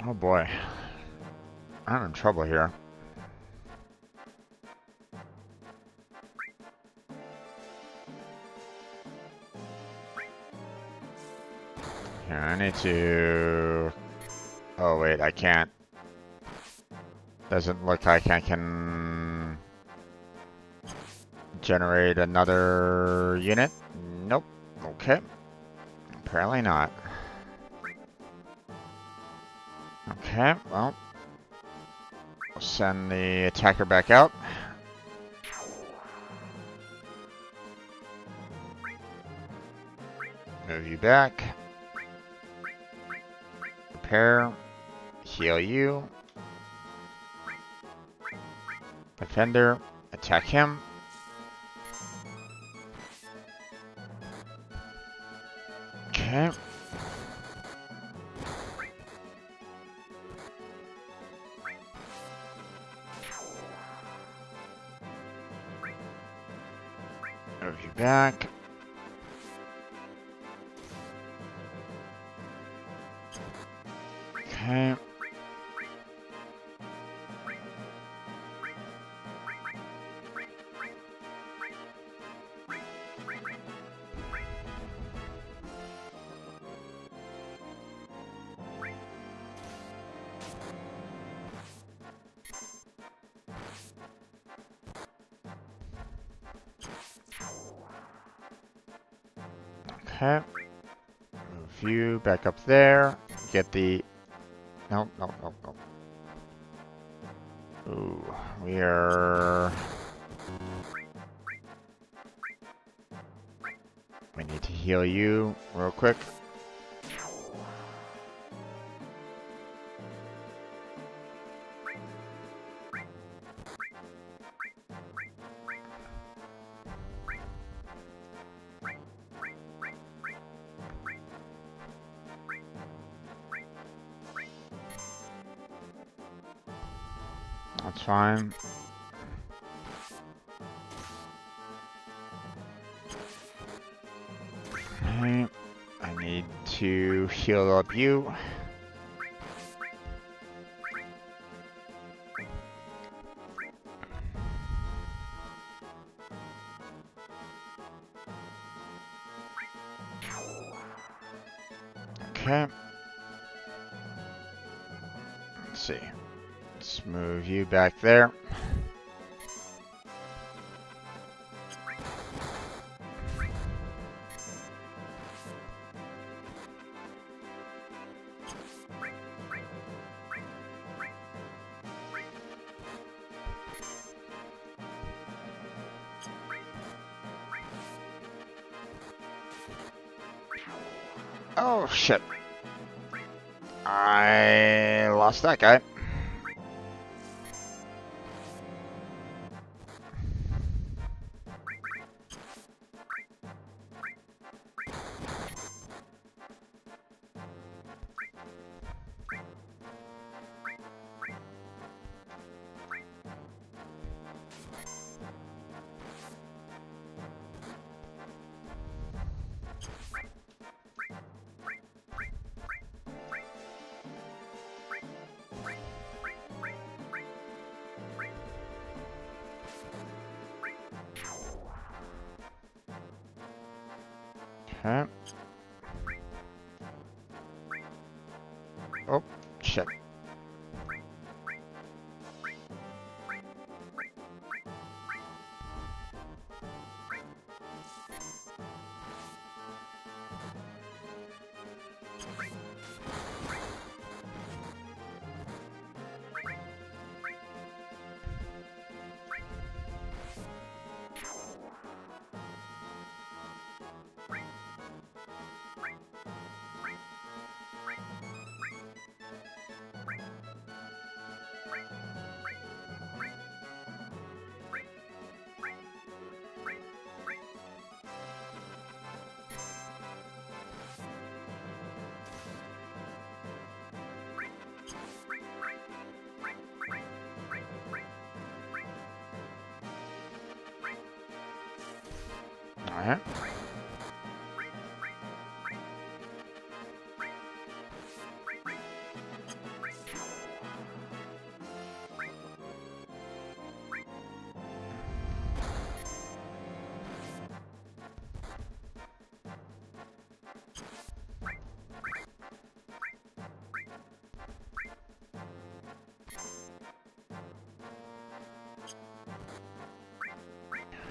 Oh boy, I'm in trouble here. Here, I need to... Oh wait, I can't. Doesn't look like I can generate another unit. Nope. Okay. Apparently not. Okay, well, we'll send the attacker back out. Move you back. Repair. Heal you. Defender. Attack him. Okay. Move you back. Okay. Okay. Move you back up there. Get the... Nope, nope, nope, nope. Ooh, we are... We need to heal you real quick. That's fine. Okay. I need to heal up you. Okay. Let's see. Let's move you back there. Oh, shit. I lost that guy. Okay. Oh, shit. Alright.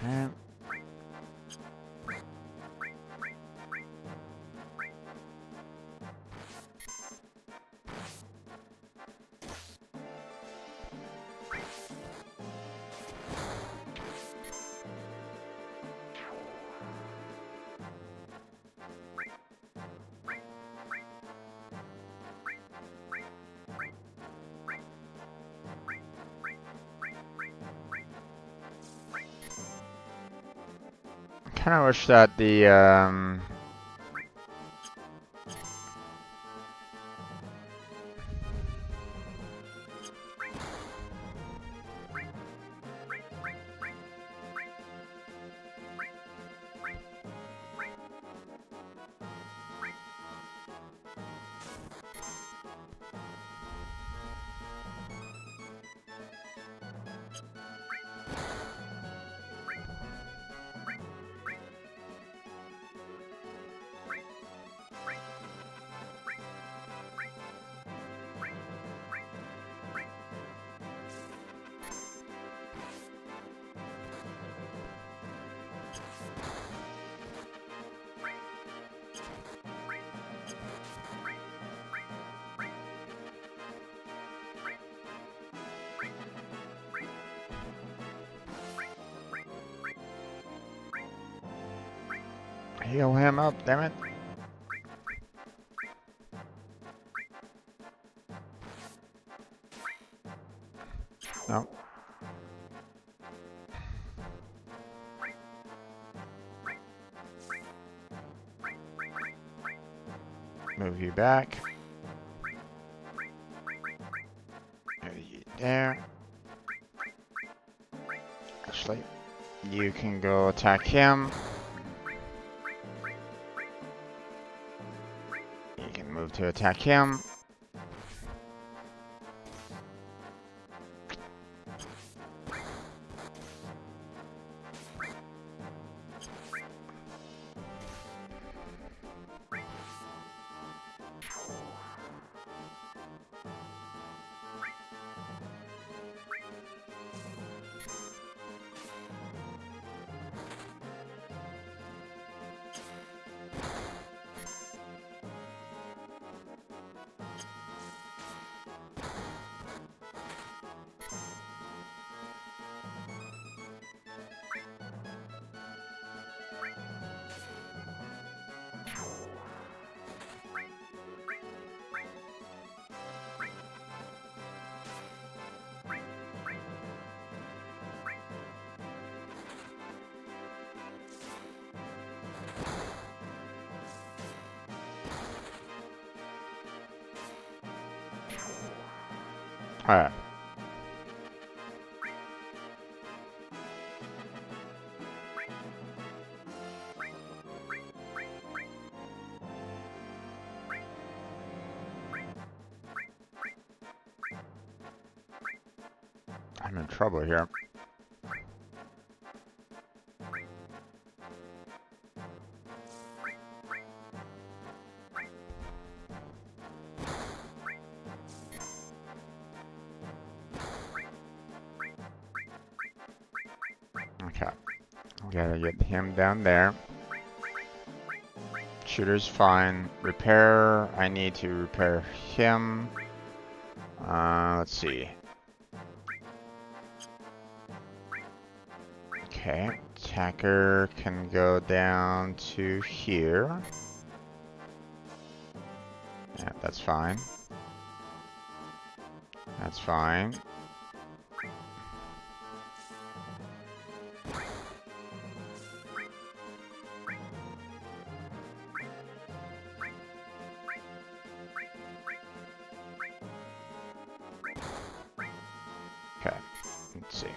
Okay. Kind of wish that the heal him up, damn it. No. Move you back. Move you there. Actually, you can go attack him. You can move to attack him. Alright. I'm in trouble here. Gotta get him down there. Shooter's fine. Repair, I need to repair him. Let's see. Okay, attacker can go down to here. Yeah, that's fine. That's fine. Okay, let's see.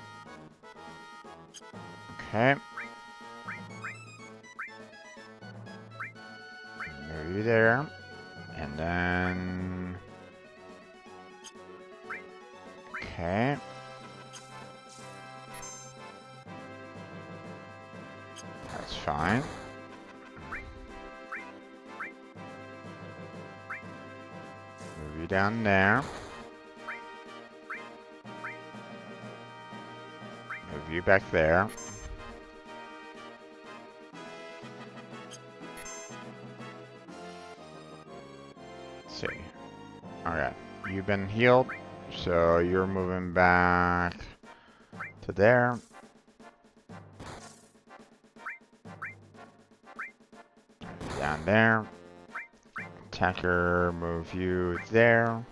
Okay. Move you there. And then... Okay. That's fine. Move you down there. Move you back there. Let's see. Alright, you've been healed, so you're moving back to there. Down there. Attacker, move you there.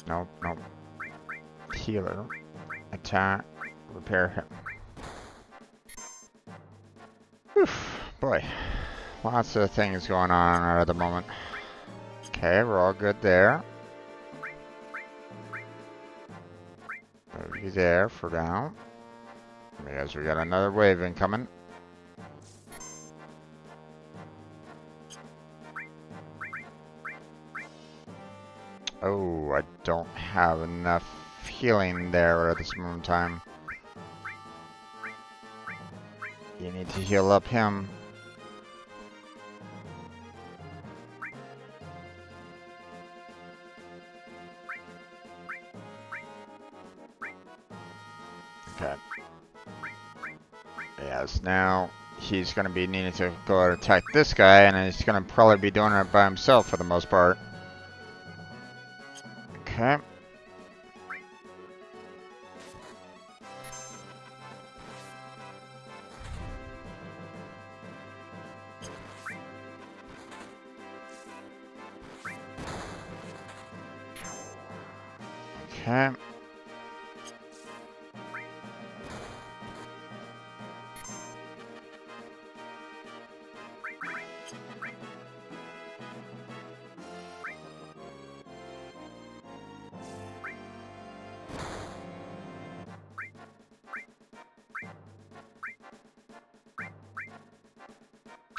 Nope, nope. Healer. Attack. Repair him. Oof, boy. Lots of things going on at the moment. Okay, we're all good there. Move you there for now. Because we got another wave incoming. Oh, I don't have enough healing there at this moment in time. You need to heal up him. Okay. Yes, now he's going to be needing to go out and attack this guy, and he's going to probably be doing it by himself for the most part. Okay. Okay.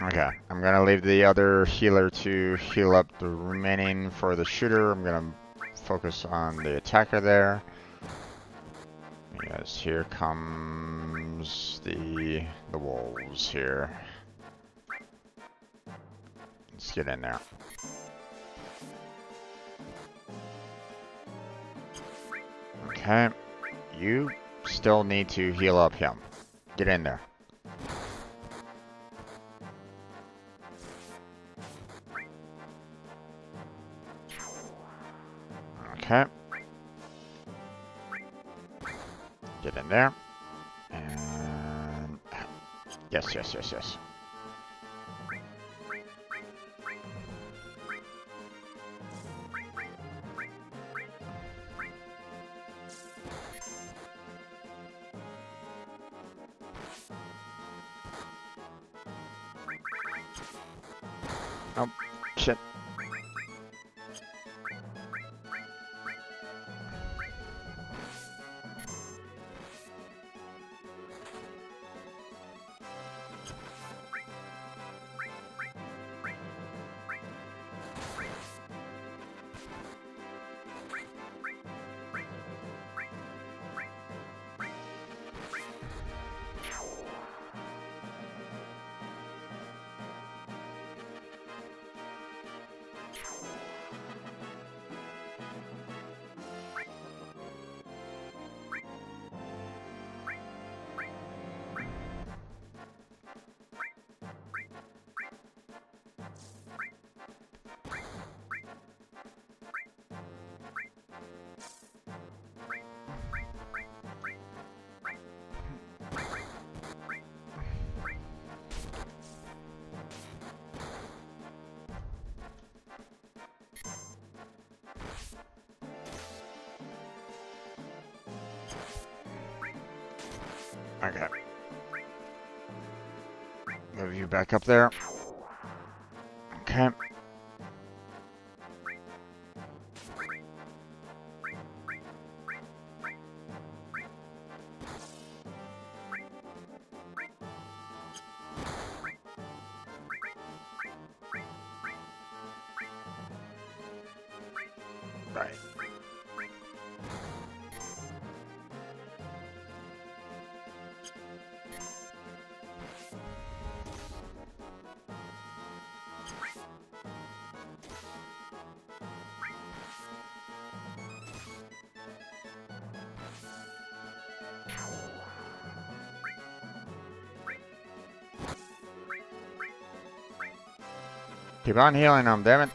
Okay, I'm gonna leave the other healer to heal up the remaining for the shooter. I'm gonna focus on the attacker there. Yes, here comes the wolves here. Let's get in there. Okay, you still need to heal up him. Get in there. Okay. Get in there. And... Yes, yes, yes, yes. Oh, shit. Okay. Move you back up there. Okay. Right. Keep on healing them, damn it.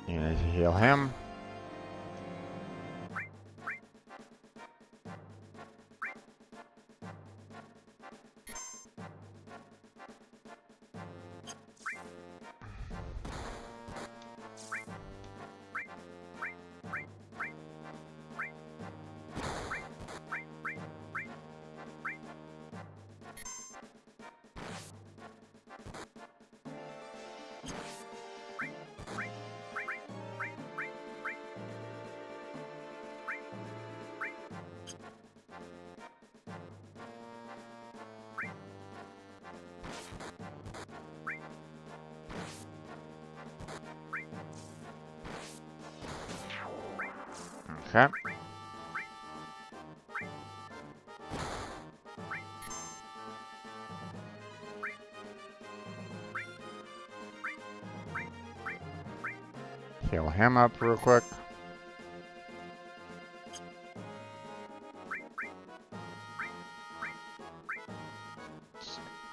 You need to heal him. Okay. Heal him up real quick.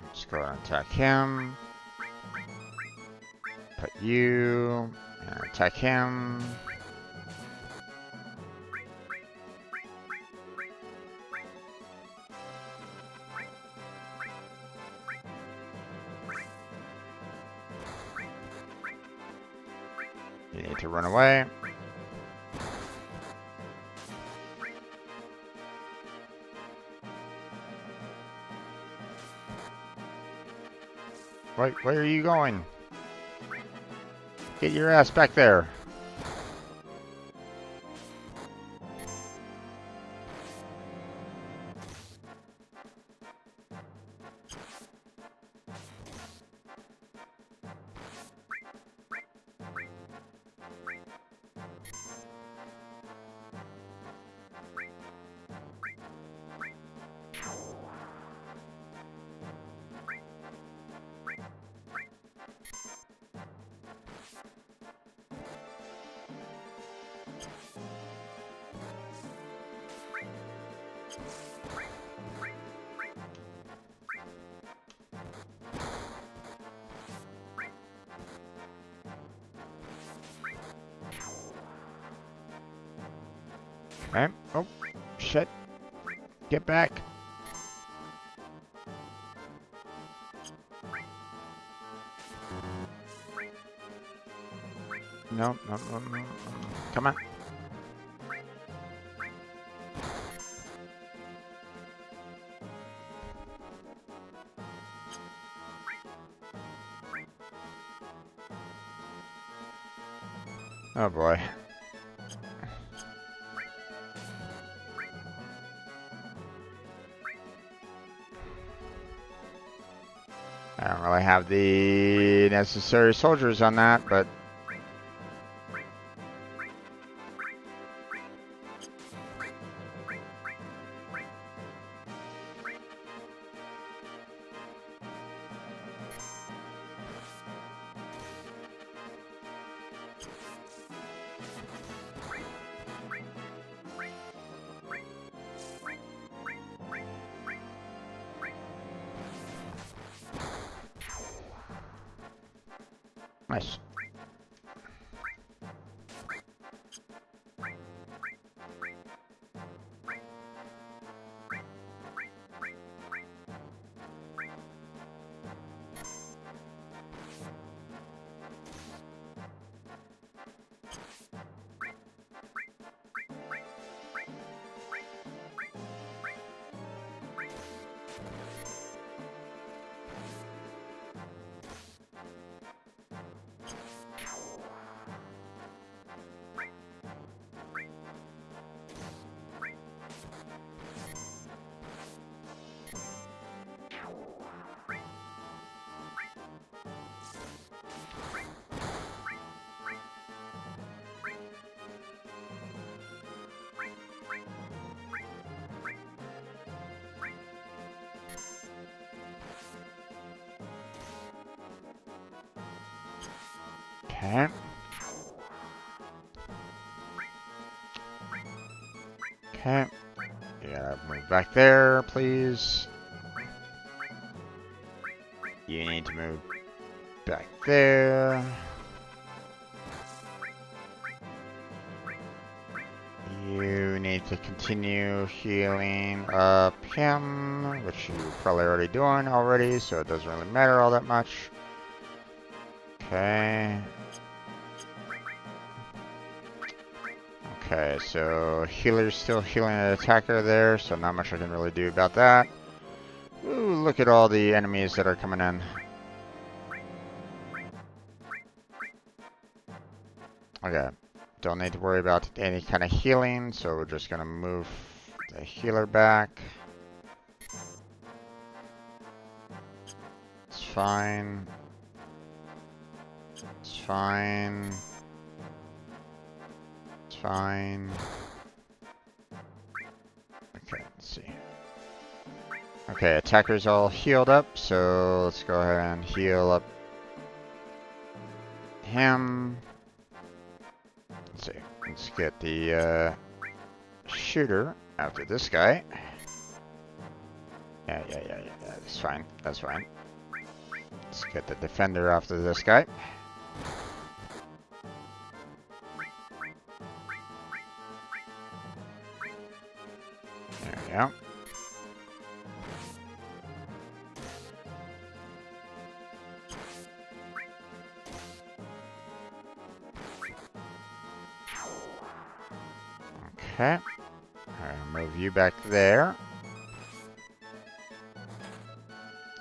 Let's go and attack him. Put you. And attack him. You need to run away. Wait, where are you going? Get your ass back there. Okay. Oh, shit. Get back. No, no, no, no, no. Come on. Oh boy. I don't really have the necessary soldiers on that, but nice. Okay. Okay. Yeah, move back there, please. You need to move back there. You need to continue healing up him, which you're probably already doing already, so it doesn't really matter all that much. Okay. Okay, so healer's still healing an attacker there, so not much I can really do about that. Ooh, look at all the enemies that are coming in. Okay, don't need to worry about any kind of healing, so we're just gonna move the healer back. It's fine. It's fine. It's fine. Okay, let's see. Okay, attacker's all healed up, so let's go ahead and heal up him. Let's see. Let's get the shooter after this guy. Yeah. That's fine. That's fine. Let's get the defender after this guy. There we go. Okay. Alright, move you back there.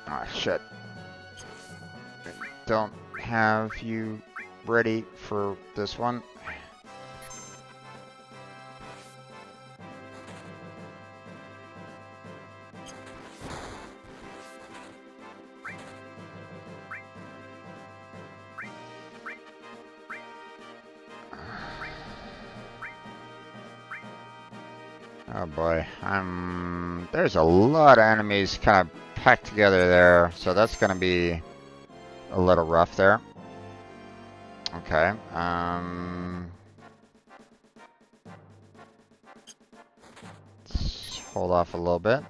Ah, shit. Don't have you ready for this one. Oh boy, there's a lot of enemies kind of packed together there, so that's gonna be a little rough there. Okay, let's hold off a little bit.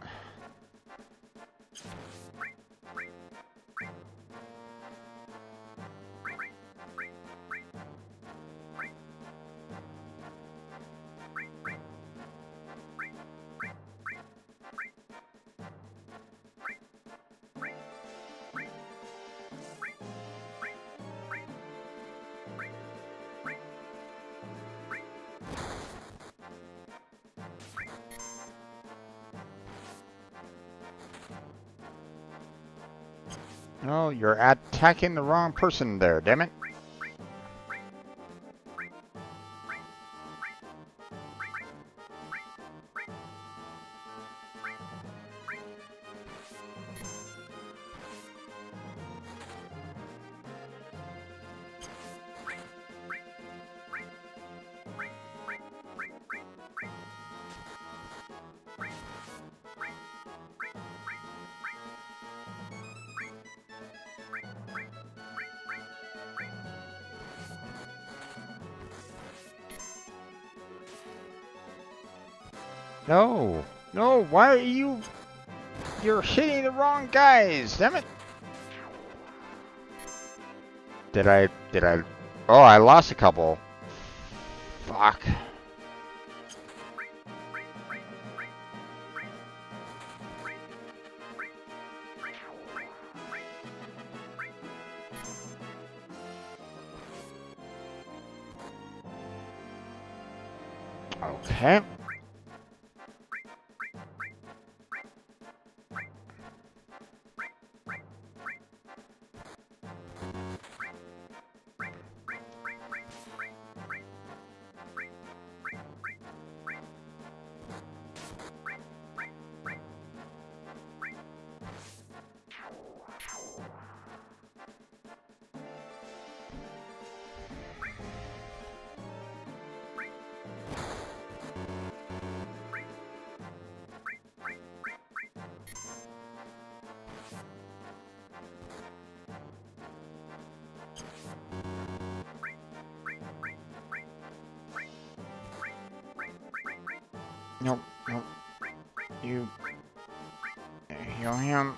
No, you're attacking the wrong person there, damn it. No, no, why are you... You're hitting the wrong guys, damn it. Did I... Oh, I lost a couple. Fuck. Okay. Nope, nope. You heal him.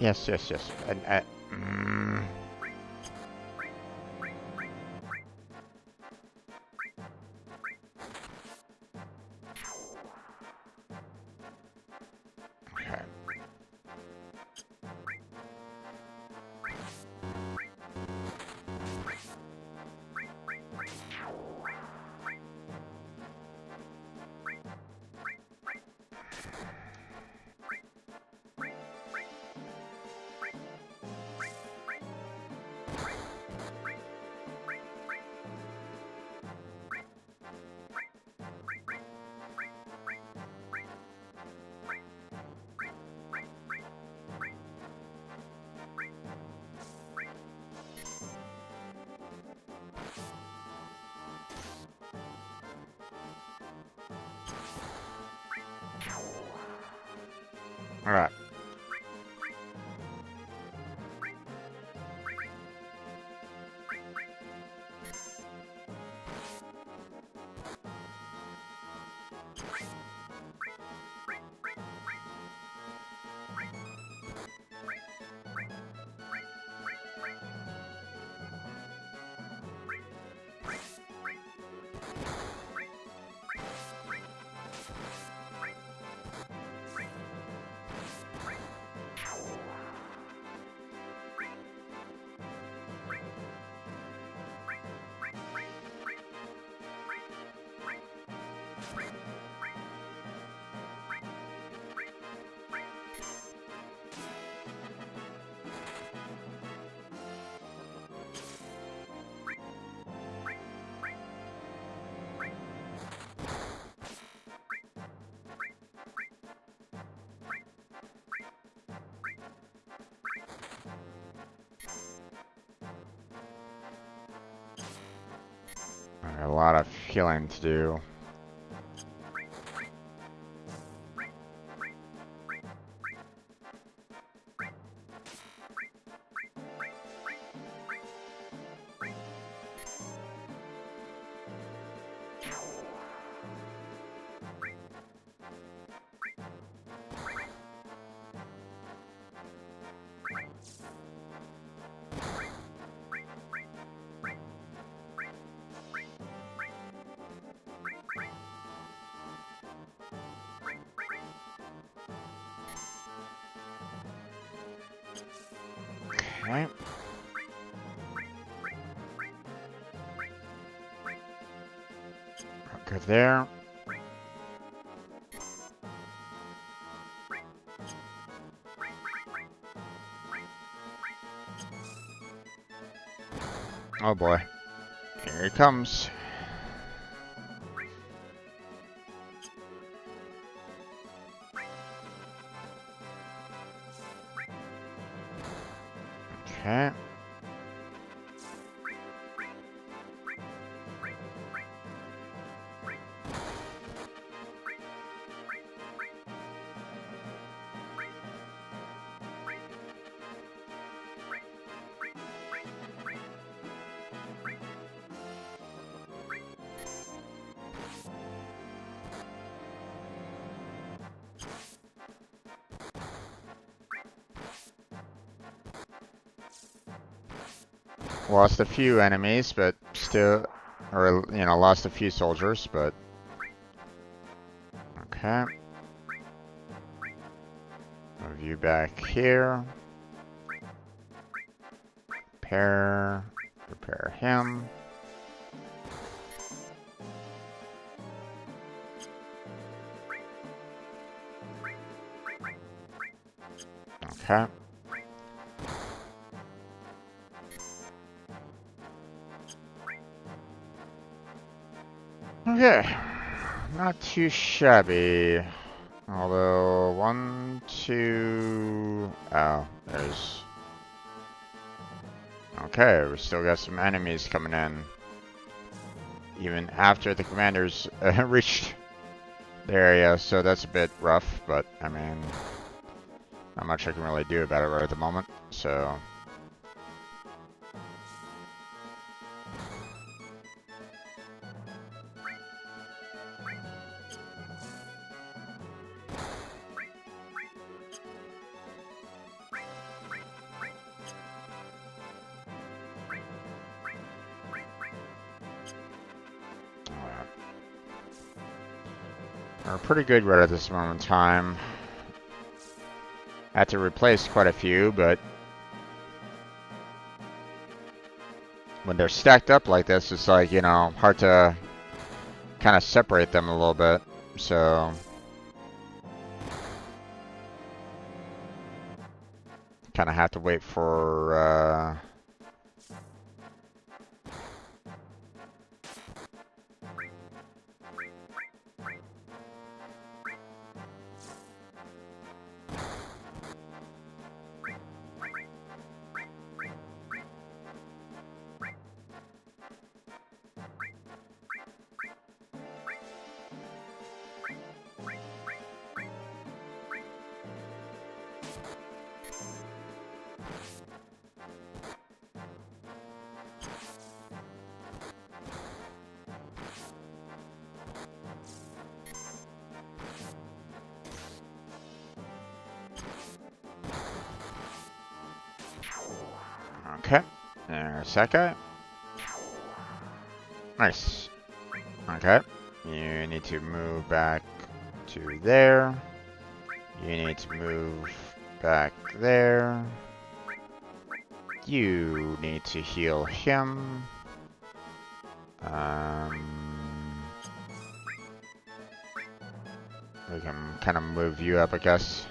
Yes, yes, yes. Okay. All right. A lot of healing to do. Okay. Good there. Oh boy. Here he comes. Okay. Lost a few enemies, but still, or, you know, lost a few soldiers, but... Okay. Move you back here. repair him. Okay. Okay. Not too shabby. Although, 1, 2... Oh, there's... Okay, we still got some enemies coming in. Even after the commanders reached the area, so that's a bit rough, but, I mean... Not much I can really do about it right at the moment, so... We're pretty good right at this moment in time. Had to replace quite a few, but when they're stacked up like this, it's like, you know, hard to kind of separate them a little bit. So kind of have to wait for okay, there's that guy. Nice. Okay, you need to move back to there. You need to move back there. You need to heal him. We can kind of move you up, I guess.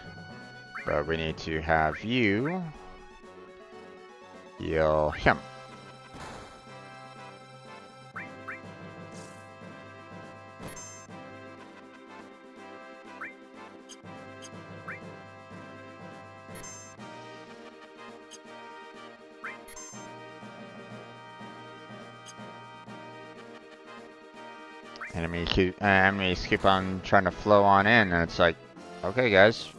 But we need to have you heal him. Enemies keep on trying to flow on in, and it's like, okay, guys,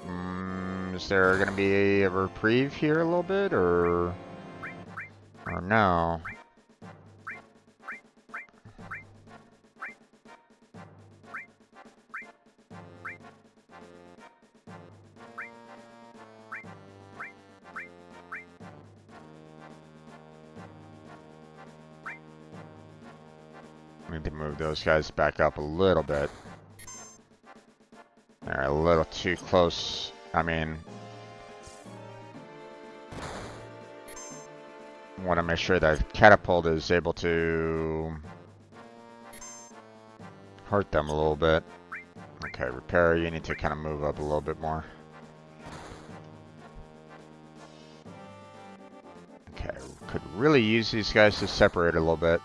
is there gonna be a reprieve here a little bit, or no? Need to move those guys back up a little bit. They're a little too close. I mean, want to make sure that catapult is able to hurt them a little bit. Okay, repair, you need to kind of move up a little bit more. Okay, could really use these guys to separate a little bit.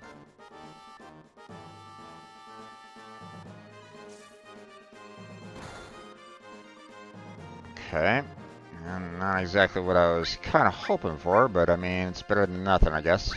Okay, not exactly what I was kind of hoping for, but I mean, it's better than nothing, I guess.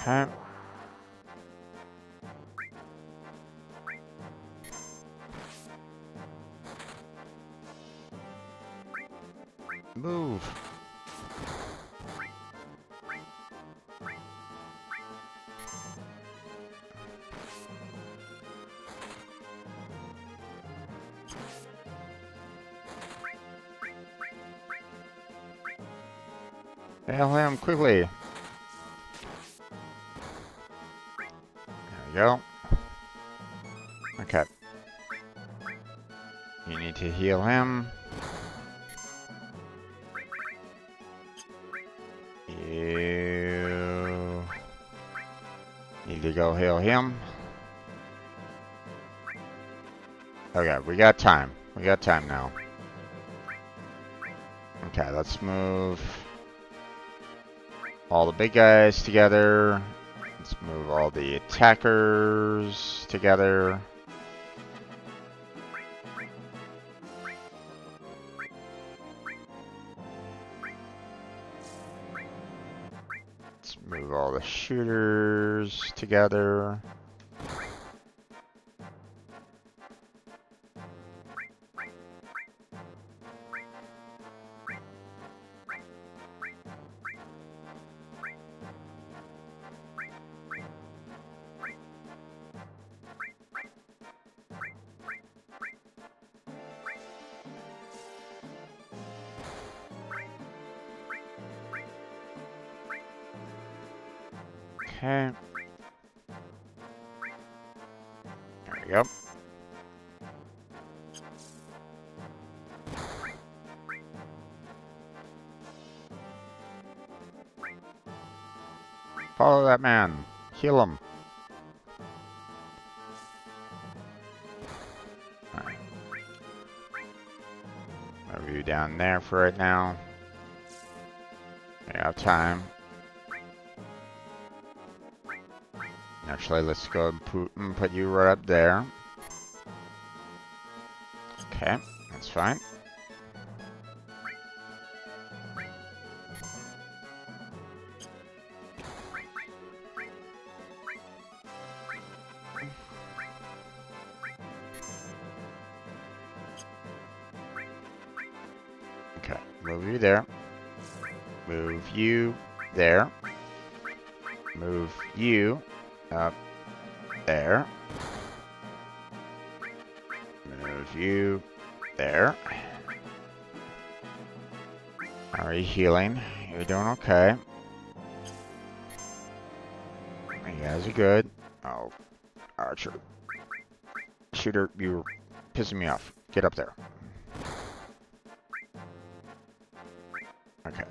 Okay. Move. Hail him quickly. There we go. Okay. You need to heal him. You need to go heal him. Okay, we got time. We got time now. Okay, let's move all the big guys together. Let's move all the attackers together. Let's move all the shooters together. Okay. There we go. Follow that man. Heal him. Alright. Move you down there for right now. We have time. Actually, let's go and put you right up there. Okay, that's fine. Okay, move you there. Move you there. Move you up there. Move you there. Are you healing? You're doing okay. You guys are good. Oh, Archer. Shooter, you're pissing me off. Get up there. Okay.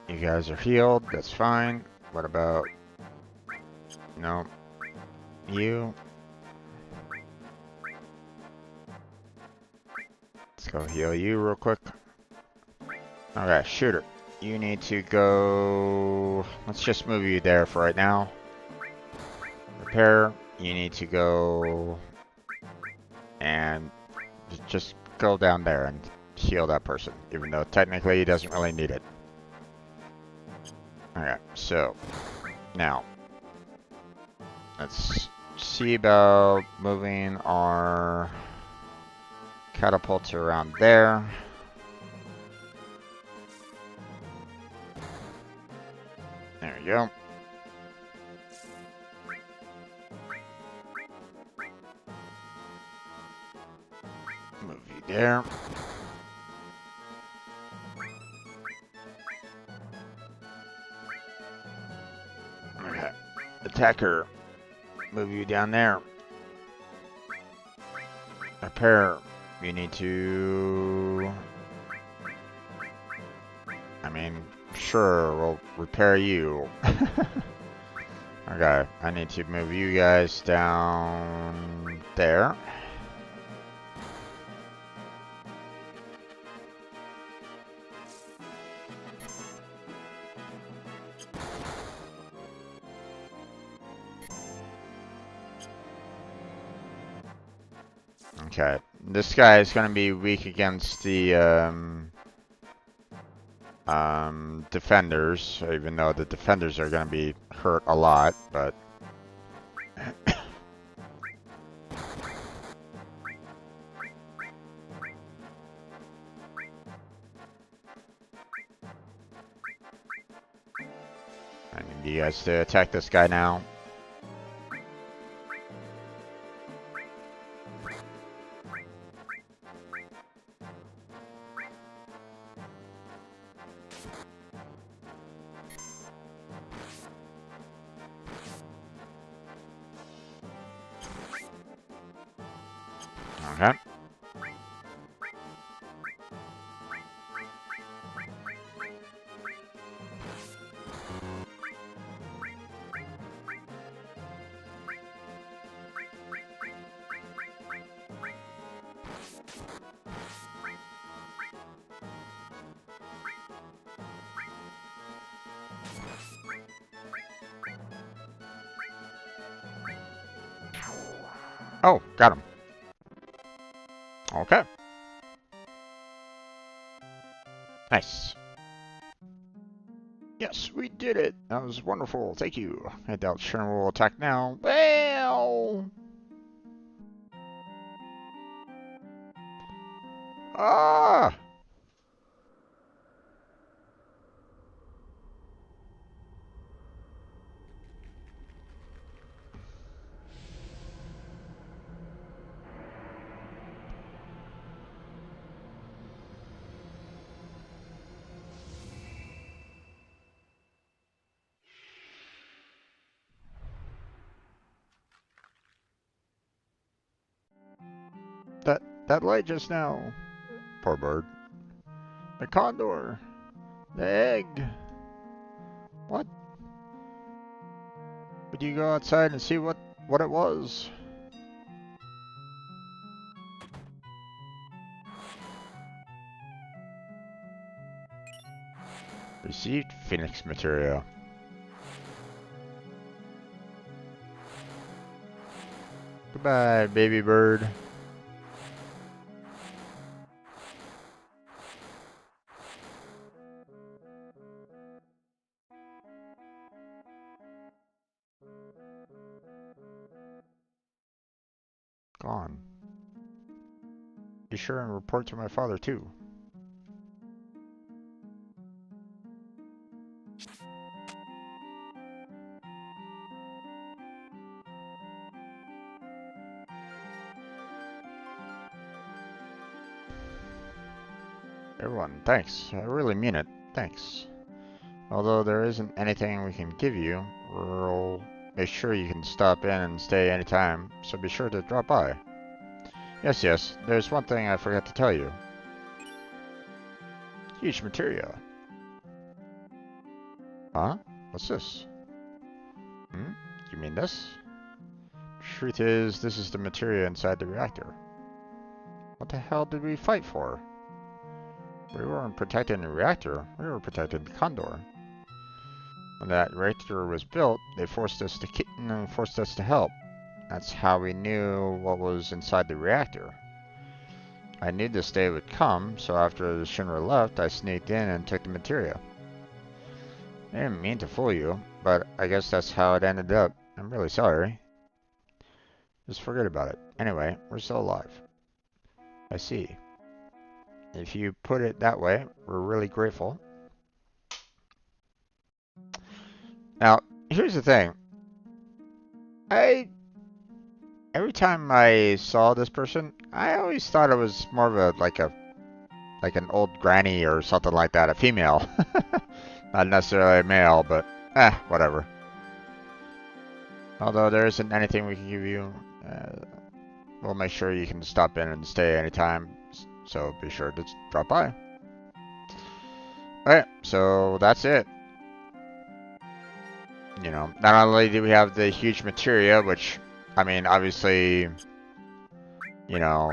You guys are healed. That's fine. What about... No. You. Let's go heal you real quick. Okay, shooter. You need to go... Let's just move you there for right now. Repair. You need to go... And just go down there and heal that person. Even though technically he doesn't really need it. Okay, so... Now... Let's see about moving our catapults around there. There we go. Move you there. Okay. Attacker. Move you down there. Repair. You need to... I mean, sure, we'll repair you. Okay, I need to move you guys down there. Okay, this guy is going to be weak against the defenders, even though the defenders are going to be hurt a lot, but I need you guys to attack this guy now. Okay. Oh, got him. Okay. Nice. Yes, we did it. That was wonderful. Thank you. I doubt Sharon will attack now. Well. Ah. That light just now. Poor bird. The condor. The egg. What? Would you go outside and see what it was? Received Phoenix material. Goodbye, baby bird. Gone. Be sure and report to my father, too. Everyone, thanks. I really mean it. Thanks. Although there isn't anything we can give you, we'll make sure you can stop in and stay anytime, so be sure to drop by. Yes, there's one thing I forgot to tell you. Huge materia. Huh? What's this? You mean this? Truth is, this is the materia inside the reactor. What the hell did we fight for? We weren't protecting the reactor, we were protecting the condor. When that reactor was built, they forced us to help. That's how we knew what was inside the reactor. I knew this day would come, so after the Shinra left, I sneaked in and took the materia. I didn't mean to fool you, but I guess that's how it ended up. I'm really sorry. Just forget about it. Anyway, we're still alive. I see. If you put it that way, we're really grateful. Now, here's the thing. Every time I saw this person, I always thought it was more of a like an old granny or something like that, a female. Not necessarily a male, but whatever. Although there isn't anything we can give you, we'll make sure you can stop in and stay anytime, so be sure to drop by. Alright, so that's it. You know, not only do we have the huge materia, which, I mean, obviously, you know,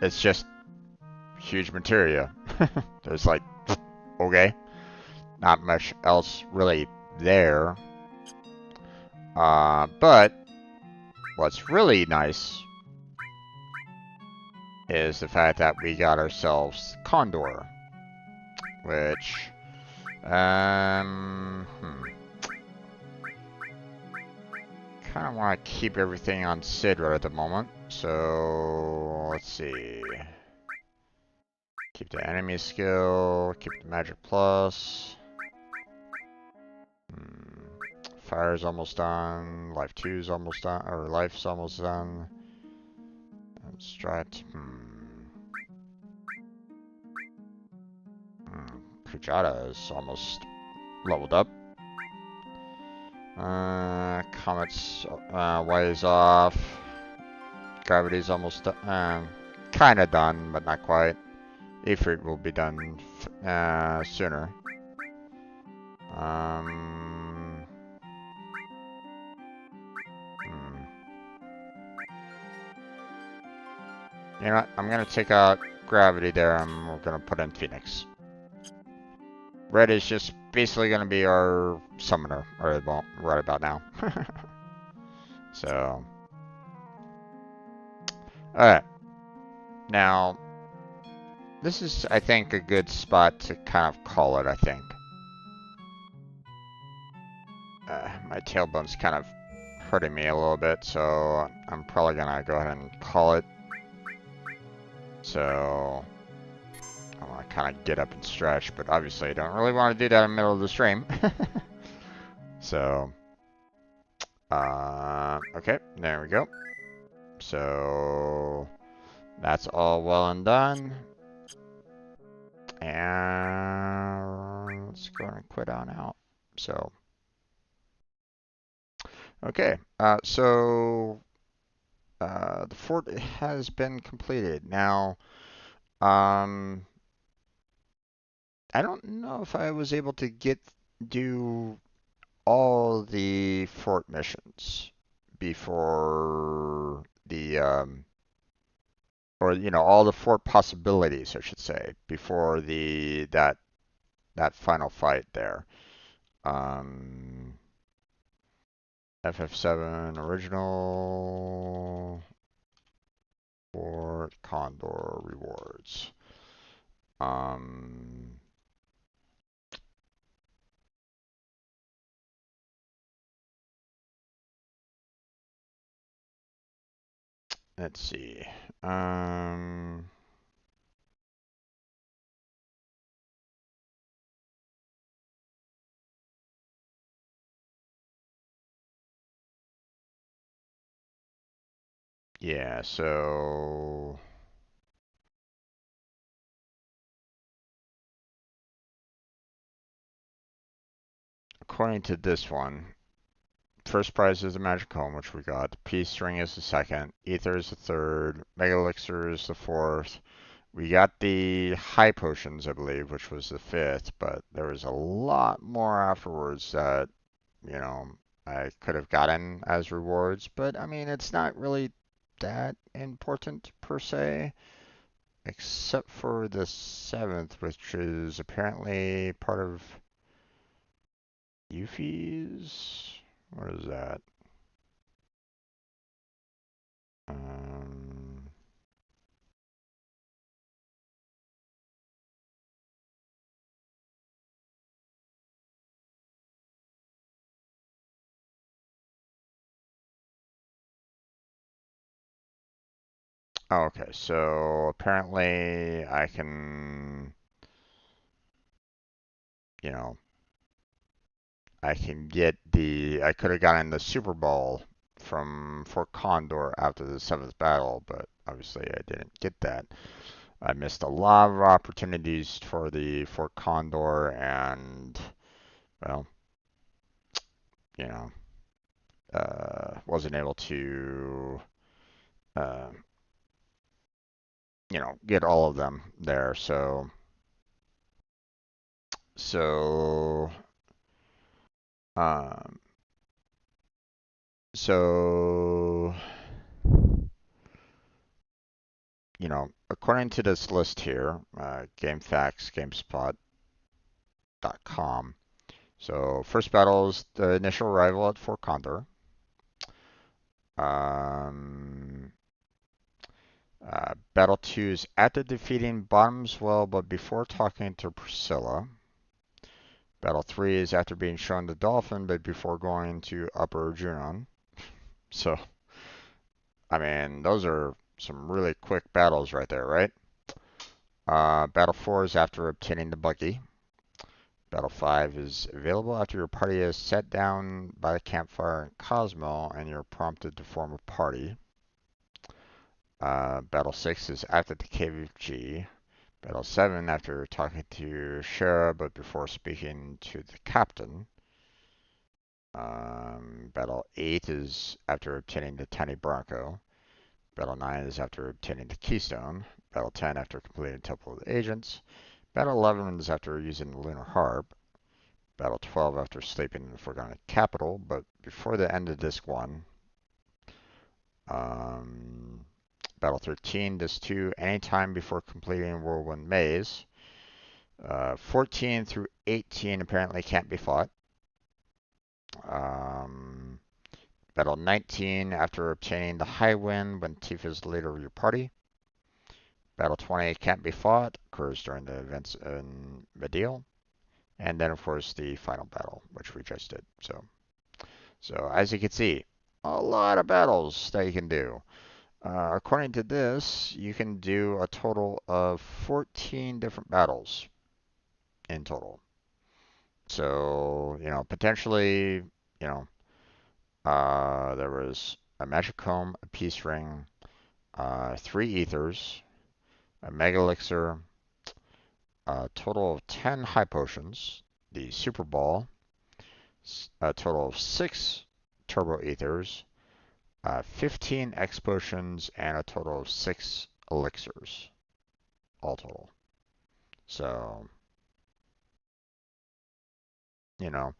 it's just huge materia. There's like, okay, not much else really there. But what's really nice is the fact that we got ourselves Condor, which, kind of want to keep everything on Sid right at the moment. So, let's see. Keep the enemy skill, keep the magic plus. Fire's almost done. Life 2's almost done, or life's almost done. And strat. Kujata is almost leveled up. Comet's ways off. Gravity's almost done. Kind of done, but not quite. Ifrit will be done sooner. You know what? I'm gonna take out Gravity there, and we're gonna put in Phoenix. Red is just basically gonna be our summoner, right about now. So, alright. Now, this is, I think, a good spot to kind of call it, I think. My tailbone's kind of hurting me a little bit, so I'm probably gonna go ahead and call it. So, I want to kind of get up and stretch, but obviously I don't really want to do that in the middle of the stream. So, okay, there we go. So, that's all well and done. And let's go and quit on out. So, okay, so the fort has been completed. Now, I don't know if I was able to do all the fort missions before the or all the fort possibilities, I should say, before that final fight there. FF7 original Fort Condor rewards. Let's see. Yeah, so according to this one, first prize is the magic comb, which we got. The peace ring is the second. Ether is the third. Mega elixir is the fourth. We got the high potions, I believe, which was the fifth, but there was a lot more afterwards that, I could have gotten as rewards. But I mean, it's not really that important per se, except for the seventh, which is apparently part of Yuffie's. What is that? Um, oh, okay, so apparently I can, you know, I could have gotten the Super Bowl from Fort Condor after the seventh battle, but obviously I didn't get that. I missed a lot of opportunities for the Fort Condor, and well, you know, wasn't able to, uh, get all of them there. So, um, so, according to this list here, GameFAQs, GameSpot.com. So, first battle is the initial arrival at Fort Condor. Battle 2 is after defeating Bottomswell but before talking to Priscilla. Battle 3 is after being shown the Dolphin but before going to Upper Junon. So, I mean, those are some really quick battles right there, right? Battle 4 is after obtaining the Buggy. Battle 5 is available after your party is set down by the campfire in Cosmo and you're prompted to form a party. Battle 6 is after the KVG. Battle 7 after talking to Shara but before speaking to the captain. Battle 8 is after obtaining the Tiny Bronco. Battle 9 is after obtaining the Keystone. Battle 10 after completing Temple of the Agents. Battle 11 is after using the Lunar Harp. Battle 12 after sleeping in the Forgotten Capital, but before the end of Disc 1. Battle 13, Disc 2, anytime before completing Whirlwind Maze. 14 through 18 apparently can't be fought. Battle 19 after obtaining the High Wind when Tifa's the leader of your party. Battle 20 can't be fought, occurs during the events in Medeal. And then, of course, the final battle, which we just did. So as you can see, a lot of battles that you can do. According to this, you can do a total of 14 different battles in total. So, potentially, there was a magic comb, a peace ring, 3 ethers, a mega elixir, a total of 10 high potions, the super ball, a total of 6 turbo ethers, 15 X potions, and a total of 6 elixirs, all total. So, you know,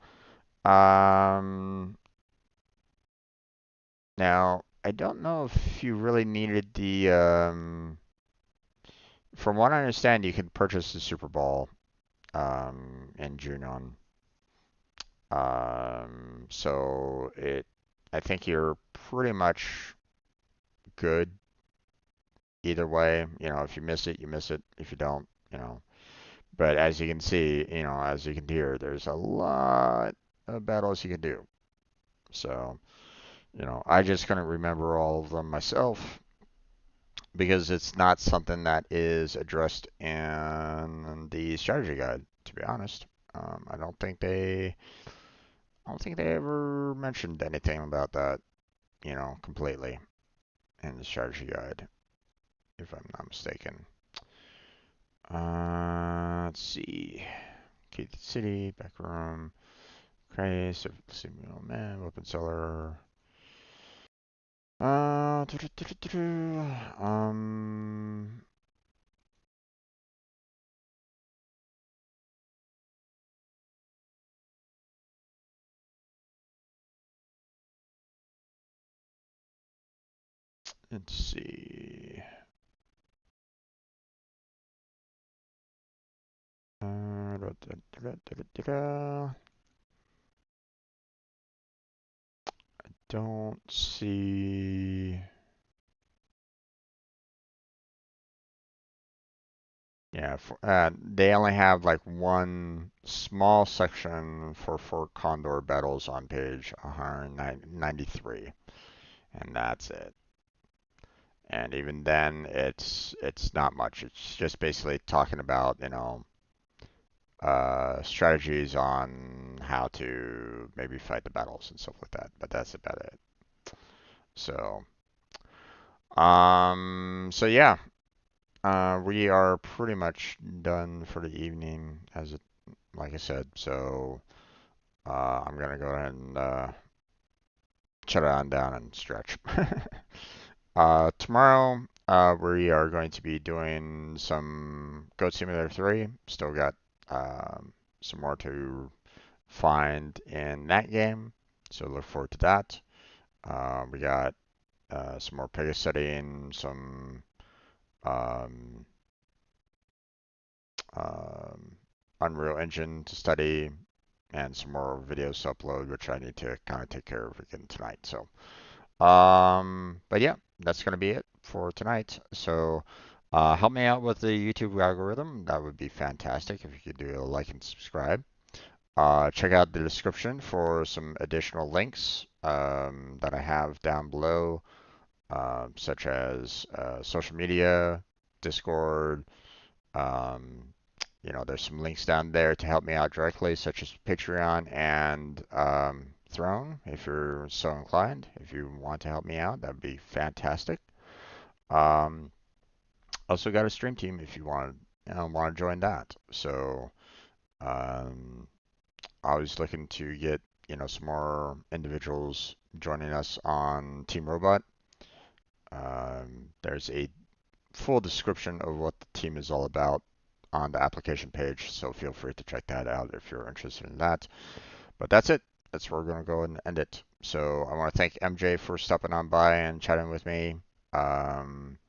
now I don't know if you really needed the, from what I understand, you can purchase the Super Ball, in Junon. So I think you're pretty much good either way. If you miss it, you miss it. If you don't, But as you can see, as you can hear, there's a lot of battles you can do. So, I just couldn't remember all of them myself because it's not something that is addressed in the strategy guide, to be honest. I don't think they ever mentioned anything about that, completely in the strategy guide, if I'm not mistaken. Let's see. Key to the city, back room, Craze, man, weapon seller. Um, let's see. Don't see. Yeah, they only have like one small section for Fort Condor battles on page 193, and that's it. And even then, it's not much. It's just basically talking about, strategies on how to maybe fight the battles and stuff like that. But that's about it. So, so yeah, we are pretty much done for the evening, like I said. So, I'm gonna go ahead and shut it on down and stretch. Tomorrow, we are going to be doing some Goat Simulator 3. Still got some more to find in that game, so look forward to that. We got some more Pega studying, some um, Unreal Engine to study, and some more videos to upload, which I need to kind of take care of again tonight. So But yeah, that's gonna be it for tonight. So, help me out with the YouTube algorithm. That would be fantastic if you could do a like and subscribe. Check out the description for some additional links that I have down below, such as social media, Discord. Um, there's some links down there to help me out directly, such as Patreon and Throne, if you're so inclined. If you want to help me out, that'd be fantastic. Um, Also got a stream team if you want to join that. So um, I was looking to get some more individuals joining us on Team Robot. There's a full description of what the team is all about on the application page, so feel free to check that out if you're interested in that. But that's it. That's where we're going to go and end it. So I want to thank MJ for stopping on by and chatting with me. Um,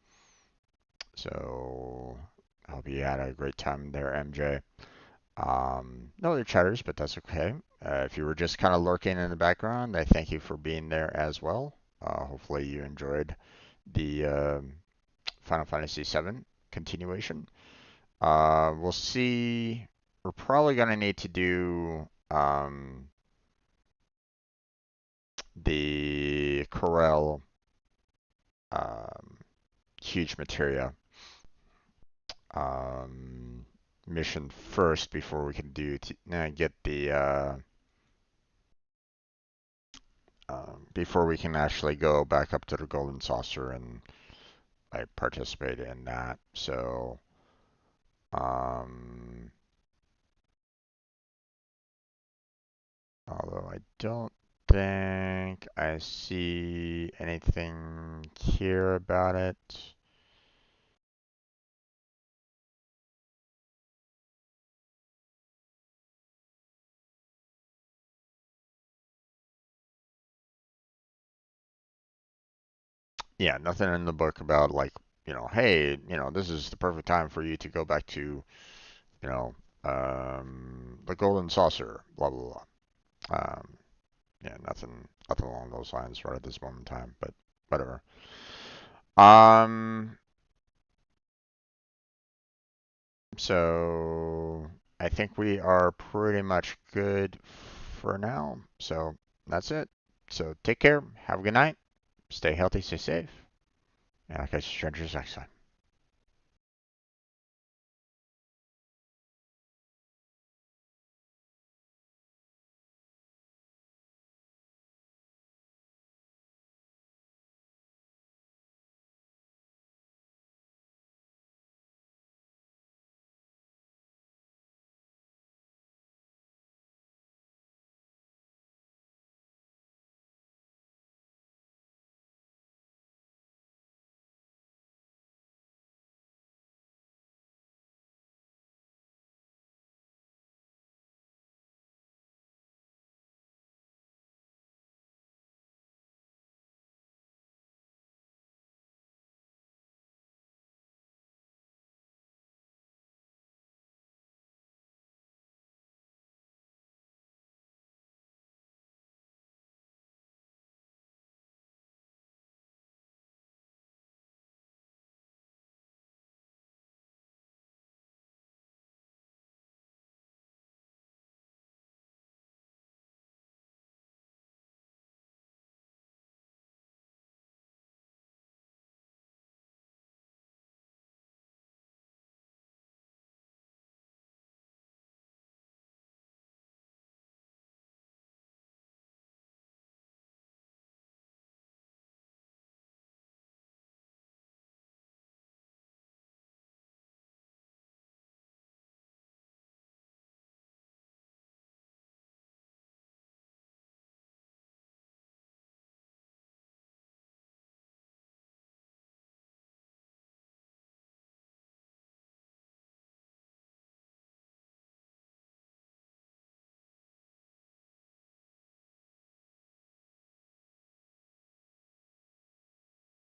so I hope you had a great time there, MJ. No other chatters, but that's okay. If you were just kind of lurking in the background, I thank you for being there as well. Hopefully you enjoyed the Final Fantasy VII continuation. We'll see. We're probably going to need to do the Corel um, huge materia um, mission first before we can get the before we can actually go back up to the Golden Saucer and like participate in that. So um, although I don't think I see anything here about it. Yeah, nothing in the book about like, hey, this is the perfect time for you to go back to, you know, the Golden Saucer, blah blah blah. Yeah, nothing along those lines right at this moment in time, but whatever. Um, so I think we are pretty much good for now. So that's it. So take care. Have a good night. Stay healthy. Stay safe. And I'll catch you strangers next time.